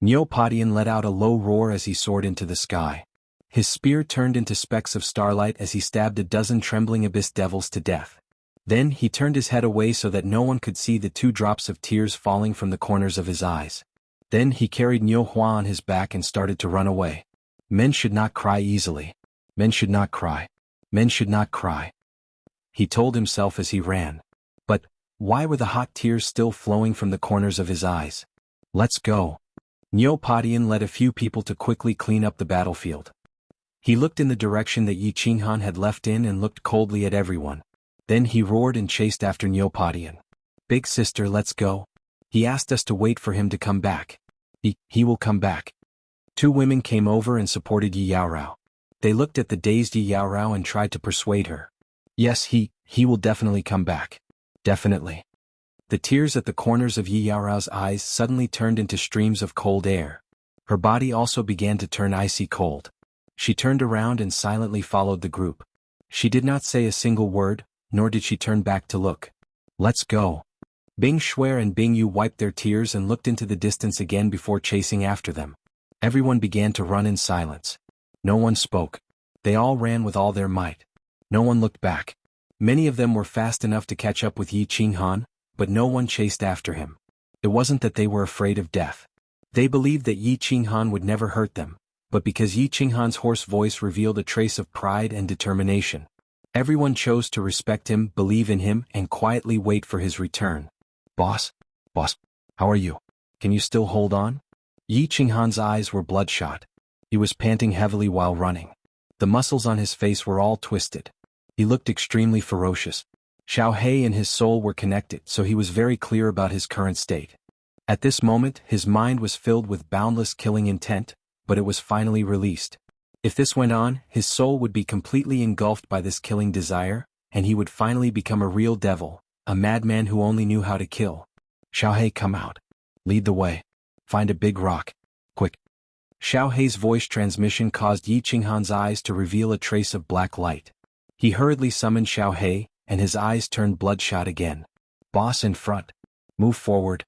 Niu Padian let out a low roar as he soared into the sky. His spear turned into specks of starlight as he stabbed a dozen trembling abyss devils to death. Then he turned his head away so that no one could see the 2 drops of tears falling from the corners of his eyes. Then he carried Niu Hua on his back and started to run away. Men should not cry easily. Men should not cry. Men should not cry. He told himself as he ran. But Why were the hot tears still flowing from the corners of his eyes? Let's go. Niu Padian led a few people to quickly clean up the battlefield. He looked in the direction that Yi Qinghan had left in and looked coldly at everyone. Then he roared and chased after Niu Padian. Big sister, let's go. He asked us to wait for him to come back. He will come back. Two women came over and supported Yi Yaorao. They looked at the dazed Yi Yaorao and tried to persuade her. Yes, he will definitely come back. Definitely. The tears at the corners of Yi Yaorao's eyes suddenly turned into streams of cold air. Her body also began to turn icy cold. She turned around and silently followed the group. She did not say a single word, nor did she turn back to look. Let's go. Bing Shuer and Bing Yu wiped their tears and looked into the distance again before chasing after them. Everyone began to run in silence. No one spoke. They all ran with all their might. No one looked back. Many of them were fast enough to catch up with Yi Qinghan, but no one chased after him. It wasn't that they were afraid of death. They believed that Yi Qinghan would never hurt them, but because Yi Qinghan's hoarse voice revealed a trace of pride and determination. Everyone chose to respect him, believe in him, and quietly wait for his return. Boss, how are you? Can you still hold on? Yi Qinghan's eyes were bloodshot. He was panting heavily while running. The muscles on his face were all twisted. He looked extremely ferocious. Xiao He and his soul were connected, so he was very clear about his current state. At this moment, his mind was filled with boundless killing intent, but it was finally released. If this went on, his soul would be completely engulfed by this killing desire, and he would finally become a real devil, a madman who only knew how to kill. Xiao He, come out. Lead the way. Find a big rock. Quick. Xiao He's voice transmission caused Yi Qinghan's eyes to reveal a trace of black light. He hurriedly summoned Xiao He, and his eyes turned bloodshot again. Boss, in front. Move forward.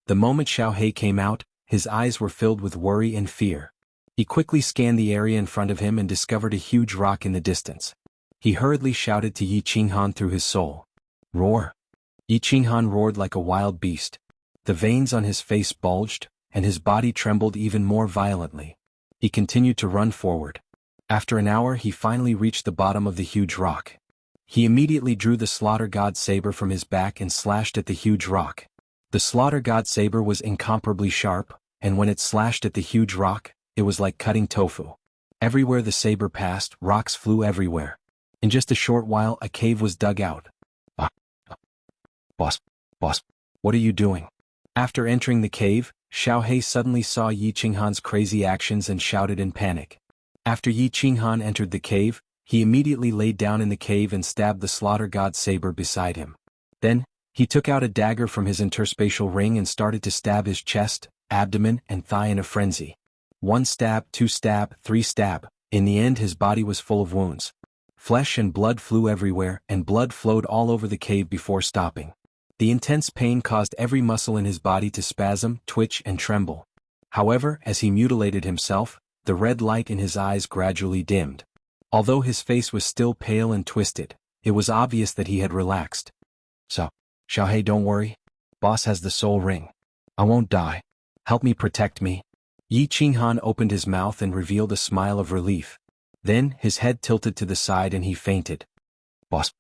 The moment Xiao He came out, his eyes were filled with worry and fear. He quickly scanned the area in front of him and discovered a huge rock in the distance. He hurriedly shouted to Yi Qinghan through his soul. Roar. Yi Qinghan roared like a wild beast. The veins on his face bulged, and his body trembled even more violently. He continued to run forward. After an hour he finally reached the bottom of the huge rock. He immediately drew the Slaughter God saber from his back and slashed at the huge rock. The Slaughter God saber was incomparably sharp, and when it slashed at the huge rock, it was like cutting tofu. Everywhere the saber passed, rocks flew everywhere. In just a short while a cave was dug out. Boss, what are you doing? After entering the cave, Xiao He suddenly saw Yi Qinghan's crazy actions and shouted in panic. After Yi Qinghan entered the cave, he immediately laid down in the cave and stabbed the Slaughter God saber beside him. Then, he took out a dagger from his interspatial ring and started to stab his chest, abdomen, and thigh in a frenzy. 1 stab, 2 stab, 3 stab. In the end his body was full of wounds. Flesh and blood flew everywhere, and blood flowed all over the cave before stopping. The intense pain caused every muscle in his body to spasm, twitch, and tremble. However, as he mutilated himself, the red light in his eyes gradually dimmed. Although his face was still pale and twisted, it was obvious that he had relaxed. So, Xiao He, don't worry. Boss has the soul ring. I won't die. Help me protect me. Yi Qinghan opened his mouth and revealed a smile of relief. Then, his head tilted to the side and he fainted. Boss.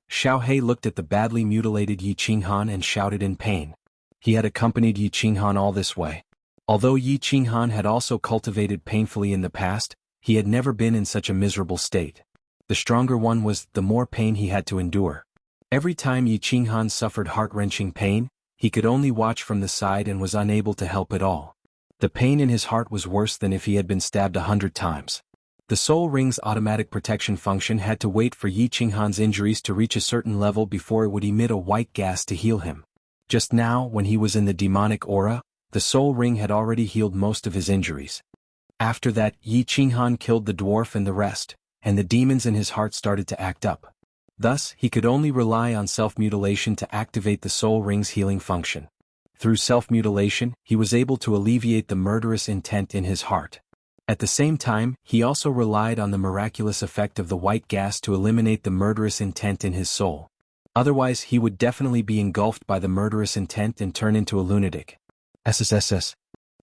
Xiao He looked at the badly mutilated Yi Qinghan and shouted in pain. He had accompanied Yi Qinghan all this way. Although Yi Qinghan had also cultivated painfully in the past, he had never been in such a miserable state. The stronger one was, the more pain he had to endure. Every time Yi Qinghan suffered heart-wrenching pain, he could only watch from the side and was unable to help at all. The pain in his heart was worse than if he had been stabbed 100 times. The soul ring's automatic protection function had to wait for Yi Qinghan's injuries to reach a certain level before it would emit a white gas to heal him. Just now, when he was in the demonic aura, the soul ring had already healed most of his injuries. After that, Yi Qinghan killed the dwarf and the rest, and the demons in his heart started to act up. Thus, he could only rely on self-mutilation to activate the soul ring's healing function. Through self-mutilation, he was able to alleviate the murderous intent in his heart. At the same time, he also relied on the miraculous effect of the white gas to eliminate the murderous intent in his soul. Otherwise, he would definitely be engulfed by the murderous intent and turn into a lunatic. SSSS.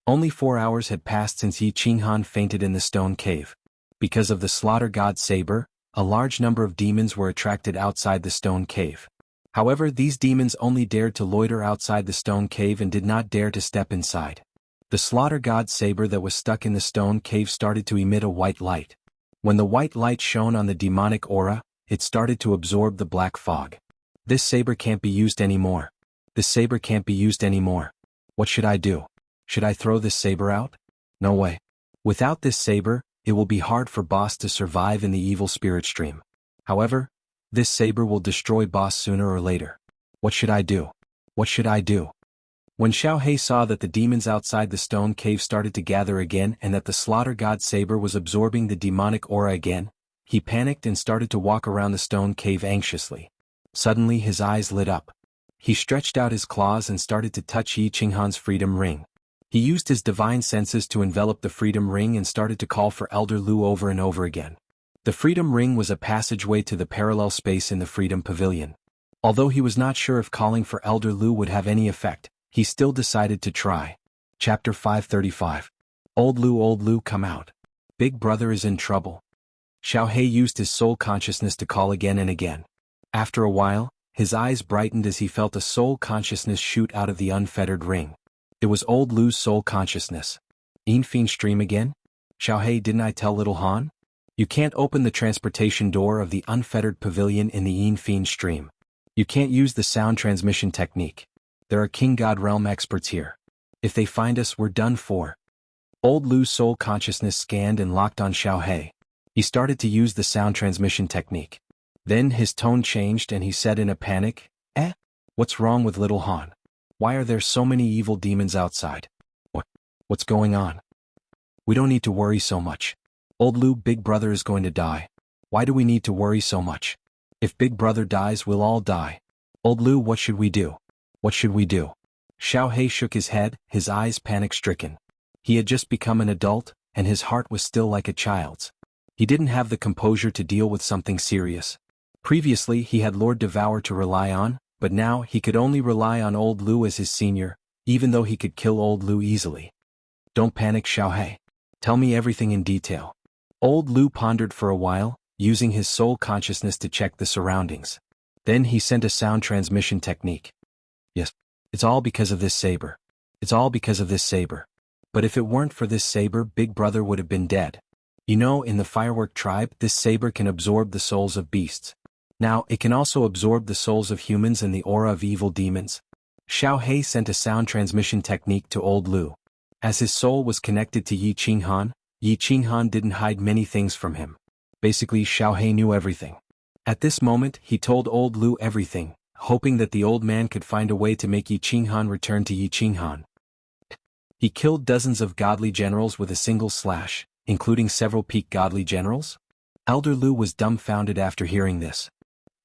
Only 4 hours had passed since Yi Qinghan fainted in the stone cave. Because of the Slaughter God saber, a large number of demons were attracted outside the stone cave. However, these demons only dared to loiter outside the stone cave and did not dare to step inside. The slaughter god's saber that was stuck in the stone cave started to emit a white light. When the white light shone on the demonic aura, it started to absorb the black fog. This saber can't be used anymore. This saber can't be used anymore. What should I do? Should I throw this saber out? No way. Without this saber, it will be hard for boss to survive in the evil spirit stream. However, this saber will destroy boss sooner or later. What should I do? What should I do? When Xiaohe saw that the demons outside the stone cave started to gather again and that the slaughter god's saber was absorbing the demonic aura again, he panicked and started to walk around the stone cave anxiously. Suddenly his eyes lit up. He stretched out his claws and started to touch Yi Qinghan's freedom ring. He used his divine senses to envelop the freedom ring and started to call for Elder Lu over and over again. The freedom ring was a passageway to the parallel space in the freedom pavilion. Although he was not sure if calling for Elder Lu would have any effect, he still decided to try. Chapter 535. Old Lu, come out. Big brother is in trouble. Xiaohe used his soul consciousness to call again and again. After a while, his eyes brightened as he felt a soul consciousness shoot out of the unfettered ring. It was Old Lu's soul consciousness. Yinfian stream again? Xiaohe, didn't I tell little Han? You can't open the transportation door of the unfettered pavilion in the Yinfian stream. You can't use the sound transmission technique. There are King God Realm experts here. If they find us, we're done for. Old Lu's soul consciousness scanned and locked on Xiaohe. He started to use the sound transmission technique. Then his tone changed and he said in a panic, What's wrong with little Han? Why are there so many evil demons outside? What's going on? We don't need to worry so much. Old Lu, big brother is going to die. Why do we need to worry so much? If big brother dies, we'll all die. Old Lu, what should we do? What should we do? Xiaohe shook his head, his eyes panic-stricken. He had just become an adult, and his heart was still like a child's. He didn't have the composure to deal with something serious. Previously he had Lord Devour to rely on, but now he could only rely on Old Lu as his senior, even though he could kill Old Lu easily. Don't panic, Xiaohe. Tell me everything in detail. Old Lu pondered for a while, using his soul consciousness to check the surroundings. Then he sent a sound transmission technique. Yes, it's all because of this saber. It's all because of this saber. But if it weren't for this saber, Big Brother would have been dead. You know, in the Firework tribe, this saber can absorb the souls of beasts. Now, it can also absorb the souls of humans and the aura of evil demons. Xiaohe sent a sound transmission technique to Old Lu. As his soul was connected to Yi Qinghan didn't hide many things from him. Basically, Xiaohe knew everything. At this moment, he told Old Lu everything, hoping that the old man could find a way to make Yi Qinghan return to Yi Qinghan. He killed dozens of godly generals with a single slash, including several peak godly generals. Elder Lu was dumbfounded after hearing this.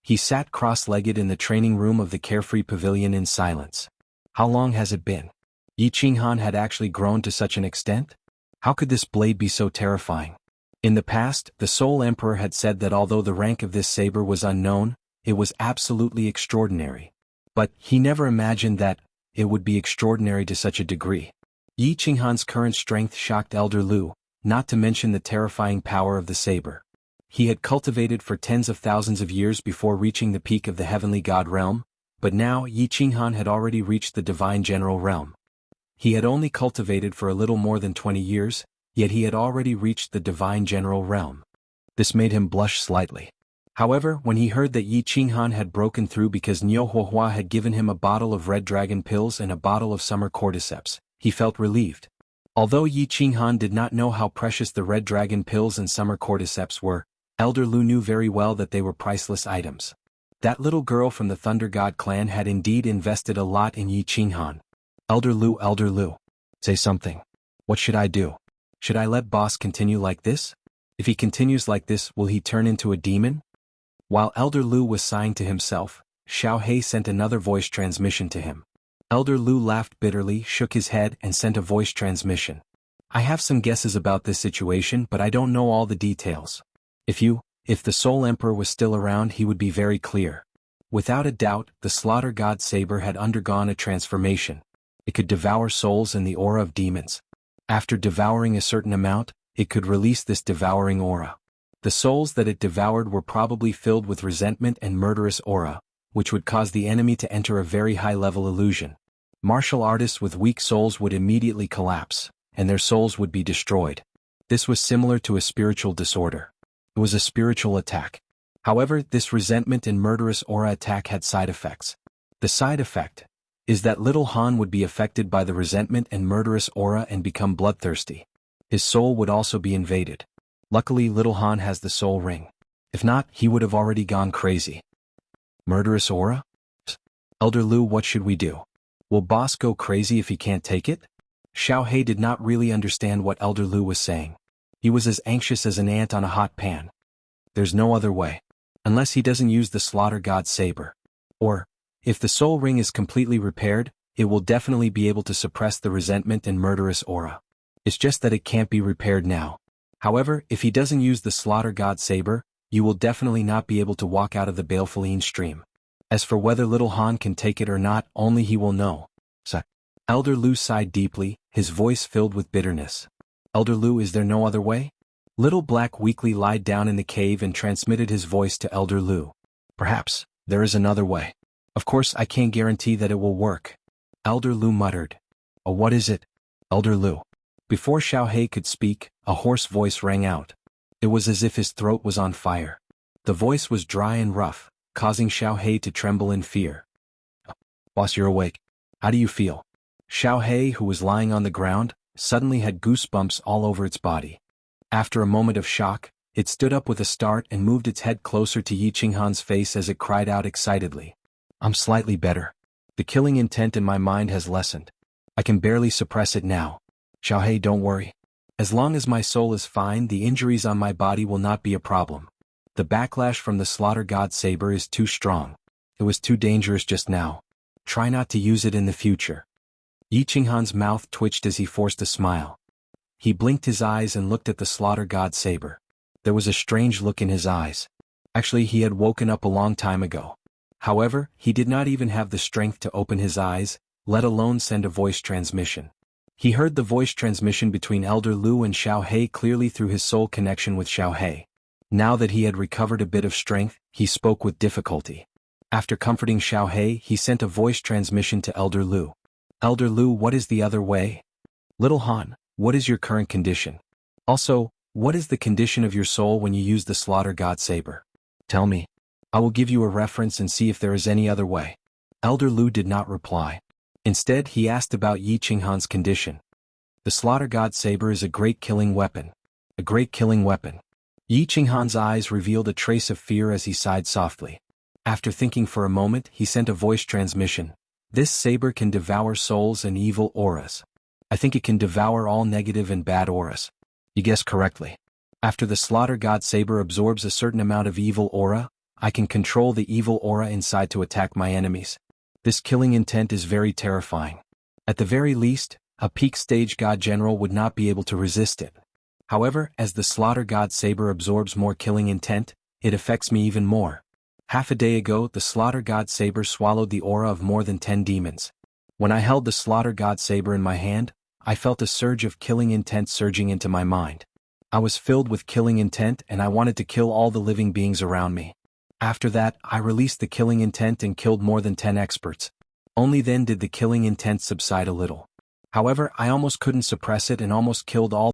He sat cross-legged in the training room of the Carefree Pavilion in silence. How long has it been? Yi Qinghan had actually grown to such an extent? How could this blade be so terrifying? In the past, the Soul Emperor had said that although the rank of this saber was unknown, it was absolutely extraordinary. But he never imagined that it would be extraordinary to such a degree. Yi Qinghan's current strength shocked Elder Lu, not to mention the terrifying power of the saber. He had cultivated for tens of thousands of years before reaching the peak of the heavenly god realm, but now Yi Qinghan had already reached the divine general realm. He had only cultivated for a little more than 20 years, yet he had already reached the divine general realm. This made him blush slightly. However, when he heard that Yi Qinghan had broken through because Niu Huohua had given him a bottle of red dragon pills and a bottle of summer cordyceps, he felt relieved. Although Yi Qinghan did not know how precious the red dragon pills and summer cordyceps were, Elder Lu knew very well that they were priceless items. That little girl from the Thunder God clan had indeed invested a lot in Yi Qinghan. Elder Lu, say something. What should I do? Should I let boss continue like this? If he continues like this, will he turn into a demon? While Elder Lu was sighing to himself, Xiaohe sent another voice transmission to him. Elder Lu laughed bitterly, shook his head, and sent a voice transmission. I have some guesses about this situation, but I don't know all the details. If the Soul Emperor was still around, he would be very clear. Without a doubt, the Slaughter God Saber had undergone a transformation. It could devour souls and the aura of demons. After devouring a certain amount, it could release this devouring aura. The souls that it devoured were probably filled with resentment and murderous aura, which would cause the enemy to enter a very high-level illusion. Martial artists with weak souls would immediately collapse, and their souls would be destroyed. This was similar to a spiritual disorder. It was a spiritual attack. However, this resentment and murderous aura attack had side effects. The side effect is that little Han would be affected by the resentment and murderous aura and become bloodthirsty. His soul would also be invaded. Luckily, little Han has the soul ring. If not, he would have already gone crazy. Murderous aura? Elder Lu, what should we do? Will boss go crazy if he can't take it? Xiaohei did not really understand what Elder Lu was saying. He was as anxious as an ant on a hot pan. There's no other way. Unless he doesn't use the Slaughter God's saber. Or, if the soul ring is completely repaired, it will definitely be able to suppress the resentment and murderous aura. It's just that it can't be repaired now. However, if he doesn't use the Slaughter God's saber, you will definitely not be able to walk out of the baleful stream. As for whether little Han can take it or not, only he will know. Elder Lu sighed deeply, his voice filled with bitterness. Elder Lu, is there no other way? Little Black weakly lied down in the cave and transmitted his voice to Elder Lu. Perhaps, there is another way. Of course, I can't guarantee that it will work. Elder Lu muttered. Oh, what is it? Elder Lu. Before Xiaohei could speak, a hoarse voice rang out. It was as if his throat was on fire. The voice was dry and rough, causing Xiaohei to tremble in fear. Boss, you're awake. How do you feel? Xiaohei, who was lying on the ground, suddenly had goosebumps all over its body. After a moment of shock, it stood up with a start and moved its head closer to Yi Qinghan's face as it cried out excitedly. I'm slightly better. The killing intent in my mind has lessened. I can barely suppress it now. Xiaohei, don't worry. As long as my soul is fine, the injuries on my body will not be a problem. The backlash from the Slaughter God's saber is too strong. It was too dangerous just now. Try not to use it in the future. Yi Qinghan's mouth twitched as he forced a smile. He blinked his eyes and looked at the Slaughter God's saber. There was a strange look in his eyes. Actually, he had woken up a long time ago. However, he did not even have the strength to open his eyes, let alone send a voice transmission. He heard the voice transmission between Elder Lu and Xiaohei clearly through his soul connection with Xiaohei. Now that he had recovered a bit of strength, he spoke with difficulty. After comforting Xiaohei, he sent a voice transmission to Elder Lu. Elder Lu, what is the other way? Little Han, what is your current condition? Also, what is the condition of your soul when you use the Slaughter God saber? Tell me. I will give you a reference and see if there is any other way. Elder Lu did not reply. Instead, he asked about Yi Qinghan's condition. The Slaughter God saber is a great killing weapon. A great killing weapon. Yi Qinghan's eyes revealed a trace of fear as he sighed softly. After thinking for a moment, he sent a voice transmission. This saber can devour souls and evil auras. I think it can devour all negative and bad auras. You guessed correctly. After the Slaughter God saber absorbs a certain amount of evil aura, I can control the evil aura inside to attack my enemies. This killing intent is very terrifying. At the very least, a peak stage God General would not be able to resist it. However, as the Slaughter God saber absorbs more killing intent, it affects me even more. Half a day ago, the Slaughter God saber swallowed the aura of more than 10 demons. When I held the Slaughter God saber in my hand, I felt a surge of killing intent surging into my mind. I was filled with killing intent and I wanted to kill all the living beings around me. After that, I released the killing intent and killed more than 10 experts. Only then did the killing intent subside a little. However, I almost couldn't suppress it and almost killed all